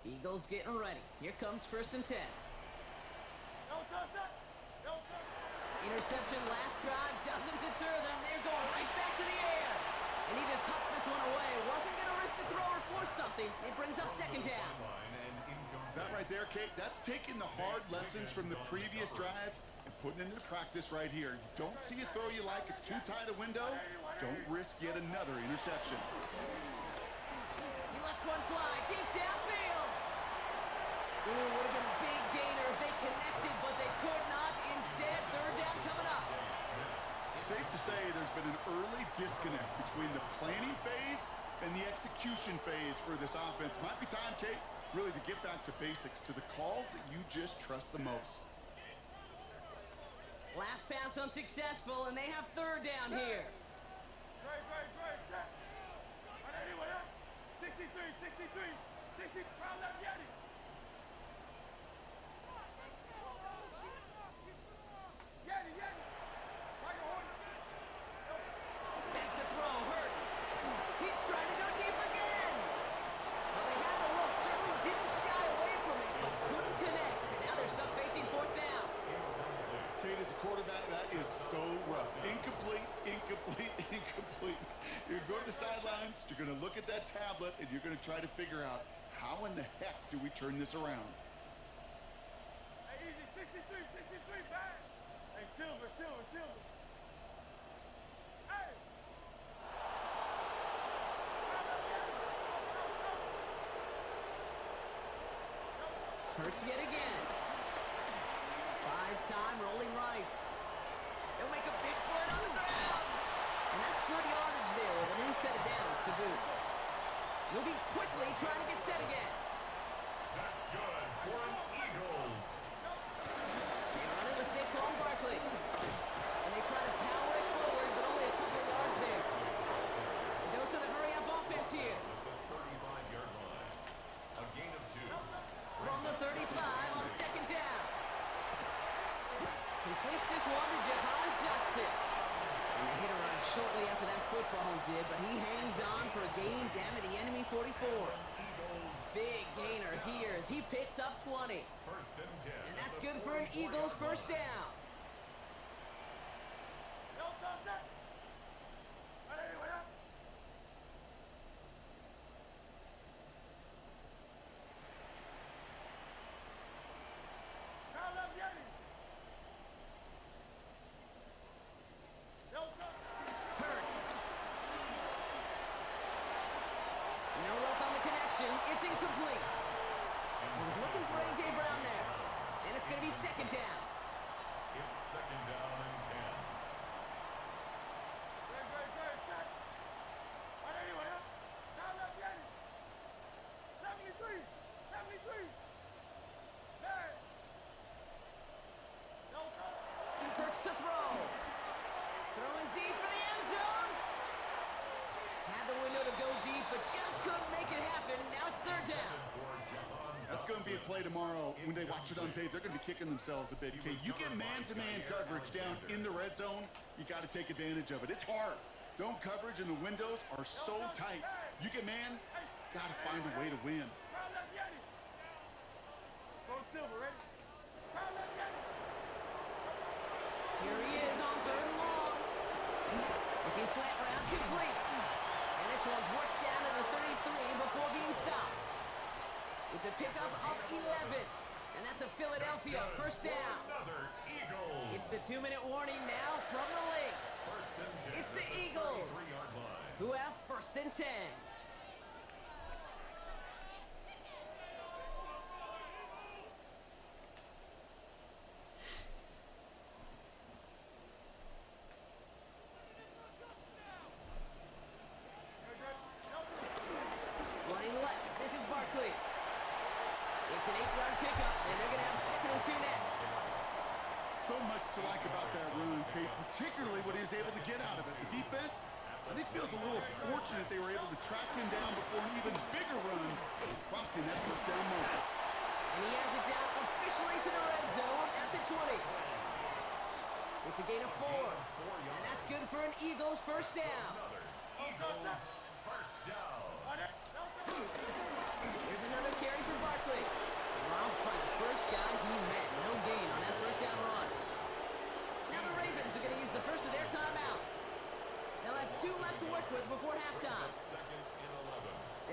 Speaker 2: Eagles getting ready. Here comes 1st and 10. Interception last drive doesn't deter them. They're going right back to the air. And he just hucks this one away. Wasn't going to risk a throw or force something. It brings up 2nd down.
Speaker 3: That right there, Kate, that's taking the hard lessons from the previous drive and putting it into practice right here. You don't see a throw you like, it's too tight a window, don't risk yet another interception.
Speaker 2: He lets one fly deep downfield. Ooh, would have been a big gainer if they connected, but they could not. Instead, 3rd down coming up.
Speaker 3: Safe to say there's been an early disconnect between the planning phase and the execution phase for this offense. Might be time, Kate, really to get back to basics, to the calls that you just trust the most.
Speaker 2: Last pass unsuccessful, and they have 3rd down here.
Speaker 10: 63, round left, Yanni.
Speaker 2: Back to throw, Hurts. He's trying to go deep again. Well, they had the look, certainly didn't shy away from it, but couldn't connect. And now they're stuck facing 4th down.
Speaker 3: Kate, as a quarterback, that is so rough. Incomplete, incomplete, incomplete. You're going to the sidelines, you're going to look at that tablet, and you're going to try to figure out how in the heck do we turn this around.
Speaker 10: Hey, easy,
Speaker 2: blitz yet again. Buys time, rolling right. He'll make a big play on the ground. And that's good yardage there with a new set of downs to boot. Moving quickly, trying to get set again.
Speaker 4: That's good for an Eagles.
Speaker 2: They run it with Saquon Barkley. And they try to power it forward, but only a couple of yards there. A dose of the hurry-up offense here.
Speaker 4: The 35-yard line. A gain of 2.
Speaker 2: From the 35 on second down. Completes this one to Jahan Dotson. And the hit arrived shortly after that football did, but he hangs on for a gain down to the enemy 44. Big gainer here as he picks up 20.
Speaker 4: First and 10.
Speaker 2: And that's good for an Eagles first down. No luck on the connection. It's incomplete. He was looking for A.J. Brown there. And it's going to be second down.
Speaker 4: It's second down and 10.
Speaker 2: Hurts to throw. Throwing deep for the end zone. Had the window to go deep, but just couldn't make it happen. Now it's third down.
Speaker 3: That's going to be a play tomorrow. When they watch it on tape, they're going to be kicking themselves a bit. Okay, you get man-to-man coverage down in the red zone, you got to take advantage of it. It's hard. Zone coverage and the windows are so tight. You get man, got to find a way to win.
Speaker 2: Here he is on third and long. Looking slant route, complete. And this one's worked down to the 33 before being stopped. It's a pickup of 11. And that's a Philadelphia first down.
Speaker 4: Another Eagles.
Speaker 2: It's the 2-minute warning now from the link.
Speaker 4: First and 10.
Speaker 2: It's the Eagles
Speaker 4: 33-yard line.
Speaker 2: who have first and 10. Running left, this is Barkley. It's an 8-yard pickup, and they're going to have second and 2 next.
Speaker 3: So much to like about that run, Kate, particularly what he was able to get out of it. The defense, I think, feels a little fortunate they were able to track him down before an even bigger run, crossing that first down moment.
Speaker 2: And he has it down officially to the red zone at the 20. It's a gain of 4. And that's good for an Eagles first down.
Speaker 4: Eagles first down.
Speaker 2: Here's another carry for Barkley. Robbed by the first guy he met. No gain on that first down run. Now the Ravens are going to use the first of their timeouts. They'll have 2 left to work with before halftime.
Speaker 4: Second and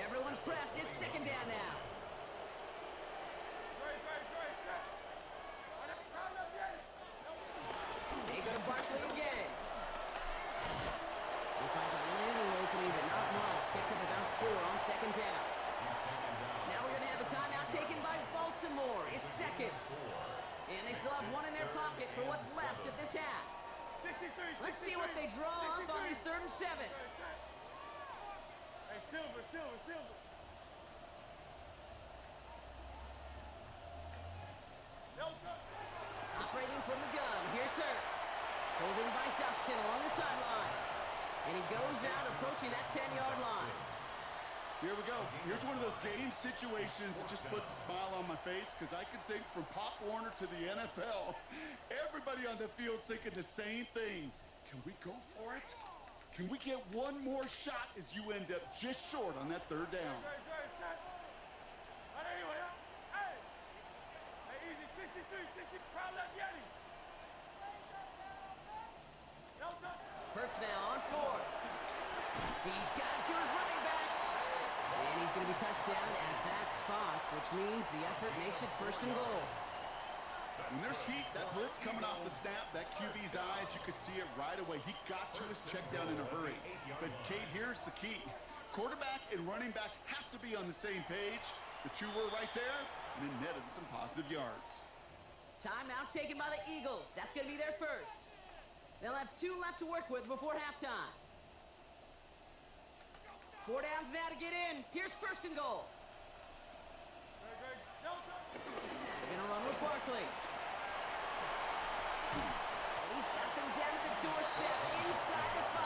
Speaker 4: 11.
Speaker 2: Everyone's prepped. It's second down now. They go to Barkley again. He finds a little opening, but not much. Picked up about 4 on second down. Now we're going to have a timeout taken by Baltimore. It's second. And they still have 1 in their pocket for what's left of this half. Let's see what they draw up on these 3rd and 7. Operating from the gun, here's Hurts. Holding by Dotson along the sideline. And he goes out approaching that 10-yard line.
Speaker 3: Here we go. Here's one of those game situations that just puts a smile on my face because I can think from Pop Warner to the NFL, everybody on the field thinking the same thing. Can we go for it? Can we get one more shot as you end up just short on that 3rd down?
Speaker 2: Hurts now on 4th. He's got it to his running back. And he's going to be touched down at that spot, which means the effort makes it 1st and goal.
Speaker 3: When there's heat, that blitz coming off the snap, that QB's eyes, you could see it right away. He got to his check down in a hurry. But, Kate, here's the key. Quarterback and running back have to be on the same page. The 2 were right there. and it netted some positive yards.
Speaker 2: Timeout taken by the Eagles. That's going to be their first. They'll have 2 left to work with before halftime. 4 downs now to get in. Here's first and goal. They're going to run with Barkley. And he's got them down to the doorstep inside the 5.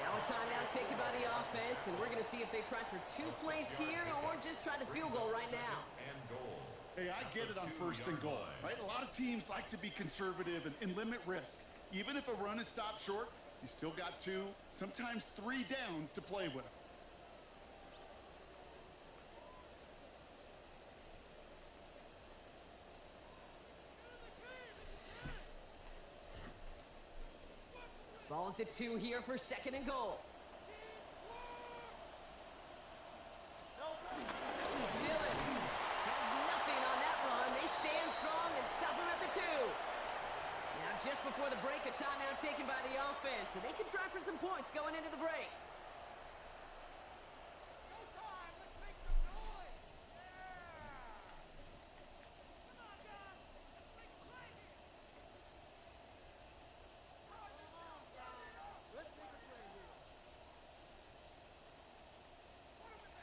Speaker 2: Now a timeout taken by the offense, and we're going to see if they try for 2 plays here or just try the field goal right now.
Speaker 3: Hey, I get it on first and goal, right? A lot of teams like to be conservative and limit risk. Even if a run is stopped short, you still got 2, sometimes 3 downs to play with.
Speaker 2: Ball at the 2 here for second and goal. Dillon has nothing on that run. They stand strong and stop him at the 2. Now just before the break, a timeout taken by the offense, and they can try for some points going into the break.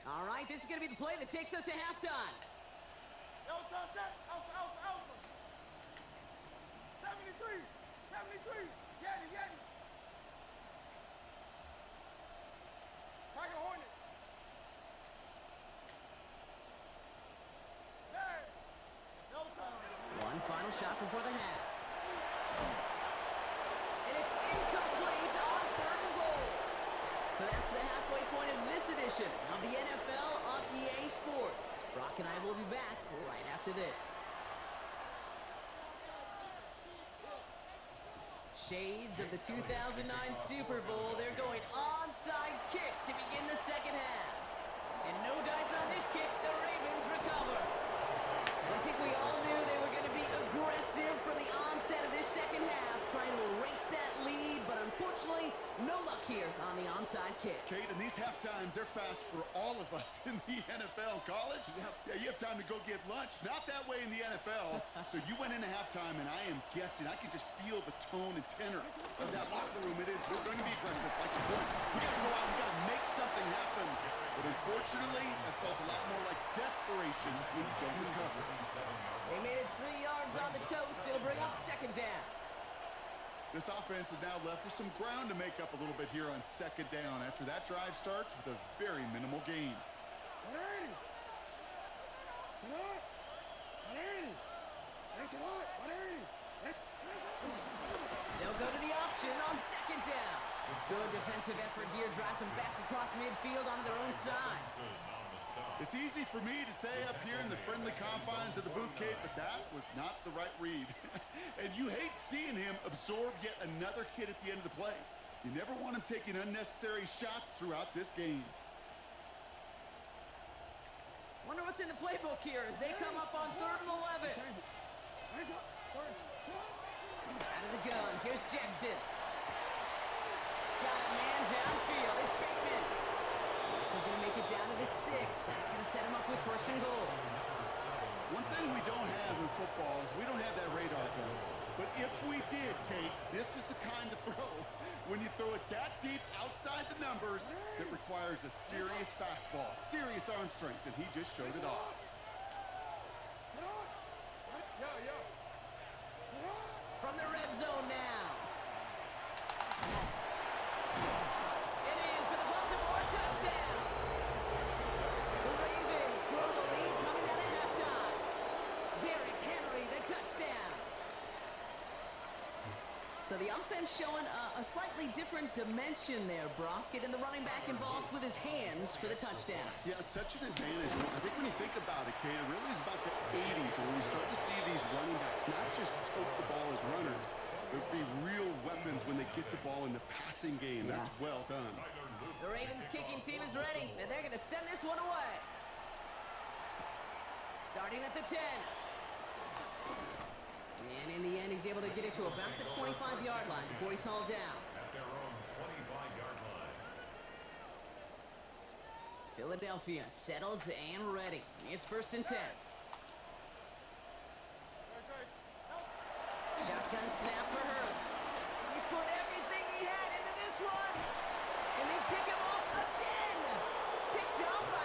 Speaker 2: All right, this is going to be the play that takes us to halftime.
Speaker 10: 73, Yeti. Tiger Hornet. Hey, no time.
Speaker 2: One final shot before the half. And it's incomplete on third and goal. So that's the halfway point of this edition of the NFL on EA Sports. Brock and I will be back right after this. Shades of the 2009 Super Bowl. They're going onside kick to begin the second half. And no dice on this kick. The Ravens recover. I think we all knew they were going to be aggressive from the onset of this second half, trying to erase that lead, but unfortunately, no luck here on the onside kick.
Speaker 3: Kate, and these half times, they're fast for all of us in the NFL. College, yeah, you have time to go get lunch. Not that way in the NFL. So you went into halftime, and I am guessing, I can just feel the tone and tenor of that locker room. It is, we're going to be aggressive, like the point. We got to go out, we got to make something happen. But unfortunately, I felt a lot more like desperation when you don't recover.
Speaker 2: They made it 3 yards on the toast. It'll bring up second down.
Speaker 3: This offense is now left with some ground to make up a little bit here on second down after that drive starts with a very minimal gain.
Speaker 2: They'll go to the option on second down. Good defensive effort here drives them back across midfield onto their own side.
Speaker 3: It's easy for me to say up here in the friendly confines of the booth, Kate, but that was not the right read. And you hate seeing him absorb yet another hit at the end of the play. You never want him taking unnecessary shots throughout this game.
Speaker 2: Wonder what's in the playbook here as they come up on 3rd and 11. Out of the gun, here's Jackson. Got a man downfield, it's Bateman. This is going to make it down to the 6. That's going to set him up with 1st and goal.
Speaker 3: One thing we don't have in football is we don't have that radar gun. But if we did, Kate, this is the kind of throw, when you throw it that deep outside the numbers, that requires a serious fastball, serious arm strength, and he just showed it off.
Speaker 2: From the red zone now. Get in for the Baltimore touchdown. The Ravens grow the lead coming out of halftime. Derrick Henry, the touchdown. So the offense showing a slightly different dimension there, Brock. Getting the running back involved with his hands for the touchdown.
Speaker 3: Yeah, such an advantage. I think when you think about it, Kate, it really is about the 80s when we start to see these running backs not just tote the ball as runners, but be real weapons when they get the ball in the passing game. Yeah. That's well done.
Speaker 2: The Ravens kicking team is ready, and they're going to send this one away. Starting at the 10. And in the end, he's able to get it to about the 25-yard line before he's hauled down.
Speaker 4: At their own 25-yard line.
Speaker 2: Philadelphia settled and ready. It's 1st and 10. Shotgun snap for Hurts. He put everything he had into this one. And they pick him off again. Picked up by...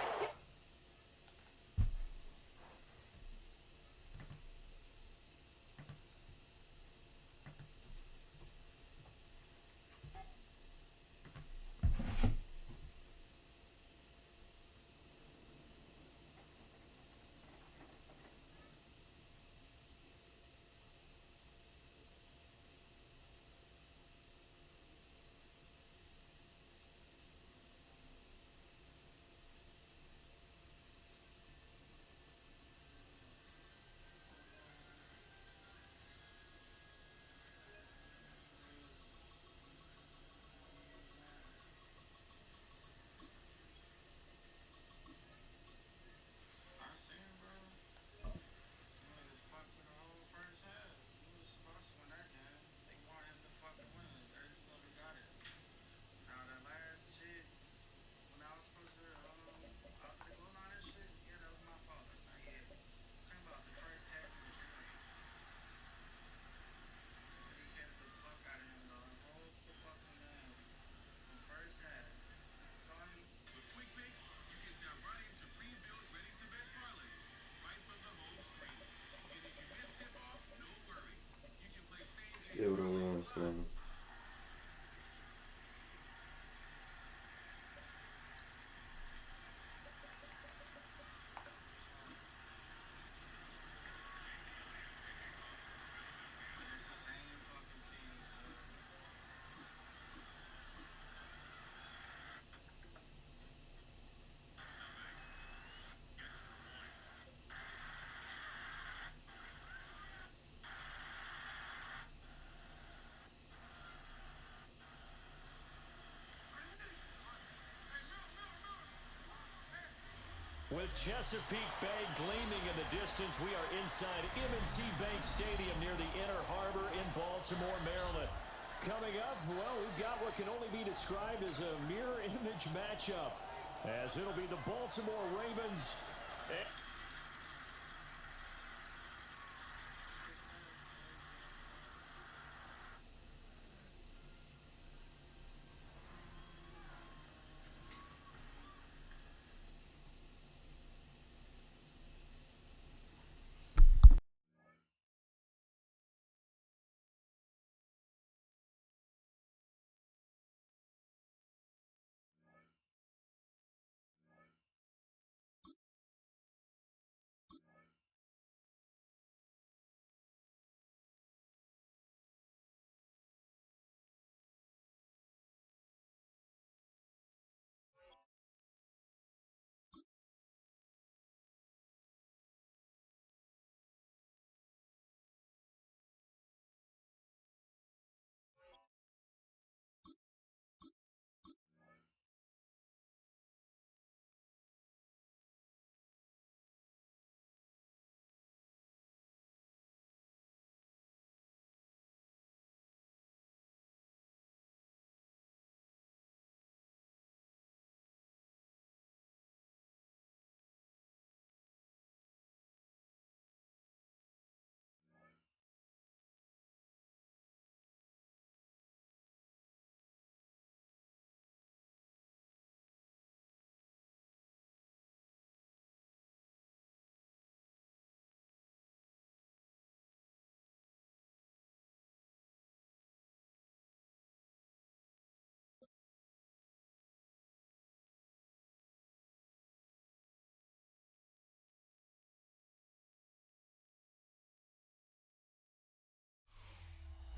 Speaker 1: Still the ones, man.
Speaker 7: With Chesapeake Bay gleaming in the distance, we are inside M&T Bank Stadium near the Inner Harbor in Baltimore, Maryland. Coming up, well, we've got what can only be described as a mirror image matchup, as it'll be the Baltimore Ravens.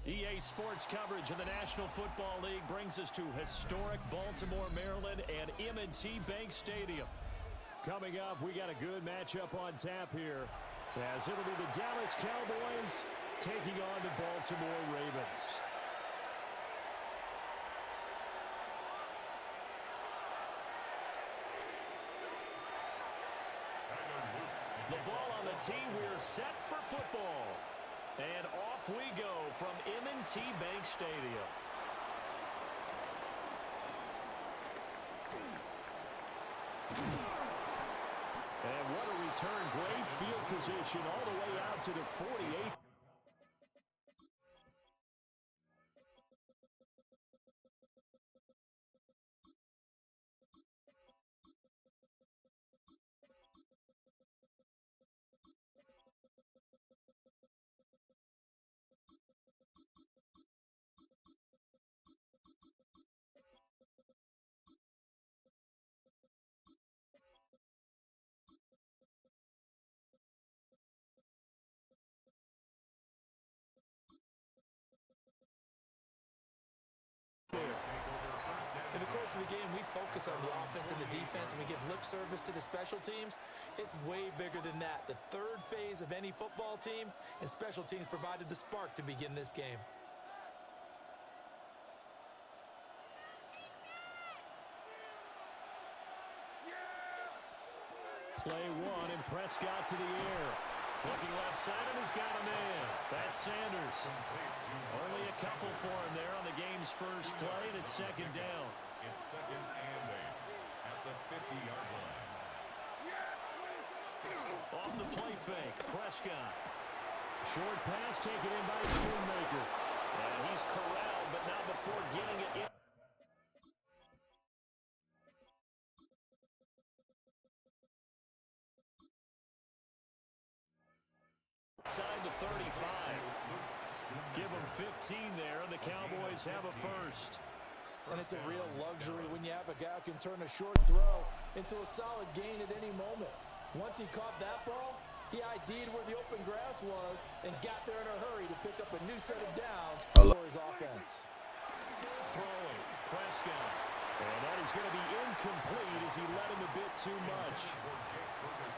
Speaker 7: EA Sports coverage of the National Football League brings us to historic Baltimore, Maryland, and M&T Bank Stadium. Coming up, we got a good matchup on tap here, as it'll be the Dallas Cowboys taking on the Baltimore Ravens. The ball on the tee, we're set for football. And off we go from M&T Bank Stadium. And what a return. Great field position all the way out to the 48.
Speaker 8: In the course of the game, we focus on the offense and the defense, and we give lip service to the special teams. It's way bigger than that. The third phase of any football team, and special teams provided the spark to begin this game.
Speaker 7: Play one, and Prescott to the air. Looking left side, and he's got a man. That's Sanders. Only a couple for him there on the game's first play, and it's second down.
Speaker 4: It's second and 8 at the 50-yard line.
Speaker 7: Off the play fake, Prescott. Short pass taken in by Schoonmaker. And he's corralled, but not before getting it in. Inside the 35. Give them 15 there, and the Cowboys have a first.
Speaker 5: And it's a real luxury when you have a guy who can turn a short throw into a solid gain at any moment. Once he caught that ball, he ID'd where the open grass was and got there in a hurry to pick up a new set of downs for his offense.
Speaker 7: Throwing, Prescott. And that is going to be incomplete as he led him a bit too much.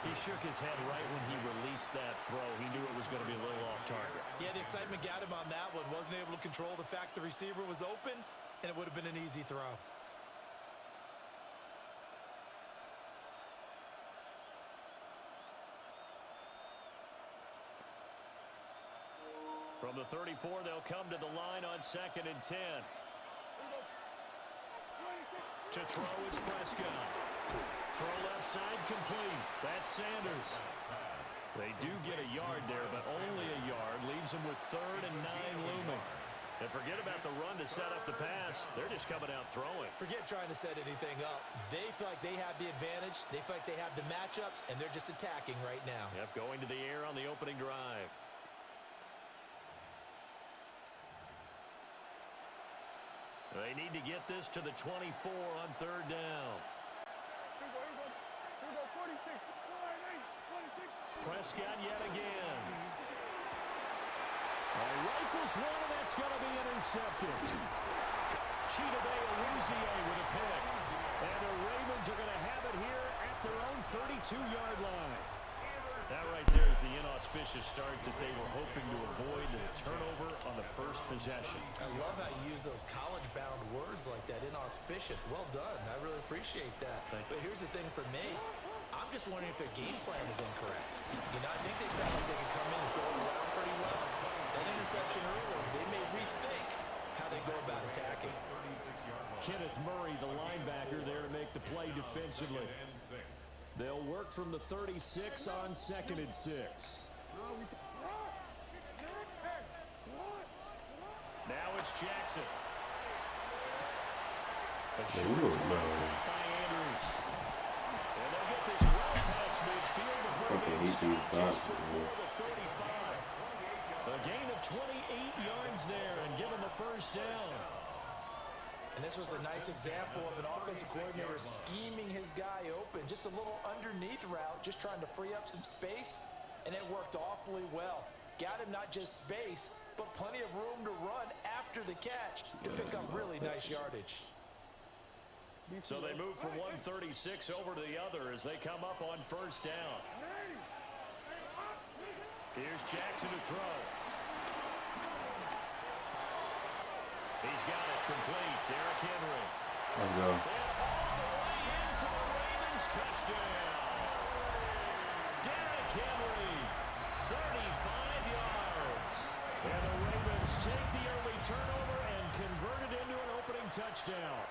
Speaker 7: He shook his head right when he released that throw. He knew it was going to be a little off target.
Speaker 8: Yeah, the excitement got him on that one. Wasn't able to control the fact the receiver was open, and it would have been an easy throw.
Speaker 7: From the 34, they'll come to the line on 2nd and 10. To throw is Prescott. Throw left side complete. That's Sanders. They do get a yard there, but only a yard. Leaves them with 3rd and 9 looming. And forget about the run to set up the pass. They're just coming out throwing.
Speaker 8: Forget trying to set anything up. They feel like they have the advantage. They feel like they have the matchups, and they're just attacking right now.
Speaker 7: Yep, going to the air on the opening drive. They need to get this to the 24 on 3rd down. Prescott yet again. Rifles one, and that's going to be intercepted. Cheetah Bay Aruzier with a pick. And the Ravens are going to have it here at their own 32-yard line. That right there is the inauspicious start that they were hoping to avoid, the turnover on the first possession.
Speaker 8: I love how you use those college-bound words like that, inauspicious. Well done. I really appreciate that. But here's the thing for me. I'm just wondering if their game plan is incorrect. You know, I think they felt like they could come in and throw it around pretty well. That interception earlier, they may rethink how they go about attacking.
Speaker 7: Kenneth Murray, the linebacker, there to make the play defensively. They'll work from the 36 on 2nd and 6. Now it's Jackson. A short throw by Andrews. And they'll get this well past midfield. Just before the 35. A gain of 28 yards there and given the first down.
Speaker 5: And this was a nice example of an offensive coordinator scheming his guy open. Just a little underneath route, just trying to free up some space, and it worked awfully well. Got him not just space, but plenty of room to run after the catch to pick up really nice yardage.
Speaker 7: So they move from 136 over to the other as they come up on first down. Here's Jackson to throw. He's got it complete. Derrick Henry.
Speaker 1: Let's go.
Speaker 7: And all the way in for the Ravens touchdown. Derrick Henry, 35 yards. And the Ravens take the early turnover and convert it into an opening touchdown.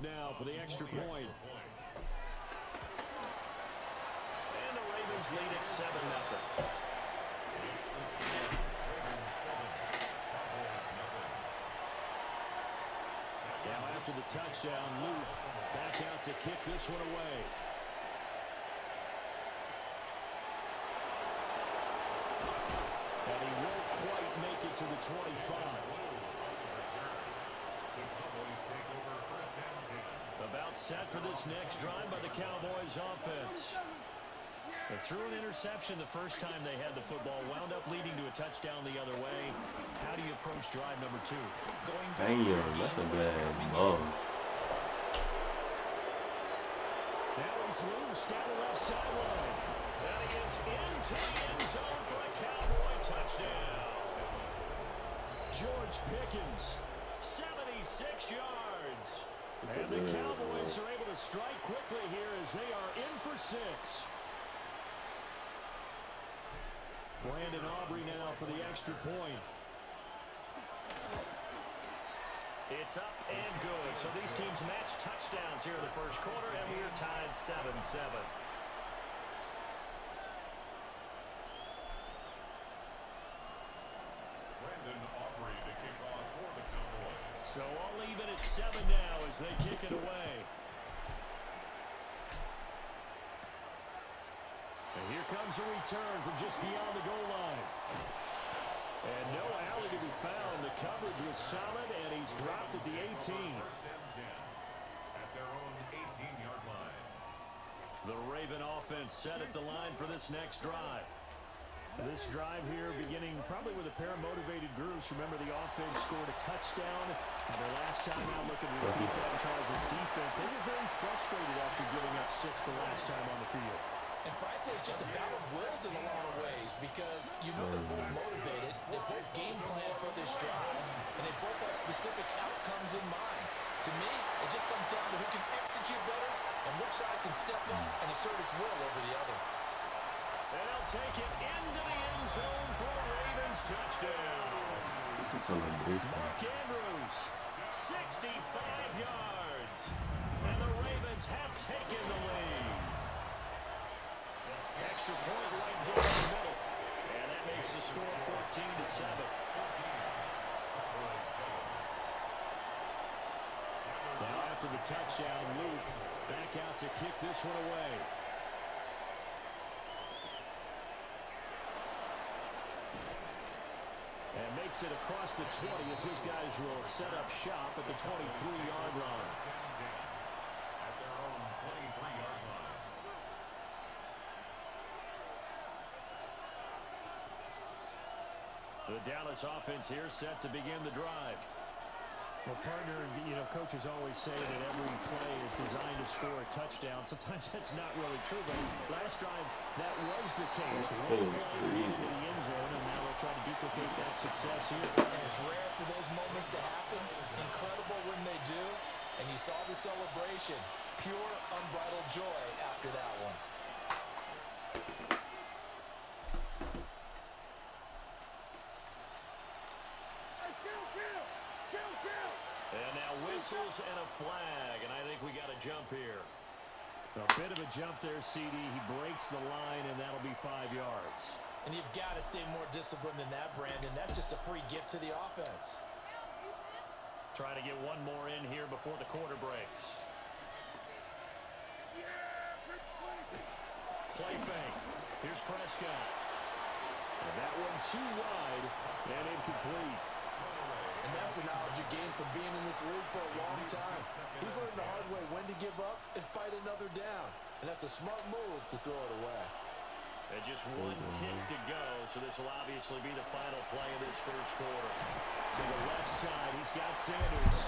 Speaker 7: now for the extra point. And the Ravens lead at 7-0. Now after the touchdown, Luke back out to kick this one away. And he won't quite make it to the 25. About set for this next drive by the Cowboys offense. They threw an interception the first time they had the football, wound up leading to a touchdown the other way. How do you approach drive number 2?
Speaker 1: Damn, that's a bad ball.
Speaker 7: Now he's loose down the left sideline. And he is into the end zone for a Cowboy touchdown. George Pickens, 76 yards. And the Cowboys are able to strike quickly here as they are in for 6. Brandon Aubrey now for the extra point. It's up and good. So these teams match touchdowns here in the first quarter, and we are tied 7-7.
Speaker 4: Brandon Aubrey to kick off for the Cowboys.
Speaker 7: So all even at 7 now as they kick it away. And here comes a return from just beyond the goal line. And no alley to be found. The coverage was solid, and he's dropped at the 18.
Speaker 4: First and 10 at their own 18-yard line.
Speaker 7: The Raven offense set at the line for this next drive. This drive here beginning probably with a pair of motivated groups. Remember, the offense scored a touchdown. And their last time out looking to repeat that in Charles' defense. They were very frustrated after giving up 6 the last time on the field.
Speaker 5: And frankly, it's just a battle of wills in a lot of ways because you know they're both motivated, they both game plan for this drive, and they both have specific outcomes in mind. To me, it just comes down to who can execute better and which side can step up and assert its will over the other.
Speaker 7: And they'll take it into the end zone for a Ravens touchdown.
Speaker 1: This is something
Speaker 7: Mark Andrews, 65 yards. And the Ravens have taken the lead. Extra point right down the middle. And that makes the score 14-7. Now after the touchdown, Luke back out to kick this one away. And makes it across the 20 as his guys will set up shop at the 23-yard line.
Speaker 4: At their own 23-yard line.
Speaker 7: The Dallas offense here set to begin the drive. Well, partner, you know, coaches always say that every play is designed to score a touchdown. Sometimes that's not really true, but last drive, that was the case. One play into the end zone, and now they'll try to duplicate that success here.
Speaker 5: And it's rare for those moments to happen. Incredible when they do. And you saw the celebration. Pure, unbridled joy after that one.
Speaker 7: And now whistles and a flag, and I think we got a jump here. A bit of a jump there, CD. He breaks the line, and that'll be 5 yards.
Speaker 5: And you've got to stay more disciplined than that, Brandon. That's just a free gift to the offense.
Speaker 7: Trying to get one more in here before the quarter breaks. Play fake. Here's Prescott. And that one too wide and incomplete.
Speaker 5: And that's the knowledge you gain from being in this league for a long time. He's learned the hard way when to give up and fight another down. And that's a smart move to throw it away.
Speaker 7: And just one tick to go, so this will obviously be the final play of this first quarter. To the left side, he's got Sanders.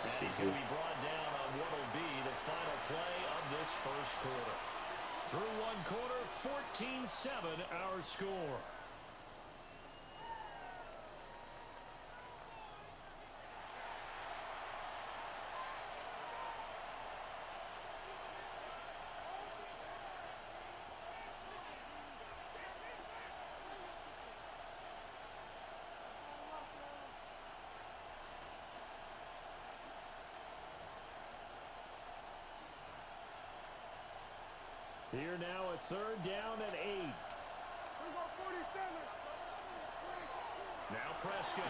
Speaker 7: And he's going to be brought down on what will be the final play of this first quarter. Through one quarter, 14-7 our score. Here now, a 3rd down and 8. Now Prescott.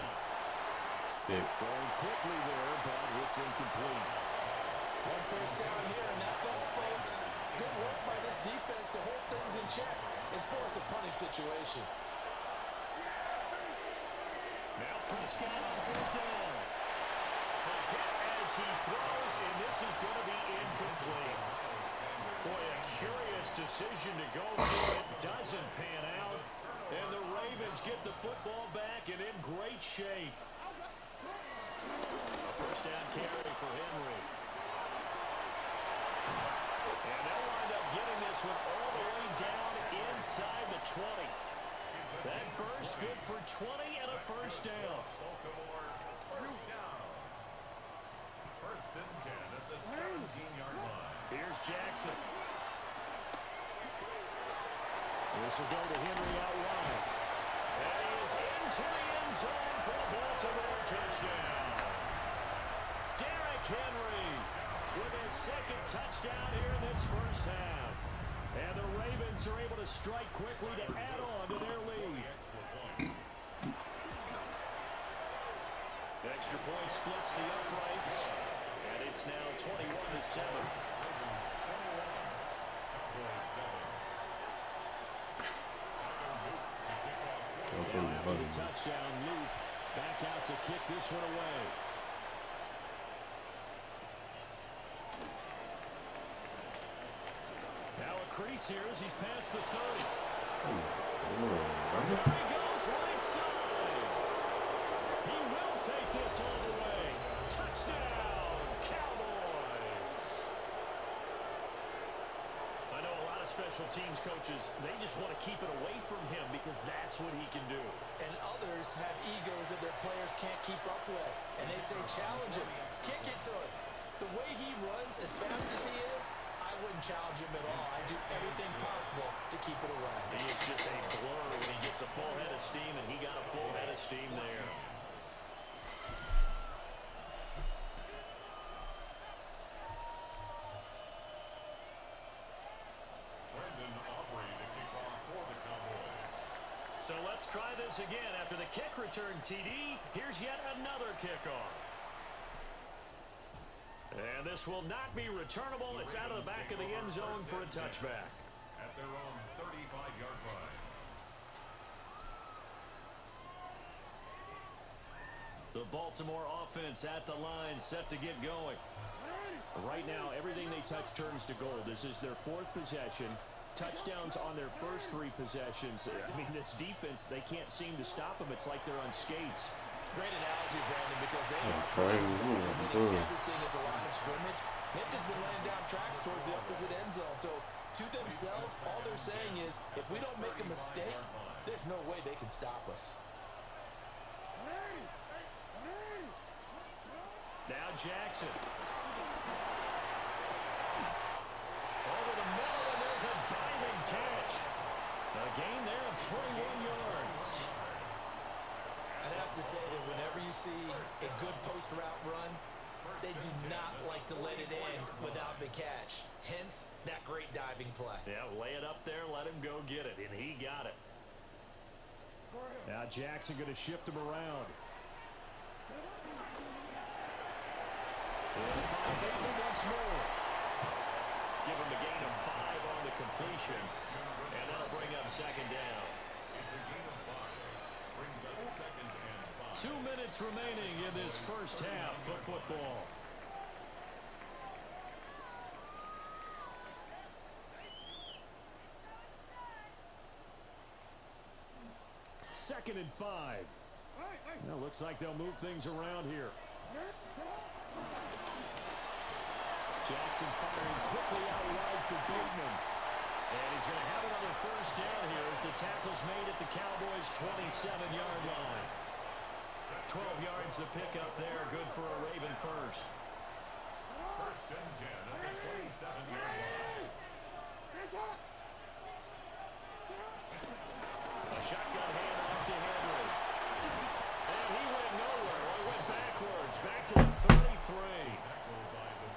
Speaker 7: Throwing quickly there, but it's incomplete.
Speaker 13: 1 first down here, and that's all, folks. Good work by this defense to hold things in check and force a punting situation.
Speaker 7: Now Prescott on 4th down. A hit as he throws, and this is going to be incomplete. Boy, a curious decision to go for it. Doesn't pan out. And the Ravens get the football back and in great shape. A 1st down carry for Henry. And they'll wind up getting this one all the way down inside the 20. That burst good for 20 and a 1st down.
Speaker 4: First and 10 at the 17-yard line.
Speaker 7: Here's Jackson. This will go to Henry out wide. And he is into the end zone for a Baltimore touchdown. Derrick Henry with his 2nd touchdown here in this 1st half. And the Ravens are able to strike quickly to add on to their lead. Extra point splits the uprights. And it's now 21-7. After the touchdown, Luke back out to kick this one away. Now a crease here as he's past the 30. There he goes, right side. He will take this all the way. Touchdown, Cowboys. I know a lot of special teams coaches, they just want to keep it away from him because that's what he can do.
Speaker 13: And others have egos that their players can't keep up with. And they say, challenge him. Kick it to him. The way he runs as fast as he is, I wouldn't challenge him at all. I'd do everything possible to keep it away.
Speaker 7: He is just a blur when he gets a full head of steam, and he got a full head of steam there. So let's try this again. After the kick return TD, here's yet another kickoff. And this will not be returnable. It's out of the back of the end zone for a touchback.
Speaker 4: At their own 35-yard line.
Speaker 7: The Baltimore offense at the line, set to get going. Right now, everything they touch turns to gold. This is their 4th possession. Touchdowns on their first 3 possessions. I mean, this defense, they can't seem to stop them. It's like they're on skates.
Speaker 13: Great analogy, Brandon, because they
Speaker 1: I'm
Speaker 13: are
Speaker 1: trying
Speaker 13: everything at the line of scrimmage. They've just been laying down tracks towards the opposite end zone. So, to themselves, all they're saying is, if we don't make a mistake, there's no way they can stop us.
Speaker 7: Now Jackson. Over the middle, and there's a diving catch. A gain there of 21 yards.
Speaker 13: I'd have to say that whenever you see a good post route run, they do not like to let it end without the catch. Hence, that great diving play.
Speaker 7: Yeah, lay it up there, let him go get it, and he got it. Now Jackson going to shift him around. And 5 once more. Give him a gain of 5 on the completion, and that'll bring up 2nd down.
Speaker 4: It's a gain of 5. Brings up 2nd and 5.
Speaker 7: 2 minutes remaining in this first half of football. Second and 5. Well, looks like they'll move things around here. Jackson firing quickly out wide for Bateman. And he's going to have another first down here as the tackle's made at the Cowboys' 27-yard line. 12 yards the pickup there, good for a Raven first.
Speaker 4: First and 10 at the 27-yard line.
Speaker 7: A shotgun handoff to Henry. And he went nowhere. He went backwards, back to the 33.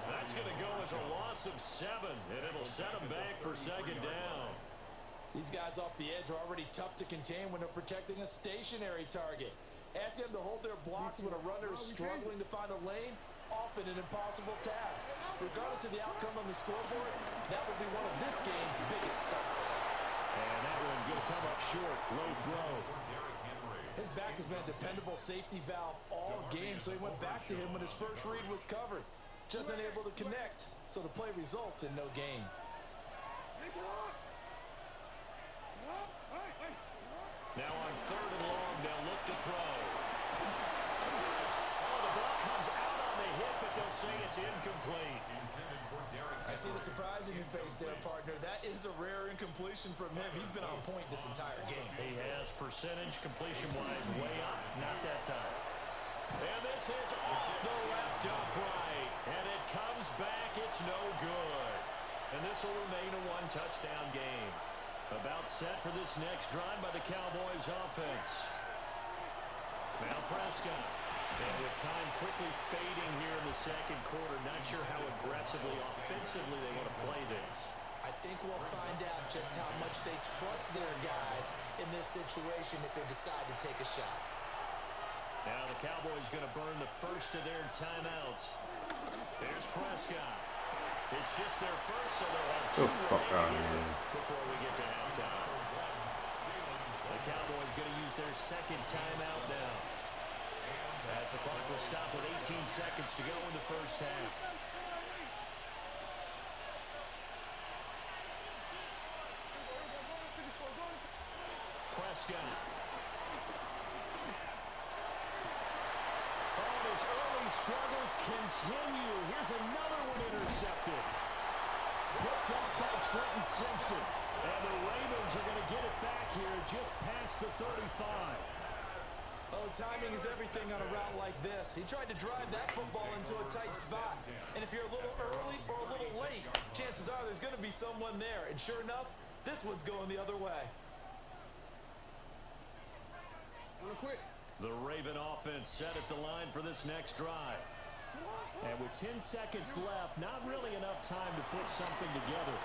Speaker 7: That's going to go as a loss of 6. 7, and it'll set them back for second down.
Speaker 13: These guys off the edge are already tough to contain when they're protecting a stationary target. Ask them to hold their blocks when a runner is struggling to find a lane, often an impossible task. Regardless of the outcome on the scoreboard, that will be one of this game's biggest stops.
Speaker 7: And that one's going to come up short. Low throw.
Speaker 13: His back has been a dependable safety valve all game, so he went back to him when his first read was covered. Just unable to connect, so the play results in no gain.
Speaker 7: Now on 3rd and long, they'll look to throw. Oh, the ball comes out on the hit, but they'll say it's incomplete.
Speaker 8: I see the surprise in your face there, partner. That is a rare incompletion from him. He's been on point this entire game.
Speaker 7: He has percentage completion-wise way up. Not that time. And this is off the left upright. And it comes back. It's no good. And this will remain a one-touchdown game. About set for this next drive by the Cowboys offense. Now Prescott. And with time quickly fading here in the second quarter, not sure how aggressively, offensively they want to play this.
Speaker 13: I think we'll find out just how much they trust their guys in this situation if they decide to take a shot.
Speaker 7: Now the Cowboys going to burn the first of their timeouts. There's Prescott. It's just their first, so they'll have two before we get to halftime. The Cowboys going to use their second timeout now. As the clock will stop with 18 seconds to go in the first half. Prescott. Oh, and his early struggles continue. Here's another one intercepted. Picked off by Trenton Simpson. And the Ravens are going to get it back here just past the 35.
Speaker 13: Oh, timing is everything on a route like this. He tried to drive that football into a tight spot. And if you're a little early or a little late, chances are there's going to be someone there. And sure enough, this one's going the other way.
Speaker 7: The Raven offense set at the line for this next drive. And with 10 seconds left, not really enough time to put something together.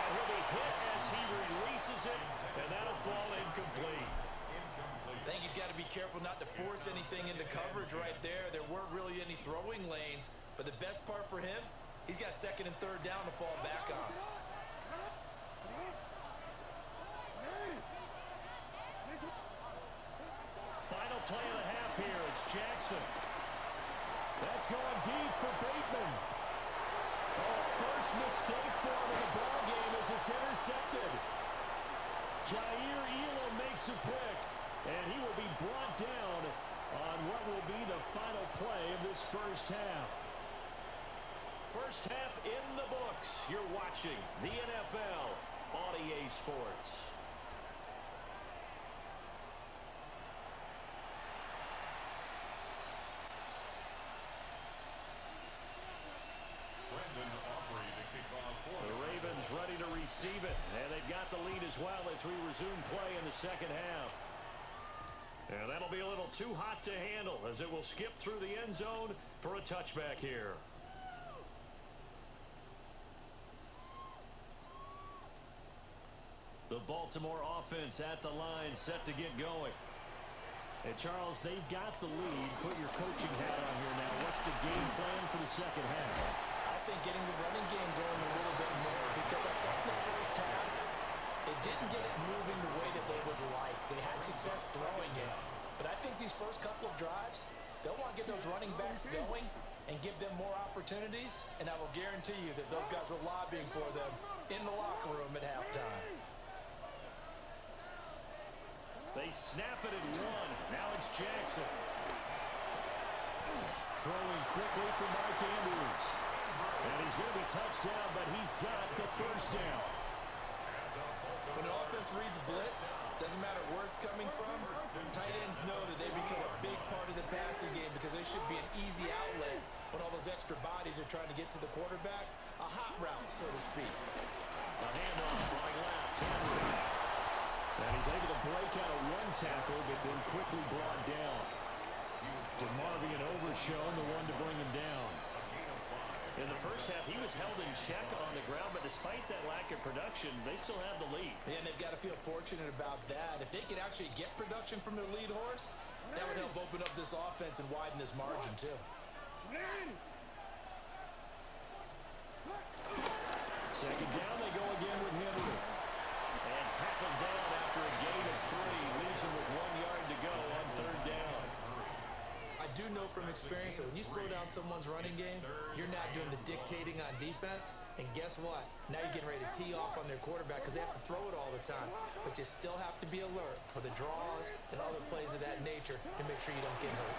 Speaker 7: And he'll be hit as he releases it, and that'll fall incomplete.
Speaker 13: I think he's got to be careful not to force anything into coverage right there. There weren't really any throwing lanes, but the best part for him, he's got 2nd and 3rd down to fall back on.
Speaker 7: Final play of the half here. It's Jackson. That's going deep for Bateman. Oh, first mistake for him in the ball game as it's intercepted. Jair Elam makes a pick, and he will be brought down on what will be the final play of this first half. First half in the books. You're watching the NFL on EA Sports. The Ravens ready to receive it, and they've got the lead as well as we resume play in the second half. And that'll be a little too hot to handle as it will skip through the end zone for a touchback here. The Baltimore offense at the line, set to get going. Hey, Charles, they've got the lead. Put your coaching hat on here now. What's the game plan for the second half?
Speaker 13: I think getting the running game going a little bit more, because I thought the first half, it didn't get it moving the way that they would like. They had success throwing it, but I think these first couple of drives, they'll want to get those running backs going and give them more opportunities, and I will guarantee you that those guys were lobbying for them in the locker room at halftime.
Speaker 7: They snap it at 1. Now it's Jackson. Throwing quickly for Mark Andrews. And he's going to be touched down, but he's got the first down.
Speaker 13: When an offense reads blitz, doesn't matter where it's coming from, tight ends know that they become a big part of the passing game because they should be an easy outlet when all those extra bodies are trying to get to the quarterback. A hot route, so to speak.
Speaker 7: A handoff running left. And he's able to break out of one tackle, but then quickly brought down. DeMarvion Overshown, the one to bring him down. In the first half, he was held in check on the ground, but despite that lack of production, they still have the lead.
Speaker 13: And they've got to feel fortunate about that. If they could actually get production from their lead horse, that would help open up this offense and widen this margin, too.
Speaker 7: Second down, they go again with Henry. And tackled down after a gain of 3. Leaves him with 1 yard to go on third down.
Speaker 13: I do know from experience that when you slow down someone's running game, you're not doing the dictating on defense. And guess what? Now you're getting ready to tee off on their quarterback because they have to throw it all the time. But you still have to be alert for the draws and other plays of that nature to make sure you don't get hurt.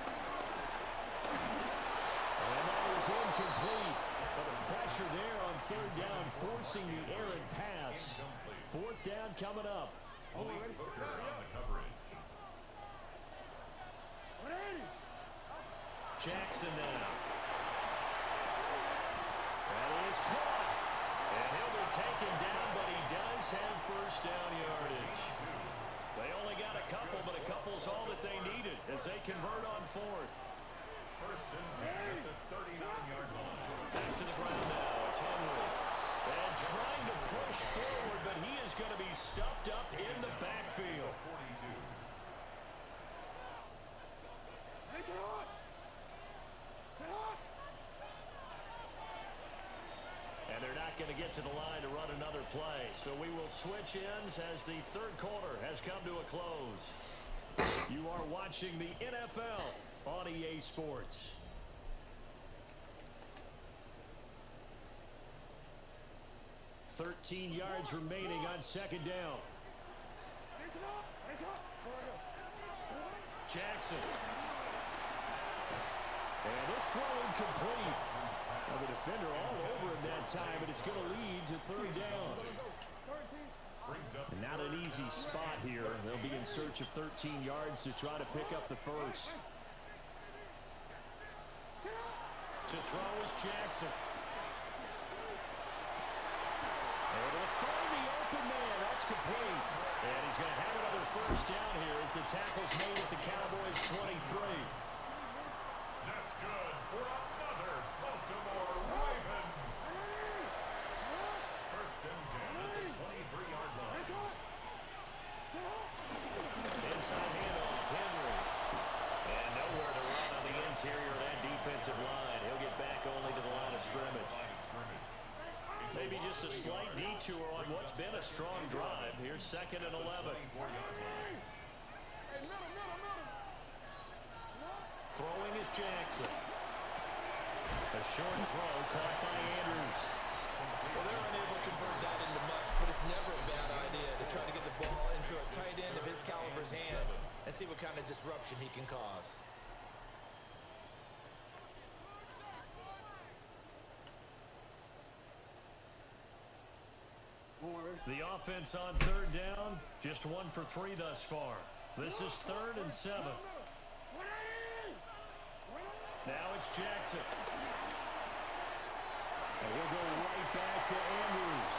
Speaker 7: And that is incomplete. But the pressure there on third down, forcing the errant pass. Fourth down coming up.
Speaker 4: Malik Hooker on the coverage.
Speaker 7: Jackson now. That is caught. And he'll be taken down, but he does have first down yardage. They only got a couple, but a couple's all that they needed as they convert on fourth.
Speaker 4: First and 10 at the 39-yard line.
Speaker 7: Back to the ground now. It's Henry. And trying to push forward, but he is going to be stuffed up in the backfield.
Speaker 4: 42.
Speaker 7: And they're not going to get to the line to run another play. So we will switch ends as the third quarter has come to a close. You are watching the NFL on EA Sports. "13 yards remaining on second down. Jackson. And this throw incomplete. Now the defender all over him that time, but it's going to lead to third down. And not an easy spot here. They'll be in search of 13 yards to try to pick up the first. To throw is Jackson. And he'll find the open man. That's complete. And he's going to have another first down here as the tackle's made at the Cowboys' 23.
Speaker 4: That's good for another Baltimore Raven. First and 10 at the 23-yard line.
Speaker 7: Inside handoff, Henry. And nowhere to run on the interior of that defensive line. He'll get back only to the line of scrimmage. Maybe just a slight detour on what's been a strong drive. Here's second and 11. Throwing is Jackson. A short throw caught by Andrews.
Speaker 13: Well, they're unable to convert that into much, but it's never a bad idea to try to get the ball into a tight end of his caliber's hands and see what kind of disruption he can cause.
Speaker 7: The offense on third down, just 1 for 3 thus far. This is 3rd and 7. Now it's Jackson. And he'll go right back to Andrews.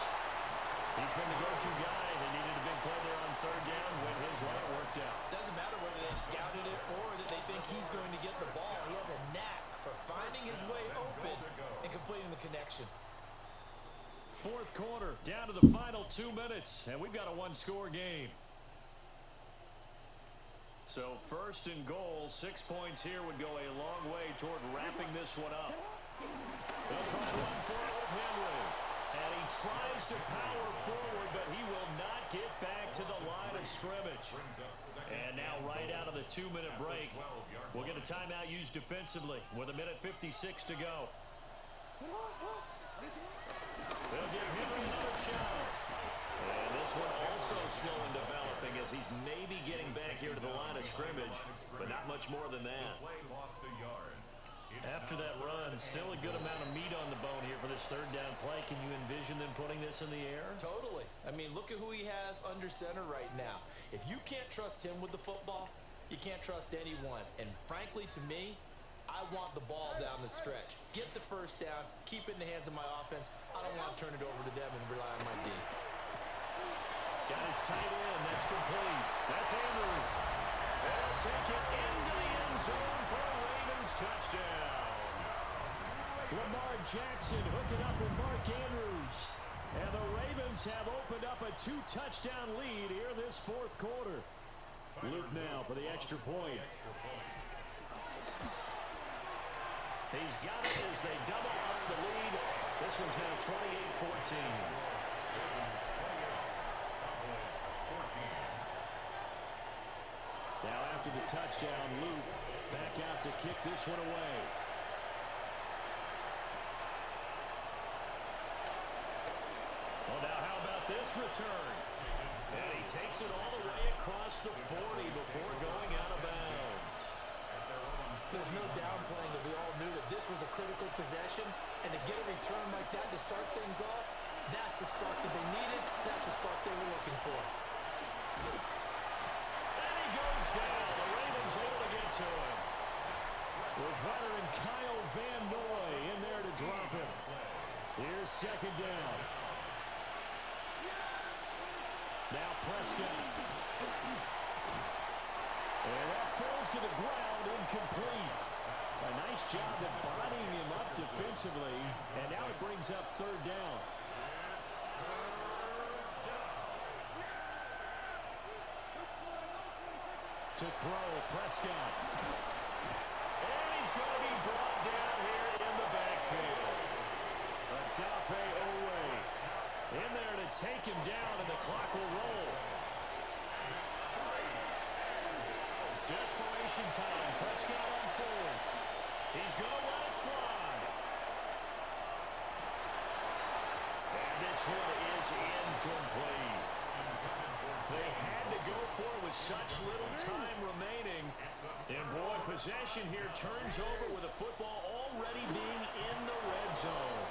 Speaker 7: He's been the go-to guy. They needed a big play there on third down when his route worked out.
Speaker 13: Doesn't matter whether they've scouted it or that they think he's going to get the ball. He has a knack for finding his way open and completing the connection.
Speaker 7: Fourth quarter, down to the final 2 minutes, and we've got a one-score game. So first and goal, 6 points here would go a long way toward wrapping this one up. They'll try to run for it with Henry. And he tries to power forward, but he will not get back to the line of scrimmage. And now right out of the 2-minute break, we'll get a timeout used defensively with 1:56 to go. They'll give Henry another shot. And this one also slow in developing as he's maybe getting back here to the line of scrimmage, but not much more than that. After that run, still a good amount of meat on the bone here for this third down play. Can you envision them putting this in the air?
Speaker 13: Totally. I mean, look at who he has under center right now. If you can't trust him with the football, you can't trust anyone. And frankly, to me, I want the ball down the stretch. Get the first down, keep it in the hands of my offense. I don't want to turn it over to them and rely on my D.
Speaker 7: Got his tight end. That's complete. That's Andrews. They'll take it into the end zone for a Ravens touchdown. Lamar Jackson hooking up with Mark Andrews. And the Ravens have opened up a 2-touchdown lead here this fourth quarter. Luke now for the extra point. He's got it as they double up the lead. This one's now 28-14. Now after the touchdown, Luke back out to kick this one away. Well, now how about this return? And he takes it all the way across the 40 before going out of bounds.
Speaker 13: There's no downplaying that we all knew that this was a critical possession, and to get a return like that to start things off, that's the spark that they needed. That's the spark they were looking for.
Speaker 7: And he goes down. The Ravens able to get to him. With veteran Kyle Van Noy in there to drop him. Here's second down. Now Prescott. And that falls to the ground, incomplete. A nice job of bodying him up defensively. And now it brings up third down. To throw, Prescott. And he's going to be brought down here in the backfield. Adafe Owe in there to take him down, and the clock will roll. Desperation time. Prescott on fourth. He's going to let it fly. And this one is incomplete. They had to go for it with such little time remaining. And boy, possession here turns over with the football already being in the red zone.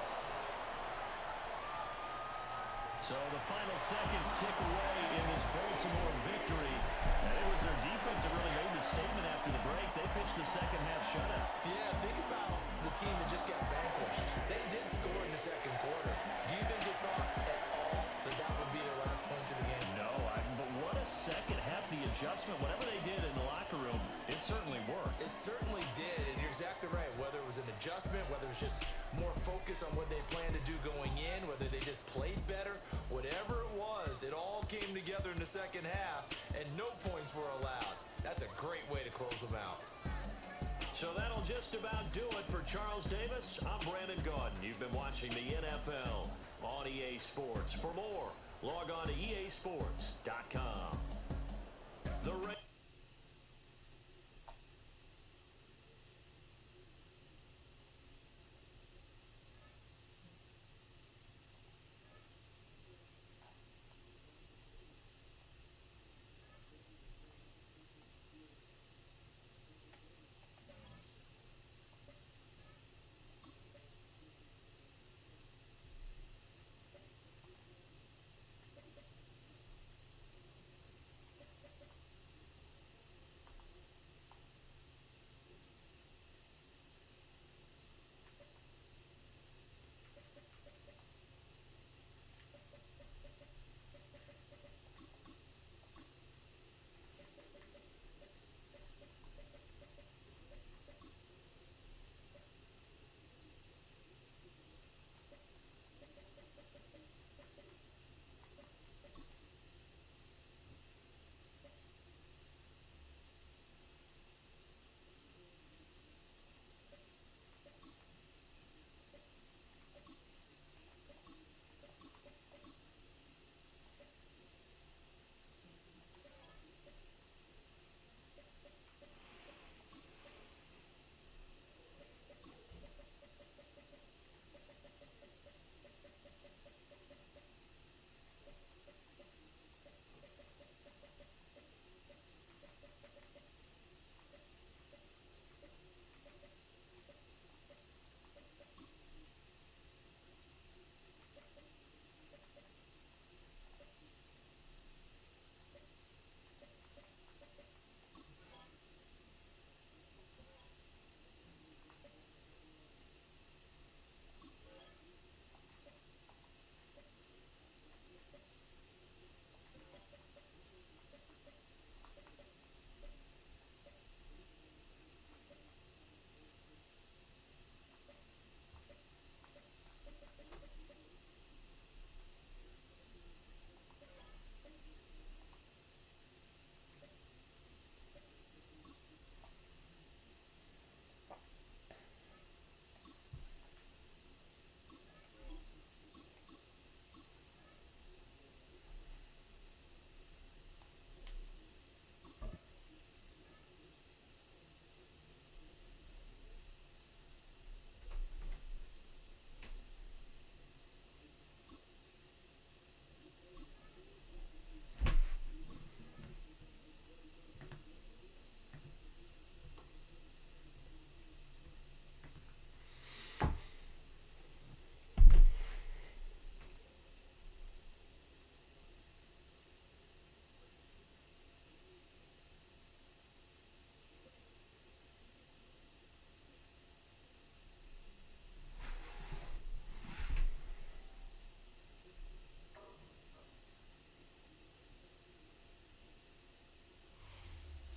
Speaker 7: So the final seconds tick away in this Baltimore victory. And it was their defense that really made the statement after the break. They pitched the second half shutout.
Speaker 13: Yeah, think about the team that just got vanquished. They did score in the second quarter. Do you think they thought at all that that would be their last points of the game?
Speaker 7: No, but what a second half, the adjustment, whatever they did in the locker room, it certainly worked.
Speaker 13: It certainly did, and you're exactly right. Whether it was an adjustment, whether it was just more focus on what they planned to do going in, whether they just played better, whatever it was, it all came together in the second half, and no points were allowed. That's a great way to close them out.
Speaker 7: So that'll just about do it for Charles Davis. I'm Brandon Gaudin. You've been watching the NFL on EA Sports. For more, log on to easports.com. The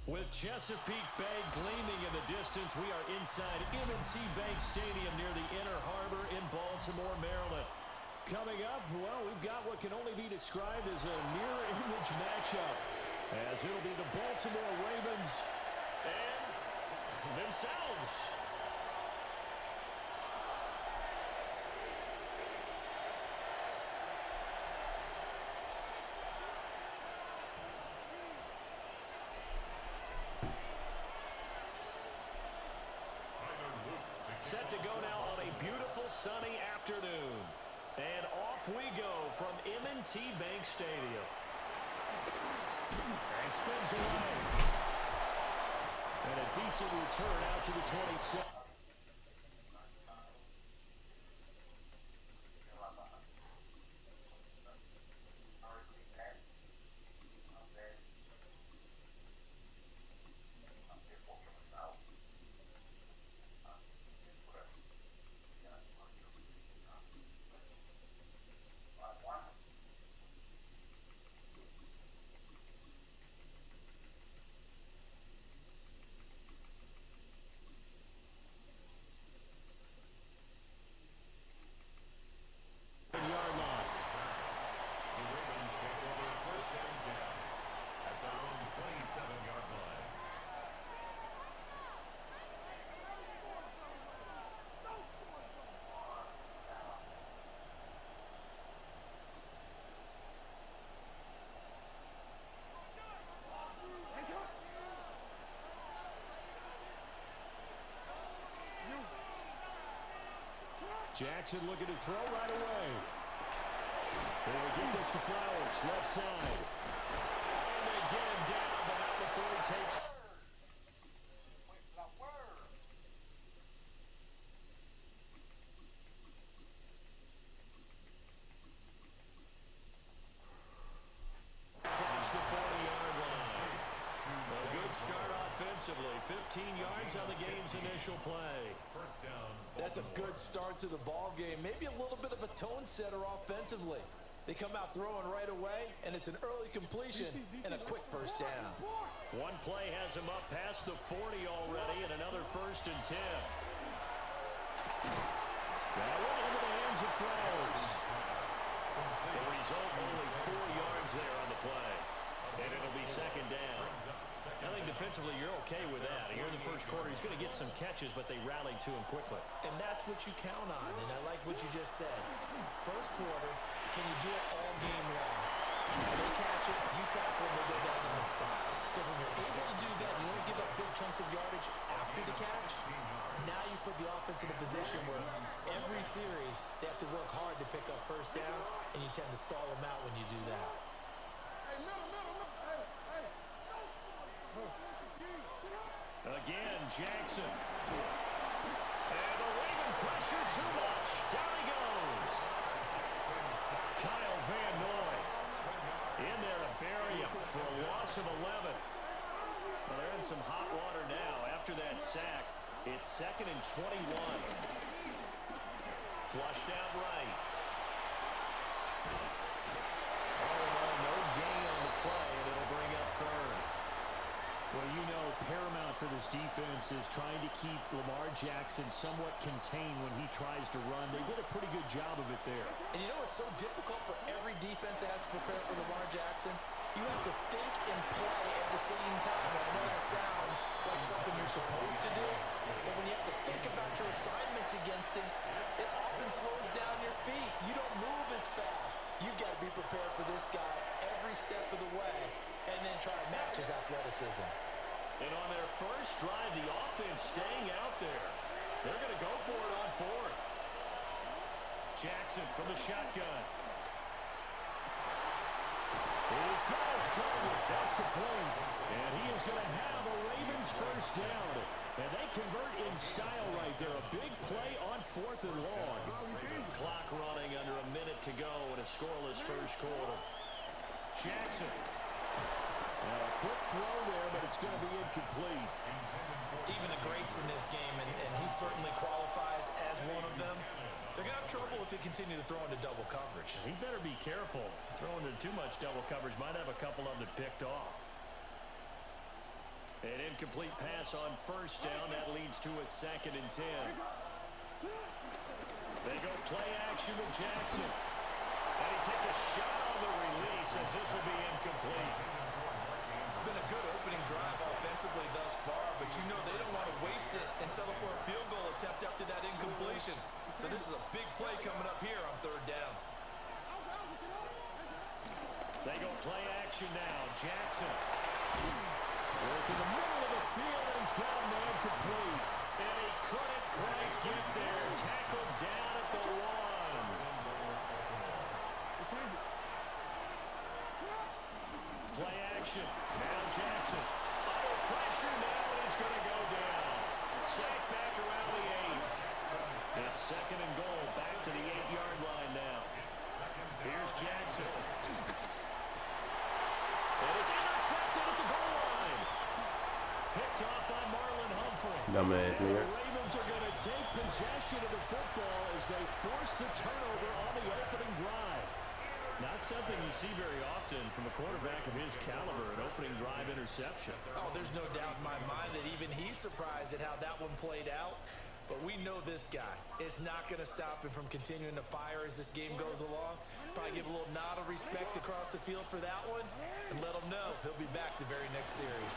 Speaker 7: With Chesapeake Bay gleaming in the distance, we are inside M&T Bank Stadium near the Inner Harbor in Baltimore, Maryland. Coming up, well, we've got what can only be described as a mirror-image matchup, as it'll be the Baltimore Ravens and themselves. Set to go now on a beautiful sunny afternoon. And off we go from M&T Bank Stadium. And spins away. And a decent return out to the 27. Jackson looking to throw right away. They'll get this to Flowers, left side. And they get him down, but not before he takes. Across the 40-yard line. A good start offensively. 15 yards on the game's initial play.
Speaker 4: First down.
Speaker 13: That's a good start to the ball game. Maybe a little bit of a tone setter offensively. They come out throwing right away, and it's an early completion and a quick first down.
Speaker 7: One play has him up past the 40 already, and another 1st and 10. That went into the hands of Flowers. The result, only 4 yards there on the play. And it'll be 2nd down. I think defensively you're okay with that. Here in the first quarter, he's going to get some catches, but they rallied to him quickly.
Speaker 13: And that's what you count on, and I like what you just said. First quarter, can you do it all game long? They catch it, you tackle them, they go down on the spot. Because when you're able to do that, you don't give up big chunks of yardage after the catch. Now you put the offense in a position where every series they have to work hard to pick up first downs, and you tend to stall them out when you do that.
Speaker 7: Again, Jackson. And the Raven pressure too much. Down he goes. Kyle Van Noy in there to bury him for a loss of 11. Well, they're in some hot water now. After that sack, it's 2nd and 21. Flushed out right. Oh, no gain on the play, and it'll bring up 3rd. Well, you know, paramount for this defense is trying to keep Lamar Jackson somewhat contained when he tries to run. They did a pretty good job of it there.
Speaker 13: And you know it's so difficult for every defense that has to prepare for Lamar Jackson? You have to think and play at the same time. I know that sounds like something you're supposed to do, but when you have to think about your assignments against him, it often slows down your feet. You don't move as fast. You've got to be prepared for this guy every step of the way, and then try to match his athleticism.
Speaker 7: And on their first drive, the offense staying out there. They're going to go for it on 4th. Jackson from the shotgun. He's got his target. That's complete. And he is going to have a Ravens first down. And they convert in style right there. A big play on 4th and long. Clock running under a minute to go in a scoreless first quarter. Jackson. A quick throw there, but it's going to be incomplete.
Speaker 13: Even the greats in this game, and he certainly qualifies as one of them, they're going to have trouble if they continue to throw into double coverage.
Speaker 7: He better be careful. Throwing into too much double coverage might have a couple of them picked off. An incomplete pass on first down. That leads to a 2nd and 10. They go play action with Jackson. And he takes a shot on the release as this will be incomplete.
Speaker 8: It's been a good opening drive offensively thus far, but you know they don't want to waste it and settle for a field goal attempt after that incompletion. So this is a big play coming up here on 3rd down.
Speaker 7: They go play action now. Jackson. Working the middle of the field, and he's got a man complete. And he couldn't quite get there. Tackled down at the 1. Play action. Now Jackson. Under pressure now, he's going to go down. Sack back around the 8. It's 2nd and goal. Back to the 8-yard line now. Here's Jackson. And it's intercepted at the goal line. Picked off by Marlon Humphrey.
Speaker 1: Dumbass nigga.
Speaker 7: The Ravens are going to take possession of the football as they force the turnover on the opening drive. Not something you see very often from a quarterback of his caliber, an opening drive interception.
Speaker 8: Oh, there's no doubt in my mind that even he's surprised at how that one played out. But we know this guy is not going to stop him from continuing to fire as this game goes along. Probably give a little nod of respect across the field for that one and let him know he'll be back the very next series.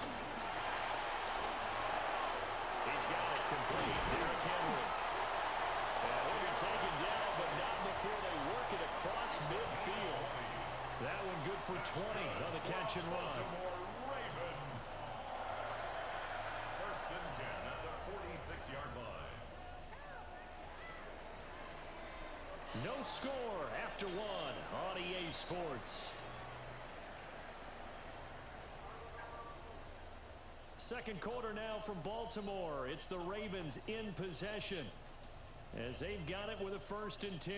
Speaker 7: He's got it complete. Derrick Henry. And he'll be taken down, but not before they work it across midfield. That one good for 20 on the catch and run.
Speaker 4: First and 10 at the 46-yard line.
Speaker 7: No score after 1 on EA Sports. Second quarter now from Baltimore. It's the Ravens in possession as they've got it with a 1st and 10.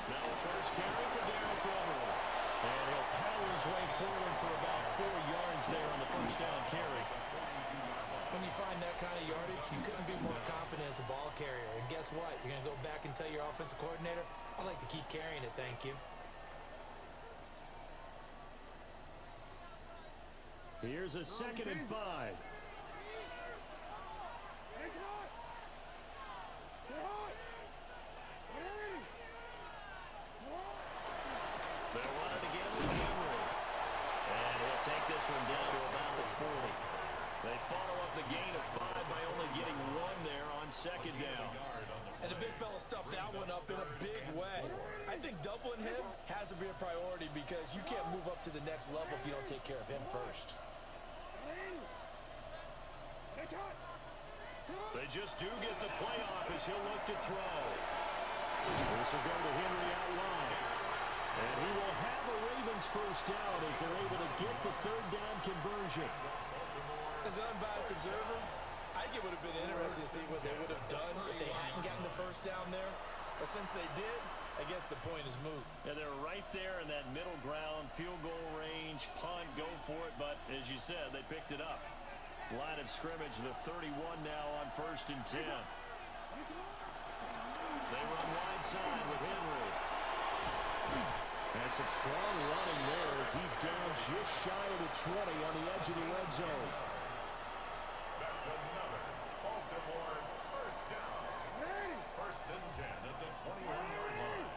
Speaker 7: Now the first carry for Derrick Henry. And he'll power his way forward for about 4 yards there on the first down carry.
Speaker 8: When you find that kind of yardage, you couldn't be more confident as a ball carrier. And guess what? You're going to go back and tell your offensive coordinator, I'd like to keep carrying it, thank you.
Speaker 7: Here's a 2nd and 5. They're running again with Henry. And he'll take this one down to about the 40. They follow up the gain of 5 by only getting 1 there on 2nd down.
Speaker 8: And the big fella stuffed that one up in a big way. I think doubling him has to be a priority because you can't move up to the next level if you don't take care of him first.
Speaker 7: They just do get the playoff as he'll look to throw. This will go to Henry out wide. And he will have a Ravens first down as they're able to get the 3rd down conversion.
Speaker 8: As an unbiased observer, I think it would have been interesting to see what they would have done if they hadn't gotten the first down there. But since they did, I guess the point is moot.
Speaker 7: Yeah, they're right there in that middle ground, field goal range, punt, go for it. But as you said, they picked it up. Line of scrimmage, the 31 now on 1st and 10. They run wide side with Henry. And some strong running there as he's down just shy of the 20 on the edge of the red zone.
Speaker 4: That's another Baltimore first down. First and 10 at the 21-yard line.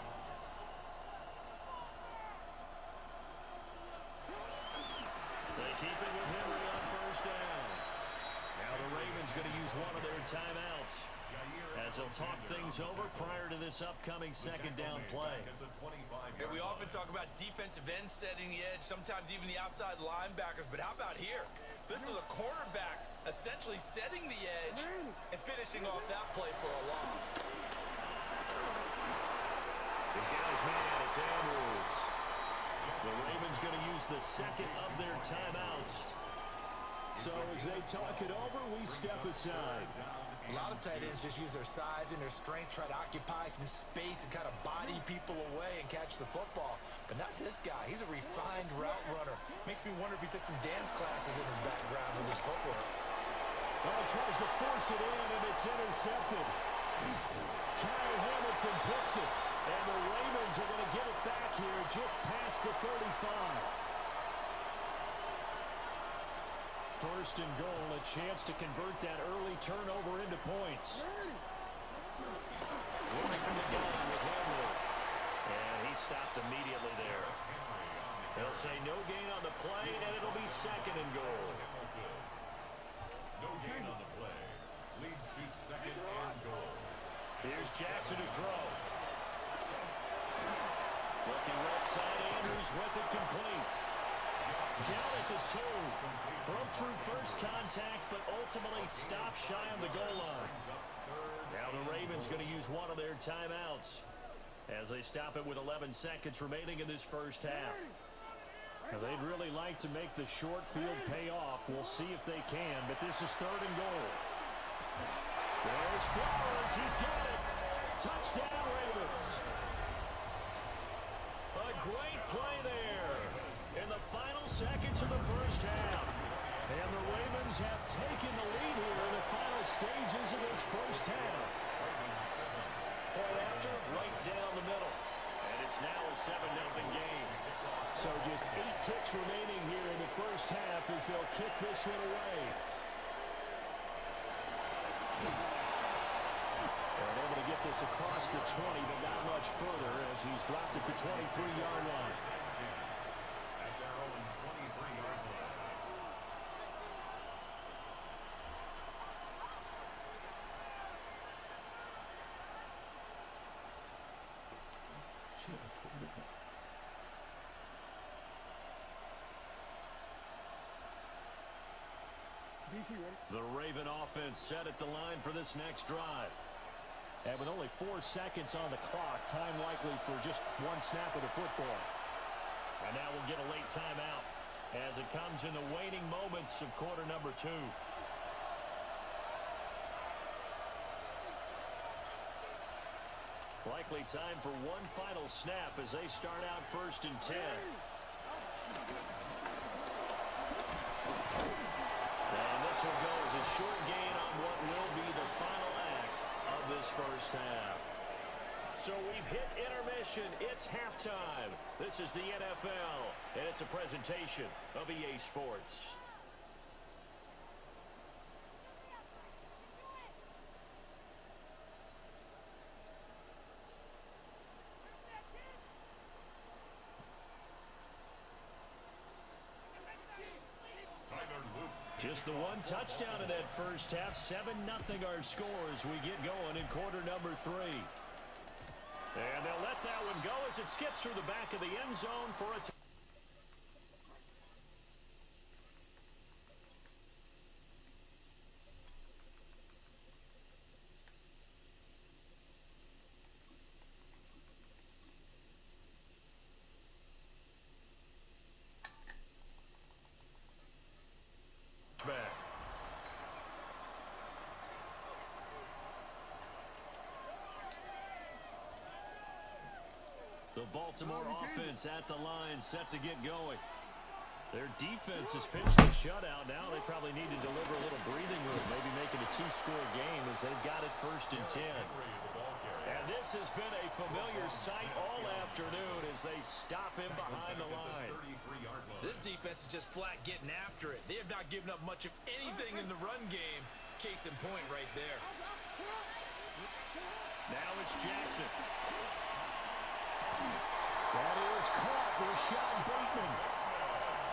Speaker 7: They keep it with Henry on first down. Now the Ravens going to use one of their timeouts as they'll talk things over prior to this upcoming 2nd down play.
Speaker 8: Hey, we often talk about defensive ends setting the edge, sometimes even the outside linebackers, but how about here? This is a quarterback essentially setting the edge and finishing off that play for a loss.
Speaker 7: He's got his man, it's Andrews. The Ravens going to use the 2nd of their timeouts. So as they talk it over, we step aside.
Speaker 8: A lot of tight ends just use their size and their strength, try to occupy some space and kind of body people away and catch the football. But not this guy. He's a refined route runner. Makes me wonder if he took some dance classes in his background with his footwork.
Speaker 7: Oh, tries to force it in, and it's intercepted. Kyle Hamilton picks it, and the Ravens are going to get it back here just past the 35. First and goal, a chance to convert that early turnover into points. Working from the gun with Henry. And he stopped immediately there. They'll say no gain on the play, and it'll be second and goal.
Speaker 4: No gain on the play. Leads to second and goal.
Speaker 7: Here's Jackson to throw. Looking left side, Andrews with it complete. Down at the 2. Broke through first contact, but ultimately stopped shy of the goal line. Now the Ravens going to use one of their timeouts as they stop it with 11 seconds remaining in this first half. Now they'd really like to make the short field pay off. We'll see if they can, but this is third and goal. There's Flowers. He's got it. Touchdown, Ravens. A great play there in the final seconds of the first half. And the Ravens have taken the lead here in the final stages of this first half. Point after, right down the middle. And it's now a 7-0 game. So just 8 ticks remaining here in the first half as they'll kick this one away. And able to get this across the 20, but not much further as he's dropped it to 23-yard line.
Speaker 4: At their own 23-yard line.
Speaker 7: The Raven offense set at the line for this next drive. And with only 4 seconds on the clock, time likely for just one snap of the football. And now we'll get a late timeout as it comes in the waning moments of quarter number 2. Likely time for one final snap as they start out first and 10. And this will go as a short gain on what will be the final act of this first half. So we've hit intermission. It's halftime. This is the NFL, and it's a presentation of EA Sports. Just the one touchdown in that first half. 7-0 our score as we get going in quarter number 3. And they'll let that one go as it skips through the back of the end zone for a back. The Baltimore offense at the line set to get going. Their defense has pitched the shutout. Now they probably need to deliver a little breathing room, maybe make it a 2-score game as they've got it first and 10. And this has been a familiar sight all afternoon as they stop him behind the line.
Speaker 8: This defense is just flat getting after it. They have not given up much of anything in the run game. Case in point right there.
Speaker 7: Now it's Jackson. That is caught. Rashad Bateman.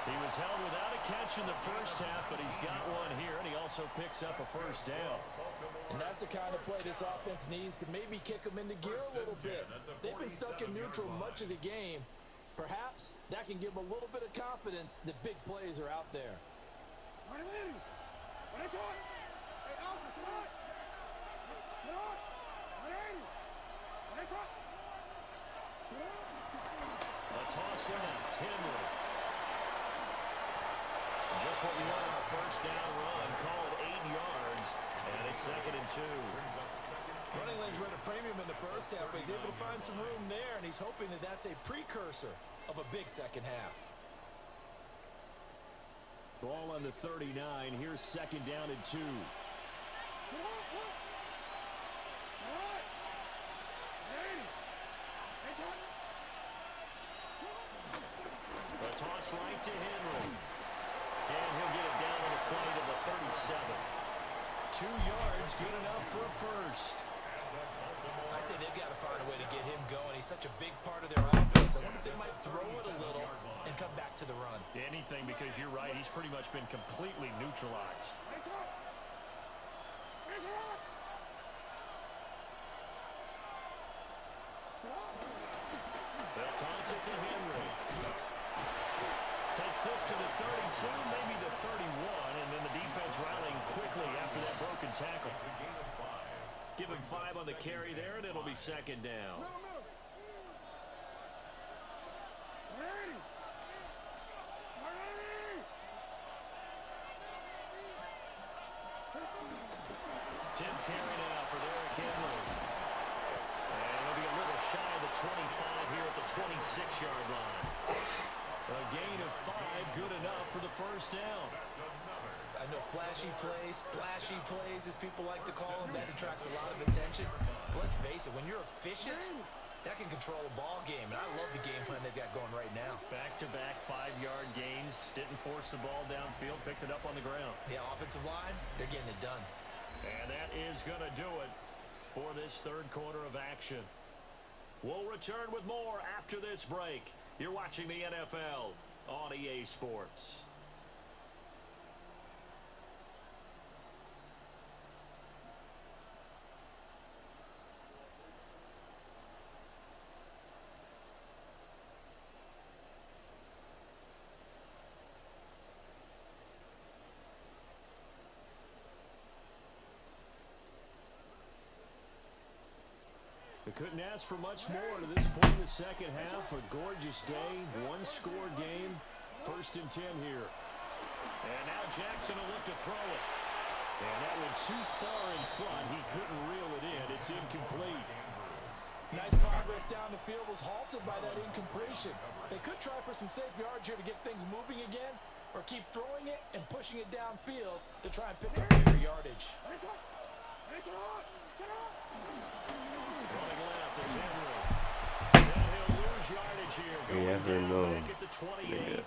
Speaker 7: He was held without a catch in the first half, but he's got one here, and he also picks up a first down.
Speaker 13: And that's the kind of play this offense needs to maybe kick them into gear a little bit. They've been stuck in neutral much of the game. Perhaps that can give them a little bit of confidence that big plays are out there.
Speaker 7: A toss left, Henry. Just what we want on a first down run. Call it 8 yards, and it's second and 2.
Speaker 8: Running lanes were at a premium in the first half, but he's able to find some room there, and he's hoping that that's a precursor of a big second half.
Speaker 7: Ball on the 39. Here's second down and 2. The toss right to Henry. And he'll get it down on the play to the 37. 2 yards, good enough for a first.
Speaker 8: I'd say they've got to find a way to get him going. He's such a big part of their offense. I wonder if they might throw it a little and come back to the run.
Speaker 7: Anything, because you're right. He's pretty much been completely neutralized. They'll toss it to Henry. Takes this to the 32, maybe the 31, and then the defense rallying quickly after that broken tackle. Give him 5 on the carry there, and it'll be second down. Tenth carry now for Derrick Henry. And it'll be a little shy of the 25 here at the 26-yard line. A gain of 5, good enough for the first down.
Speaker 8: I know flashy plays, splashy plays, as people like to call them, that attracts a lot of attention. But let's face it, when you're efficient, that can control a ball game. And I love the game plan they've got going right now.
Speaker 7: Back-to-back 5-yard gains. Didn't force the ball downfield. Picked it up on the ground.
Speaker 8: Yeah, offensive line, they're getting it done.
Speaker 7: And that is going to do it for this third quarter of action. We'll return with more after this break. You're watching the NFL on EA Sports. Couldn't ask for much more to this point in the second half. A gorgeous day, one-score game. 1st and 10 here. And now Jackson will look to throw it. And that went too far in front. He couldn't reel it in. It's incomplete.
Speaker 5: Nice progress down the field, was halted by that incompletion. They could try for some safe yards here to get things moving again, or keep throwing it and pushing it downfield to try and pick up bigger yardage.
Speaker 7: Running left, it's Henry. Now he'll lose yardage here. Going down back at the 28.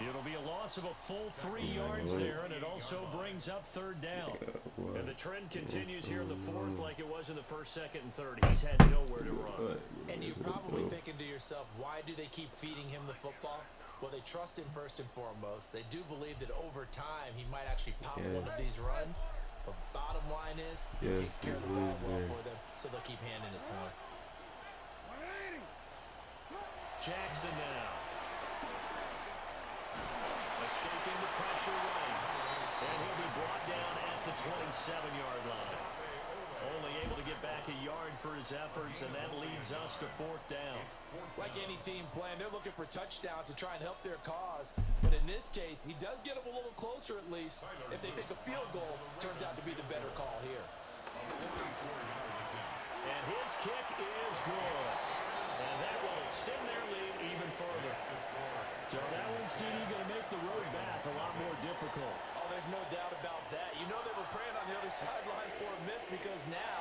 Speaker 7: It'll be a loss of a full 3 yards there, and it also brings up third down. And the trend continues here in the fourth like it was in the first, second, and third. He's had nowhere to run.
Speaker 8: And you're probably thinking to yourself, why do they keep feeding him the football? Well, they trust him first and foremost. They do believe that over time he might actually pop one of these runs. But bottom line is, he takes care of the ball well for them, so they'll keep handing it to him.
Speaker 7: Jackson now. Escaping the pressure right. And he'll be brought down at the 27-yard line. Only able to get back a yard for his efforts, and that leads us to 4th down.
Speaker 5: Like any team plan, they're looking for touchdowns to try and help their cause. But in this case, he does get them a little closer at least. If they think a field goal turns out to be the better call here.
Speaker 7: And his kick is good. And that will extend their lead even further. So that one, CD, going to make the road back a lot more difficult.
Speaker 5: Oh, there's no doubt about that. You know they were praying on the other sideline for a miss because now,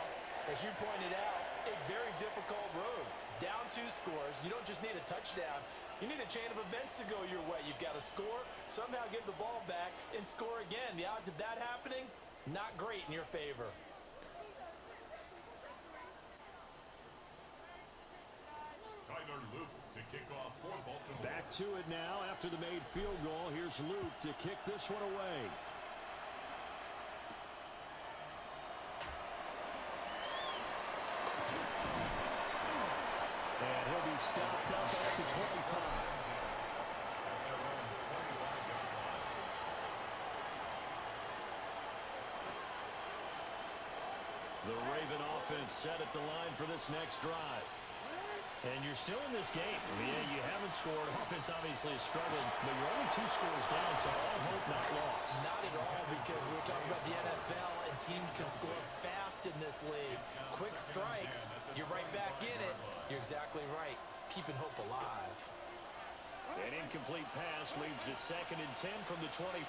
Speaker 5: as you pointed out, a very difficult road. Down 2 scores. You don't just need a touchdown. You need a chain of events to go your way. You've got to score, somehow give the ball back, and score again. The odds of that happening, not great in your favor.
Speaker 7: Back to it now after the made field goal. Here's Luke to kick this one away. And he'll be stopped up at the 25. The Raven offense set at the line for this next drive. And you're still in this game. Yeah, you haven't scored. Offense obviously is struggling, but you're only 2 scores down, so all hope not lost.
Speaker 8: Not at all, because we're talking about the NFL, and teams can score fast in this league. Quick strikes, you're right back in it. You're exactly right. Keeping hope alive.
Speaker 7: An incomplete pass leads to 2nd and 10 from the 25.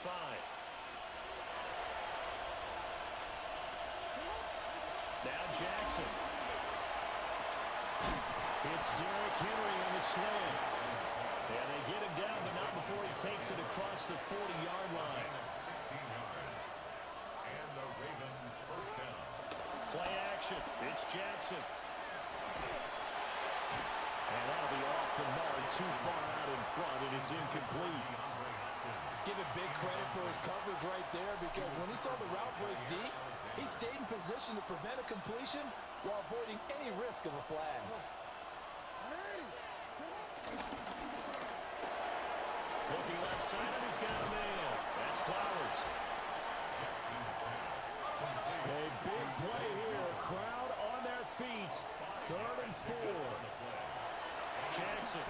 Speaker 7: Now Jackson. It's Derrick Henry on the slant. And they get him down, but not before he takes it across the 40-yard line.
Speaker 4: 16 yards. And the Ravens first down.
Speaker 7: Play action. It's Jackson. And that'll be off the mark, too far out in front, and it's incomplete.
Speaker 13: Give it big credit for his coverage right there, because when he saw the route break deep, he stayed in position to prevent a completion while avoiding any risk of a flag.
Speaker 7: Looking left side, and he's got a man. That's Flowers. A big play here. A crowd on their feet. 3rd and 4. Jackson.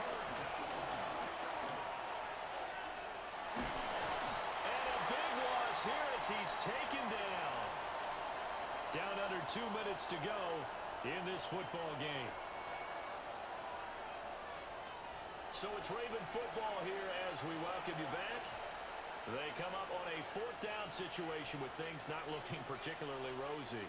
Speaker 7: And a big loss here as he's taken down. Down under 2 minutes to go in this football game. So it's Raven football here as we welcome you back. They come up on a 4th down situation with things not looking particularly rosy.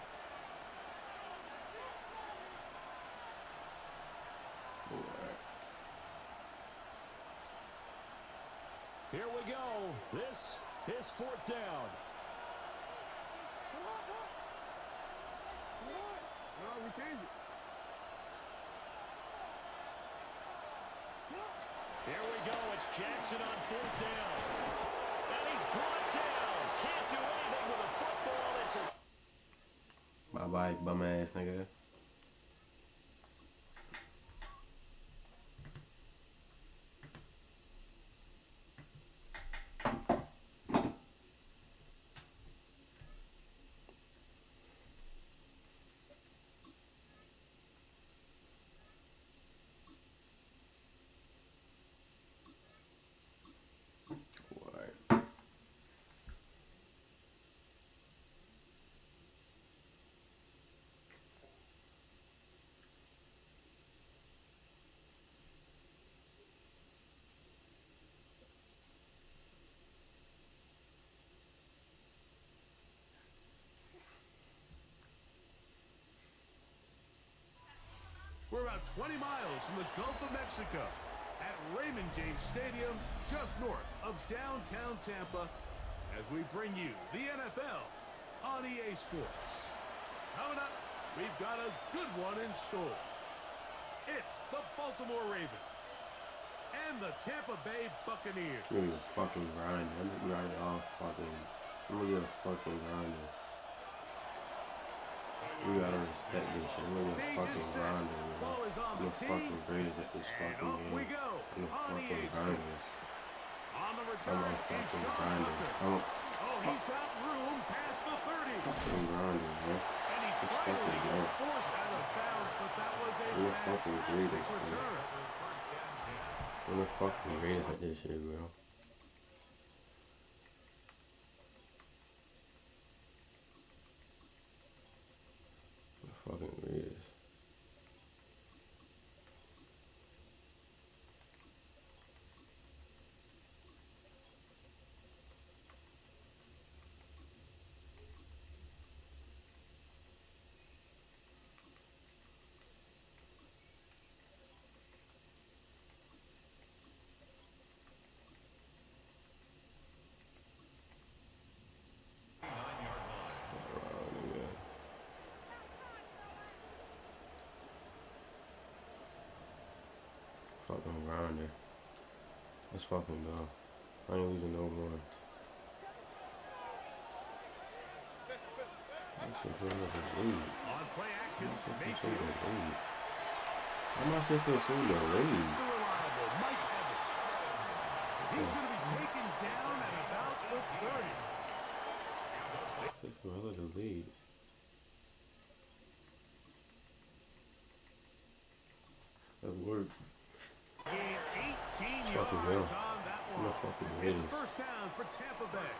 Speaker 7: Here we go. This is 4th down.
Speaker 3: No, we changed it.
Speaker 7: Here we go. It's Jackson on 4th down. And he's brought down. Can't do anything with a football. It's his...
Speaker 1: Bye-bye, bum-ass nigga.
Speaker 9: We're about 20 miles from the Gulf of Mexico at Raymond James Stadium, just north of downtown Tampa, as we bring you the NFL on EA Sports. Coming up, we've got a good one in store. It's the Baltimore Ravens and the Tampa Bay Buccaneers.
Speaker 1: I'm gonna fucking grind. I'm gonna grind all fucking. I'm gonna get a fucking grinder. We gotta respect this shit. I'm gonna get a fucking grinder, man. I'm the fucking greatest at this fucking game. I'm the fucking grinders. I'm a fucking grinder.
Speaker 9: He's got room past the 30.
Speaker 1: Fucking grinder, man. It's fucking dope. I'm the fucking greatest, man. I'm the fucking greatest at this shit, bro. Fucking greatest. Fucking grinder. Let's fucking go. I ain't losing no more. That shit feel like a lead.
Speaker 9: On play action,
Speaker 1: That shit feel like a lead. Why my shit feel so delayed?
Speaker 9: He's going to be taken down at about the 30.
Speaker 1: Shit feel hella delayed. That's work.
Speaker 9: Gain 18
Speaker 1: Fucking
Speaker 9: yards
Speaker 1: hell.
Speaker 9: on that
Speaker 1: I'm
Speaker 9: one.
Speaker 1: a fucking
Speaker 9: It's
Speaker 1: idiot.
Speaker 9: a 1st down for Tampa Bay.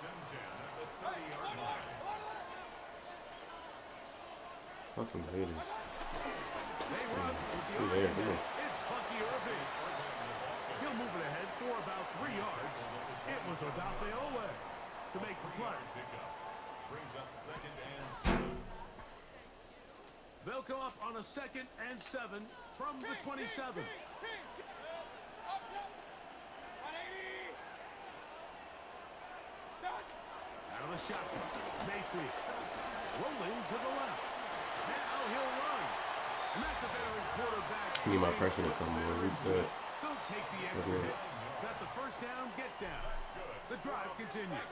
Speaker 1: Fucking haters.
Speaker 9: They run with the
Speaker 1: Who there? Come on.
Speaker 9: It's Bucky Irving. He'll move it ahead for about 3 yards. It was Odafe Owe to make the play.
Speaker 4: Brings up 2nd and 7.
Speaker 9: They'll come up on a 2nd and 7 from the 27. Out of the shotgun, Mayfield rolling to the left. Now he'll run. And that's a veteran quarterback.
Speaker 1: Need my pressure to come more. Reset.
Speaker 9: Don't take the extra hit. Got the first down, get down. The drive continues.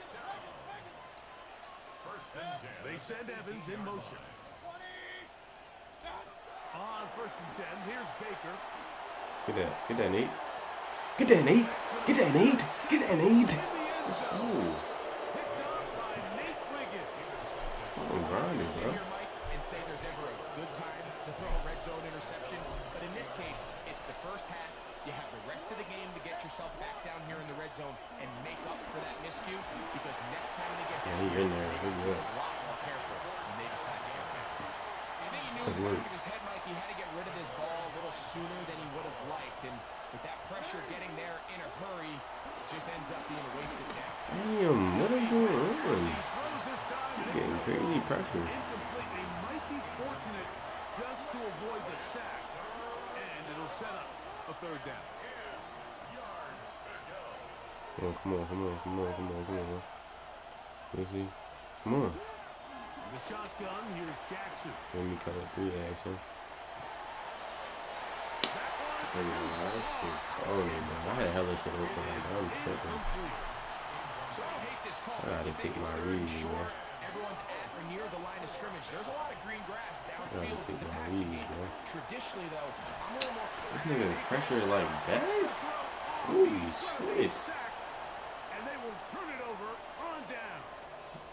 Speaker 4: 1st and 10.
Speaker 9: They send Evans in motion. On 1st and 10, here's Baker.
Speaker 1: Get that. Get that, Nate. Get that, Nate. Get that, Nate. Get that, Nate. Let's go.
Speaker 9: Picked up by Nate Wiggins.
Speaker 1: Fucking grinding, bro.
Speaker 5: Here, Mike, and say there's ever a good time to throw a red zone interception, but in this case, it's the first half. You have the rest of the game to get yourself back down here in the red zone and make up for that miscue, because next time they get down,
Speaker 1: He's in there. He's good.
Speaker 5: a lot more careful when they decide to get back. I think he knew in the back of his head, Mike, he had to get rid of this ball a little sooner than he would have liked, and with that pressure getting there in a hurry, it just ends up being a wasted down.
Speaker 1: Damn, what is going on? Getting crazy pressure.
Speaker 9: Incomplete. They might be fortunate just to avoid the sack, and it'll set up a 3rd down.
Speaker 1: Come on, come on, come on, come on, come on, come on. Let me see. Come on.
Speaker 9: The shotgun, here's Jackson.
Speaker 1: Let me cut it 3 action. That shit phony, man. I had hella shit open. Like, I'm tripping.
Speaker 5: So I don't hate this call.
Speaker 1: I gotta take my read, you know.
Speaker 5: Everyone's at or near the line of scrimmage. There's a lot of green grass
Speaker 1: I
Speaker 5: downfield
Speaker 1: gotta
Speaker 5: in
Speaker 1: take
Speaker 5: the
Speaker 1: my
Speaker 5: passing
Speaker 1: read,
Speaker 5: game.
Speaker 1: bro.
Speaker 5: Traditionally, though, I'm a little more.
Speaker 1: This nigga pressure like that? Holy shit.
Speaker 9: And they will turn it over on down.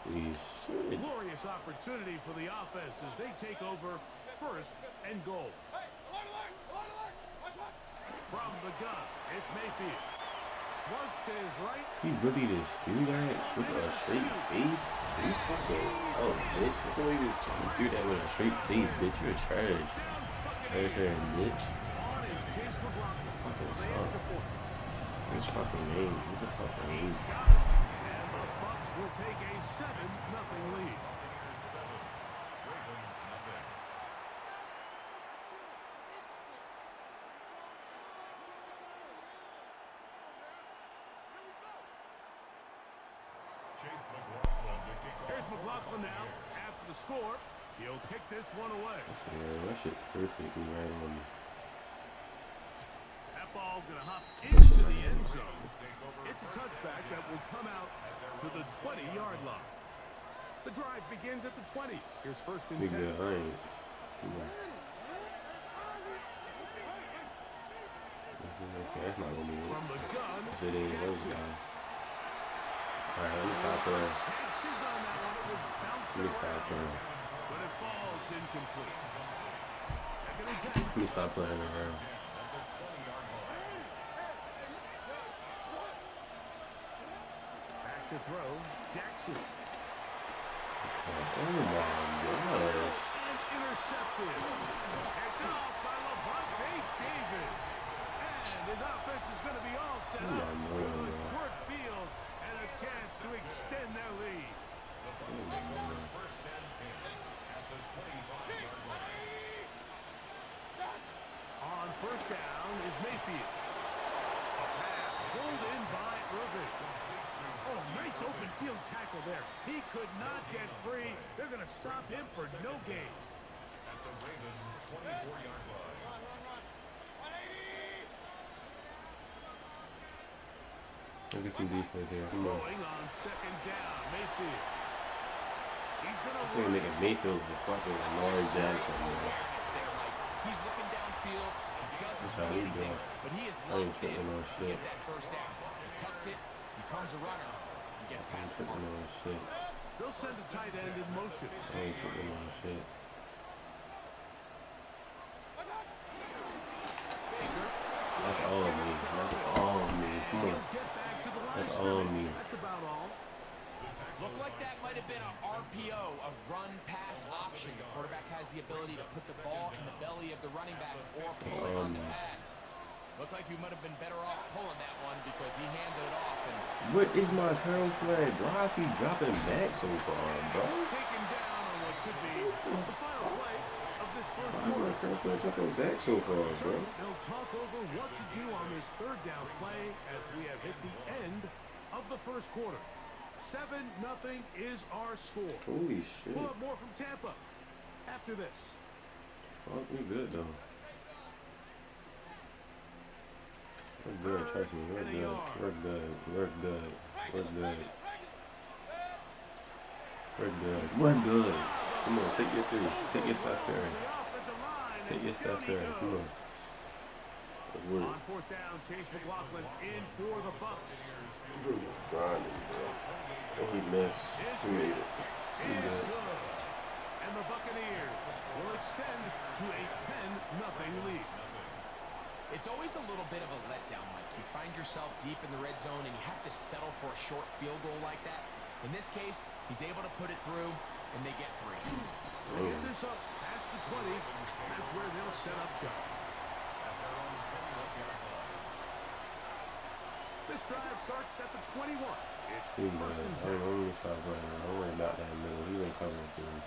Speaker 1: Holy shit.
Speaker 9: Glorious opportunity for the offense as they take over 1st and goal. From the gun, it's Mayfield. Flush to his right.
Speaker 1: He really just do that with a straight face? You fucking suck, bitch. You know you just do that with a straight face, bitch. You're trash. Trash hair, bitch.
Speaker 9: On is Chase McLaughlin.
Speaker 1: Fucking suck. His fucking name. He's a fucking name.
Speaker 9: And the Bucs will take a 7-0 lead. Here's McLaughlin now. After the score, he'll kick this one away.
Speaker 1: That shit perfectly right on me.
Speaker 9: That ball gonna hop into the end zone. It's a touchback that will come out to the 20-yard line. The drive begins at the 20. Here's 1st and 10.
Speaker 1: Nigga, I ain't. Come on. Okay, that's not gonna be it.
Speaker 9: From the gun,
Speaker 1: Shit ain't those guys. Alright, let me stop playing. Let me stop playing.
Speaker 9: But it falls incomplete.
Speaker 1: Let me stop playing around.
Speaker 9: Back to throw, Jackson.
Speaker 1: Oh my gosh.
Speaker 9: Intercepted. Picked off by Levante Davis. And his offense is going to be all set up for a short field and a chance to extend their lead. On 1st down is Mayfield. A pass pulled in by Irving. Oh, nice open field tackle there. He could not get free. They're going to stop him for no gain.
Speaker 4: At the Ravens' 24-yard line.
Speaker 1: Look at some defense here. Come on.
Speaker 9: Going on 2nd down, Mayfield. He's going to
Speaker 1: This nigga making Mayfield a fucking Lamar Jackson, man.
Speaker 5: He's looking downfield. He doesn't
Speaker 1: That's
Speaker 5: see
Speaker 1: how he
Speaker 5: anything,
Speaker 1: doing.
Speaker 5: but he is
Speaker 1: I ain't
Speaker 5: locked in
Speaker 1: tripping on
Speaker 5: to
Speaker 1: shit.
Speaker 5: get that 1st down. He tucks it, becomes a runner, he gets
Speaker 1: I ain't
Speaker 5: past the
Speaker 1: tripping
Speaker 5: mark.
Speaker 1: on shit.
Speaker 9: They'll send a tight end in motion.
Speaker 1: I ain't tripping on shit. That's all me. That's all me. Come on. That's all me.
Speaker 9: That's about all.
Speaker 5: Looked like that might have been an RPO, a run-pass option. The quarterback has the ability to put the ball in the belly of the running back or pull it on the pass. Looked like you might have been better off pulling that one because he handed it off. And
Speaker 1: what is my curl flag? Why is he dropping back so far, bro?
Speaker 9: Taken down on what should be the final play of this first
Speaker 1: Why is my curl flag dropping back so far, bro?
Speaker 9: They'll talk over what to do on this third down play as we have hit the end of the first quarter. 7-0 is our score.
Speaker 1: Holy shit.
Speaker 9: We'll have more from Tampa after this.
Speaker 1: Fuck, we good though. We're good, trust me, we're good. We're good. We're good. We're good. We're good. We're good. Come on, take your three. Take your Steph Curry. Take your Steph Curry. Come on.
Speaker 9: On fourth down, Chase McLaughlin in for the Bucks.
Speaker 1: Grinding, bro. And he missed. He made it. He did.
Speaker 9: And the Buccaneers will extend to a 10-0 lead.
Speaker 5: it's always a little bit of a letdown, Mike. You find yourself deep in the red zone and you have to settle for a short field goal like that. In this case, he's able to put it through, and they get 3.
Speaker 9: They get this up past the 20. That's where they'll set up shop. This drive starts at the 21. It's
Speaker 1: I don't even start playing. Don't worry about that middle. He ain't covering through.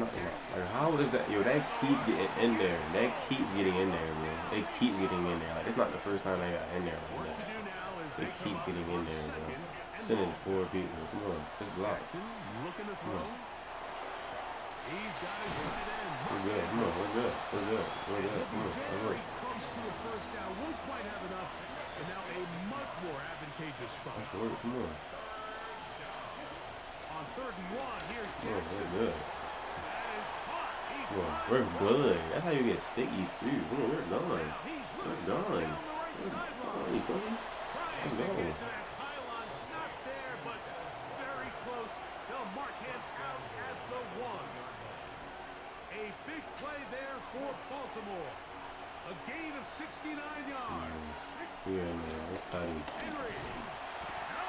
Speaker 1: Like, how is that? Yo, that keep getting in there. That keeps getting in there, bro. They keep getting in there. Like, it's not the first time they got in there like that. They keep getting in there, bro. Sending 4 people. Come on, just block.
Speaker 9: Looking to throw. He's got his right end.
Speaker 1: We're good. Come on, we're good. We're good. We're good. Come on, let's work.
Speaker 9: Close to a first down. Won't quite have enough. And now a much more advantageous spot.
Speaker 1: Let's work. Come on.
Speaker 9: On 3rd and 1, here's
Speaker 1: Come on,
Speaker 9: Jackson.
Speaker 1: we're good.
Speaker 9: That is caught.
Speaker 1: Come on, we're good. That's how you get sticky too. Come on, we're gone. We're gone. We're gone, you pussy. Let's go.
Speaker 9: Not there, but very close. They'll mark him out at the 1. A big play there for Baltimore. A gain of 69 yards.
Speaker 1: Yeah, man, that's tight.
Speaker 9: Henry. No,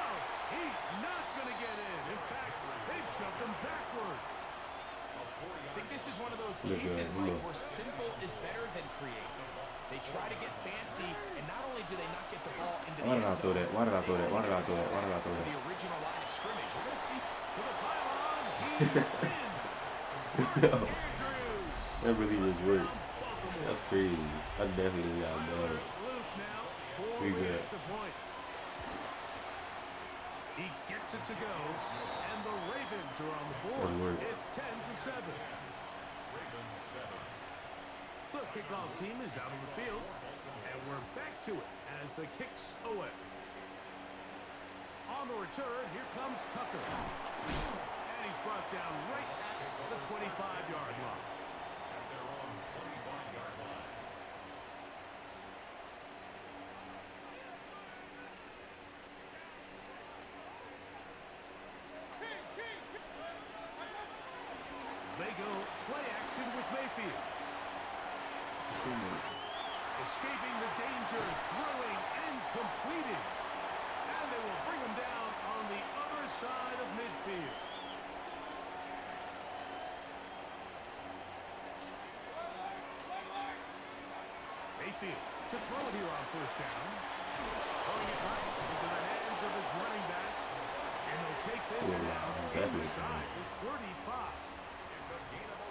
Speaker 9: he's not going to get in. In fact, they've shoved him backwards.
Speaker 5: I think this is one of those cases, Mike, where simple is better than creative. They try to get fancy, and not only do they not get the ball into the end zone,
Speaker 1: Why did I throw that? Why did I throw that? Why did I throw
Speaker 5: to
Speaker 1: that?
Speaker 5: the original line of scrimmage. We're going to see.
Speaker 9: To the pylon. He's in.
Speaker 1: That really just worked. That's crazy. I definitely got better. We good.
Speaker 9: He gets it to go, and the Ravens are on the board. It's 10-7. The kickoff team is out on the field, and we're back to it as the kicks away. On the return, here comes Tucker. And he's brought down right at the 25-yard line. They go play action with Mayfield. Escaping the danger, throwing and completing. And they will bring him down on the other side of midfield. Mayfield to throw it here on first down. Throwing it right into the hands of his running back. And they'll take this down inside the 35.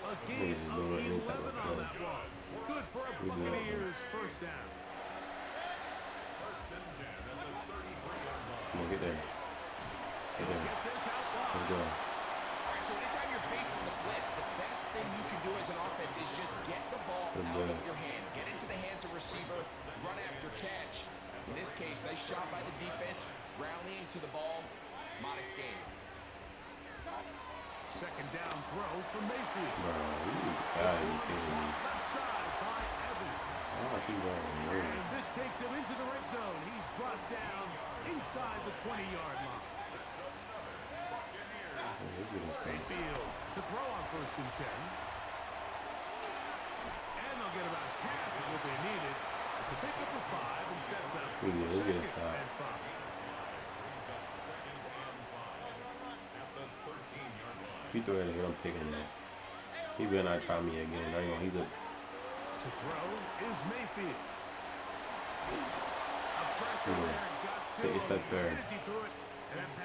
Speaker 9: A gain of 11 on that one. Good for a Buccaneers first down.
Speaker 1: Come on, get there. Get there. Let's go.
Speaker 5: All right, so anytime you're facing the blitz, the best thing you can do as an offense is just get the ball out of your hand. Get into the hands of receiver, run after catch. In this case, nice job by the defense, rallying to the ball. Modest gain.
Speaker 9: Second down throw from Mayfield.
Speaker 1: Bro, you kidding me.
Speaker 9: Left side by Evans. And this takes him into the red zone. He's brought down inside the 20-yard line. Mayfield to throw on 1st and 10. And they'll get about half of what they needed. It's a pickup of 5 and sets up second and 5.
Speaker 1: He threw it again, I'm picking that. He better not try me again. He's a...
Speaker 9: To throw is Mayfield.
Speaker 1: Take your step Curry.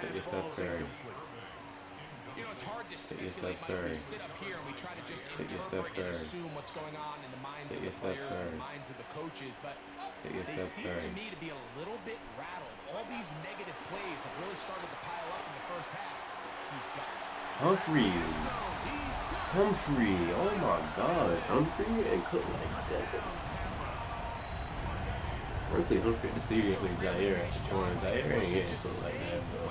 Speaker 1: Take your step Curry.
Speaker 5: You know, it's hard to
Speaker 1: Take your
Speaker 5: speculate.
Speaker 1: step Curry.
Speaker 5: We sit up here and we try to just
Speaker 1: Take your step
Speaker 5: interpret and
Speaker 1: Curry.
Speaker 5: assume what's going on in the minds
Speaker 1: Take
Speaker 5: of
Speaker 1: your
Speaker 5: the
Speaker 1: step
Speaker 5: players and
Speaker 1: Curry.
Speaker 5: the minds of the coaches, but
Speaker 1: Take your
Speaker 5: they
Speaker 1: step
Speaker 5: seem
Speaker 1: Curry.
Speaker 5: to me to be a little bit rattled. All these negative plays have really started to pile up in the first half. He's got it.
Speaker 1: Humphrey. Humphrey. Oh my gosh. Humphrey and Cook like that. Frankly, Humphrey the series with Jair at the corner. Jair ain't getting Cook like that, bro.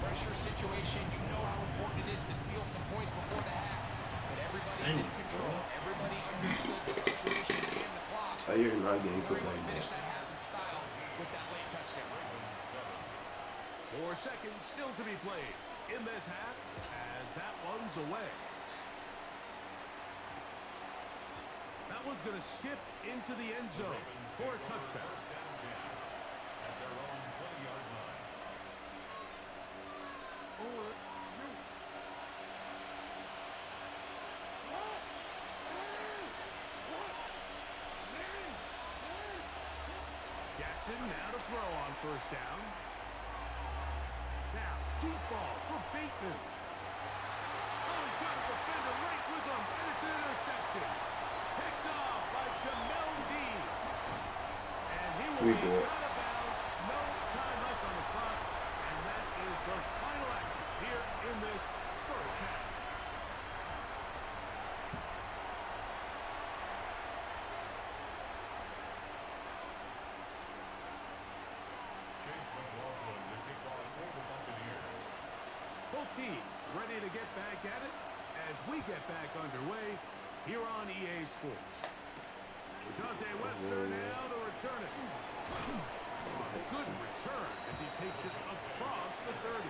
Speaker 5: Pressure situation, you know how important it is to steal some points before the half. But everybody's in control. Everybody understood the situation and the clock.
Speaker 1: Jair not getting Cook like
Speaker 5: Finish
Speaker 1: that.
Speaker 5: that half in style with that late touchdown.
Speaker 9: 4 seconds still to be played in this half as that one's away. That one's going to skip into the end zone for a touchdown.
Speaker 4: At their own 20-yard line.
Speaker 9: Jackson now to throw on first down. Now, deep ball for Bateman. Oh, he's got a defender right with him, and it's an interception. Picked off by Jamel Dean. And he will be out of bounds. No time left on the clock. And that is the final action here in this first half. Both teams ready to get back at it as we get back underway here on EA Sports. Dante Wester now to return it. A good return as he takes it across the 30.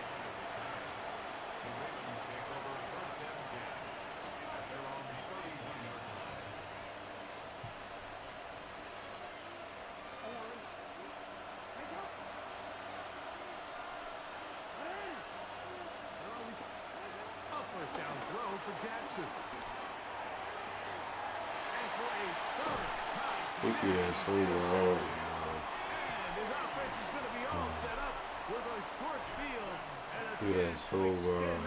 Speaker 9: First down throw for Jackson. And for a third time.
Speaker 1: He threw that so wrong.
Speaker 9: And his offense is going to be all set up with a short field and a
Speaker 1: Threw that so wrong.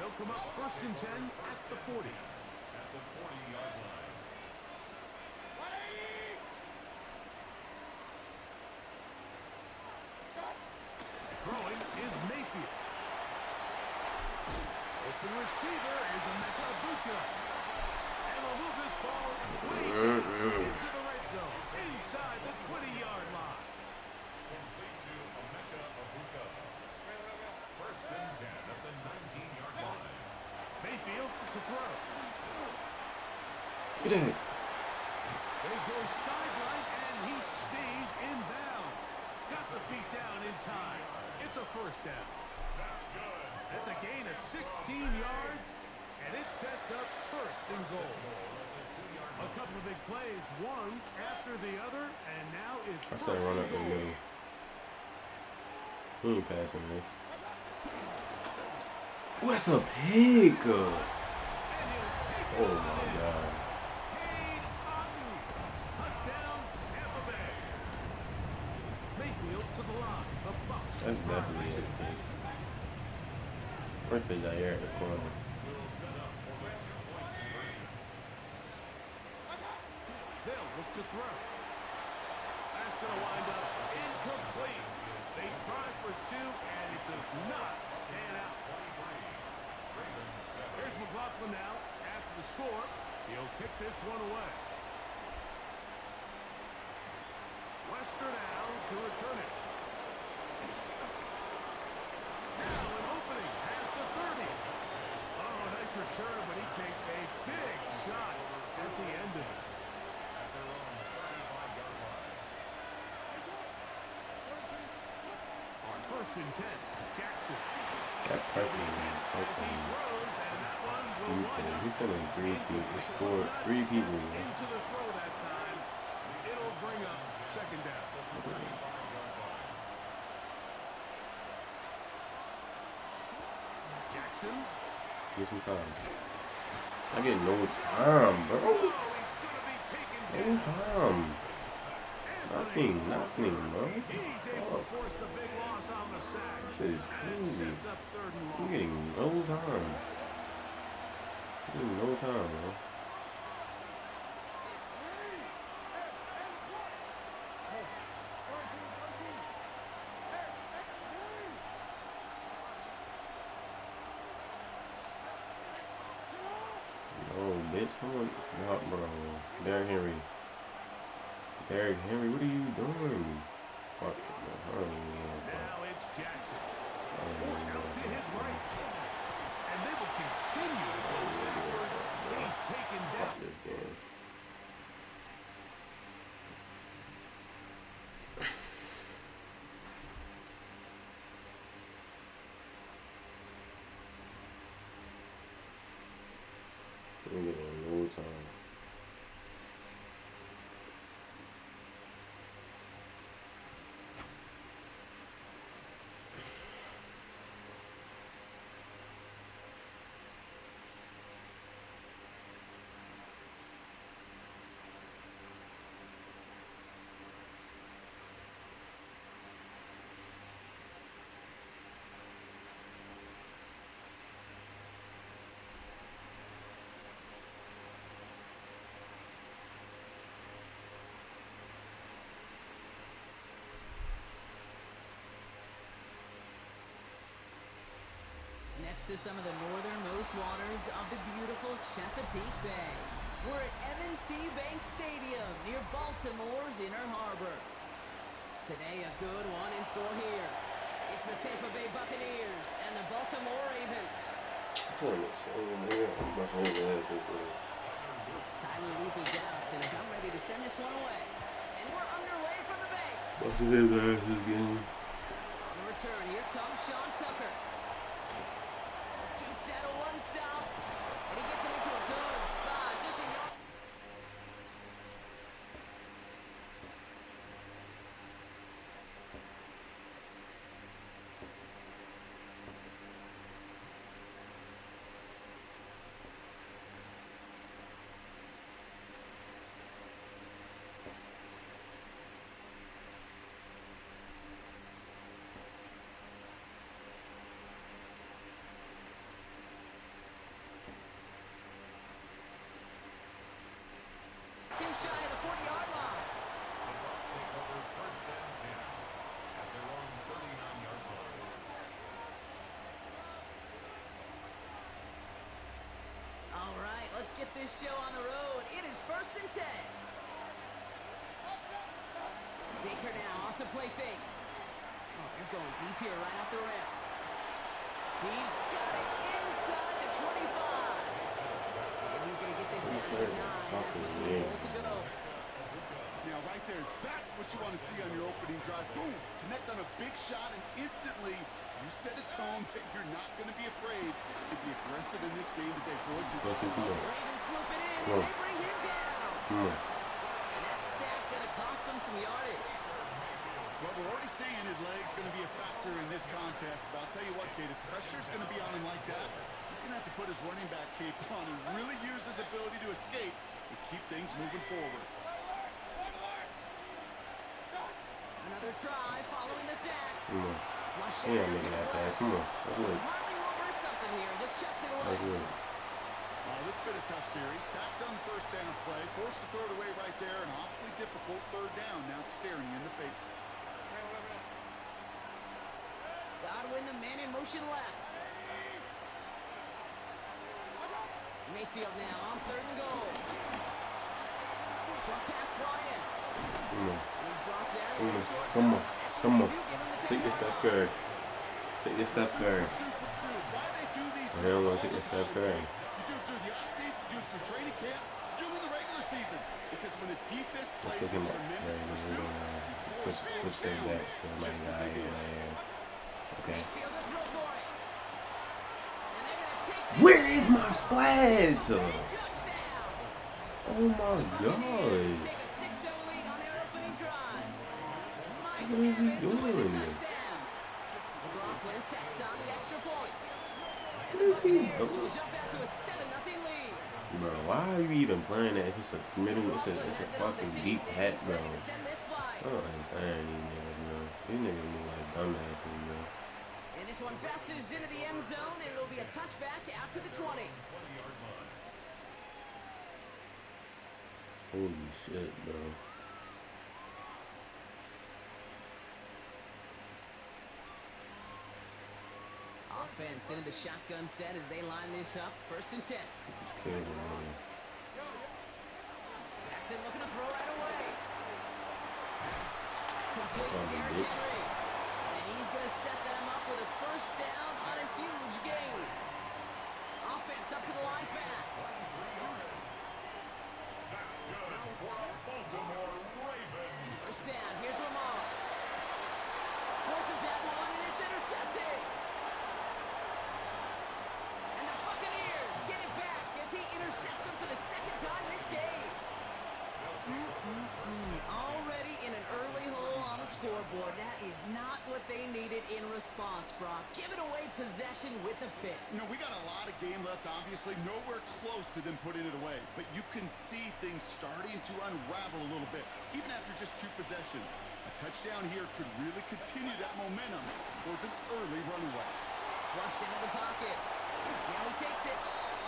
Speaker 9: They'll come up first and 10 at the 40.
Speaker 4: At the 40-yard line.
Speaker 9: Throwing is Mayfield. Open receiver is Emeka Buka. And we'll move this ball way into the red zone, inside the 20-yard line.
Speaker 4: Complete to Emeka Buka. First and 10 at the 19-yard line.
Speaker 9: Mayfield to throw.
Speaker 1: Get it.
Speaker 9: They go sideline, and he stays in bounds. Got the feet down in time. It's a first down.
Speaker 4: That's good.
Speaker 9: That's a gain of 16 yards, and it sets up first and goal. A couple of big plays, one after the other, and now it's
Speaker 1: I
Speaker 9: first
Speaker 1: started running
Speaker 9: and
Speaker 1: up the
Speaker 9: goal.
Speaker 1: middle. He ain't passing this. Oh, that's a pig. Oh my god.
Speaker 9: Touchdown, Tampa Bay. Mayfield to the line. The Bucs.
Speaker 1: That's definitely a pig. Where's the Jair at the corner?
Speaker 9: They'll look to throw. That's going to wind up incomplete. They try for two, and it does not pan out. Here's McLaughlin now. After the score, he'll kick this one away. Wester now to return it. Now an opening has the 30. Oh, nice return, but he takes a big shot at the end of it.
Speaker 4: At their own 35-yard line.
Speaker 9: On first and 10, Jackson.
Speaker 1: That pressure is fucking stupid. He's sending three people. Man.
Speaker 9: Into the throw that time. It'll bring up second down. Jackson.
Speaker 1: Get some time. I get no time, bro. No time. Nothing, bro.
Speaker 9: He's able to force the big loss on the sack.
Speaker 1: Shit is crazy. I'm getting no time. No time, bro. No, bitch, come on. No, bro. Derrick Henry. Derrick Henry, what are you doing? Fuck it, bro. I don't even know, bro.
Speaker 9: Now it's Jackson. Forced out to his right. And they will continue to go backwards. He's taken down.
Speaker 1: Fuck this game. I'm getting no time.
Speaker 2: Next to some of the northernmost waters of the beautiful Chesapeake Bay. We're at M&T Bank Stadium near Baltimore's Inner Harbor. Today, a good one in store here. It's the Tampa Bay Buccaneers and the Baltimore Ravens. Tyler Leap is out, and I'm ready to send this one away. And we're underway from the bank.
Speaker 1: What's the good guys this game?
Speaker 2: On the return, here comes Sean Tucker. Jukes out a one stop, and he gets him into a good spot. Just a yard. Too shy of the 40-yard line. All right, let's get this show on the road. It is 1st and 10. Baker now off the play fake. Oh, they're going deep here right off the ramp. He's got it inside the 25. And he's going to get this down to the 9. That puts him in goal to go.
Speaker 3: Now, right there, that's what you want to see on your opening drive. Boom! Connect on a big shot, and instantly you set a tone that you're not going to be afraid to be aggressive in this game today. Boy,
Speaker 2: Ravens swoop it in, and they bring him down. And that sack going to cost them some yardage.
Speaker 3: Well, we're already seeing his legs going to be a factor in this contest. But I'll tell you what, Kate, if pressure's going to be on him like that, he's going to have to put his running back cape on and really use his ability to escape to keep things moving forward.
Speaker 2: Another try following the sack. Flush
Speaker 1: Yeah, making that pass. Come on. Let's win.
Speaker 2: Smartly will reverse something here and just chucks it away.
Speaker 1: Let's win.
Speaker 3: This has been a tough series. Sacked on the first down play. Forced to throw it away right there. An awfully difficult 3rd down. Now staring you in the face.
Speaker 2: Godwin, the man in motion left. Mayfield now on 3rd and goal. Short pass brought in. He's brought down.
Speaker 1: Come on. Take your Steph Curry. Take your Steph Curry. I don't want to take your Steph Curry.
Speaker 3: You do it through the offseason, do it through training camp, do it in the regular season. Because when the defense plays with tremendous pursuit,
Speaker 1: switch them back to my guy. Okay. Where is my flag? Oh my God. What is he doing? What is he doing? Bro, why are you even playing that? If it's a middle, it's a fucking deep hat, bro.
Speaker 2: right.
Speaker 1: I don't understand these niggas, bro. These niggas look like dumbasses, bro.
Speaker 2: And this one bounces into the end zone, and it'll be a touchback out to the 20.
Speaker 1: Holy shit, bro.
Speaker 2: Offense into the shotgun set as they line this up. 1st and 10.
Speaker 1: Just kidding, man.
Speaker 2: Jackson looking to throw right away. Complete
Speaker 1: Oh,
Speaker 2: Derrick
Speaker 1: bitch.
Speaker 2: Henry. And he's going to set them up with a 1st down on a huge gain. Offense up to the line fast.
Speaker 4: That's good for a Baltimore Ravens.
Speaker 2: 1st down. Here's Lamar. Forces that one, and it's intercepted. And the Buccaneers get it back as he intercepts him for the 2nd time this game. Already in an early hole on the scoreboard. That is not what they needed in response, Brock. Giving away possession with a pick.
Speaker 3: You know, we got a lot of game left, obviously. Nowhere close to them putting it away. But you can see things starting to unravel a little bit, even after just 2 possessions. A touchdown here could really continue that momentum towards an early runaway.
Speaker 2: Flushed into the pocket. Now he takes it.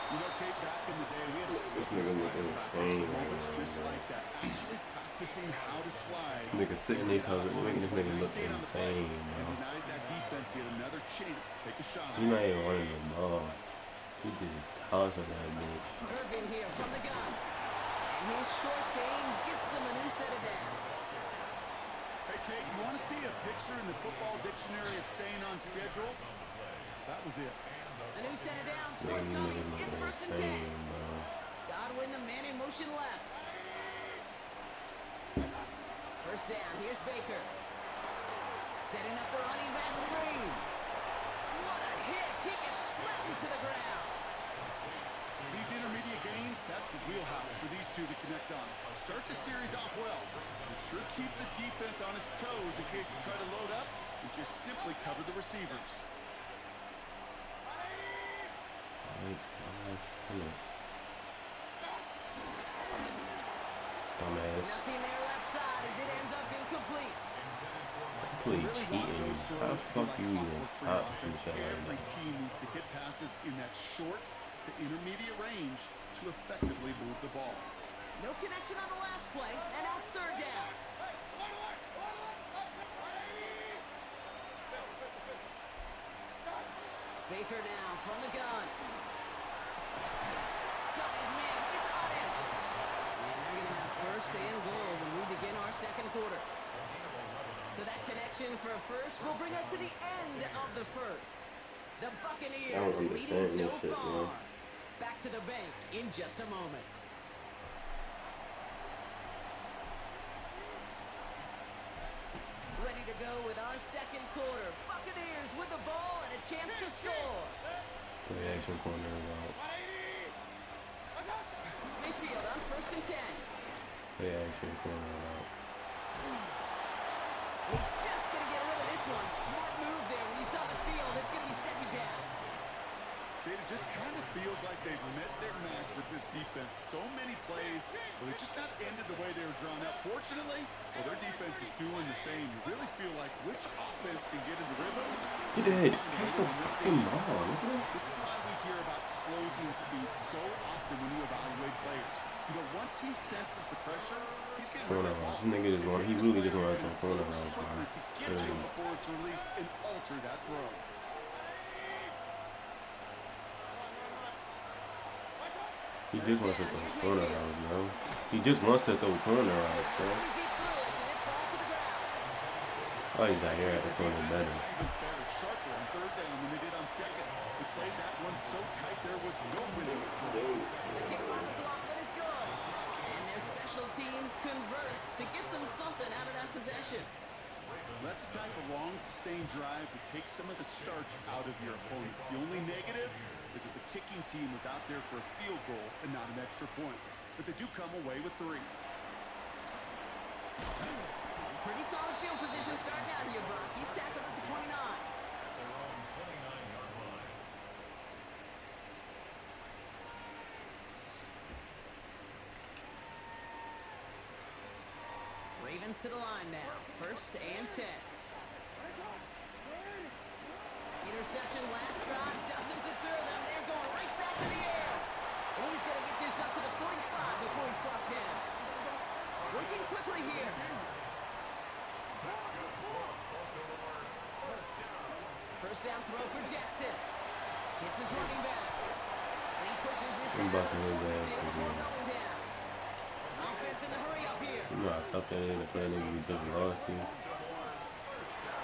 Speaker 3: You know, Kate, back in the day, we had a
Speaker 1: This nigga looking insane right
Speaker 3: moments
Speaker 1: now,
Speaker 3: just
Speaker 1: bro.
Speaker 3: like that. Actually practicing how to slide.
Speaker 1: Nigga sitting there covered, making this nigga look insane,
Speaker 3: And
Speaker 1: bro.
Speaker 3: denied that defense yet another chance to take a shot.
Speaker 1: He not even running the ball. He just tossing that bitch.
Speaker 2: Irvin here from the gun. And his short game gets them a new set of downs.
Speaker 3: Hey, Kate, you want to see a picture in the football dictionary of staying on schedule? That was it.
Speaker 2: A new set of downs
Speaker 1: Nigga, you
Speaker 2: forthcoming.
Speaker 1: nigga
Speaker 2: It's
Speaker 1: looking
Speaker 2: 1st and 10.
Speaker 1: insane, bro.
Speaker 2: Godwin, the man in motion left. 1st down. Here's Baker. Setting up the running back screen. What a hit. He gets flattened to the ground.
Speaker 3: These intermediate gains, that's the wheelhouse for these two to connect on. Start the series off well. It sure keeps the defense on its toes in case they try to load up and just simply cover the receivers.
Speaker 1: Dumbass.
Speaker 2: Nothing there left side as it ends up incomplete.
Speaker 1: Play cheating. How the fuck you even stop some shit like
Speaker 3: Every
Speaker 1: that?
Speaker 3: team needs to hit passes in that short to intermediate range to effectively move the ball.
Speaker 2: No connection on the last play, and now it's 3rd down. Baker now from the gun. Got his man, it's on him. And they're going to have 1st and goal when we begin our 2nd quarter. So that connection for a 1st will bring us to the end of the 1st. The Buccaneers leading so
Speaker 1: this shit,
Speaker 2: far.
Speaker 1: man.
Speaker 2: Back to the bank in just a moment. Ready to go with our 2nd quarter. Buccaneers with the ball and a chance to score.
Speaker 1: Play action corner out.
Speaker 2: Mayfield on 1st and 10.
Speaker 1: Play action corner out.
Speaker 2: He's just going to get rid of this one. Smart move there. When you saw the field, it's going to be 2nd down.
Speaker 3: It just kind of feels like they've met their match with this defense. So many plays, but they just not ended the way they were drawn up. Fortunately, well, their defense is doing the same. You really feel like which offense can get in the rhythm.
Speaker 1: He did. Catch the fucking ball. Look at that.
Speaker 3: This is why we hear about closing speed so often when you evaluate players. You know, once he senses the pressure, he's getting rid
Speaker 1: Corner
Speaker 3: of the ball.
Speaker 1: routes. This nigga just want. He really just wanted to corner routes,
Speaker 3: quickly
Speaker 1: man.
Speaker 3: to get to him before it's released and alter that throw.
Speaker 1: He just wants to throw corner routes, bro. He just wants to throw corner routes, bro. Oh, he's out here at the corner better.
Speaker 3: Sharper on 3rd down than they did on 2nd. They played that one so tight there was no winning it.
Speaker 2: The kick by McLaughlin is good. And their special teams converts to get them something out of that possession.
Speaker 3: That's the type of long, sustained drive that takes some of the starch out of your opponent. The only negative is that the kicking team was out there for a field goal and not an extra point. But they do come away with 3.
Speaker 2: Pretty solid field position starting out here, Brock. He's tackled at the 29. fans to the line now. 1st and 10. Interception last drive doesn't deter them. They're going right back to the air. And he's going to get this up to the 45 before he's brought down. Working quickly here. First down throw for Jackson. Hits his running back. And he pushes this
Speaker 1: I'm busting his ass
Speaker 2: before going down. Offense in the hurry up here.
Speaker 1: You know how tough that is to play a nigga you just lost to.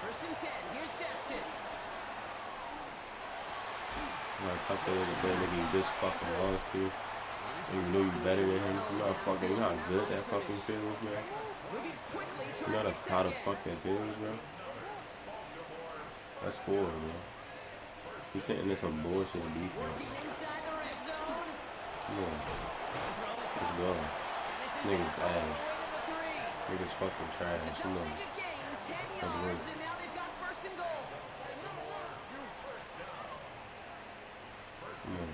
Speaker 2: 1st and 10. Here's Jackson.
Speaker 1: You know how tough that is to play a nigga you just fucking lost to. And you know you better than him. You know how good that fucking feels, man. You know how the fuck that feels, bro. That's 4, bro. He's sitting in some bullshit defense. Come on. Let's go. Niggas ass. Niggas fucking trash. Come on. Let's work. Come on.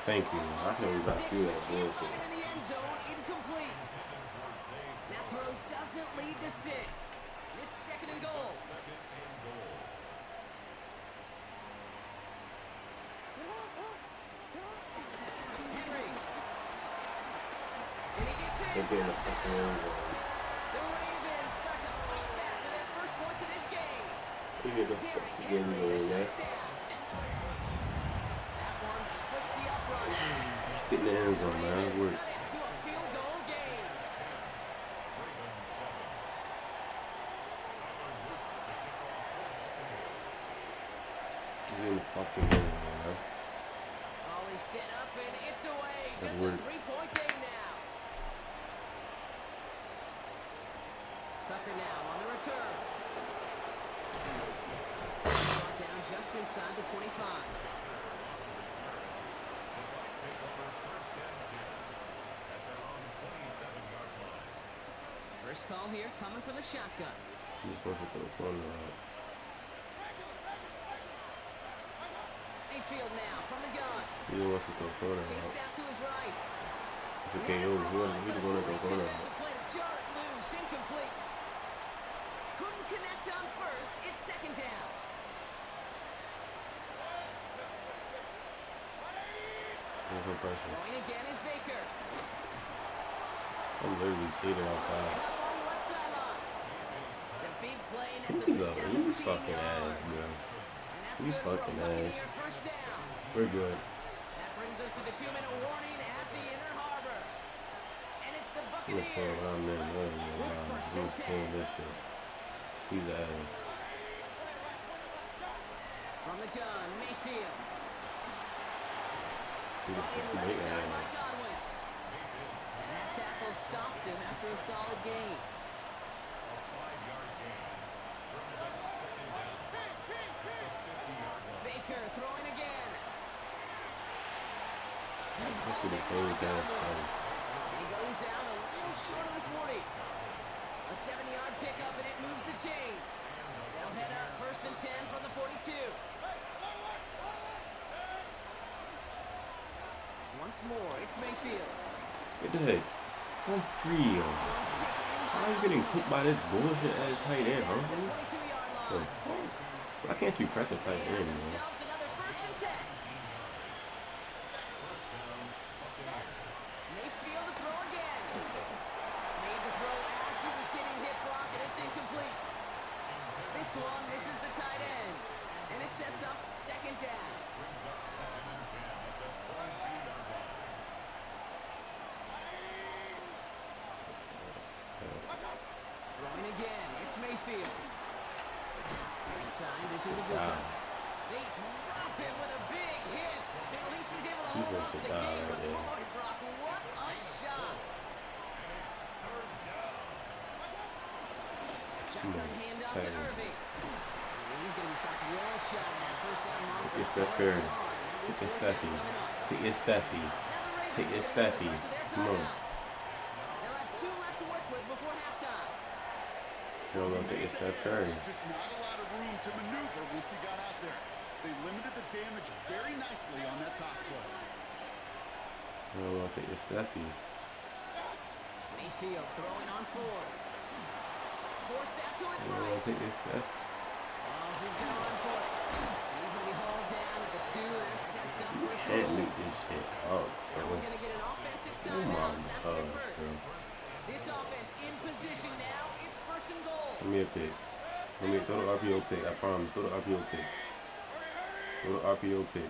Speaker 1: Thank you. I know we got to do that bullshit.
Speaker 2: That throw doesn't lead to 6. It's 2nd and goal. Henry. And he gets in. The Ravens start to fight back for their first points of this game. Derrick Henry, the touchdown. That one splits the upright.
Speaker 1: Let's get in the end zone, man. Let's work.
Speaker 2: To a field goal game.
Speaker 1: Get in the fucking end zone, man.
Speaker 2: Always set up and it's away.
Speaker 1: Let's
Speaker 2: Just
Speaker 1: work.
Speaker 2: a 3-point game now. Tucker now on the return. Brought down just inside the 25. First call here coming from the shotgun.
Speaker 1: He just wants to put a corner out.
Speaker 2: Mayfield now from the gun.
Speaker 1: He just wants to throw a corner
Speaker 2: Chased
Speaker 1: out.
Speaker 2: out to his right.
Speaker 1: It's a KO. He just want to throw a corner out.
Speaker 2: Play to jar it loose, incomplete. Couldn't connect on first. It's 2nd down.
Speaker 1: There's no pressure.
Speaker 2: Going again is Baker.
Speaker 1: I'm literally shaded outside.
Speaker 2: Cut along the left sideline. The big play, and it's
Speaker 1: He's
Speaker 2: a
Speaker 1: fucking
Speaker 2: 17
Speaker 1: ass,
Speaker 2: yards.
Speaker 1: bro.
Speaker 2: And that's
Speaker 1: He's
Speaker 2: good for a
Speaker 1: fucking
Speaker 2: Buccaneer
Speaker 1: ass.
Speaker 2: first down.
Speaker 1: We're good.
Speaker 2: That brings us to the 2-minute warning at the Inner Harbor. And it's the
Speaker 1: I'm
Speaker 2: Buccaneers.
Speaker 1: gonna score around there. I'm gonna score this shit. He's ass.
Speaker 2: From the gun, Mayfield.
Speaker 1: He just
Speaker 2: In left
Speaker 1: make
Speaker 2: side
Speaker 1: ass.
Speaker 2: by Godwin. And that tackle stops him after a solid gain. Baker throwing again.
Speaker 1: Let's do the same dance play.
Speaker 2: He goes out a little short of the 40. A 7-yard pickup and it moves the chains. They'll head up 1st and 10 from the 42. Once more, it's Mayfield.
Speaker 1: Get the heck. I'm free, yo. How are you getting cooked by this bullshit ass tight end, huh?
Speaker 2: The 22-yard line.
Speaker 1: Why can't you press a tight end, man?
Speaker 2: Themselves another 1st and 10. Mayfield to throw again. Made the throw as he was getting hit block, and it's incomplete. This one misses the tight end, and it sets up 2nd down. Throwing again, it's Mayfield. Inside, this is a good one. They drop him with a big hit. At least he's able to hold on to the game. But boy, Brock, what a shot. Shotgun handoff to Irving. He's going to be stopped well shot at that 1st down mark.
Speaker 1: Take your Steph Curry. Take your Steffi. Take your Steffi. Take your Steffi. Come on.
Speaker 2: They'll have 2 left to work with before halftime.
Speaker 1: don't want to take a Steph Curry.
Speaker 3: Just not a lot of room to maneuver once he got out there. They limited the damage very nicely on that toss play.
Speaker 1: I don't want to take a Steffi.
Speaker 2: Mayfield throwing on forward. Forced out to his
Speaker 1: I don't want to take a Steph.
Speaker 2: Oh, he's going to run for it. He's going to be hauled down at the 2. That sets up first and
Speaker 1: Can't
Speaker 2: goal.
Speaker 1: leak this shit up,
Speaker 2: Now
Speaker 1: bro.
Speaker 2: we're going to get an offensive
Speaker 1: Oh
Speaker 2: timeout.
Speaker 1: my
Speaker 2: That's their
Speaker 1: gosh,
Speaker 2: first.
Speaker 1: bro.
Speaker 2: This offense in position now. It's first and goal.
Speaker 1: Give me a pick. Let me throw the RPO pick. I promise. Throw the RPO pick. Throw the RPO pick.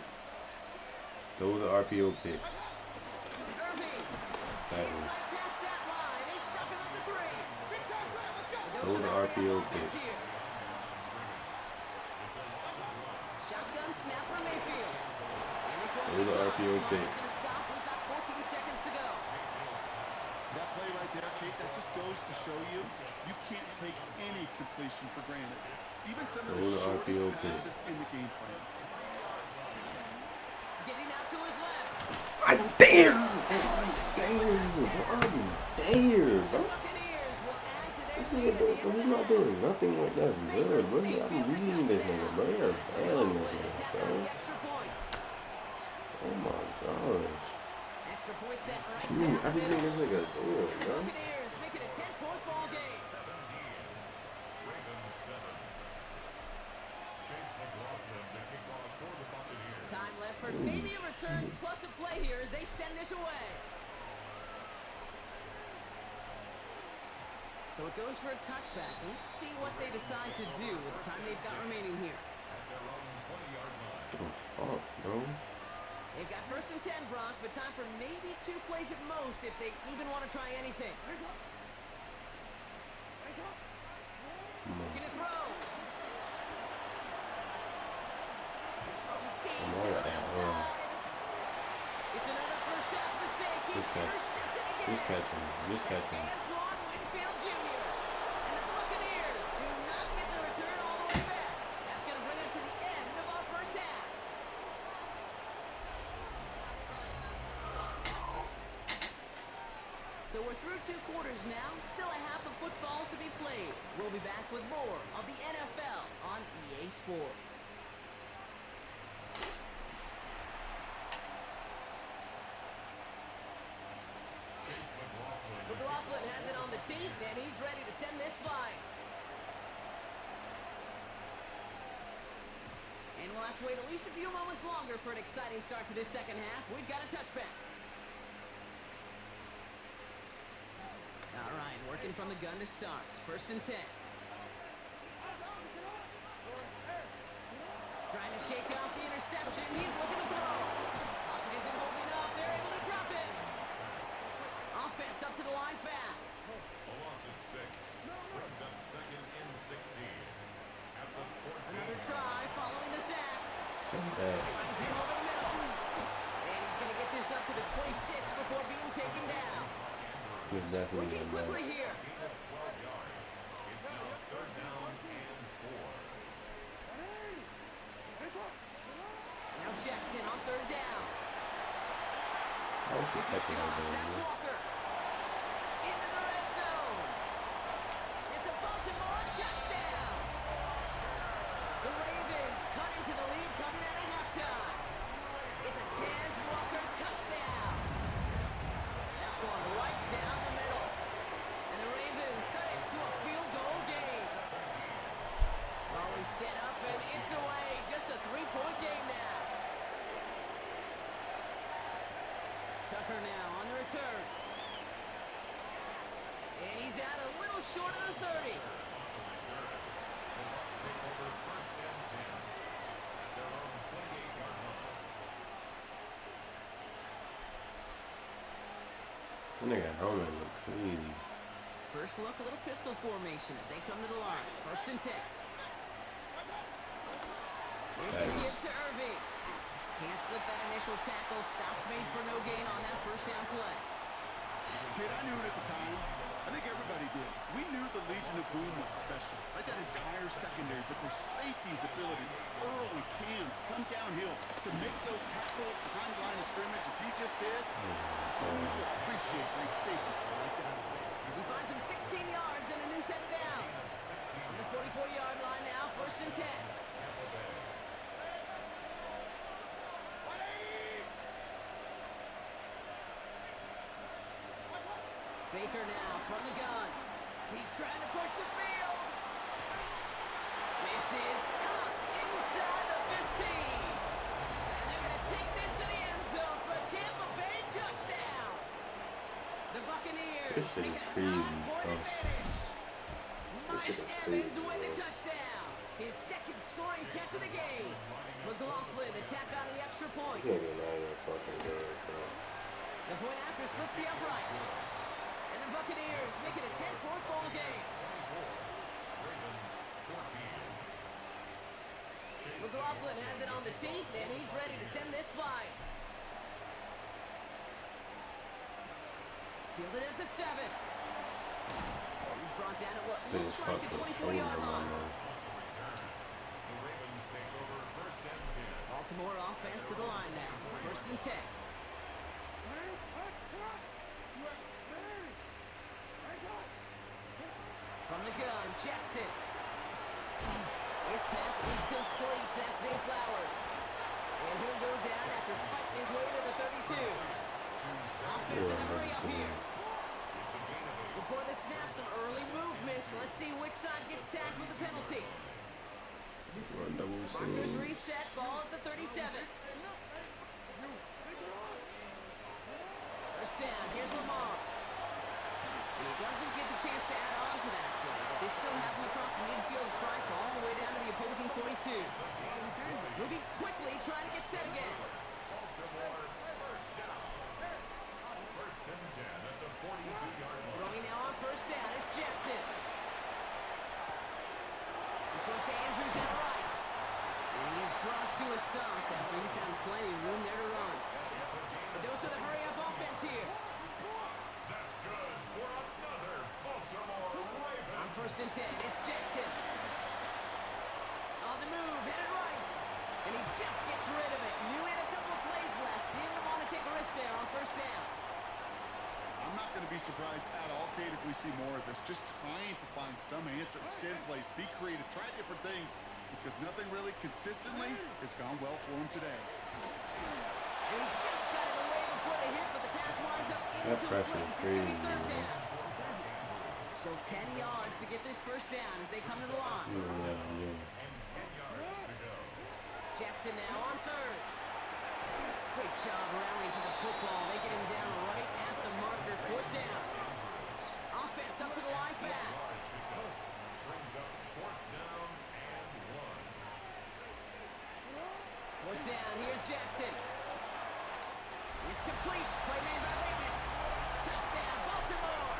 Speaker 1: Throw the RPO pick.
Speaker 2: Irving.
Speaker 1: That
Speaker 2: Right
Speaker 1: was.
Speaker 2: past that line. They stop him at the 3.
Speaker 1: Throw the RPO pick.
Speaker 2: Shotgun snap for Mayfield. And this one
Speaker 1: Throw the RPO pick.
Speaker 2: is going to stop. We've got 14 seconds to go.
Speaker 3: That play right there, Kate, that just goes to show you, you can't take any completion for granted. Even some of the shortest passes in the game plan.
Speaker 2: Getting out to his left.
Speaker 1: Damn! Damn, bro.
Speaker 2: Buccaneers will add to their
Speaker 1: This
Speaker 2: lead
Speaker 1: nigga,
Speaker 2: at the
Speaker 1: bro, he's not doing nothing like that's good, bro. I'm reading this nigga, bro. You're bailing this nigga, bro.
Speaker 2: extra point.
Speaker 1: Oh my gosh.
Speaker 2: Extra point set right
Speaker 1: You
Speaker 2: down
Speaker 1: mean everything this nigga doing, bro?
Speaker 2: Buccaneers make it a 10-point ball game. Time left for maybe a return plus a play here as they send this away. So it goes for a touchback. Let's see what they decide to do with the time they've got remaining here.
Speaker 1: Oh, fuck, bro.
Speaker 2: They've got first and 10, Brock, but time for maybe 2 plays at most if they even want to try anything. Looking to throw. Deep to the left side. It's another first half mistake. He's intercepted again.
Speaker 1: Just catch him. Just catch him.
Speaker 2: Antoine Winfield Jr. And the Buccaneers do not get the return all the way back. That's going to bring us to the end of our first half. So we're through 2 quarters now. Still a half of football to be played. We'll be back with more of the NFL on EA Sports. McLaughlin has it on the tee, and he's ready to send this flying. And we'll have to wait at least a few moments longer for an exciting start to this second half. We've got a touchback. All right, working from the gun to start. First and 10. Trying to shake off the interception. He's looking to throw. Pocket isn't holding up. They're able to drop it. Offense up to the line fast.
Speaker 4: A loss of 6. Brings up second and 16. At the 14.
Speaker 2: Another try following the sack.
Speaker 1: Bad.
Speaker 2: Runs him over the middle. And he's going to get this up to the 26 before being taken down.
Speaker 1: He's definitely
Speaker 2: Working
Speaker 1: bad.
Speaker 2: quickly here.
Speaker 4: 12 yards. It's now 3rd down and 4.
Speaker 2: Now Jackson on 3rd down.
Speaker 1: How was he
Speaker 2: This is
Speaker 1: catching that
Speaker 2: Cox.
Speaker 1: ball,
Speaker 2: That's
Speaker 1: bro?
Speaker 2: Walker. Into the red zone. It's a Baltimore touchdown. The Ravens cut into the lead coming out of halftime. It's a Taz Walker touchdown. That one right down the middle. And the Ravens cut it to a field goal game. Always set up and it's away. Just a 3-point game now. Tucker now on the return. And he's out a little short of the 30.
Speaker 1: That nigga helmet look crazy.
Speaker 2: First look, a little pistol formation as they come to the line. First and 10. Here's the give to Irving. Can't slip that initial tackle. Stops made for no gain on that first down play.
Speaker 3: Kid, I knew it at the time. I think everybody did. We knew the Legion of Boom was special, right? That entire secondary, but their safety's ability, Earl and Cam, to come downhill, to make those tackles behind the line of scrimmage as he just did. We appreciate great safety like that.
Speaker 2: He finds him 16 yards and a new set of downs. and 10. Baker now from the gun. He's trying to push the field. This is caught inside the 15. And they're going to take this to the end zone for a Tampa Bay touchdown. The Buccaneers
Speaker 1: This shit is crazy.
Speaker 2: Mike Evans with the touchdown. His second scoring catch of the game. McLaughlin attack on the extra point.
Speaker 1: This nigga not even fucking good, bro.
Speaker 2: The point after splits the uprights. And the Buccaneers make it a 10-point ball game. McLaughlin has it on the tee, and he's ready to send this flight. Fielded at the 7. He's brought down at what looks like the 24-yard line. Baltimore offense to the line now. 1st and 10. From the gun, Jackson. His pass is complete. That's Zay Flowers. And he'll go down after fighting his way to the 32. Offense in a hurry up here. Before the snap, some early movement. Let's see which side gets tagged with the penalty. Markers reset, ball at the 37. First down, here's Lamar. And he doesn't get the chance to add on to that play, but they still have him across the midfield stripe all the way down to the opposing 42. Moving quickly, trying to get set again. Throwing now on 1st down, it's Jackson. This one's to Andrews out right. And he is brought to a stop after he found plenty of room there to run. But those are the hurry-up offense here.
Speaker 4: That's good for another Baltimore Ravens.
Speaker 2: On 1st and 10, it's Jackson. On the move, headed right. And he just gets rid of it. Knew he had a couple of plays left. Didn't want to take a risk there on 1st down.
Speaker 3: I'm not going to be surprised at all, Kate, if we see more of this. Just trying to find some answer, extend plays, be creative, try different things, because nothing really consistently has gone well for him today.
Speaker 2: And he just got it away before the hit, but the pass winds up incomplete.
Speaker 1: That pressure is crazy,
Speaker 2: It's 3rd down. So 10 yards to get this 1st down as they come to the line. Jackson now on 3rd. Great job rallying to the football. They get him down right at the marker. 4th down. Offense up to the line fast.
Speaker 4: Brings up 4th down and 1.
Speaker 2: 4th down. Here's Jackson. It's complete. Play made by Bateman. Touchdown, Baltimore.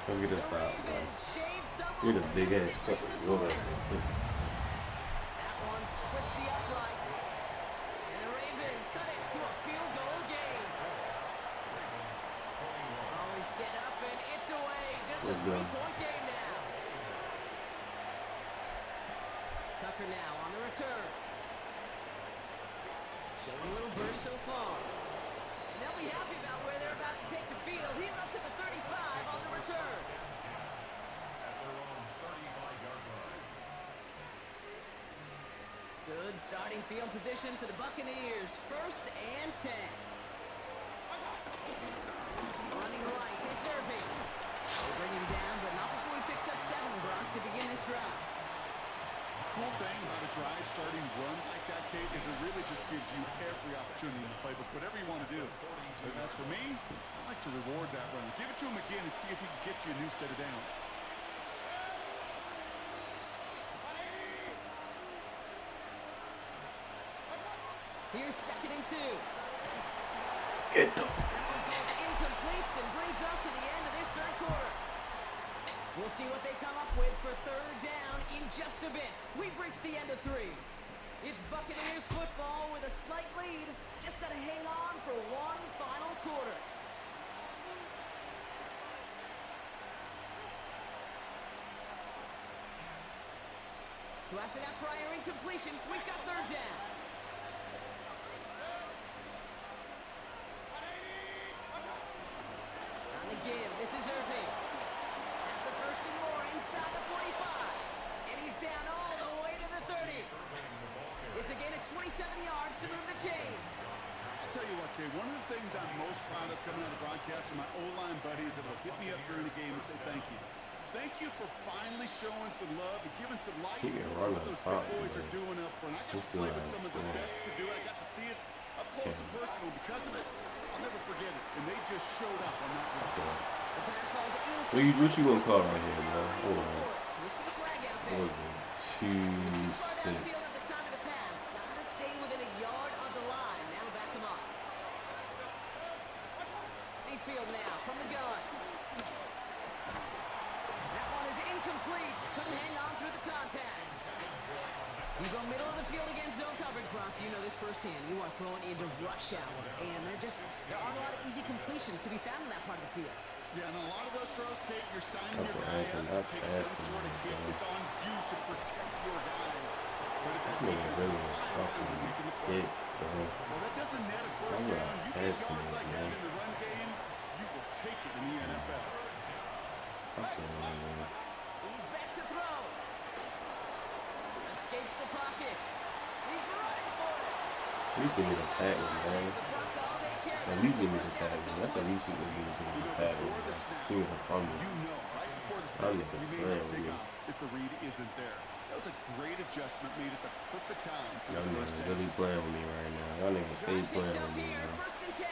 Speaker 1: Let's get this stop, bro.
Speaker 2: Ravens shave some
Speaker 1: Get a
Speaker 2: off
Speaker 1: big
Speaker 2: the
Speaker 1: ass fucking water.
Speaker 2: That one splits the uprights. And the Ravens cut it to a field goal game. Always set up and it's away. Just a 3-point game now. Tucker now on the return. Showing a little burst so far. And they'll be happy about where they're about to take the field. He's up to the 35 on the return.
Speaker 4: At their own 35-yard line.
Speaker 2: Good starting field position for the Buccaneers. 1st and 10. Running right, it's Irving. They'll bring him down, but not before he picks up 7, Brock, to begin this drive.
Speaker 3: Cool thing about a drive starting run like that, Kate, is it really just gives you every opportunity in the playbook, whatever you want to do. But as for me, I like to reward that runner. Give it to him again and see if he can get you a new set of downs.
Speaker 2: Here's 2nd and 2.
Speaker 1: Get the
Speaker 2: That one falls incomplete and brings us to the end of this 3rd quarter. We'll see what they come up with for 3rd down in just a bit. We've reached the end of 3. It's Buccaneers football with a slight lead. Just got to hang on for one final quarter. So after that prior incompletion, we've got 3rd down. On the give, this is Irving. That's the 1st and more inside the 45. And he's down all
Speaker 3: really showing some love and giving some light
Speaker 1: Keep
Speaker 3: to
Speaker 1: it
Speaker 3: what
Speaker 1: running
Speaker 3: those
Speaker 1: hot,
Speaker 3: big boys
Speaker 1: man.
Speaker 3: are doing up front. I got
Speaker 1: He's
Speaker 3: to
Speaker 1: still
Speaker 3: play
Speaker 1: not
Speaker 3: with some of the
Speaker 1: scoring.
Speaker 3: best to do it. I got to see it up close and personal. Because of it, I'll never forget it. And they just showed up on that one.
Speaker 2: The pass falls incomplete.
Speaker 1: What you gonna call right here, man?
Speaker 2: We see a flag out there.
Speaker 1: What
Speaker 2: Too far downfield at the time of the pass. Gotta stay within a yard of the line. Now back them up. Mayfield now from the gun. That one is incomplete. Couldn't hang on through the contact. You go middle of the field against zone coverage, Brock. You know this firsthand. You are throwing into rush hour. And there aren't a lot of easy completions to be found in that part of the field.
Speaker 3: Yeah, and a lot of those throws, Kate, you're signing your guy up to take some sort of hit. It's on you to protect your guys. But if
Speaker 1: This
Speaker 3: that
Speaker 1: nigga really fucking bitch, bro.
Speaker 3: well, that doesn't net a first
Speaker 1: I'm
Speaker 3: down.
Speaker 1: gonna
Speaker 3: You
Speaker 1: pass
Speaker 3: get yards
Speaker 1: him,
Speaker 3: like
Speaker 1: man.
Speaker 3: that in the run game, you will take it in the NFL.
Speaker 1: Fucking man.
Speaker 2: He's back to throw. Escapes the pocket. He's running for it.
Speaker 1: At least give me the tag, man. At least give me the tag. That's the least you can do is give me the tag. Give me the fumble.
Speaker 3: You know, right before the
Speaker 1: I'm
Speaker 3: snap,
Speaker 1: just
Speaker 3: you may
Speaker 1: playing
Speaker 3: not
Speaker 1: with
Speaker 3: take
Speaker 1: me.
Speaker 3: off if the read isn't there. That was a great adjustment made at the perfect time for
Speaker 1: Y'all
Speaker 3: the
Speaker 1: niggas
Speaker 3: first down.
Speaker 1: really playing with me right now. Y'all niggas stay playing with me, bro.
Speaker 2: First and 10.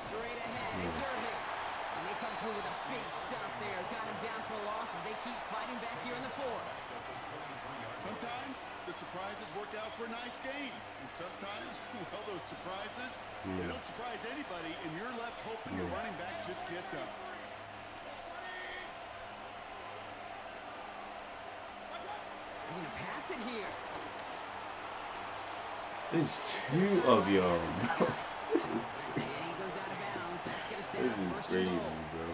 Speaker 2: Straight ahead, it's Irving. And they come through with a big stop there. Got him down for a loss as they keep fighting back here in the fourth.
Speaker 3: Sometimes the surprises work out for a nice game. And sometimes, well, those surprises, they don't surprise anybody, and you're left hoping your running back just gets up.
Speaker 2: They're going to pass it here.
Speaker 1: There's two of y'all, bro. This is
Speaker 2: And he goes out of bounds. That's going to set
Speaker 1: This
Speaker 2: up
Speaker 1: is
Speaker 2: first and
Speaker 1: crazy,
Speaker 2: goal.
Speaker 1: bro.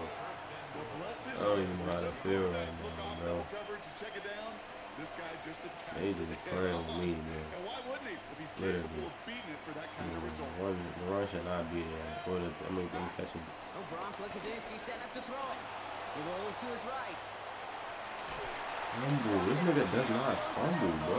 Speaker 3: Bless his
Speaker 1: I don't even know
Speaker 3: heart.
Speaker 1: how to
Speaker 3: Some
Speaker 1: feel
Speaker 3: quarterbacks
Speaker 1: right
Speaker 3: look
Speaker 1: now,
Speaker 3: off
Speaker 1: bro.
Speaker 3: double coverage and check it down. This guy just attacks
Speaker 1: They
Speaker 3: it
Speaker 1: just
Speaker 3: head
Speaker 1: playing
Speaker 3: on.
Speaker 1: with me, man.
Speaker 3: And why wouldn't he if he's
Speaker 1: Literally.
Speaker 3: capable of beating it for that kind of result?
Speaker 1: The run should not be there. I'm catching.
Speaker 2: Oh, Brock, look at this. He's set up to throw it. He rolls to his right.
Speaker 1: Fumble. This nigga does not fumble, bro.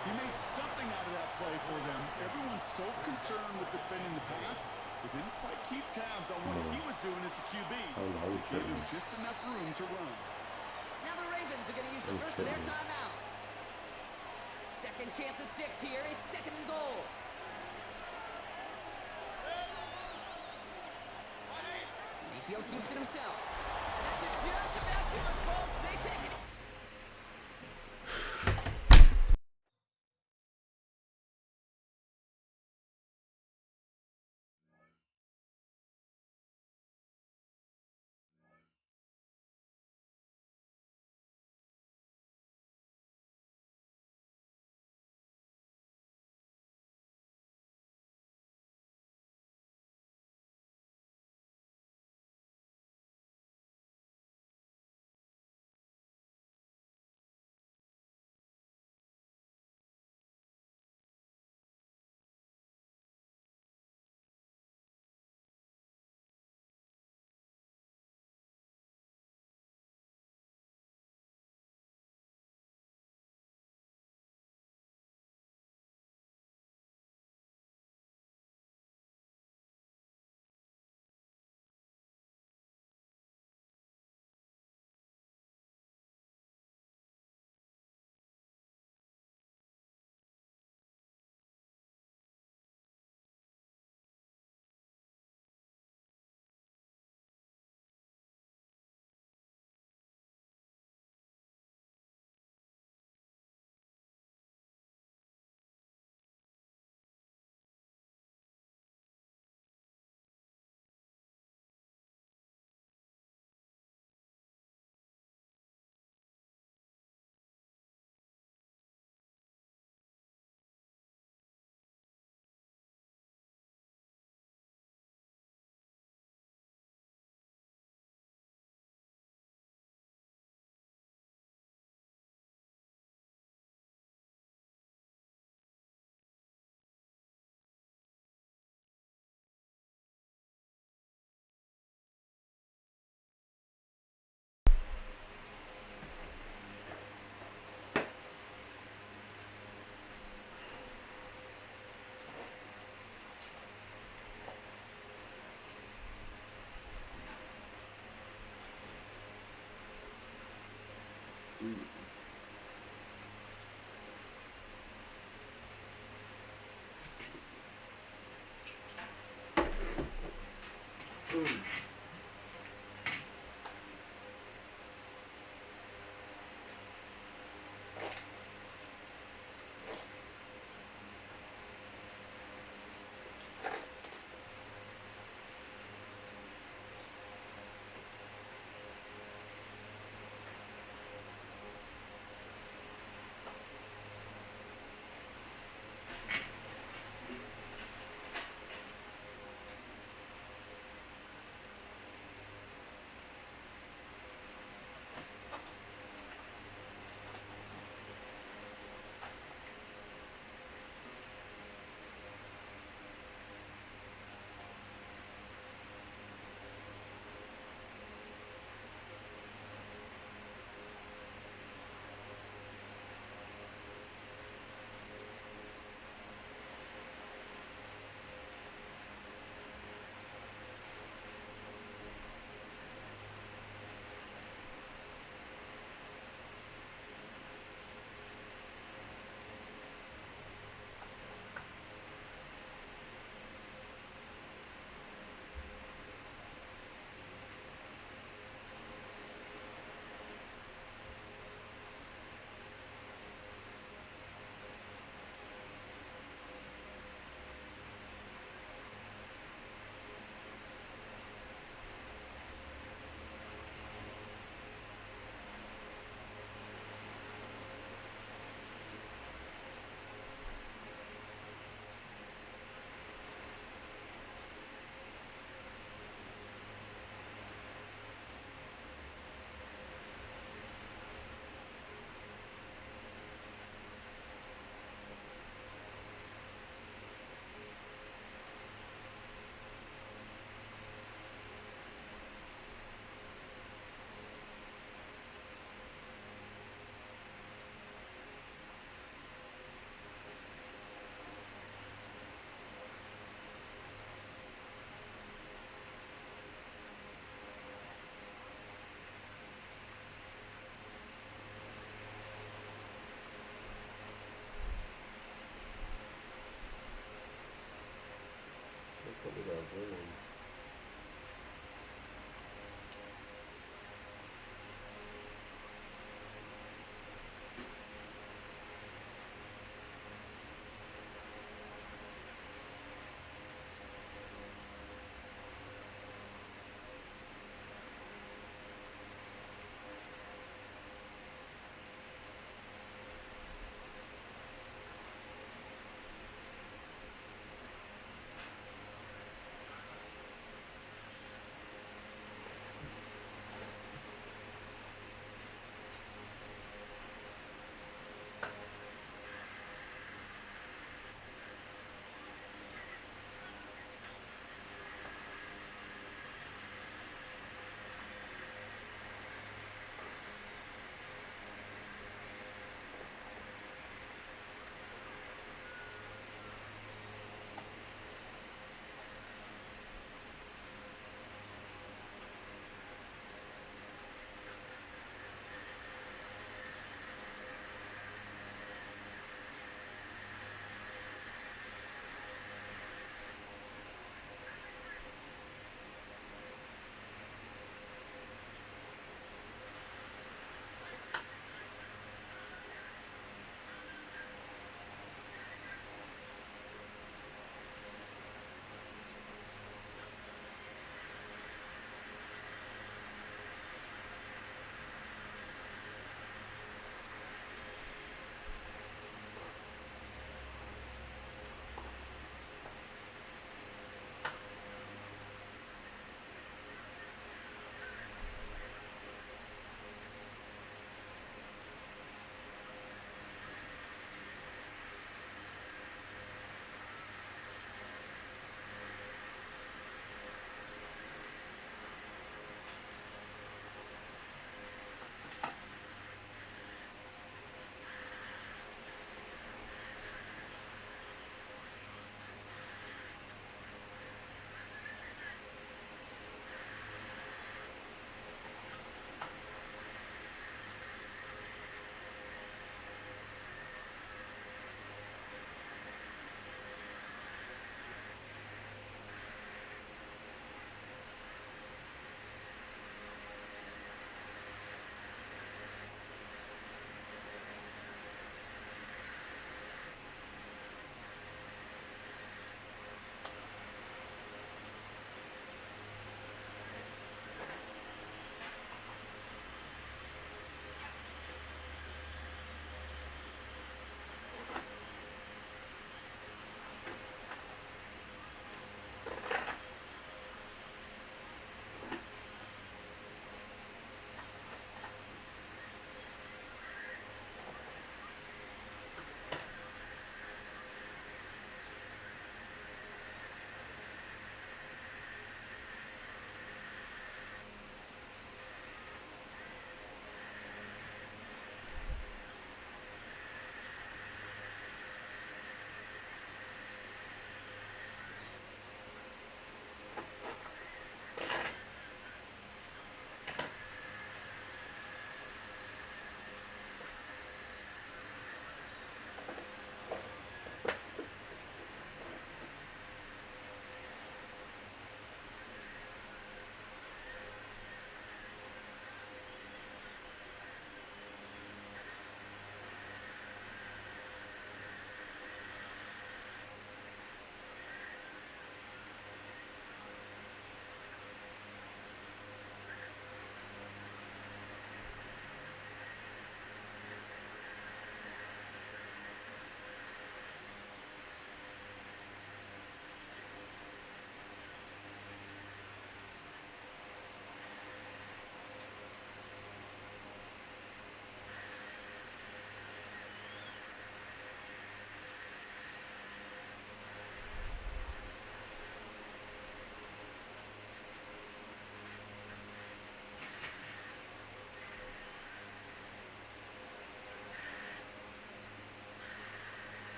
Speaker 3: He made something out of that play for them. Everyone's so concerned with defending the pass, they didn't quite keep tabs on what he was doing as a QB.
Speaker 1: Oh, no, I'm
Speaker 3: Gave him
Speaker 1: tripping.
Speaker 3: just enough room to run.
Speaker 2: Now the Ravens are going to use the first of their timeouts. Second chance at 6 here. It's second and goal. Mayfield keeps it himself. And that's just about to it, folks. They take it.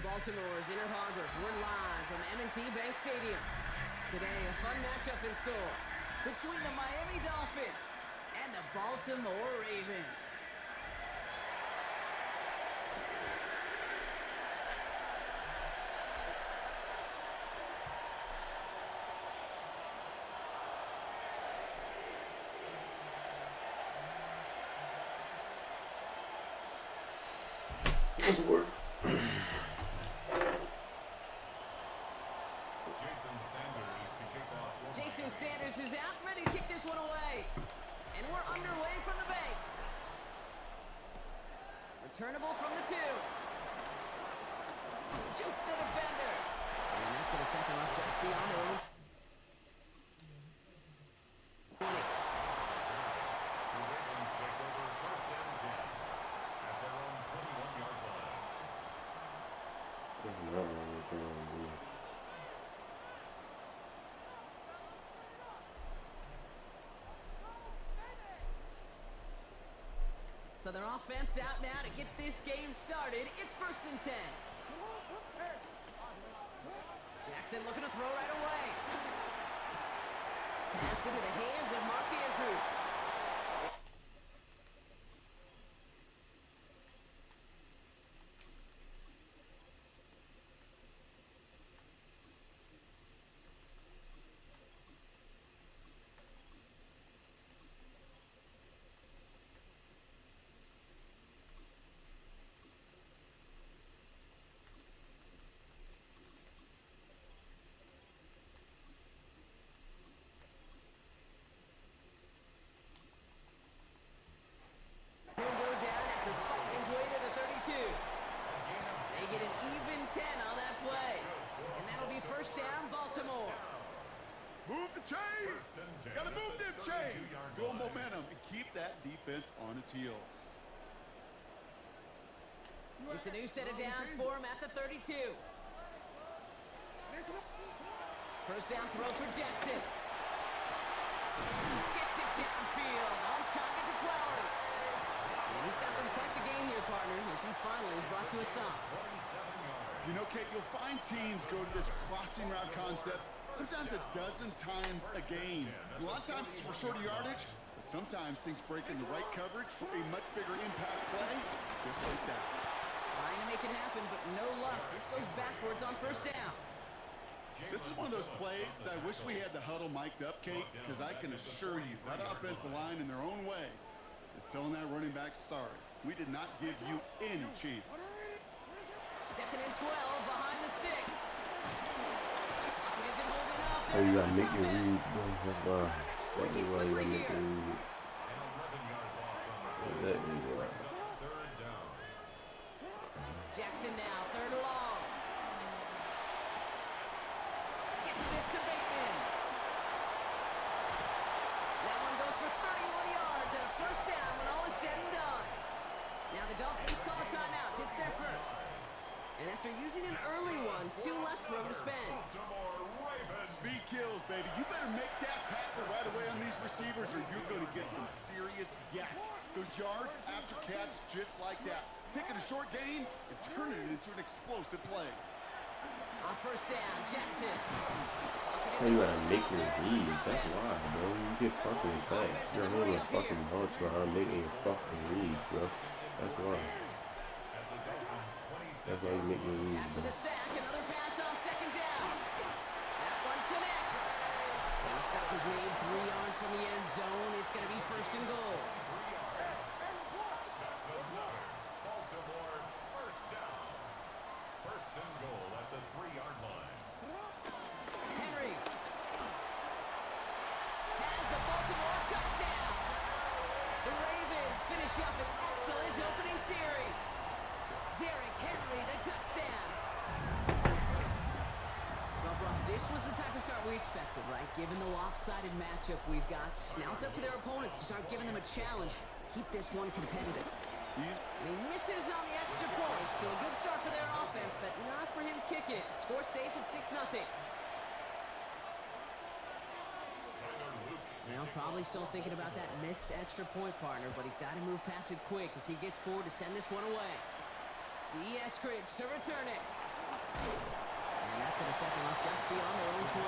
Speaker 2: from Baltimore's Inner Harbor. We're live from M&T Bank Stadium. Today, a fun matchup in store between the Miami Dolphins and the Baltimore Ravens. Jason Sanders is out, ready to kick this one away. And we're underway from the bank. Returnable from the 2. Juke the defender. And that's going to set them up just beyond their own. So their offense out now to get this game started. It's 1st and 10. Jackson looking to throw right away. Pass into the hands of Mark Andrews. They get an even 10 on that play. And that'll be 1st down, Baltimore.
Speaker 3: Move the chains. Gotta move them chains. Build momentum and keep that defense on its heels.
Speaker 2: It's a new set of downs for him at the 32. 1st down throw for Jackson. Gets it downfield. On target to Flowers. And he's got them quite the game here, partner, as he finally is brought to a stop.
Speaker 3: You know, Kate, you'll find teams go to this crossing route concept sometimes a dozen times a game. A lot of times it's for shorter yardage, but sometimes things break in the right coverage for a much bigger impact play, just like that.
Speaker 2: Trying to make it happen, but no luck. This goes backwards on 1st down.
Speaker 3: This is one of those plays that I wish we had the huddle mic'd up, Kate, because I can assure you that offensive line in their own way is telling that running back, sorry, we did not give you any chance.
Speaker 2: 2nd and 12 behind the sticks. Pocket isn't holding up.
Speaker 1: Oh, you gotta make your reads, bro. That's why. That's why you gotta make your reads. That is why.
Speaker 2: Jackson now, 3rd and long. Gets this to Bateman. That one goes for 31 yards and a 1st down when all is said and done. Now the Dolphins call a timeout. It's their 1st. And after using an early one, 2 left for him to spend.
Speaker 3: Speed kills, baby. You better make that tackle right away on these receivers or you're going to get some serious yak. Those yards after catch just like that. Taking a short gain and turning it into an explosive play.
Speaker 2: On 1st down, Jackson.
Speaker 1: Hey, you gotta make your reads. That's why, bro. You get fucking sacked. You're holding a fucking bunch behind making your fucking reads, bro. That's why. That's why you make your reads,
Speaker 2: After
Speaker 1: bro.
Speaker 2: the sack, another pass on 2nd down. That one connects. And the stop is made 3 yards from the end zone. It's going to be 1st and goal.
Speaker 4: Baltimore, 1st down. 1st and goal at the 3-yard line.
Speaker 2: Henry has the Baltimore touchdown. The Ravens finish up an excellent opening series. Derrick Henry, the touchdown. Well, Brock, this was the type of start we expected, right? Given the lopsided matchup we've got, now it's up to their opponents to start giving them a challenge. Keep this one competitive. And he misses on the extra point, so a good start for their offense, but not for him kicking it. Score stays at 6-0. Well, probably still thinking about that missed extra point, partner, but he's got to move past it quick as he gets forward to send this one away. Eskridge to return it. And that's going to set them up just beyond their own 20.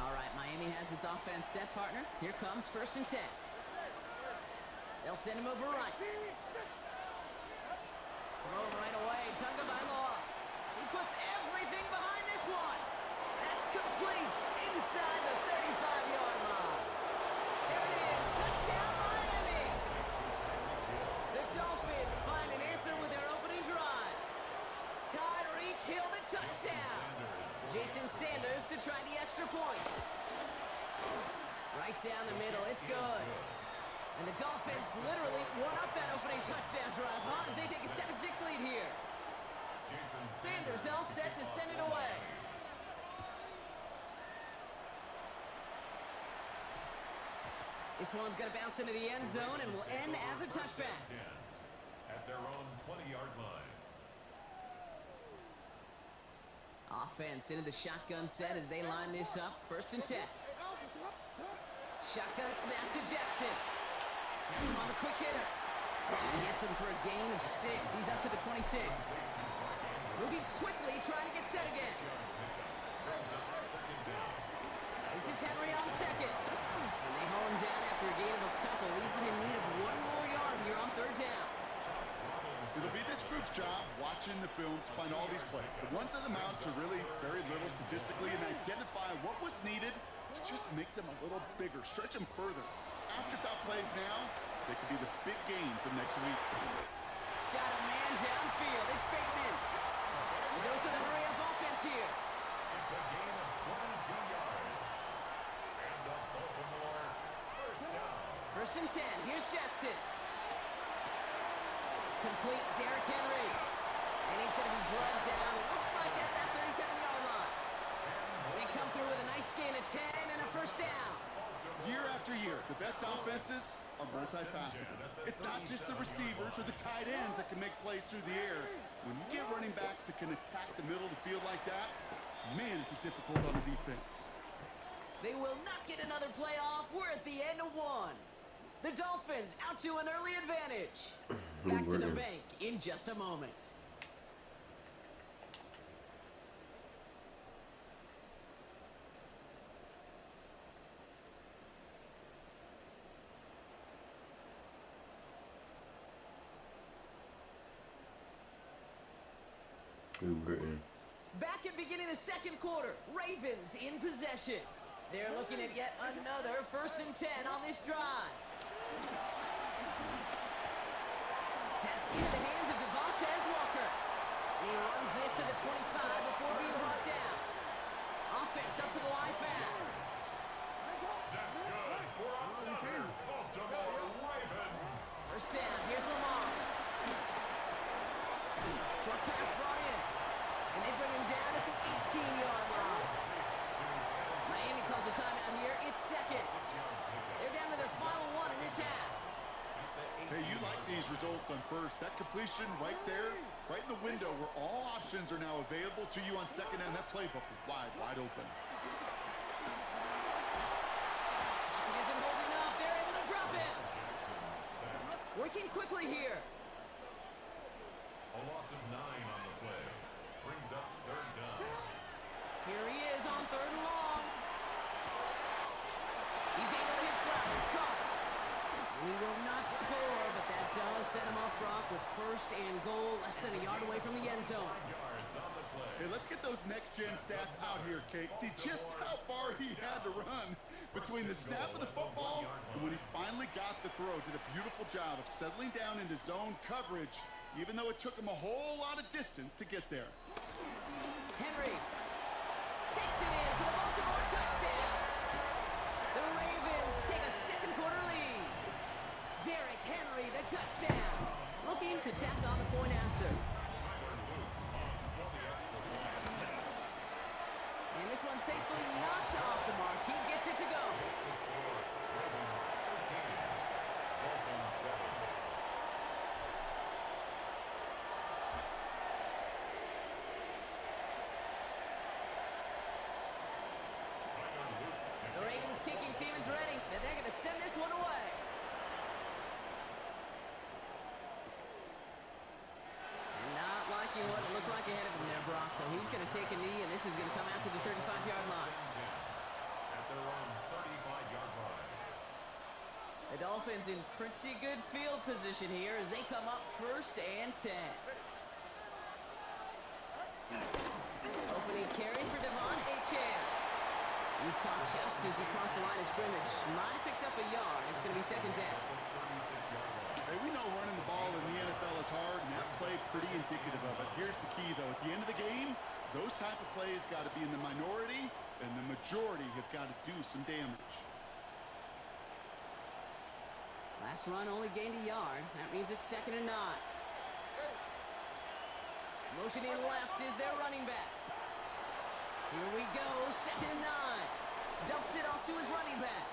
Speaker 2: All right, Miami has its offense set, partner. Here comes 1st and 10. They'll send him over right. Throw right away, Tagovailoa. He puts everything behind this one. That's complete inside the 35-yard line. There it is, touchdown Miami. The Dolphins find an answer with their opening drive. Tyreek Hill the touchdown. Jason Sanders to try the extra point. Right down the middle, it's good. And the Dolphins literally won up that opening touchdown drive, huh? As they take a 7-6 lead here. Sanders all set to send it away. This one's going to bounce into the end zone and will end as a touchback.
Speaker 4: At their own 20-yard line.
Speaker 2: Offense into the shotgun set as they line this up. 1st and 10. Shotgun snap to Jackson. Has him on the quick hitter. He hits him for a gain of 6. He's up to the 26. Moving quickly, trying to get set again. This is Henry on 2nd. And they haul him down after a gain of a couple. Leaves him in need of 1 more yard here on 3rd down.
Speaker 3: It'll be this group's job watching the film to find all these plays. The ones that amount to really very little statistically and identify what was needed to just make them a little bigger, stretch them further. Afterthought plays now, they could be the big gains of next week.
Speaker 2: Got a man downfield. It's Bateman. A dose of the hurry-up offense here.
Speaker 4: It's a gain of 22 yards. And the Baltimore 1st down.
Speaker 2: 1st and 10. Here's Jackson. Complete Derrick Henry. And he's going to be dragged down. Looks like at that 37-yard line. They come through with a nice gain of 10 and a 1st down.
Speaker 3: Year after year, the best offenses are multifaceted. It's not just the receivers or the tight ends that can make plays through the air. When you get running backs that can attack the middle of the field like that, man, is it difficult on the defense.
Speaker 2: They will not get another playoff. We're at the end of 1. The Dolphins out to an early advantage. Back to the bank in just a moment. Back at beginning of the 2nd quarter, Ravens in possession. They're looking at yet another 1st and 10 on this drive. Pass into the hands of Devontae Walker. He runs this to the 25 before being brought down. Offense up to the line fast.
Speaker 4: That's good for another Baltimore Raven.
Speaker 2: 1st down, here's Lamar. Short pass brought in. And they bring him down at the 18-yard line. Miami calls a timeout here. It's 2nd. They're down to their final 1 in this half.
Speaker 3: Hey, you like these results on 1st. That completion right there, right in the window where all options are now available to you on 2nd down. That playbook is wide open.
Speaker 2: Pocket isn't holding up. They're able to drop it. Working quickly here.
Speaker 4: A loss of 9 on the play. Brings up 3rd down.
Speaker 2: Here he is on 3rd and long. He's able to hit Flowers. Caught. He will not score, but that does set him up, Brock, with 1st and goal, less than a yard away from the end zone.
Speaker 3: Hey, let's get those next-gen stats out here, Kate. See just how far he had to run between the snap of the football and when he finally got the throw. Did a beautiful job of settling down into zone coverage, even though it took him a whole lot of distance to get there.
Speaker 2: Henry takes it in for the Baltimore touchdown. The Ravens take a 2nd quarter lead. Derrick Henry, the touchdown. Looking to tack on the point after. And this one thankfully not off the mark. He gets it to go. This is going to come out to the 35-yard line.
Speaker 4: At their own 35-yard line.
Speaker 2: The Dolphins in pretty good field position here as they come up 1st and 10. Opening carry for Devon Achane. He's caught just as he crossed the line of scrimmage. Might have picked up a yard. It's going to be 2nd down.
Speaker 3: Hey, we know running the ball in the NFL is hard, and that play pretty indicative of it. Here's the key, though. At the end of the game, those type of plays got to be in the minority, and the majority have got to do some damage.
Speaker 2: Last run only gained a yard. That means it's 2nd and 9. Motioning left is their running back. Here we go, 2nd and 9. Dumps it off to his running back.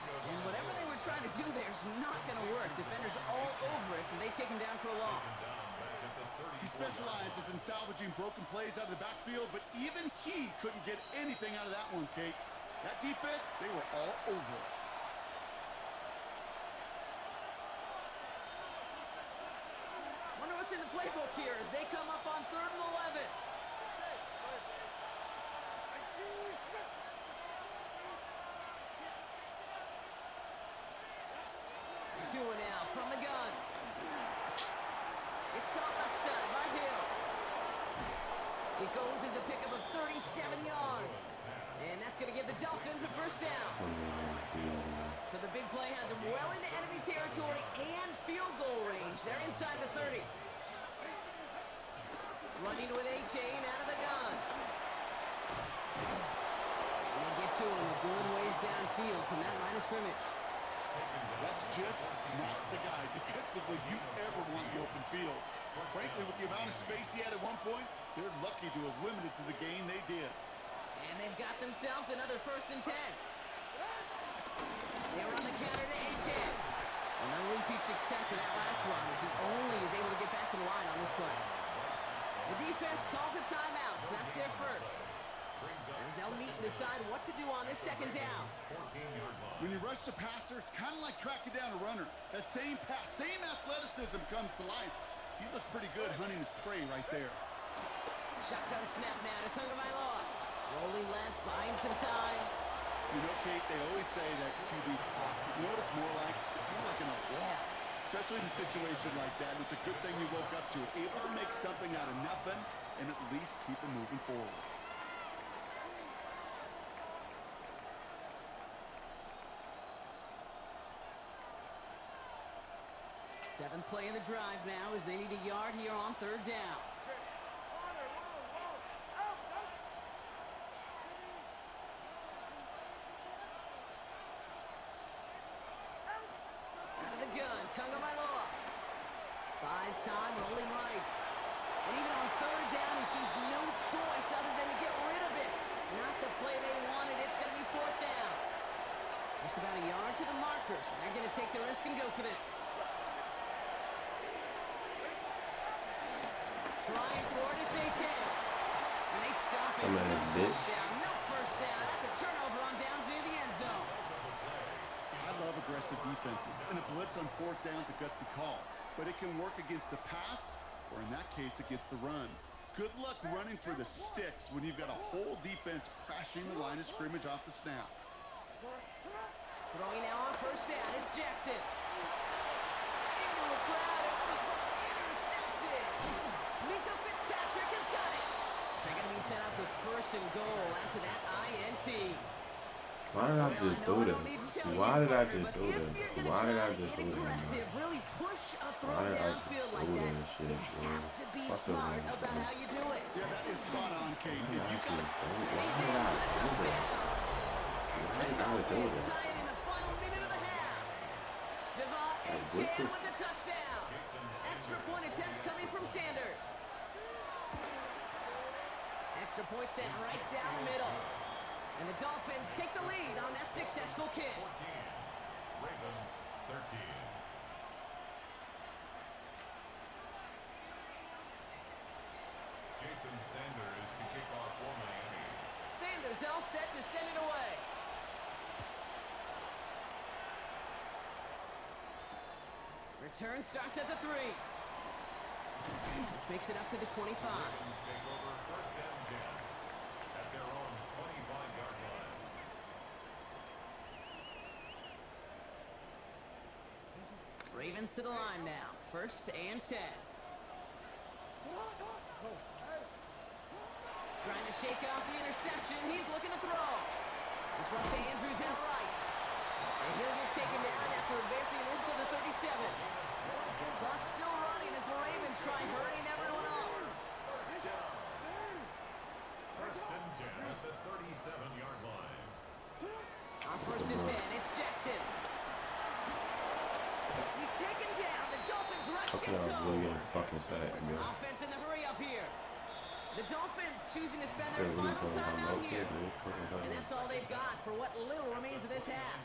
Speaker 2: And whatever they were trying to do there is not going to work. Defenders all over it, so they take him down for a loss.
Speaker 3: He specializes in salvaging broken plays out of the backfield, but even he couldn't get anything out of that one, Kate. That defense, they were all over it.
Speaker 2: Wonder what's in the playbook here as they come up on 3rd and 11. Two now from the gun. It's caught left side by Hill. It goes as a pickup of 37 yards. And that's going to give the Dolphins a 1st down. So the big play has them well into enemy territory and field goal range. They're inside the 30. Running with Achane out of the gun. And they get to him a good ways downfield from that line of scrimmage.
Speaker 3: That's just not the guy defensively you ever want in the open field. Frankly, with the amount of space he had at one point, they're lucky to have limited to the game they did.
Speaker 2: And they've got themselves another 1st and 10. They run the counter to Achane. And no repeat success in that last run as he only is able to get back to the line on this play. The defense calls a timeout, so that's their 1st. As they'll meet and decide what to do on this 2nd down.
Speaker 3: When you rush the passer, it's kind of like tracking down a runner. That same pass, same athleticism comes to life. He looked pretty good hunting his prey right there.
Speaker 2: Shotgun snap now to Tagovailoa. Rolling left, buying some time.
Speaker 3: You know, Kate, they always say that QB clock. You know what it's more like? It's more like an alarm. Especially in a situation like that. It's a good thing you woke up to it. Able to make something out of nothing and at least keep it moving forward.
Speaker 2: 7th play of the drive now as they need a yard here on 3rd down. Out of the gun, Tagovailoa. Buys time, rolling right. And even on 3rd down, he sees no choice other than to get rid of it. Not the play they wanted. It's going to be 4th down. Just about a yard to the markers. They're going to take the risk and go for this. Trying for it, it's Achane. And they stop it.
Speaker 1: Come on, this bitch.
Speaker 2: No 1st down. That's a turnover on downs near the end zone.
Speaker 3: I love aggressive defenses, and a blitz on 4th down is a gutsy call. But it can work against the pass, or in that case, against the run. Good luck running for the sticks when you've got a whole defense crashing the line of scrimmage off the snap.
Speaker 2: Throwing now on 1st down, it's Jackson. Into a crowd, and intercepted. Minka Fitzpatrick has got it. They're going to be set up with 1st and goal after that INT.
Speaker 1: Why did I just throw that? Why did I just throw that? Why did I just throw that?
Speaker 2: Really push a throw downfield like that. You have to be smart about how you do it.
Speaker 3: Yeah, that is spot on, Kate.
Speaker 1: Why did I do that?
Speaker 2: Tie it in the final minute of the half. Devon Achane with the touchdown. Extra point attempt coming from Sanders. Extra point sent right down the middle. And the Dolphins take the lead on that successful kick.
Speaker 4: 14, Ravens 13. Jason Sanders to kick off for Miami.
Speaker 2: Sanders all set to send it away. Return starts at the 3. This makes it up to the 25.
Speaker 4: Ravens take over 1st and 10. their own 25-yard line.
Speaker 2: Ravens to the line now. 1st and 10. Trying to shake off the interception. He's looking to throw. This one's to Andrews out right. And he'll get taken down after advancing this to the 37. Clock's still running as the Ravens try hurrying everyone up.
Speaker 4: First and 10 at the 37-yard line.
Speaker 2: On 1st and 10, it's Jackson. He's taken down. The Dolphins rush gets home. Offense in the hurry up here. The Dolphins choosing to spend their final time out here. And that's all they've got for what little remains of this half.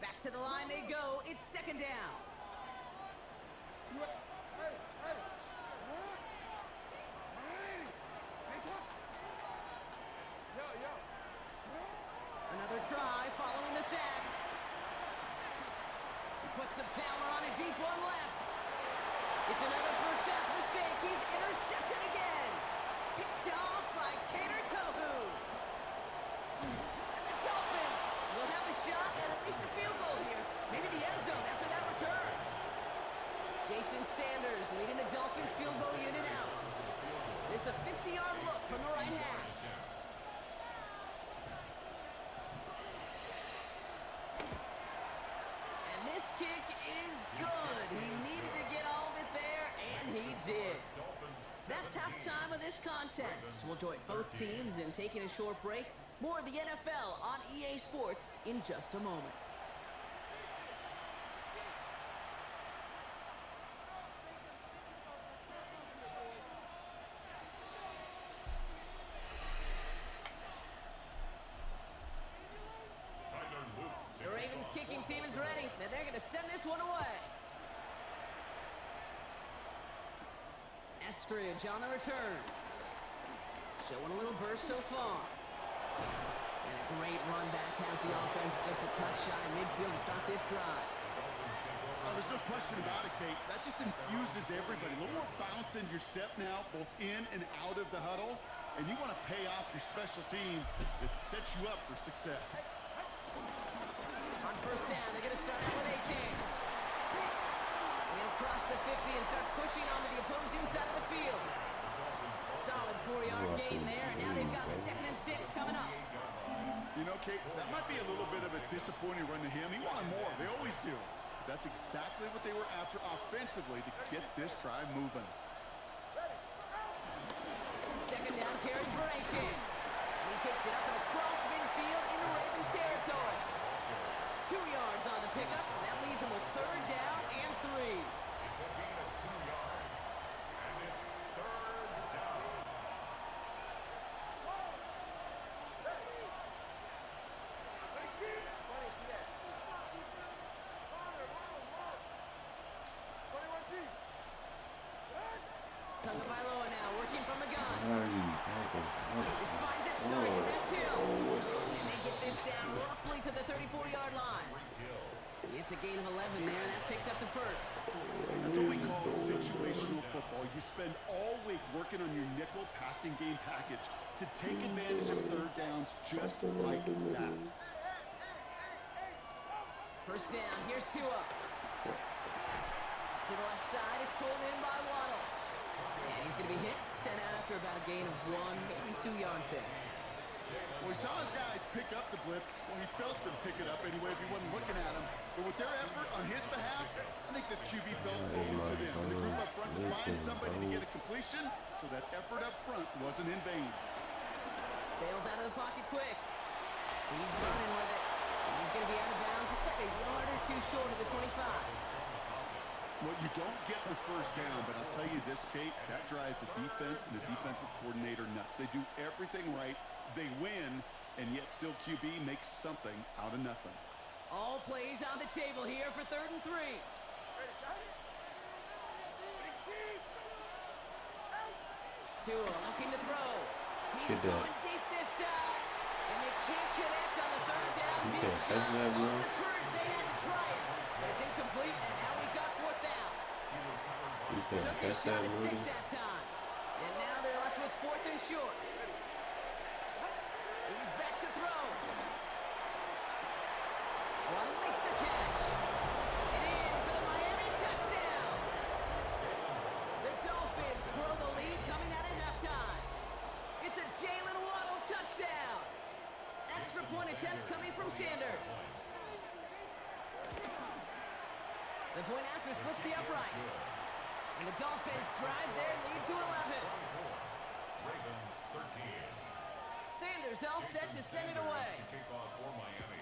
Speaker 2: Back to the line they go. It's 2nd down. Another try following the sack. He puts a power on a deep one left. It's another first half mistake. He's intercepted again. Picked off by Kader Kohu. And the Dolphins will have a shot at least a field goal here. Maybe the end zone after that return. Jason Sanders leading the Dolphins field goal unit out. This a 50-yard look from the right half. This kick is good. He needed to get all of it there, and he did. That's halftime of this contest. We'll join both teams in taking a short break. More of the NFL on EA Sports in just a moment. The Ravens kicking team is ready, and they're going to send this one away. Eskridge on the return. Showing a little burst so far. And a great run back has the offense just a touch shy midfield to start this drive.
Speaker 3: There's no question about it, Kate. That just infuses everybody. A little more bounce in your step now, both in and out of the huddle. And you want to pay off your special teams that sets you up for success.
Speaker 2: On 1st down, they're going to start out with A-Chain. They'll cross the 50 and start pushing onto the opposing side of the field. Solid 4-yard gain there, and now they've got 2nd and 6 coming up.
Speaker 3: You know, Kate, that might be a little bit of a disappointing run to him. He wanted more. They always do. That's exactly what they were after offensively to get this drive moving.
Speaker 2: 2nd down carry for A-Chain. He takes it up and across midfield into Ravens territory. 2 yards on the pickup, and that leaves him with 3rd down and 3.
Speaker 4: It's a gain of 2 yards, and it's 3rd down.
Speaker 2: Tagovailoa now working from the gun. This finds it starting, and that's Hill. And they get this down roughly to the 34-yard line. It's a gain of 11 there. That picks up the 1st.
Speaker 3: That's what we call situational football. You spend all week working on your nickel passing game package to take advantage of 3rd downs just like that.
Speaker 2: 1st down. Here's Tua. To the left side. It's pulled in by Waddle. And he's going to be hit, sent out after about a gain of 1, maybe 2 yards there.
Speaker 3: Well, he saw his guys pick up the blitz. Well, he felt them pick it up anyway if he wasn't looking at him. But with their effort on his behalf, I think this QB felt owed to them. And the group up front to find somebody to get a completion, so that effort up front wasn't in vain.
Speaker 2: Bails out of the pocket quick. He's running with it. And he's going to be out of bounds. Looks like a yard or 2 short of the 25.
Speaker 3: Well, you don't get the 1st down, but I'll tell you this, Kate, that drives the defense and the defensive coordinator nuts. They do everything right. They win, and yet still QB makes something out of nothing.
Speaker 2: All plays on the table here for 3rd and 3. Tua looking to throw. He's going deep this time. And they can't connect on the 3rd down deep shot. All the courage they had to try it. But it's incomplete, and now we've got
Speaker 1: can't
Speaker 2: Took a
Speaker 1: catch
Speaker 2: shot
Speaker 1: that
Speaker 2: at
Speaker 1: movie.
Speaker 2: 6 that time. And now they're left with 4th and short. He's back to throw. Waddle makes the catch. And in for the Miami touchdown. The Dolphins grow the lead coming out at halftime. It's a Jalen Waddle touchdown. Extra point attempt coming from Sanders. The point after splits the uprights. And the Dolphins drive their lead to 11.
Speaker 4: Ravens 13.
Speaker 2: Sanders all set to send it away.
Speaker 4: Kickoff for Miami.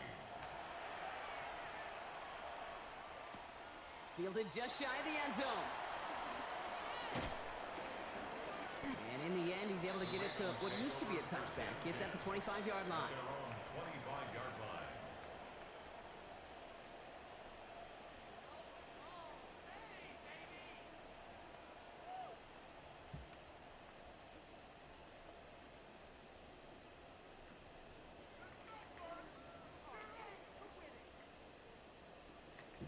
Speaker 2: Fielded just shy of the end zone. And in the end, he's able to get it to what used to be a touchback. It's at the 25-yard line.
Speaker 4: Their own 25-yard line.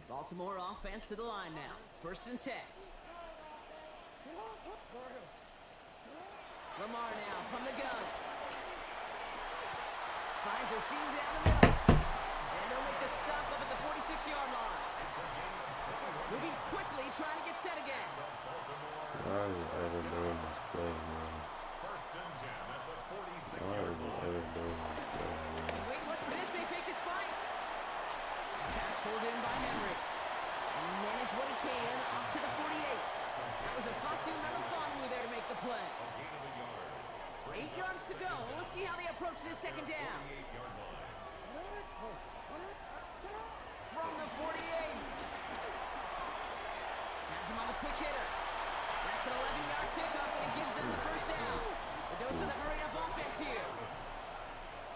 Speaker 2: Baltimore offense to the line now. 1st and 10. Lamar now from the gun. Finds a seam down the middle. And they'll make the stop up at the 46-yard line. Moving quickly, trying to get set again.
Speaker 1: Why is it ever doing this play, man?
Speaker 4: First and 10 at the
Speaker 1: Why
Speaker 4: 46-yard
Speaker 1: is it
Speaker 4: line.
Speaker 1: ever doing this play, man?
Speaker 2: Wait, what's this? They fake a spike. Pass pulled in by Henry. And he managed what he can up to the 48. That was a Fatu Melifonwu there to make the play. 8 yards to go. Let's see how they approach this second down. From the 48. Has him on the quick hitter. That's an 11-yard pickup, and it gives them the first down. The dose of the hurry-up offense here.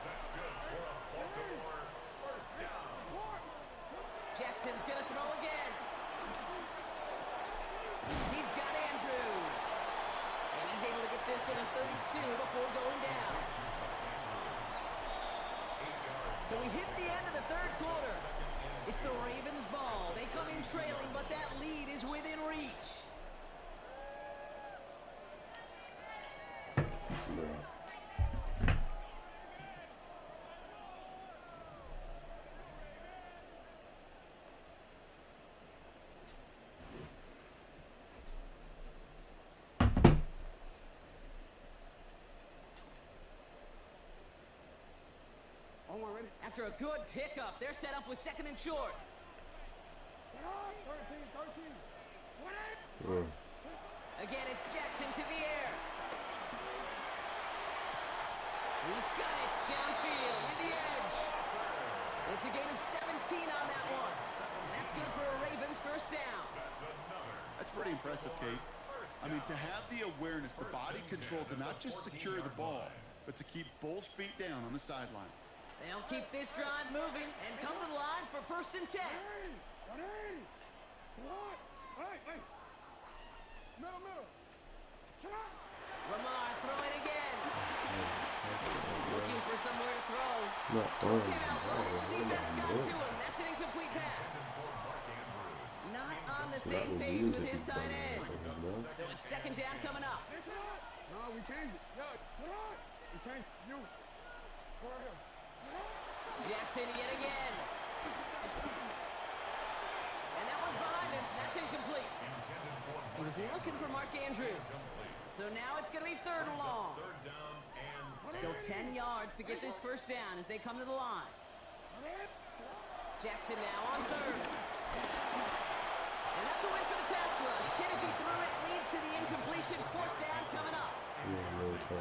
Speaker 4: That's good for a Baltimore first down.
Speaker 2: Jackson's going to throw again. He's got Andrew. And he's able to get this to the 32 before going down. So we hit the end of the third quarter. It's the Ravens' ball. They come in trailing, but that lead is within reach. After a good pickup, they're set up with 2nd and short. Again, it's Jackson to the air. He's got it downfield with the edge. It's a gain of 17 on that one. And that's good for a Ravens first down.
Speaker 3: That's pretty impressive, Kate. I mean, to have the awareness, the body control to not just secure the ball, but to keep both feet down on the sideline.
Speaker 2: They'll keep this drive moving and come to the line for 1st and 10. Lamar throwing again. Looking for somewhere to throw. Came out well as the defense got to him. That's an incomplete pass. Not on the same page with his tight end. So it's 2nd down coming up.
Speaker 10: No, we changed it. We changed you.
Speaker 2: Jackson yet again. And that one's behind him. That's incomplete. He was looking for Mark Andrews. So now it's going to be 3rd and long. Still 10 yards to get this first down as they come to the line. Jackson now on 3rd. And that's a win for the pass rush. Hit as he threw it, leads to the incompletion. 4th down coming up.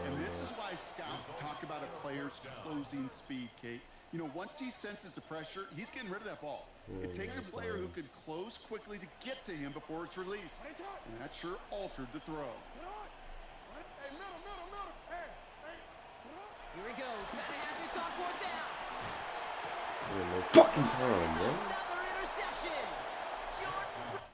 Speaker 3: And this is why scouts talk about a player's closing speed, Kate. You know, once he senses the pressure, he's getting rid of that ball. It takes a player who can close quickly to get to him before it's released. And that sure altered the throw.
Speaker 2: Here he goes. Gotta have this on 4th down.
Speaker 1: No fucking time, man.
Speaker 2: Another interception. Jordan.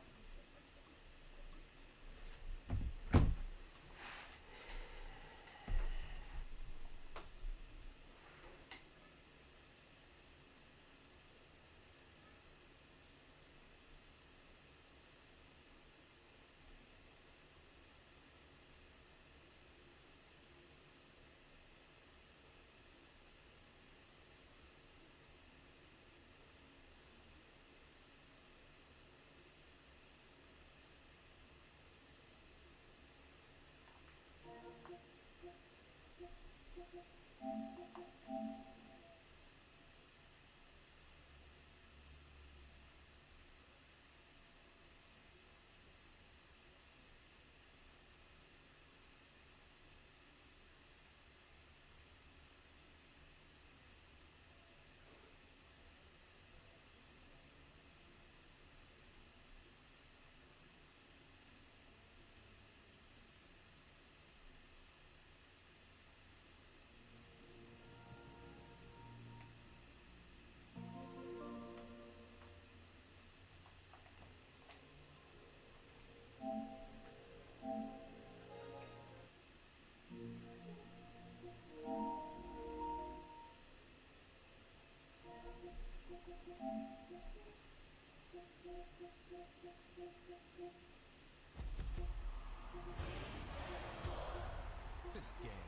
Speaker 14: It's a game.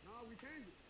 Speaker 3: No, we changed it.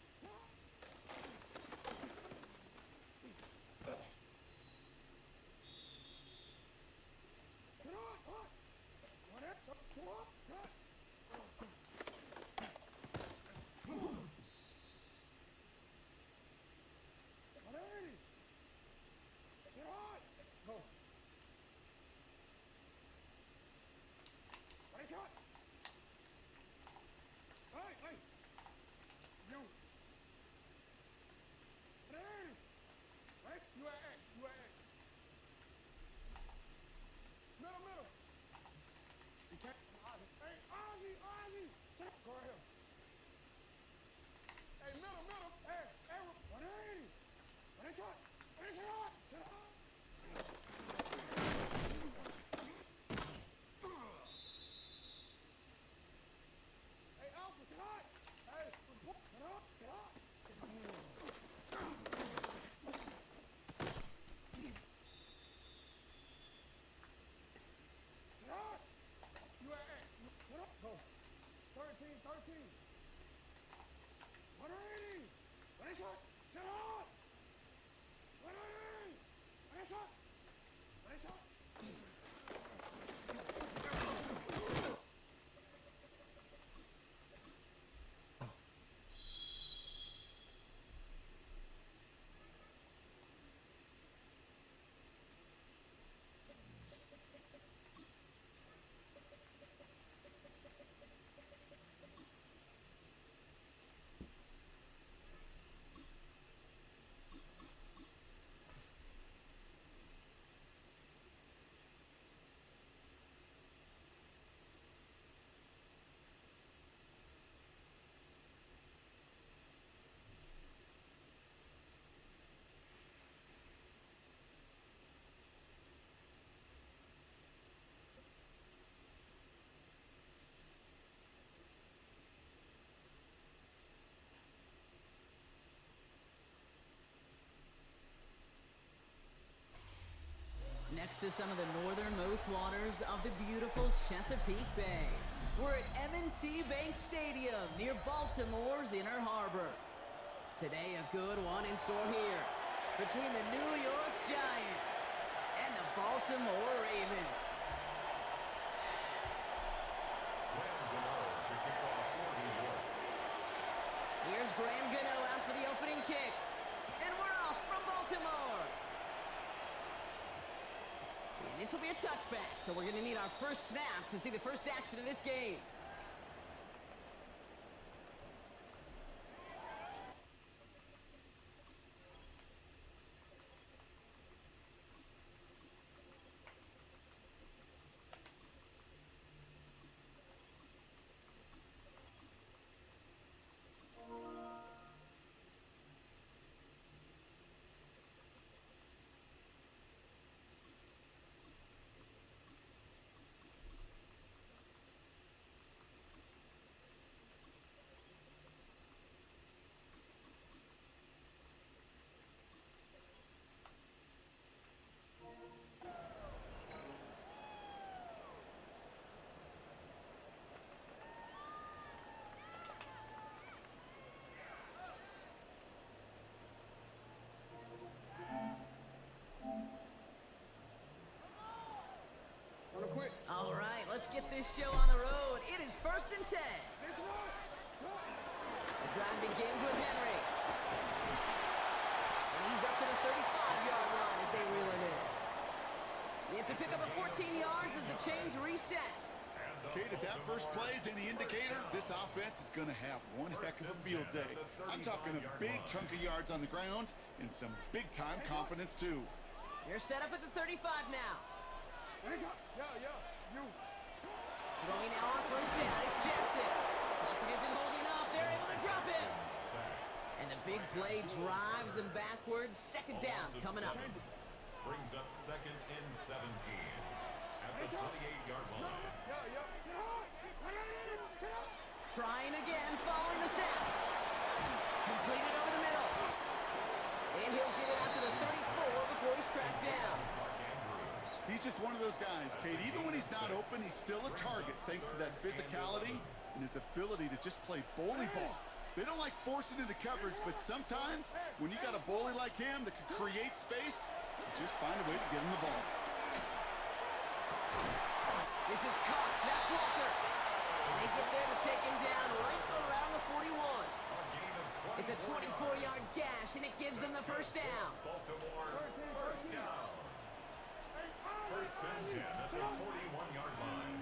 Speaker 2: next to some of the northernmost waters of the beautiful Chesapeake Bay. We're at M&T Bank Stadium near Baltimore's Inner Harbor. Today, a good one in store here between the New York Giants and the Baltimore Ravens. Here's Graham Gano out for the opening kick. And we're off from Baltimore. And this will be a touchback, so we're going to need our first snap to see the first action of this game. All right, let's get this show on the road. It is 1st and 10. The drive begins with Henry. And he's up to the 35-yard line as they reel him in. It's a pickup of 14 yards as the chains reset.
Speaker 3: Kate, if that first play is any indicator, this offense is going to have one heck of a field day. I'm talking a big chunk of yards on the ground and some big-time confidence, too.
Speaker 2: They're set up at the 35 now. Throwing now on first down, it's Jackson. Pocket isn't holding up. They're able to drop him. And the big play drives them backwards. 2nd down coming up.
Speaker 4: Brings up 2nd and 17 at the 28-yard line.
Speaker 2: Trying again, following the snap. Completed over the middle. And he'll get it out to the 34 before he's tracked down.
Speaker 3: He's just one of those guys, Kate. Even when he's not open, he's still a target thanks to that physicality and his ability to just play bully ball. They don't like forcing into coverage, but sometimes when you got a bully like him that can create space, you just find a way to get him the ball.
Speaker 2: This is Cox. That's Walker. And they get there to take him down right around the 41. It's a 24-yard gash, and it gives them the first down.
Speaker 4: Baltimore, first down. 1st and 10 at the 41-yard line.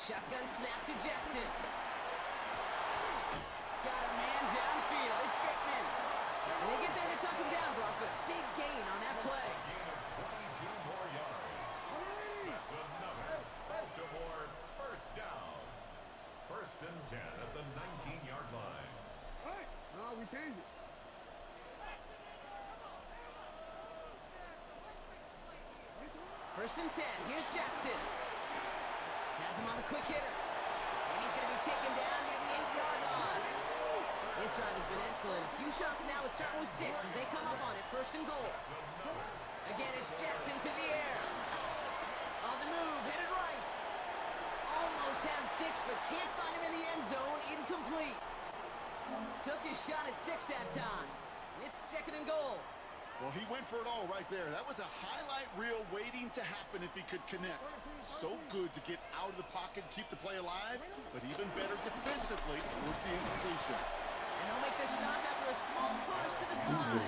Speaker 2: Shotgun snap to Jackson. Got a man downfield. It's Bateman. And they get there to touch him down, Brock, but a big gain on that play.
Speaker 4: Gain of 22 more yards. That's another Baltimore first down. 1st and 10 at the 19-yard line.
Speaker 10: No, we changed it.
Speaker 2: 1st and 10. Here's Jackson. Has him on the quick hitter. And he's going to be taken down near the 8-yard line. His drive has been excellent. A few shots now. It's starting with 6 as they come up on it. 1st and goal. Again, it's Jackson to the air. On the move. Hit it right. Almost had 6, but can't find him in the end zone. Incomplete. Took his shot at 6 that time. It's 2nd and goal.
Speaker 3: Well, he went for it all right there. That was a highlight reel waiting to happen if he could connect. So good to get out of the pocket, keep the play alive, but even better defensively towards the incompletion.
Speaker 2: And they'll make the stop after a small push to the 5.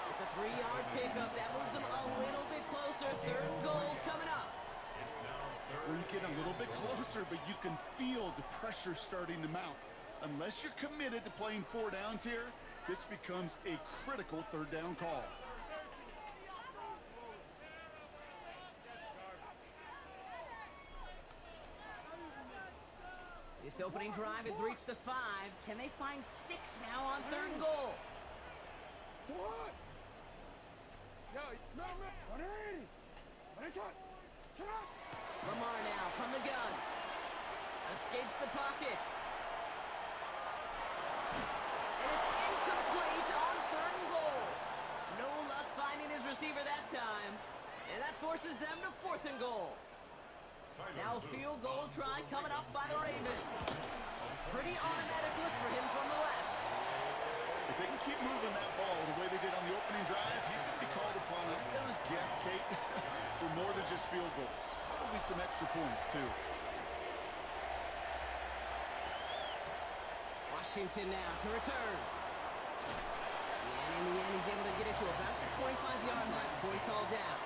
Speaker 2: It's a 3-yard pickup. That moves them a little bit closer. 3rd and goal coming up.
Speaker 3: Where you get a little bit closer, but you can feel the pressure starting to mount. Unless you're committed to playing 4 downs here, this becomes a critical 3rd down call.
Speaker 2: This opening drive has reached the 5. Can they find 6 now on 3rd and goal? Lamar now from the gun. Escapes the pocket. And it's incomplete on 3rd and goal. No luck finding his receiver that time. And that forces them to 4th and goal. Now a field goal try coming up by the Ravens. Pretty automatic look for him from the left.
Speaker 3: If they can keep moving that ball the way they did on the opening drive, he's going to be called upon, I would guess, Kate, for more than just field goals. Probably some extra points, too.
Speaker 2: Washington now to return. And in the end, he's able to get it to about the 25-yard line before he's hauled down.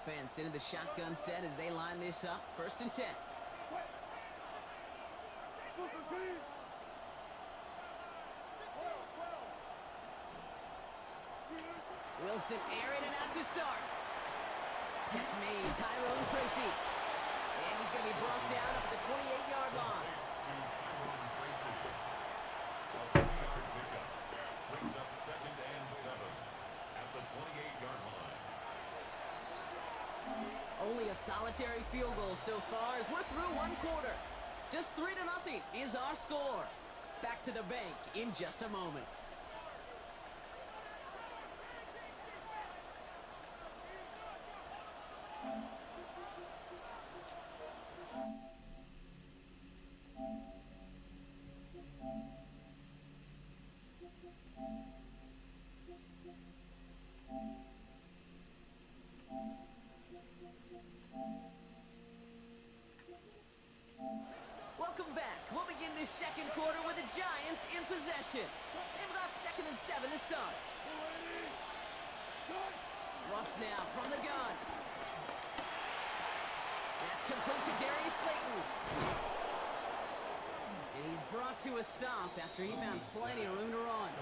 Speaker 2: Offense into the shotgun set as they line this up. 1st and 10. Wilson airing it out to start. Catch made, Tyrone Tracy. And he's going to be brought down up at the 28-yard line.
Speaker 4: Brings up 2nd and 7 at the 28-yard line.
Speaker 2: Only a solitary field goal so far as we're through 1 quarter. Just 3-0 is our score. Back to the bank in just a moment. Welcome back. We'll begin this 2nd quarter with the Giants in possession. They've got 2nd and 7 to start. Russ now from the gun. That's complete to Darius Slayton. And he's brought to a stop after he found plenty of room to run.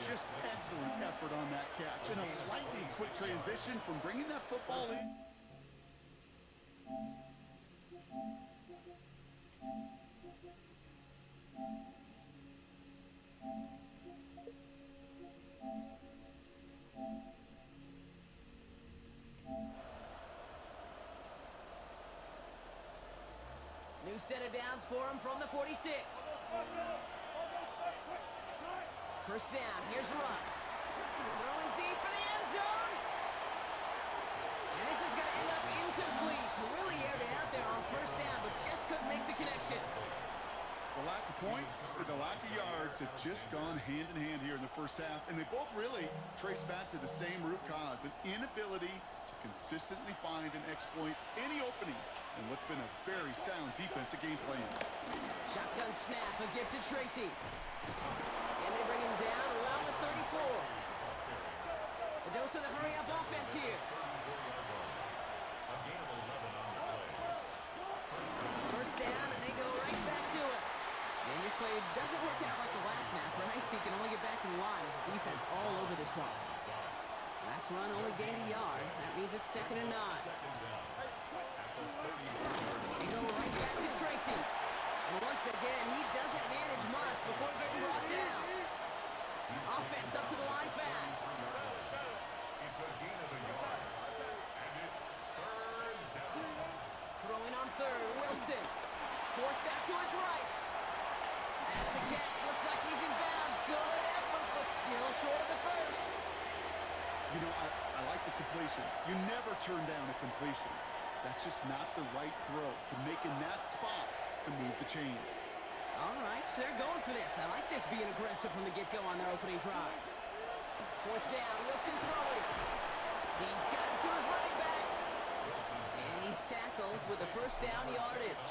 Speaker 3: Just excellent effort on that catch. And a lightning quick transition from bringing that football in.
Speaker 2: New set of downs for him from the 46. 1st down, here's Russ. Throwing deep for the end zone. And this is going to end up incomplete. Really aired it out there on 1st down, but just couldn't make the connection.
Speaker 3: The lack of points or the lack of yards have just gone hand in hand here in the 1st half, and they both really trace back to the same root cause, an inability to consistently find and exploit any opening in what's been a very sound defensive game plan.
Speaker 2: Shotgun snap, a gift to Tracy. And they bring him down around the 34. A dose of the hurry-up offense here. 1st down, and they go right back to it. And this play doesn't work out like the last snap, right? So you can only get back to the line as the defense all over this one. Last run only gained a yard. That means it's 2nd and 9. They go right back to Tracy. And once again, he doesn't manage much before getting brought down. Offense up to the line fast.
Speaker 4: It's a gain of a yard. And it's 3rd down.
Speaker 2: Throwing on 3rd, Wilson. Forced back to his right. That's a catch. Looks like he's in bounds. Good effort, but still short of the 1st.
Speaker 3: You know, I like the completion. You never turn down a completion. That's just not the right throw to make in that spot to move the chains.
Speaker 2: All right, so they're going for this. I like this being aggressive from the get-go on their opening drive. 4th down, Wilson throwing. He's got it to his running back. And he's tackled with a 1st down yardage.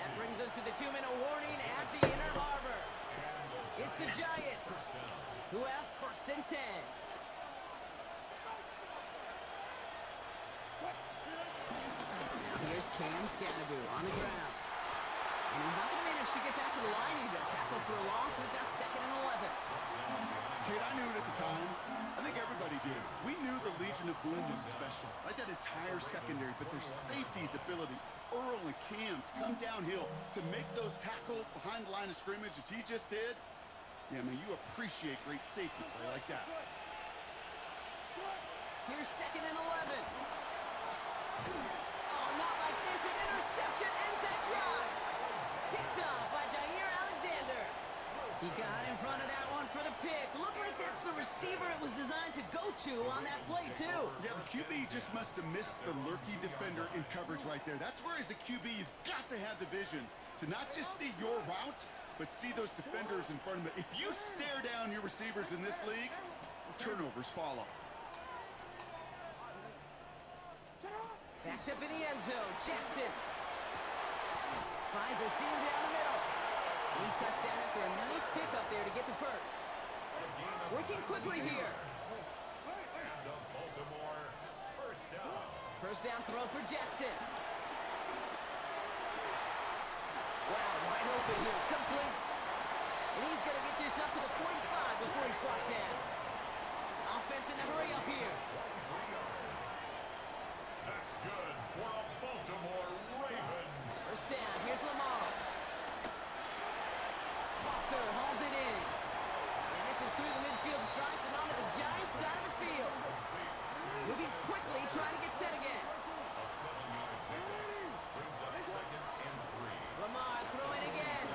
Speaker 2: That brings us to the 2-minute warning at the Inner Harbor. It's the Giants who have 1st and 10. Now here's Cam Scannaboo on the ground. And he's not going to manage to get back to the line either. Tackle for a loss. We've got 2nd and 11.
Speaker 3: Kate, I knew it at the time. I think everybody did. We knew the Legion of Boom was special, right? That entire secondary, but their safety's ability, Earl and Cam, to come downhill, to make those tackles behind the line of scrimmage as he just did. Yeah, man, you appreciate great safety play like that.
Speaker 2: Here's 2nd and 11. Oh, not like this. An interception ends that drive. Picked off by Jair Alexander. He got in front of that one for the pick. Looked like that's the receiver it was designed to go to on that play, too.
Speaker 3: Yeah, the QB just must have missed the lurky defender in coverage right there. That's where, as a QB, you've got to have the vision to not just see your route, but see those defenders in front of it. If you stare down your receivers in this league, turnovers follow.
Speaker 2: Backed up in the end zone. Jackson finds a seam down the middle. He's touchdown after a nice pick up there to get the first. Working quickly here.
Speaker 4: And the Baltimore first down.
Speaker 2: First down throw for Jackson. Wow, wide open here. Complete. And he's going to get this up to the 45 before he's brought down. Offense in the hurry up here.
Speaker 4: That's good for a Baltimore Raven.
Speaker 2: First down. Here's Lamar. Walker hauls it in. And this is through the midfield stripe and onto the Giants side of the field. Moving quickly, trying to get set again.
Speaker 4: A 7-yard pickup brings up 2nd and 3.
Speaker 2: Lamar throwing again.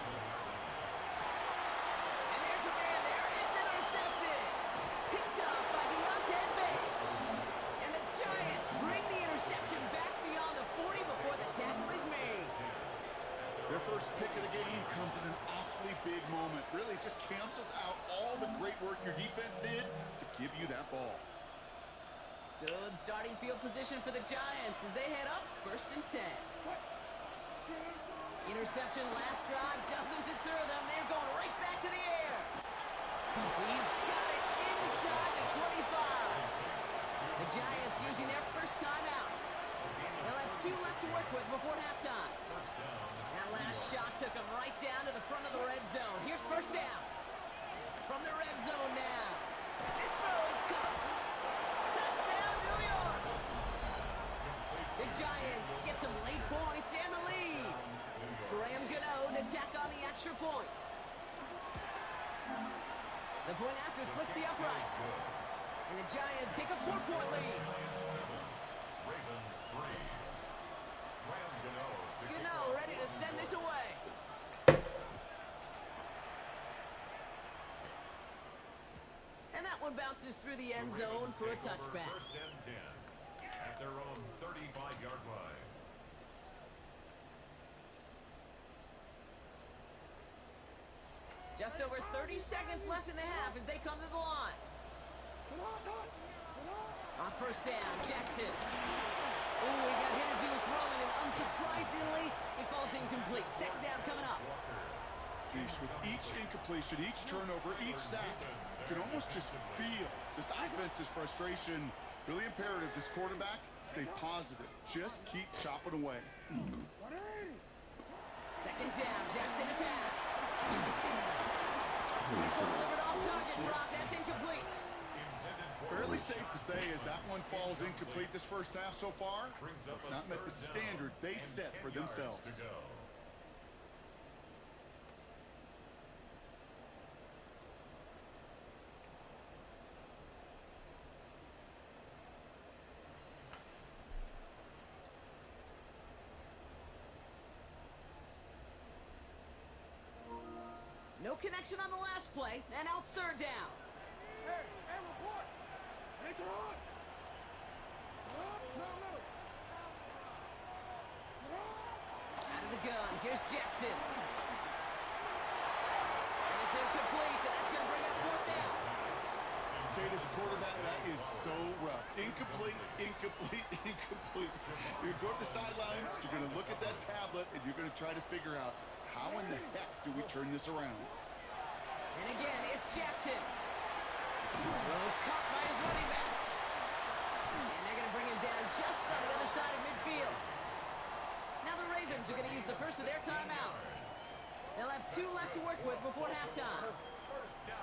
Speaker 2: And there's a man there. It's intercepted. Picked up by Deontay Bates. And the Giants bring the interception back beyond the 40 before the tackle is made.
Speaker 3: Their first pick of the game comes at an awfully big moment. Really just cancels out all the great work your defense did to give you that ball.
Speaker 2: Good starting field position for the Giants as they head up 1st and 10. Interception last drive doesn't deter them. They're going right back to the air. He's got it inside the 25. The Giants using their first timeout. They'll have 2 left to work with before halftime. That last shot took him right down to the front of the red zone. Here's first down. From the red zone now. This throw is caught. Touchdown, New York. The Giants get some late points and the lead. Graham Gano to tack on the extra point. The point after splits the uprights. And the Giants take a 4-point lead.
Speaker 4: Ravens 3. Graham
Speaker 2: Gano ready to send this away. And that one bounces through the end zone for a touchback.
Speaker 4: 1st and 10 at their own 35-yard line.
Speaker 2: Just over 30 seconds left in the half as they come to the line. On first down, Jackson. Ooh, he got hit as he was throwing, and unsurprisingly, he falls incomplete. 2nd down coming up.
Speaker 3: Geez, with each incompletion, each turnover, each sack, you can almost just feel this offense's frustration. Really imperative, this quarterback, stay positive. Just keep chopping away.
Speaker 2: 2nd down, Jackson to pass. Delivered off target, Brock. That's incomplete.
Speaker 3: Fairly safe to say as that one falls incomplete this first half so far, it's not met the standard they set for themselves.
Speaker 2: No connection on the last play, and out 3rd down.
Speaker 9: Hey, report. It's on.
Speaker 2: Out of the gun, here's Jackson. And it's incomplete, and that's going to bring up 4th down.
Speaker 3: Kate, as a quarterback, that is so rough. Incomplete, incomplete, incomplete. You're going to the sidelines, you're going to look at that tablet, and you're going to try to figure out how in the heck do we turn this around?
Speaker 2: And again, it's Jackson. Well, caught by his running back. And they're going to bring him down just on the other side of midfield. Now the Ravens are going to use the first of their timeouts. They'll have 2 left to work with before halftime.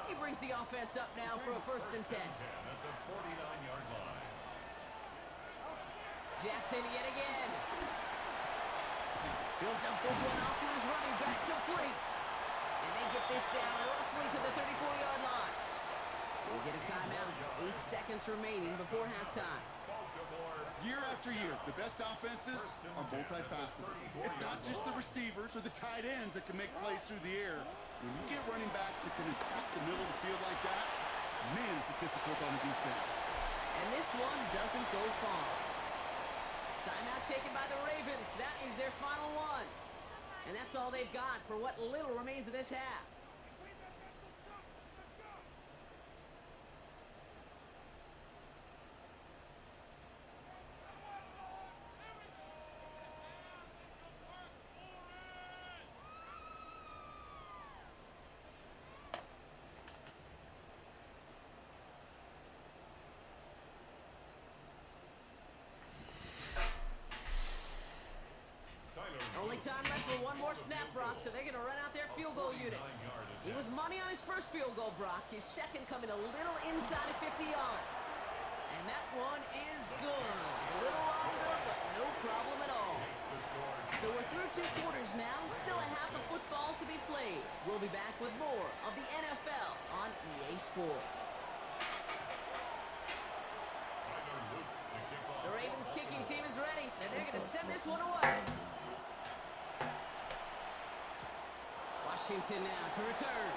Speaker 2: He brings brings the offense up now for a 1st and 10.
Speaker 4: At the 49-yard line.
Speaker 2: Jackson yet again. He'll dump this one off to his running back, complete. And they get this down roughly to the 34-yard line. We'll get a timeout. 8 seconds remaining before halftime.
Speaker 3: Year after year, the best offenses are multifaceted. It's not just the receivers or the tight ends that can make plays through the air. When you get running backs that can attack the middle of the field like that, man, is it difficult on the defense.
Speaker 2: And this one doesn't go far. Timeout taken by the Ravens. That is their final one. And that's all they've got for what little remains of this half. Only time left for one more snap, Brock, so they're going to run out their field goal unit. He was money on his first field goal, Brock. His second coming a little inside of 50 yards. And that one is good. A little longer, but no problem at all. So we're through 2 quarters now. Still a half of football to be played. We'll be back with more of the NFL on EA Sports. The Ravens kicking team is ready, and they're going to send this one away. Washington now to return.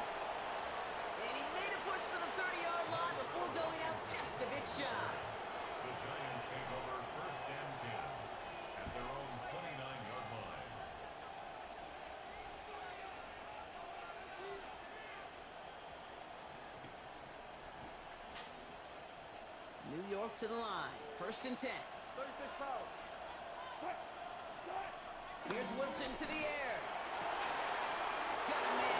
Speaker 2: And he made a push for the 30-yard line before going out just a bit shy.
Speaker 4: The Giants take over 1st and 10 at their own 29-yard line.
Speaker 2: New York to the line. 1st and 10. Here's Woodson to the air. Got a man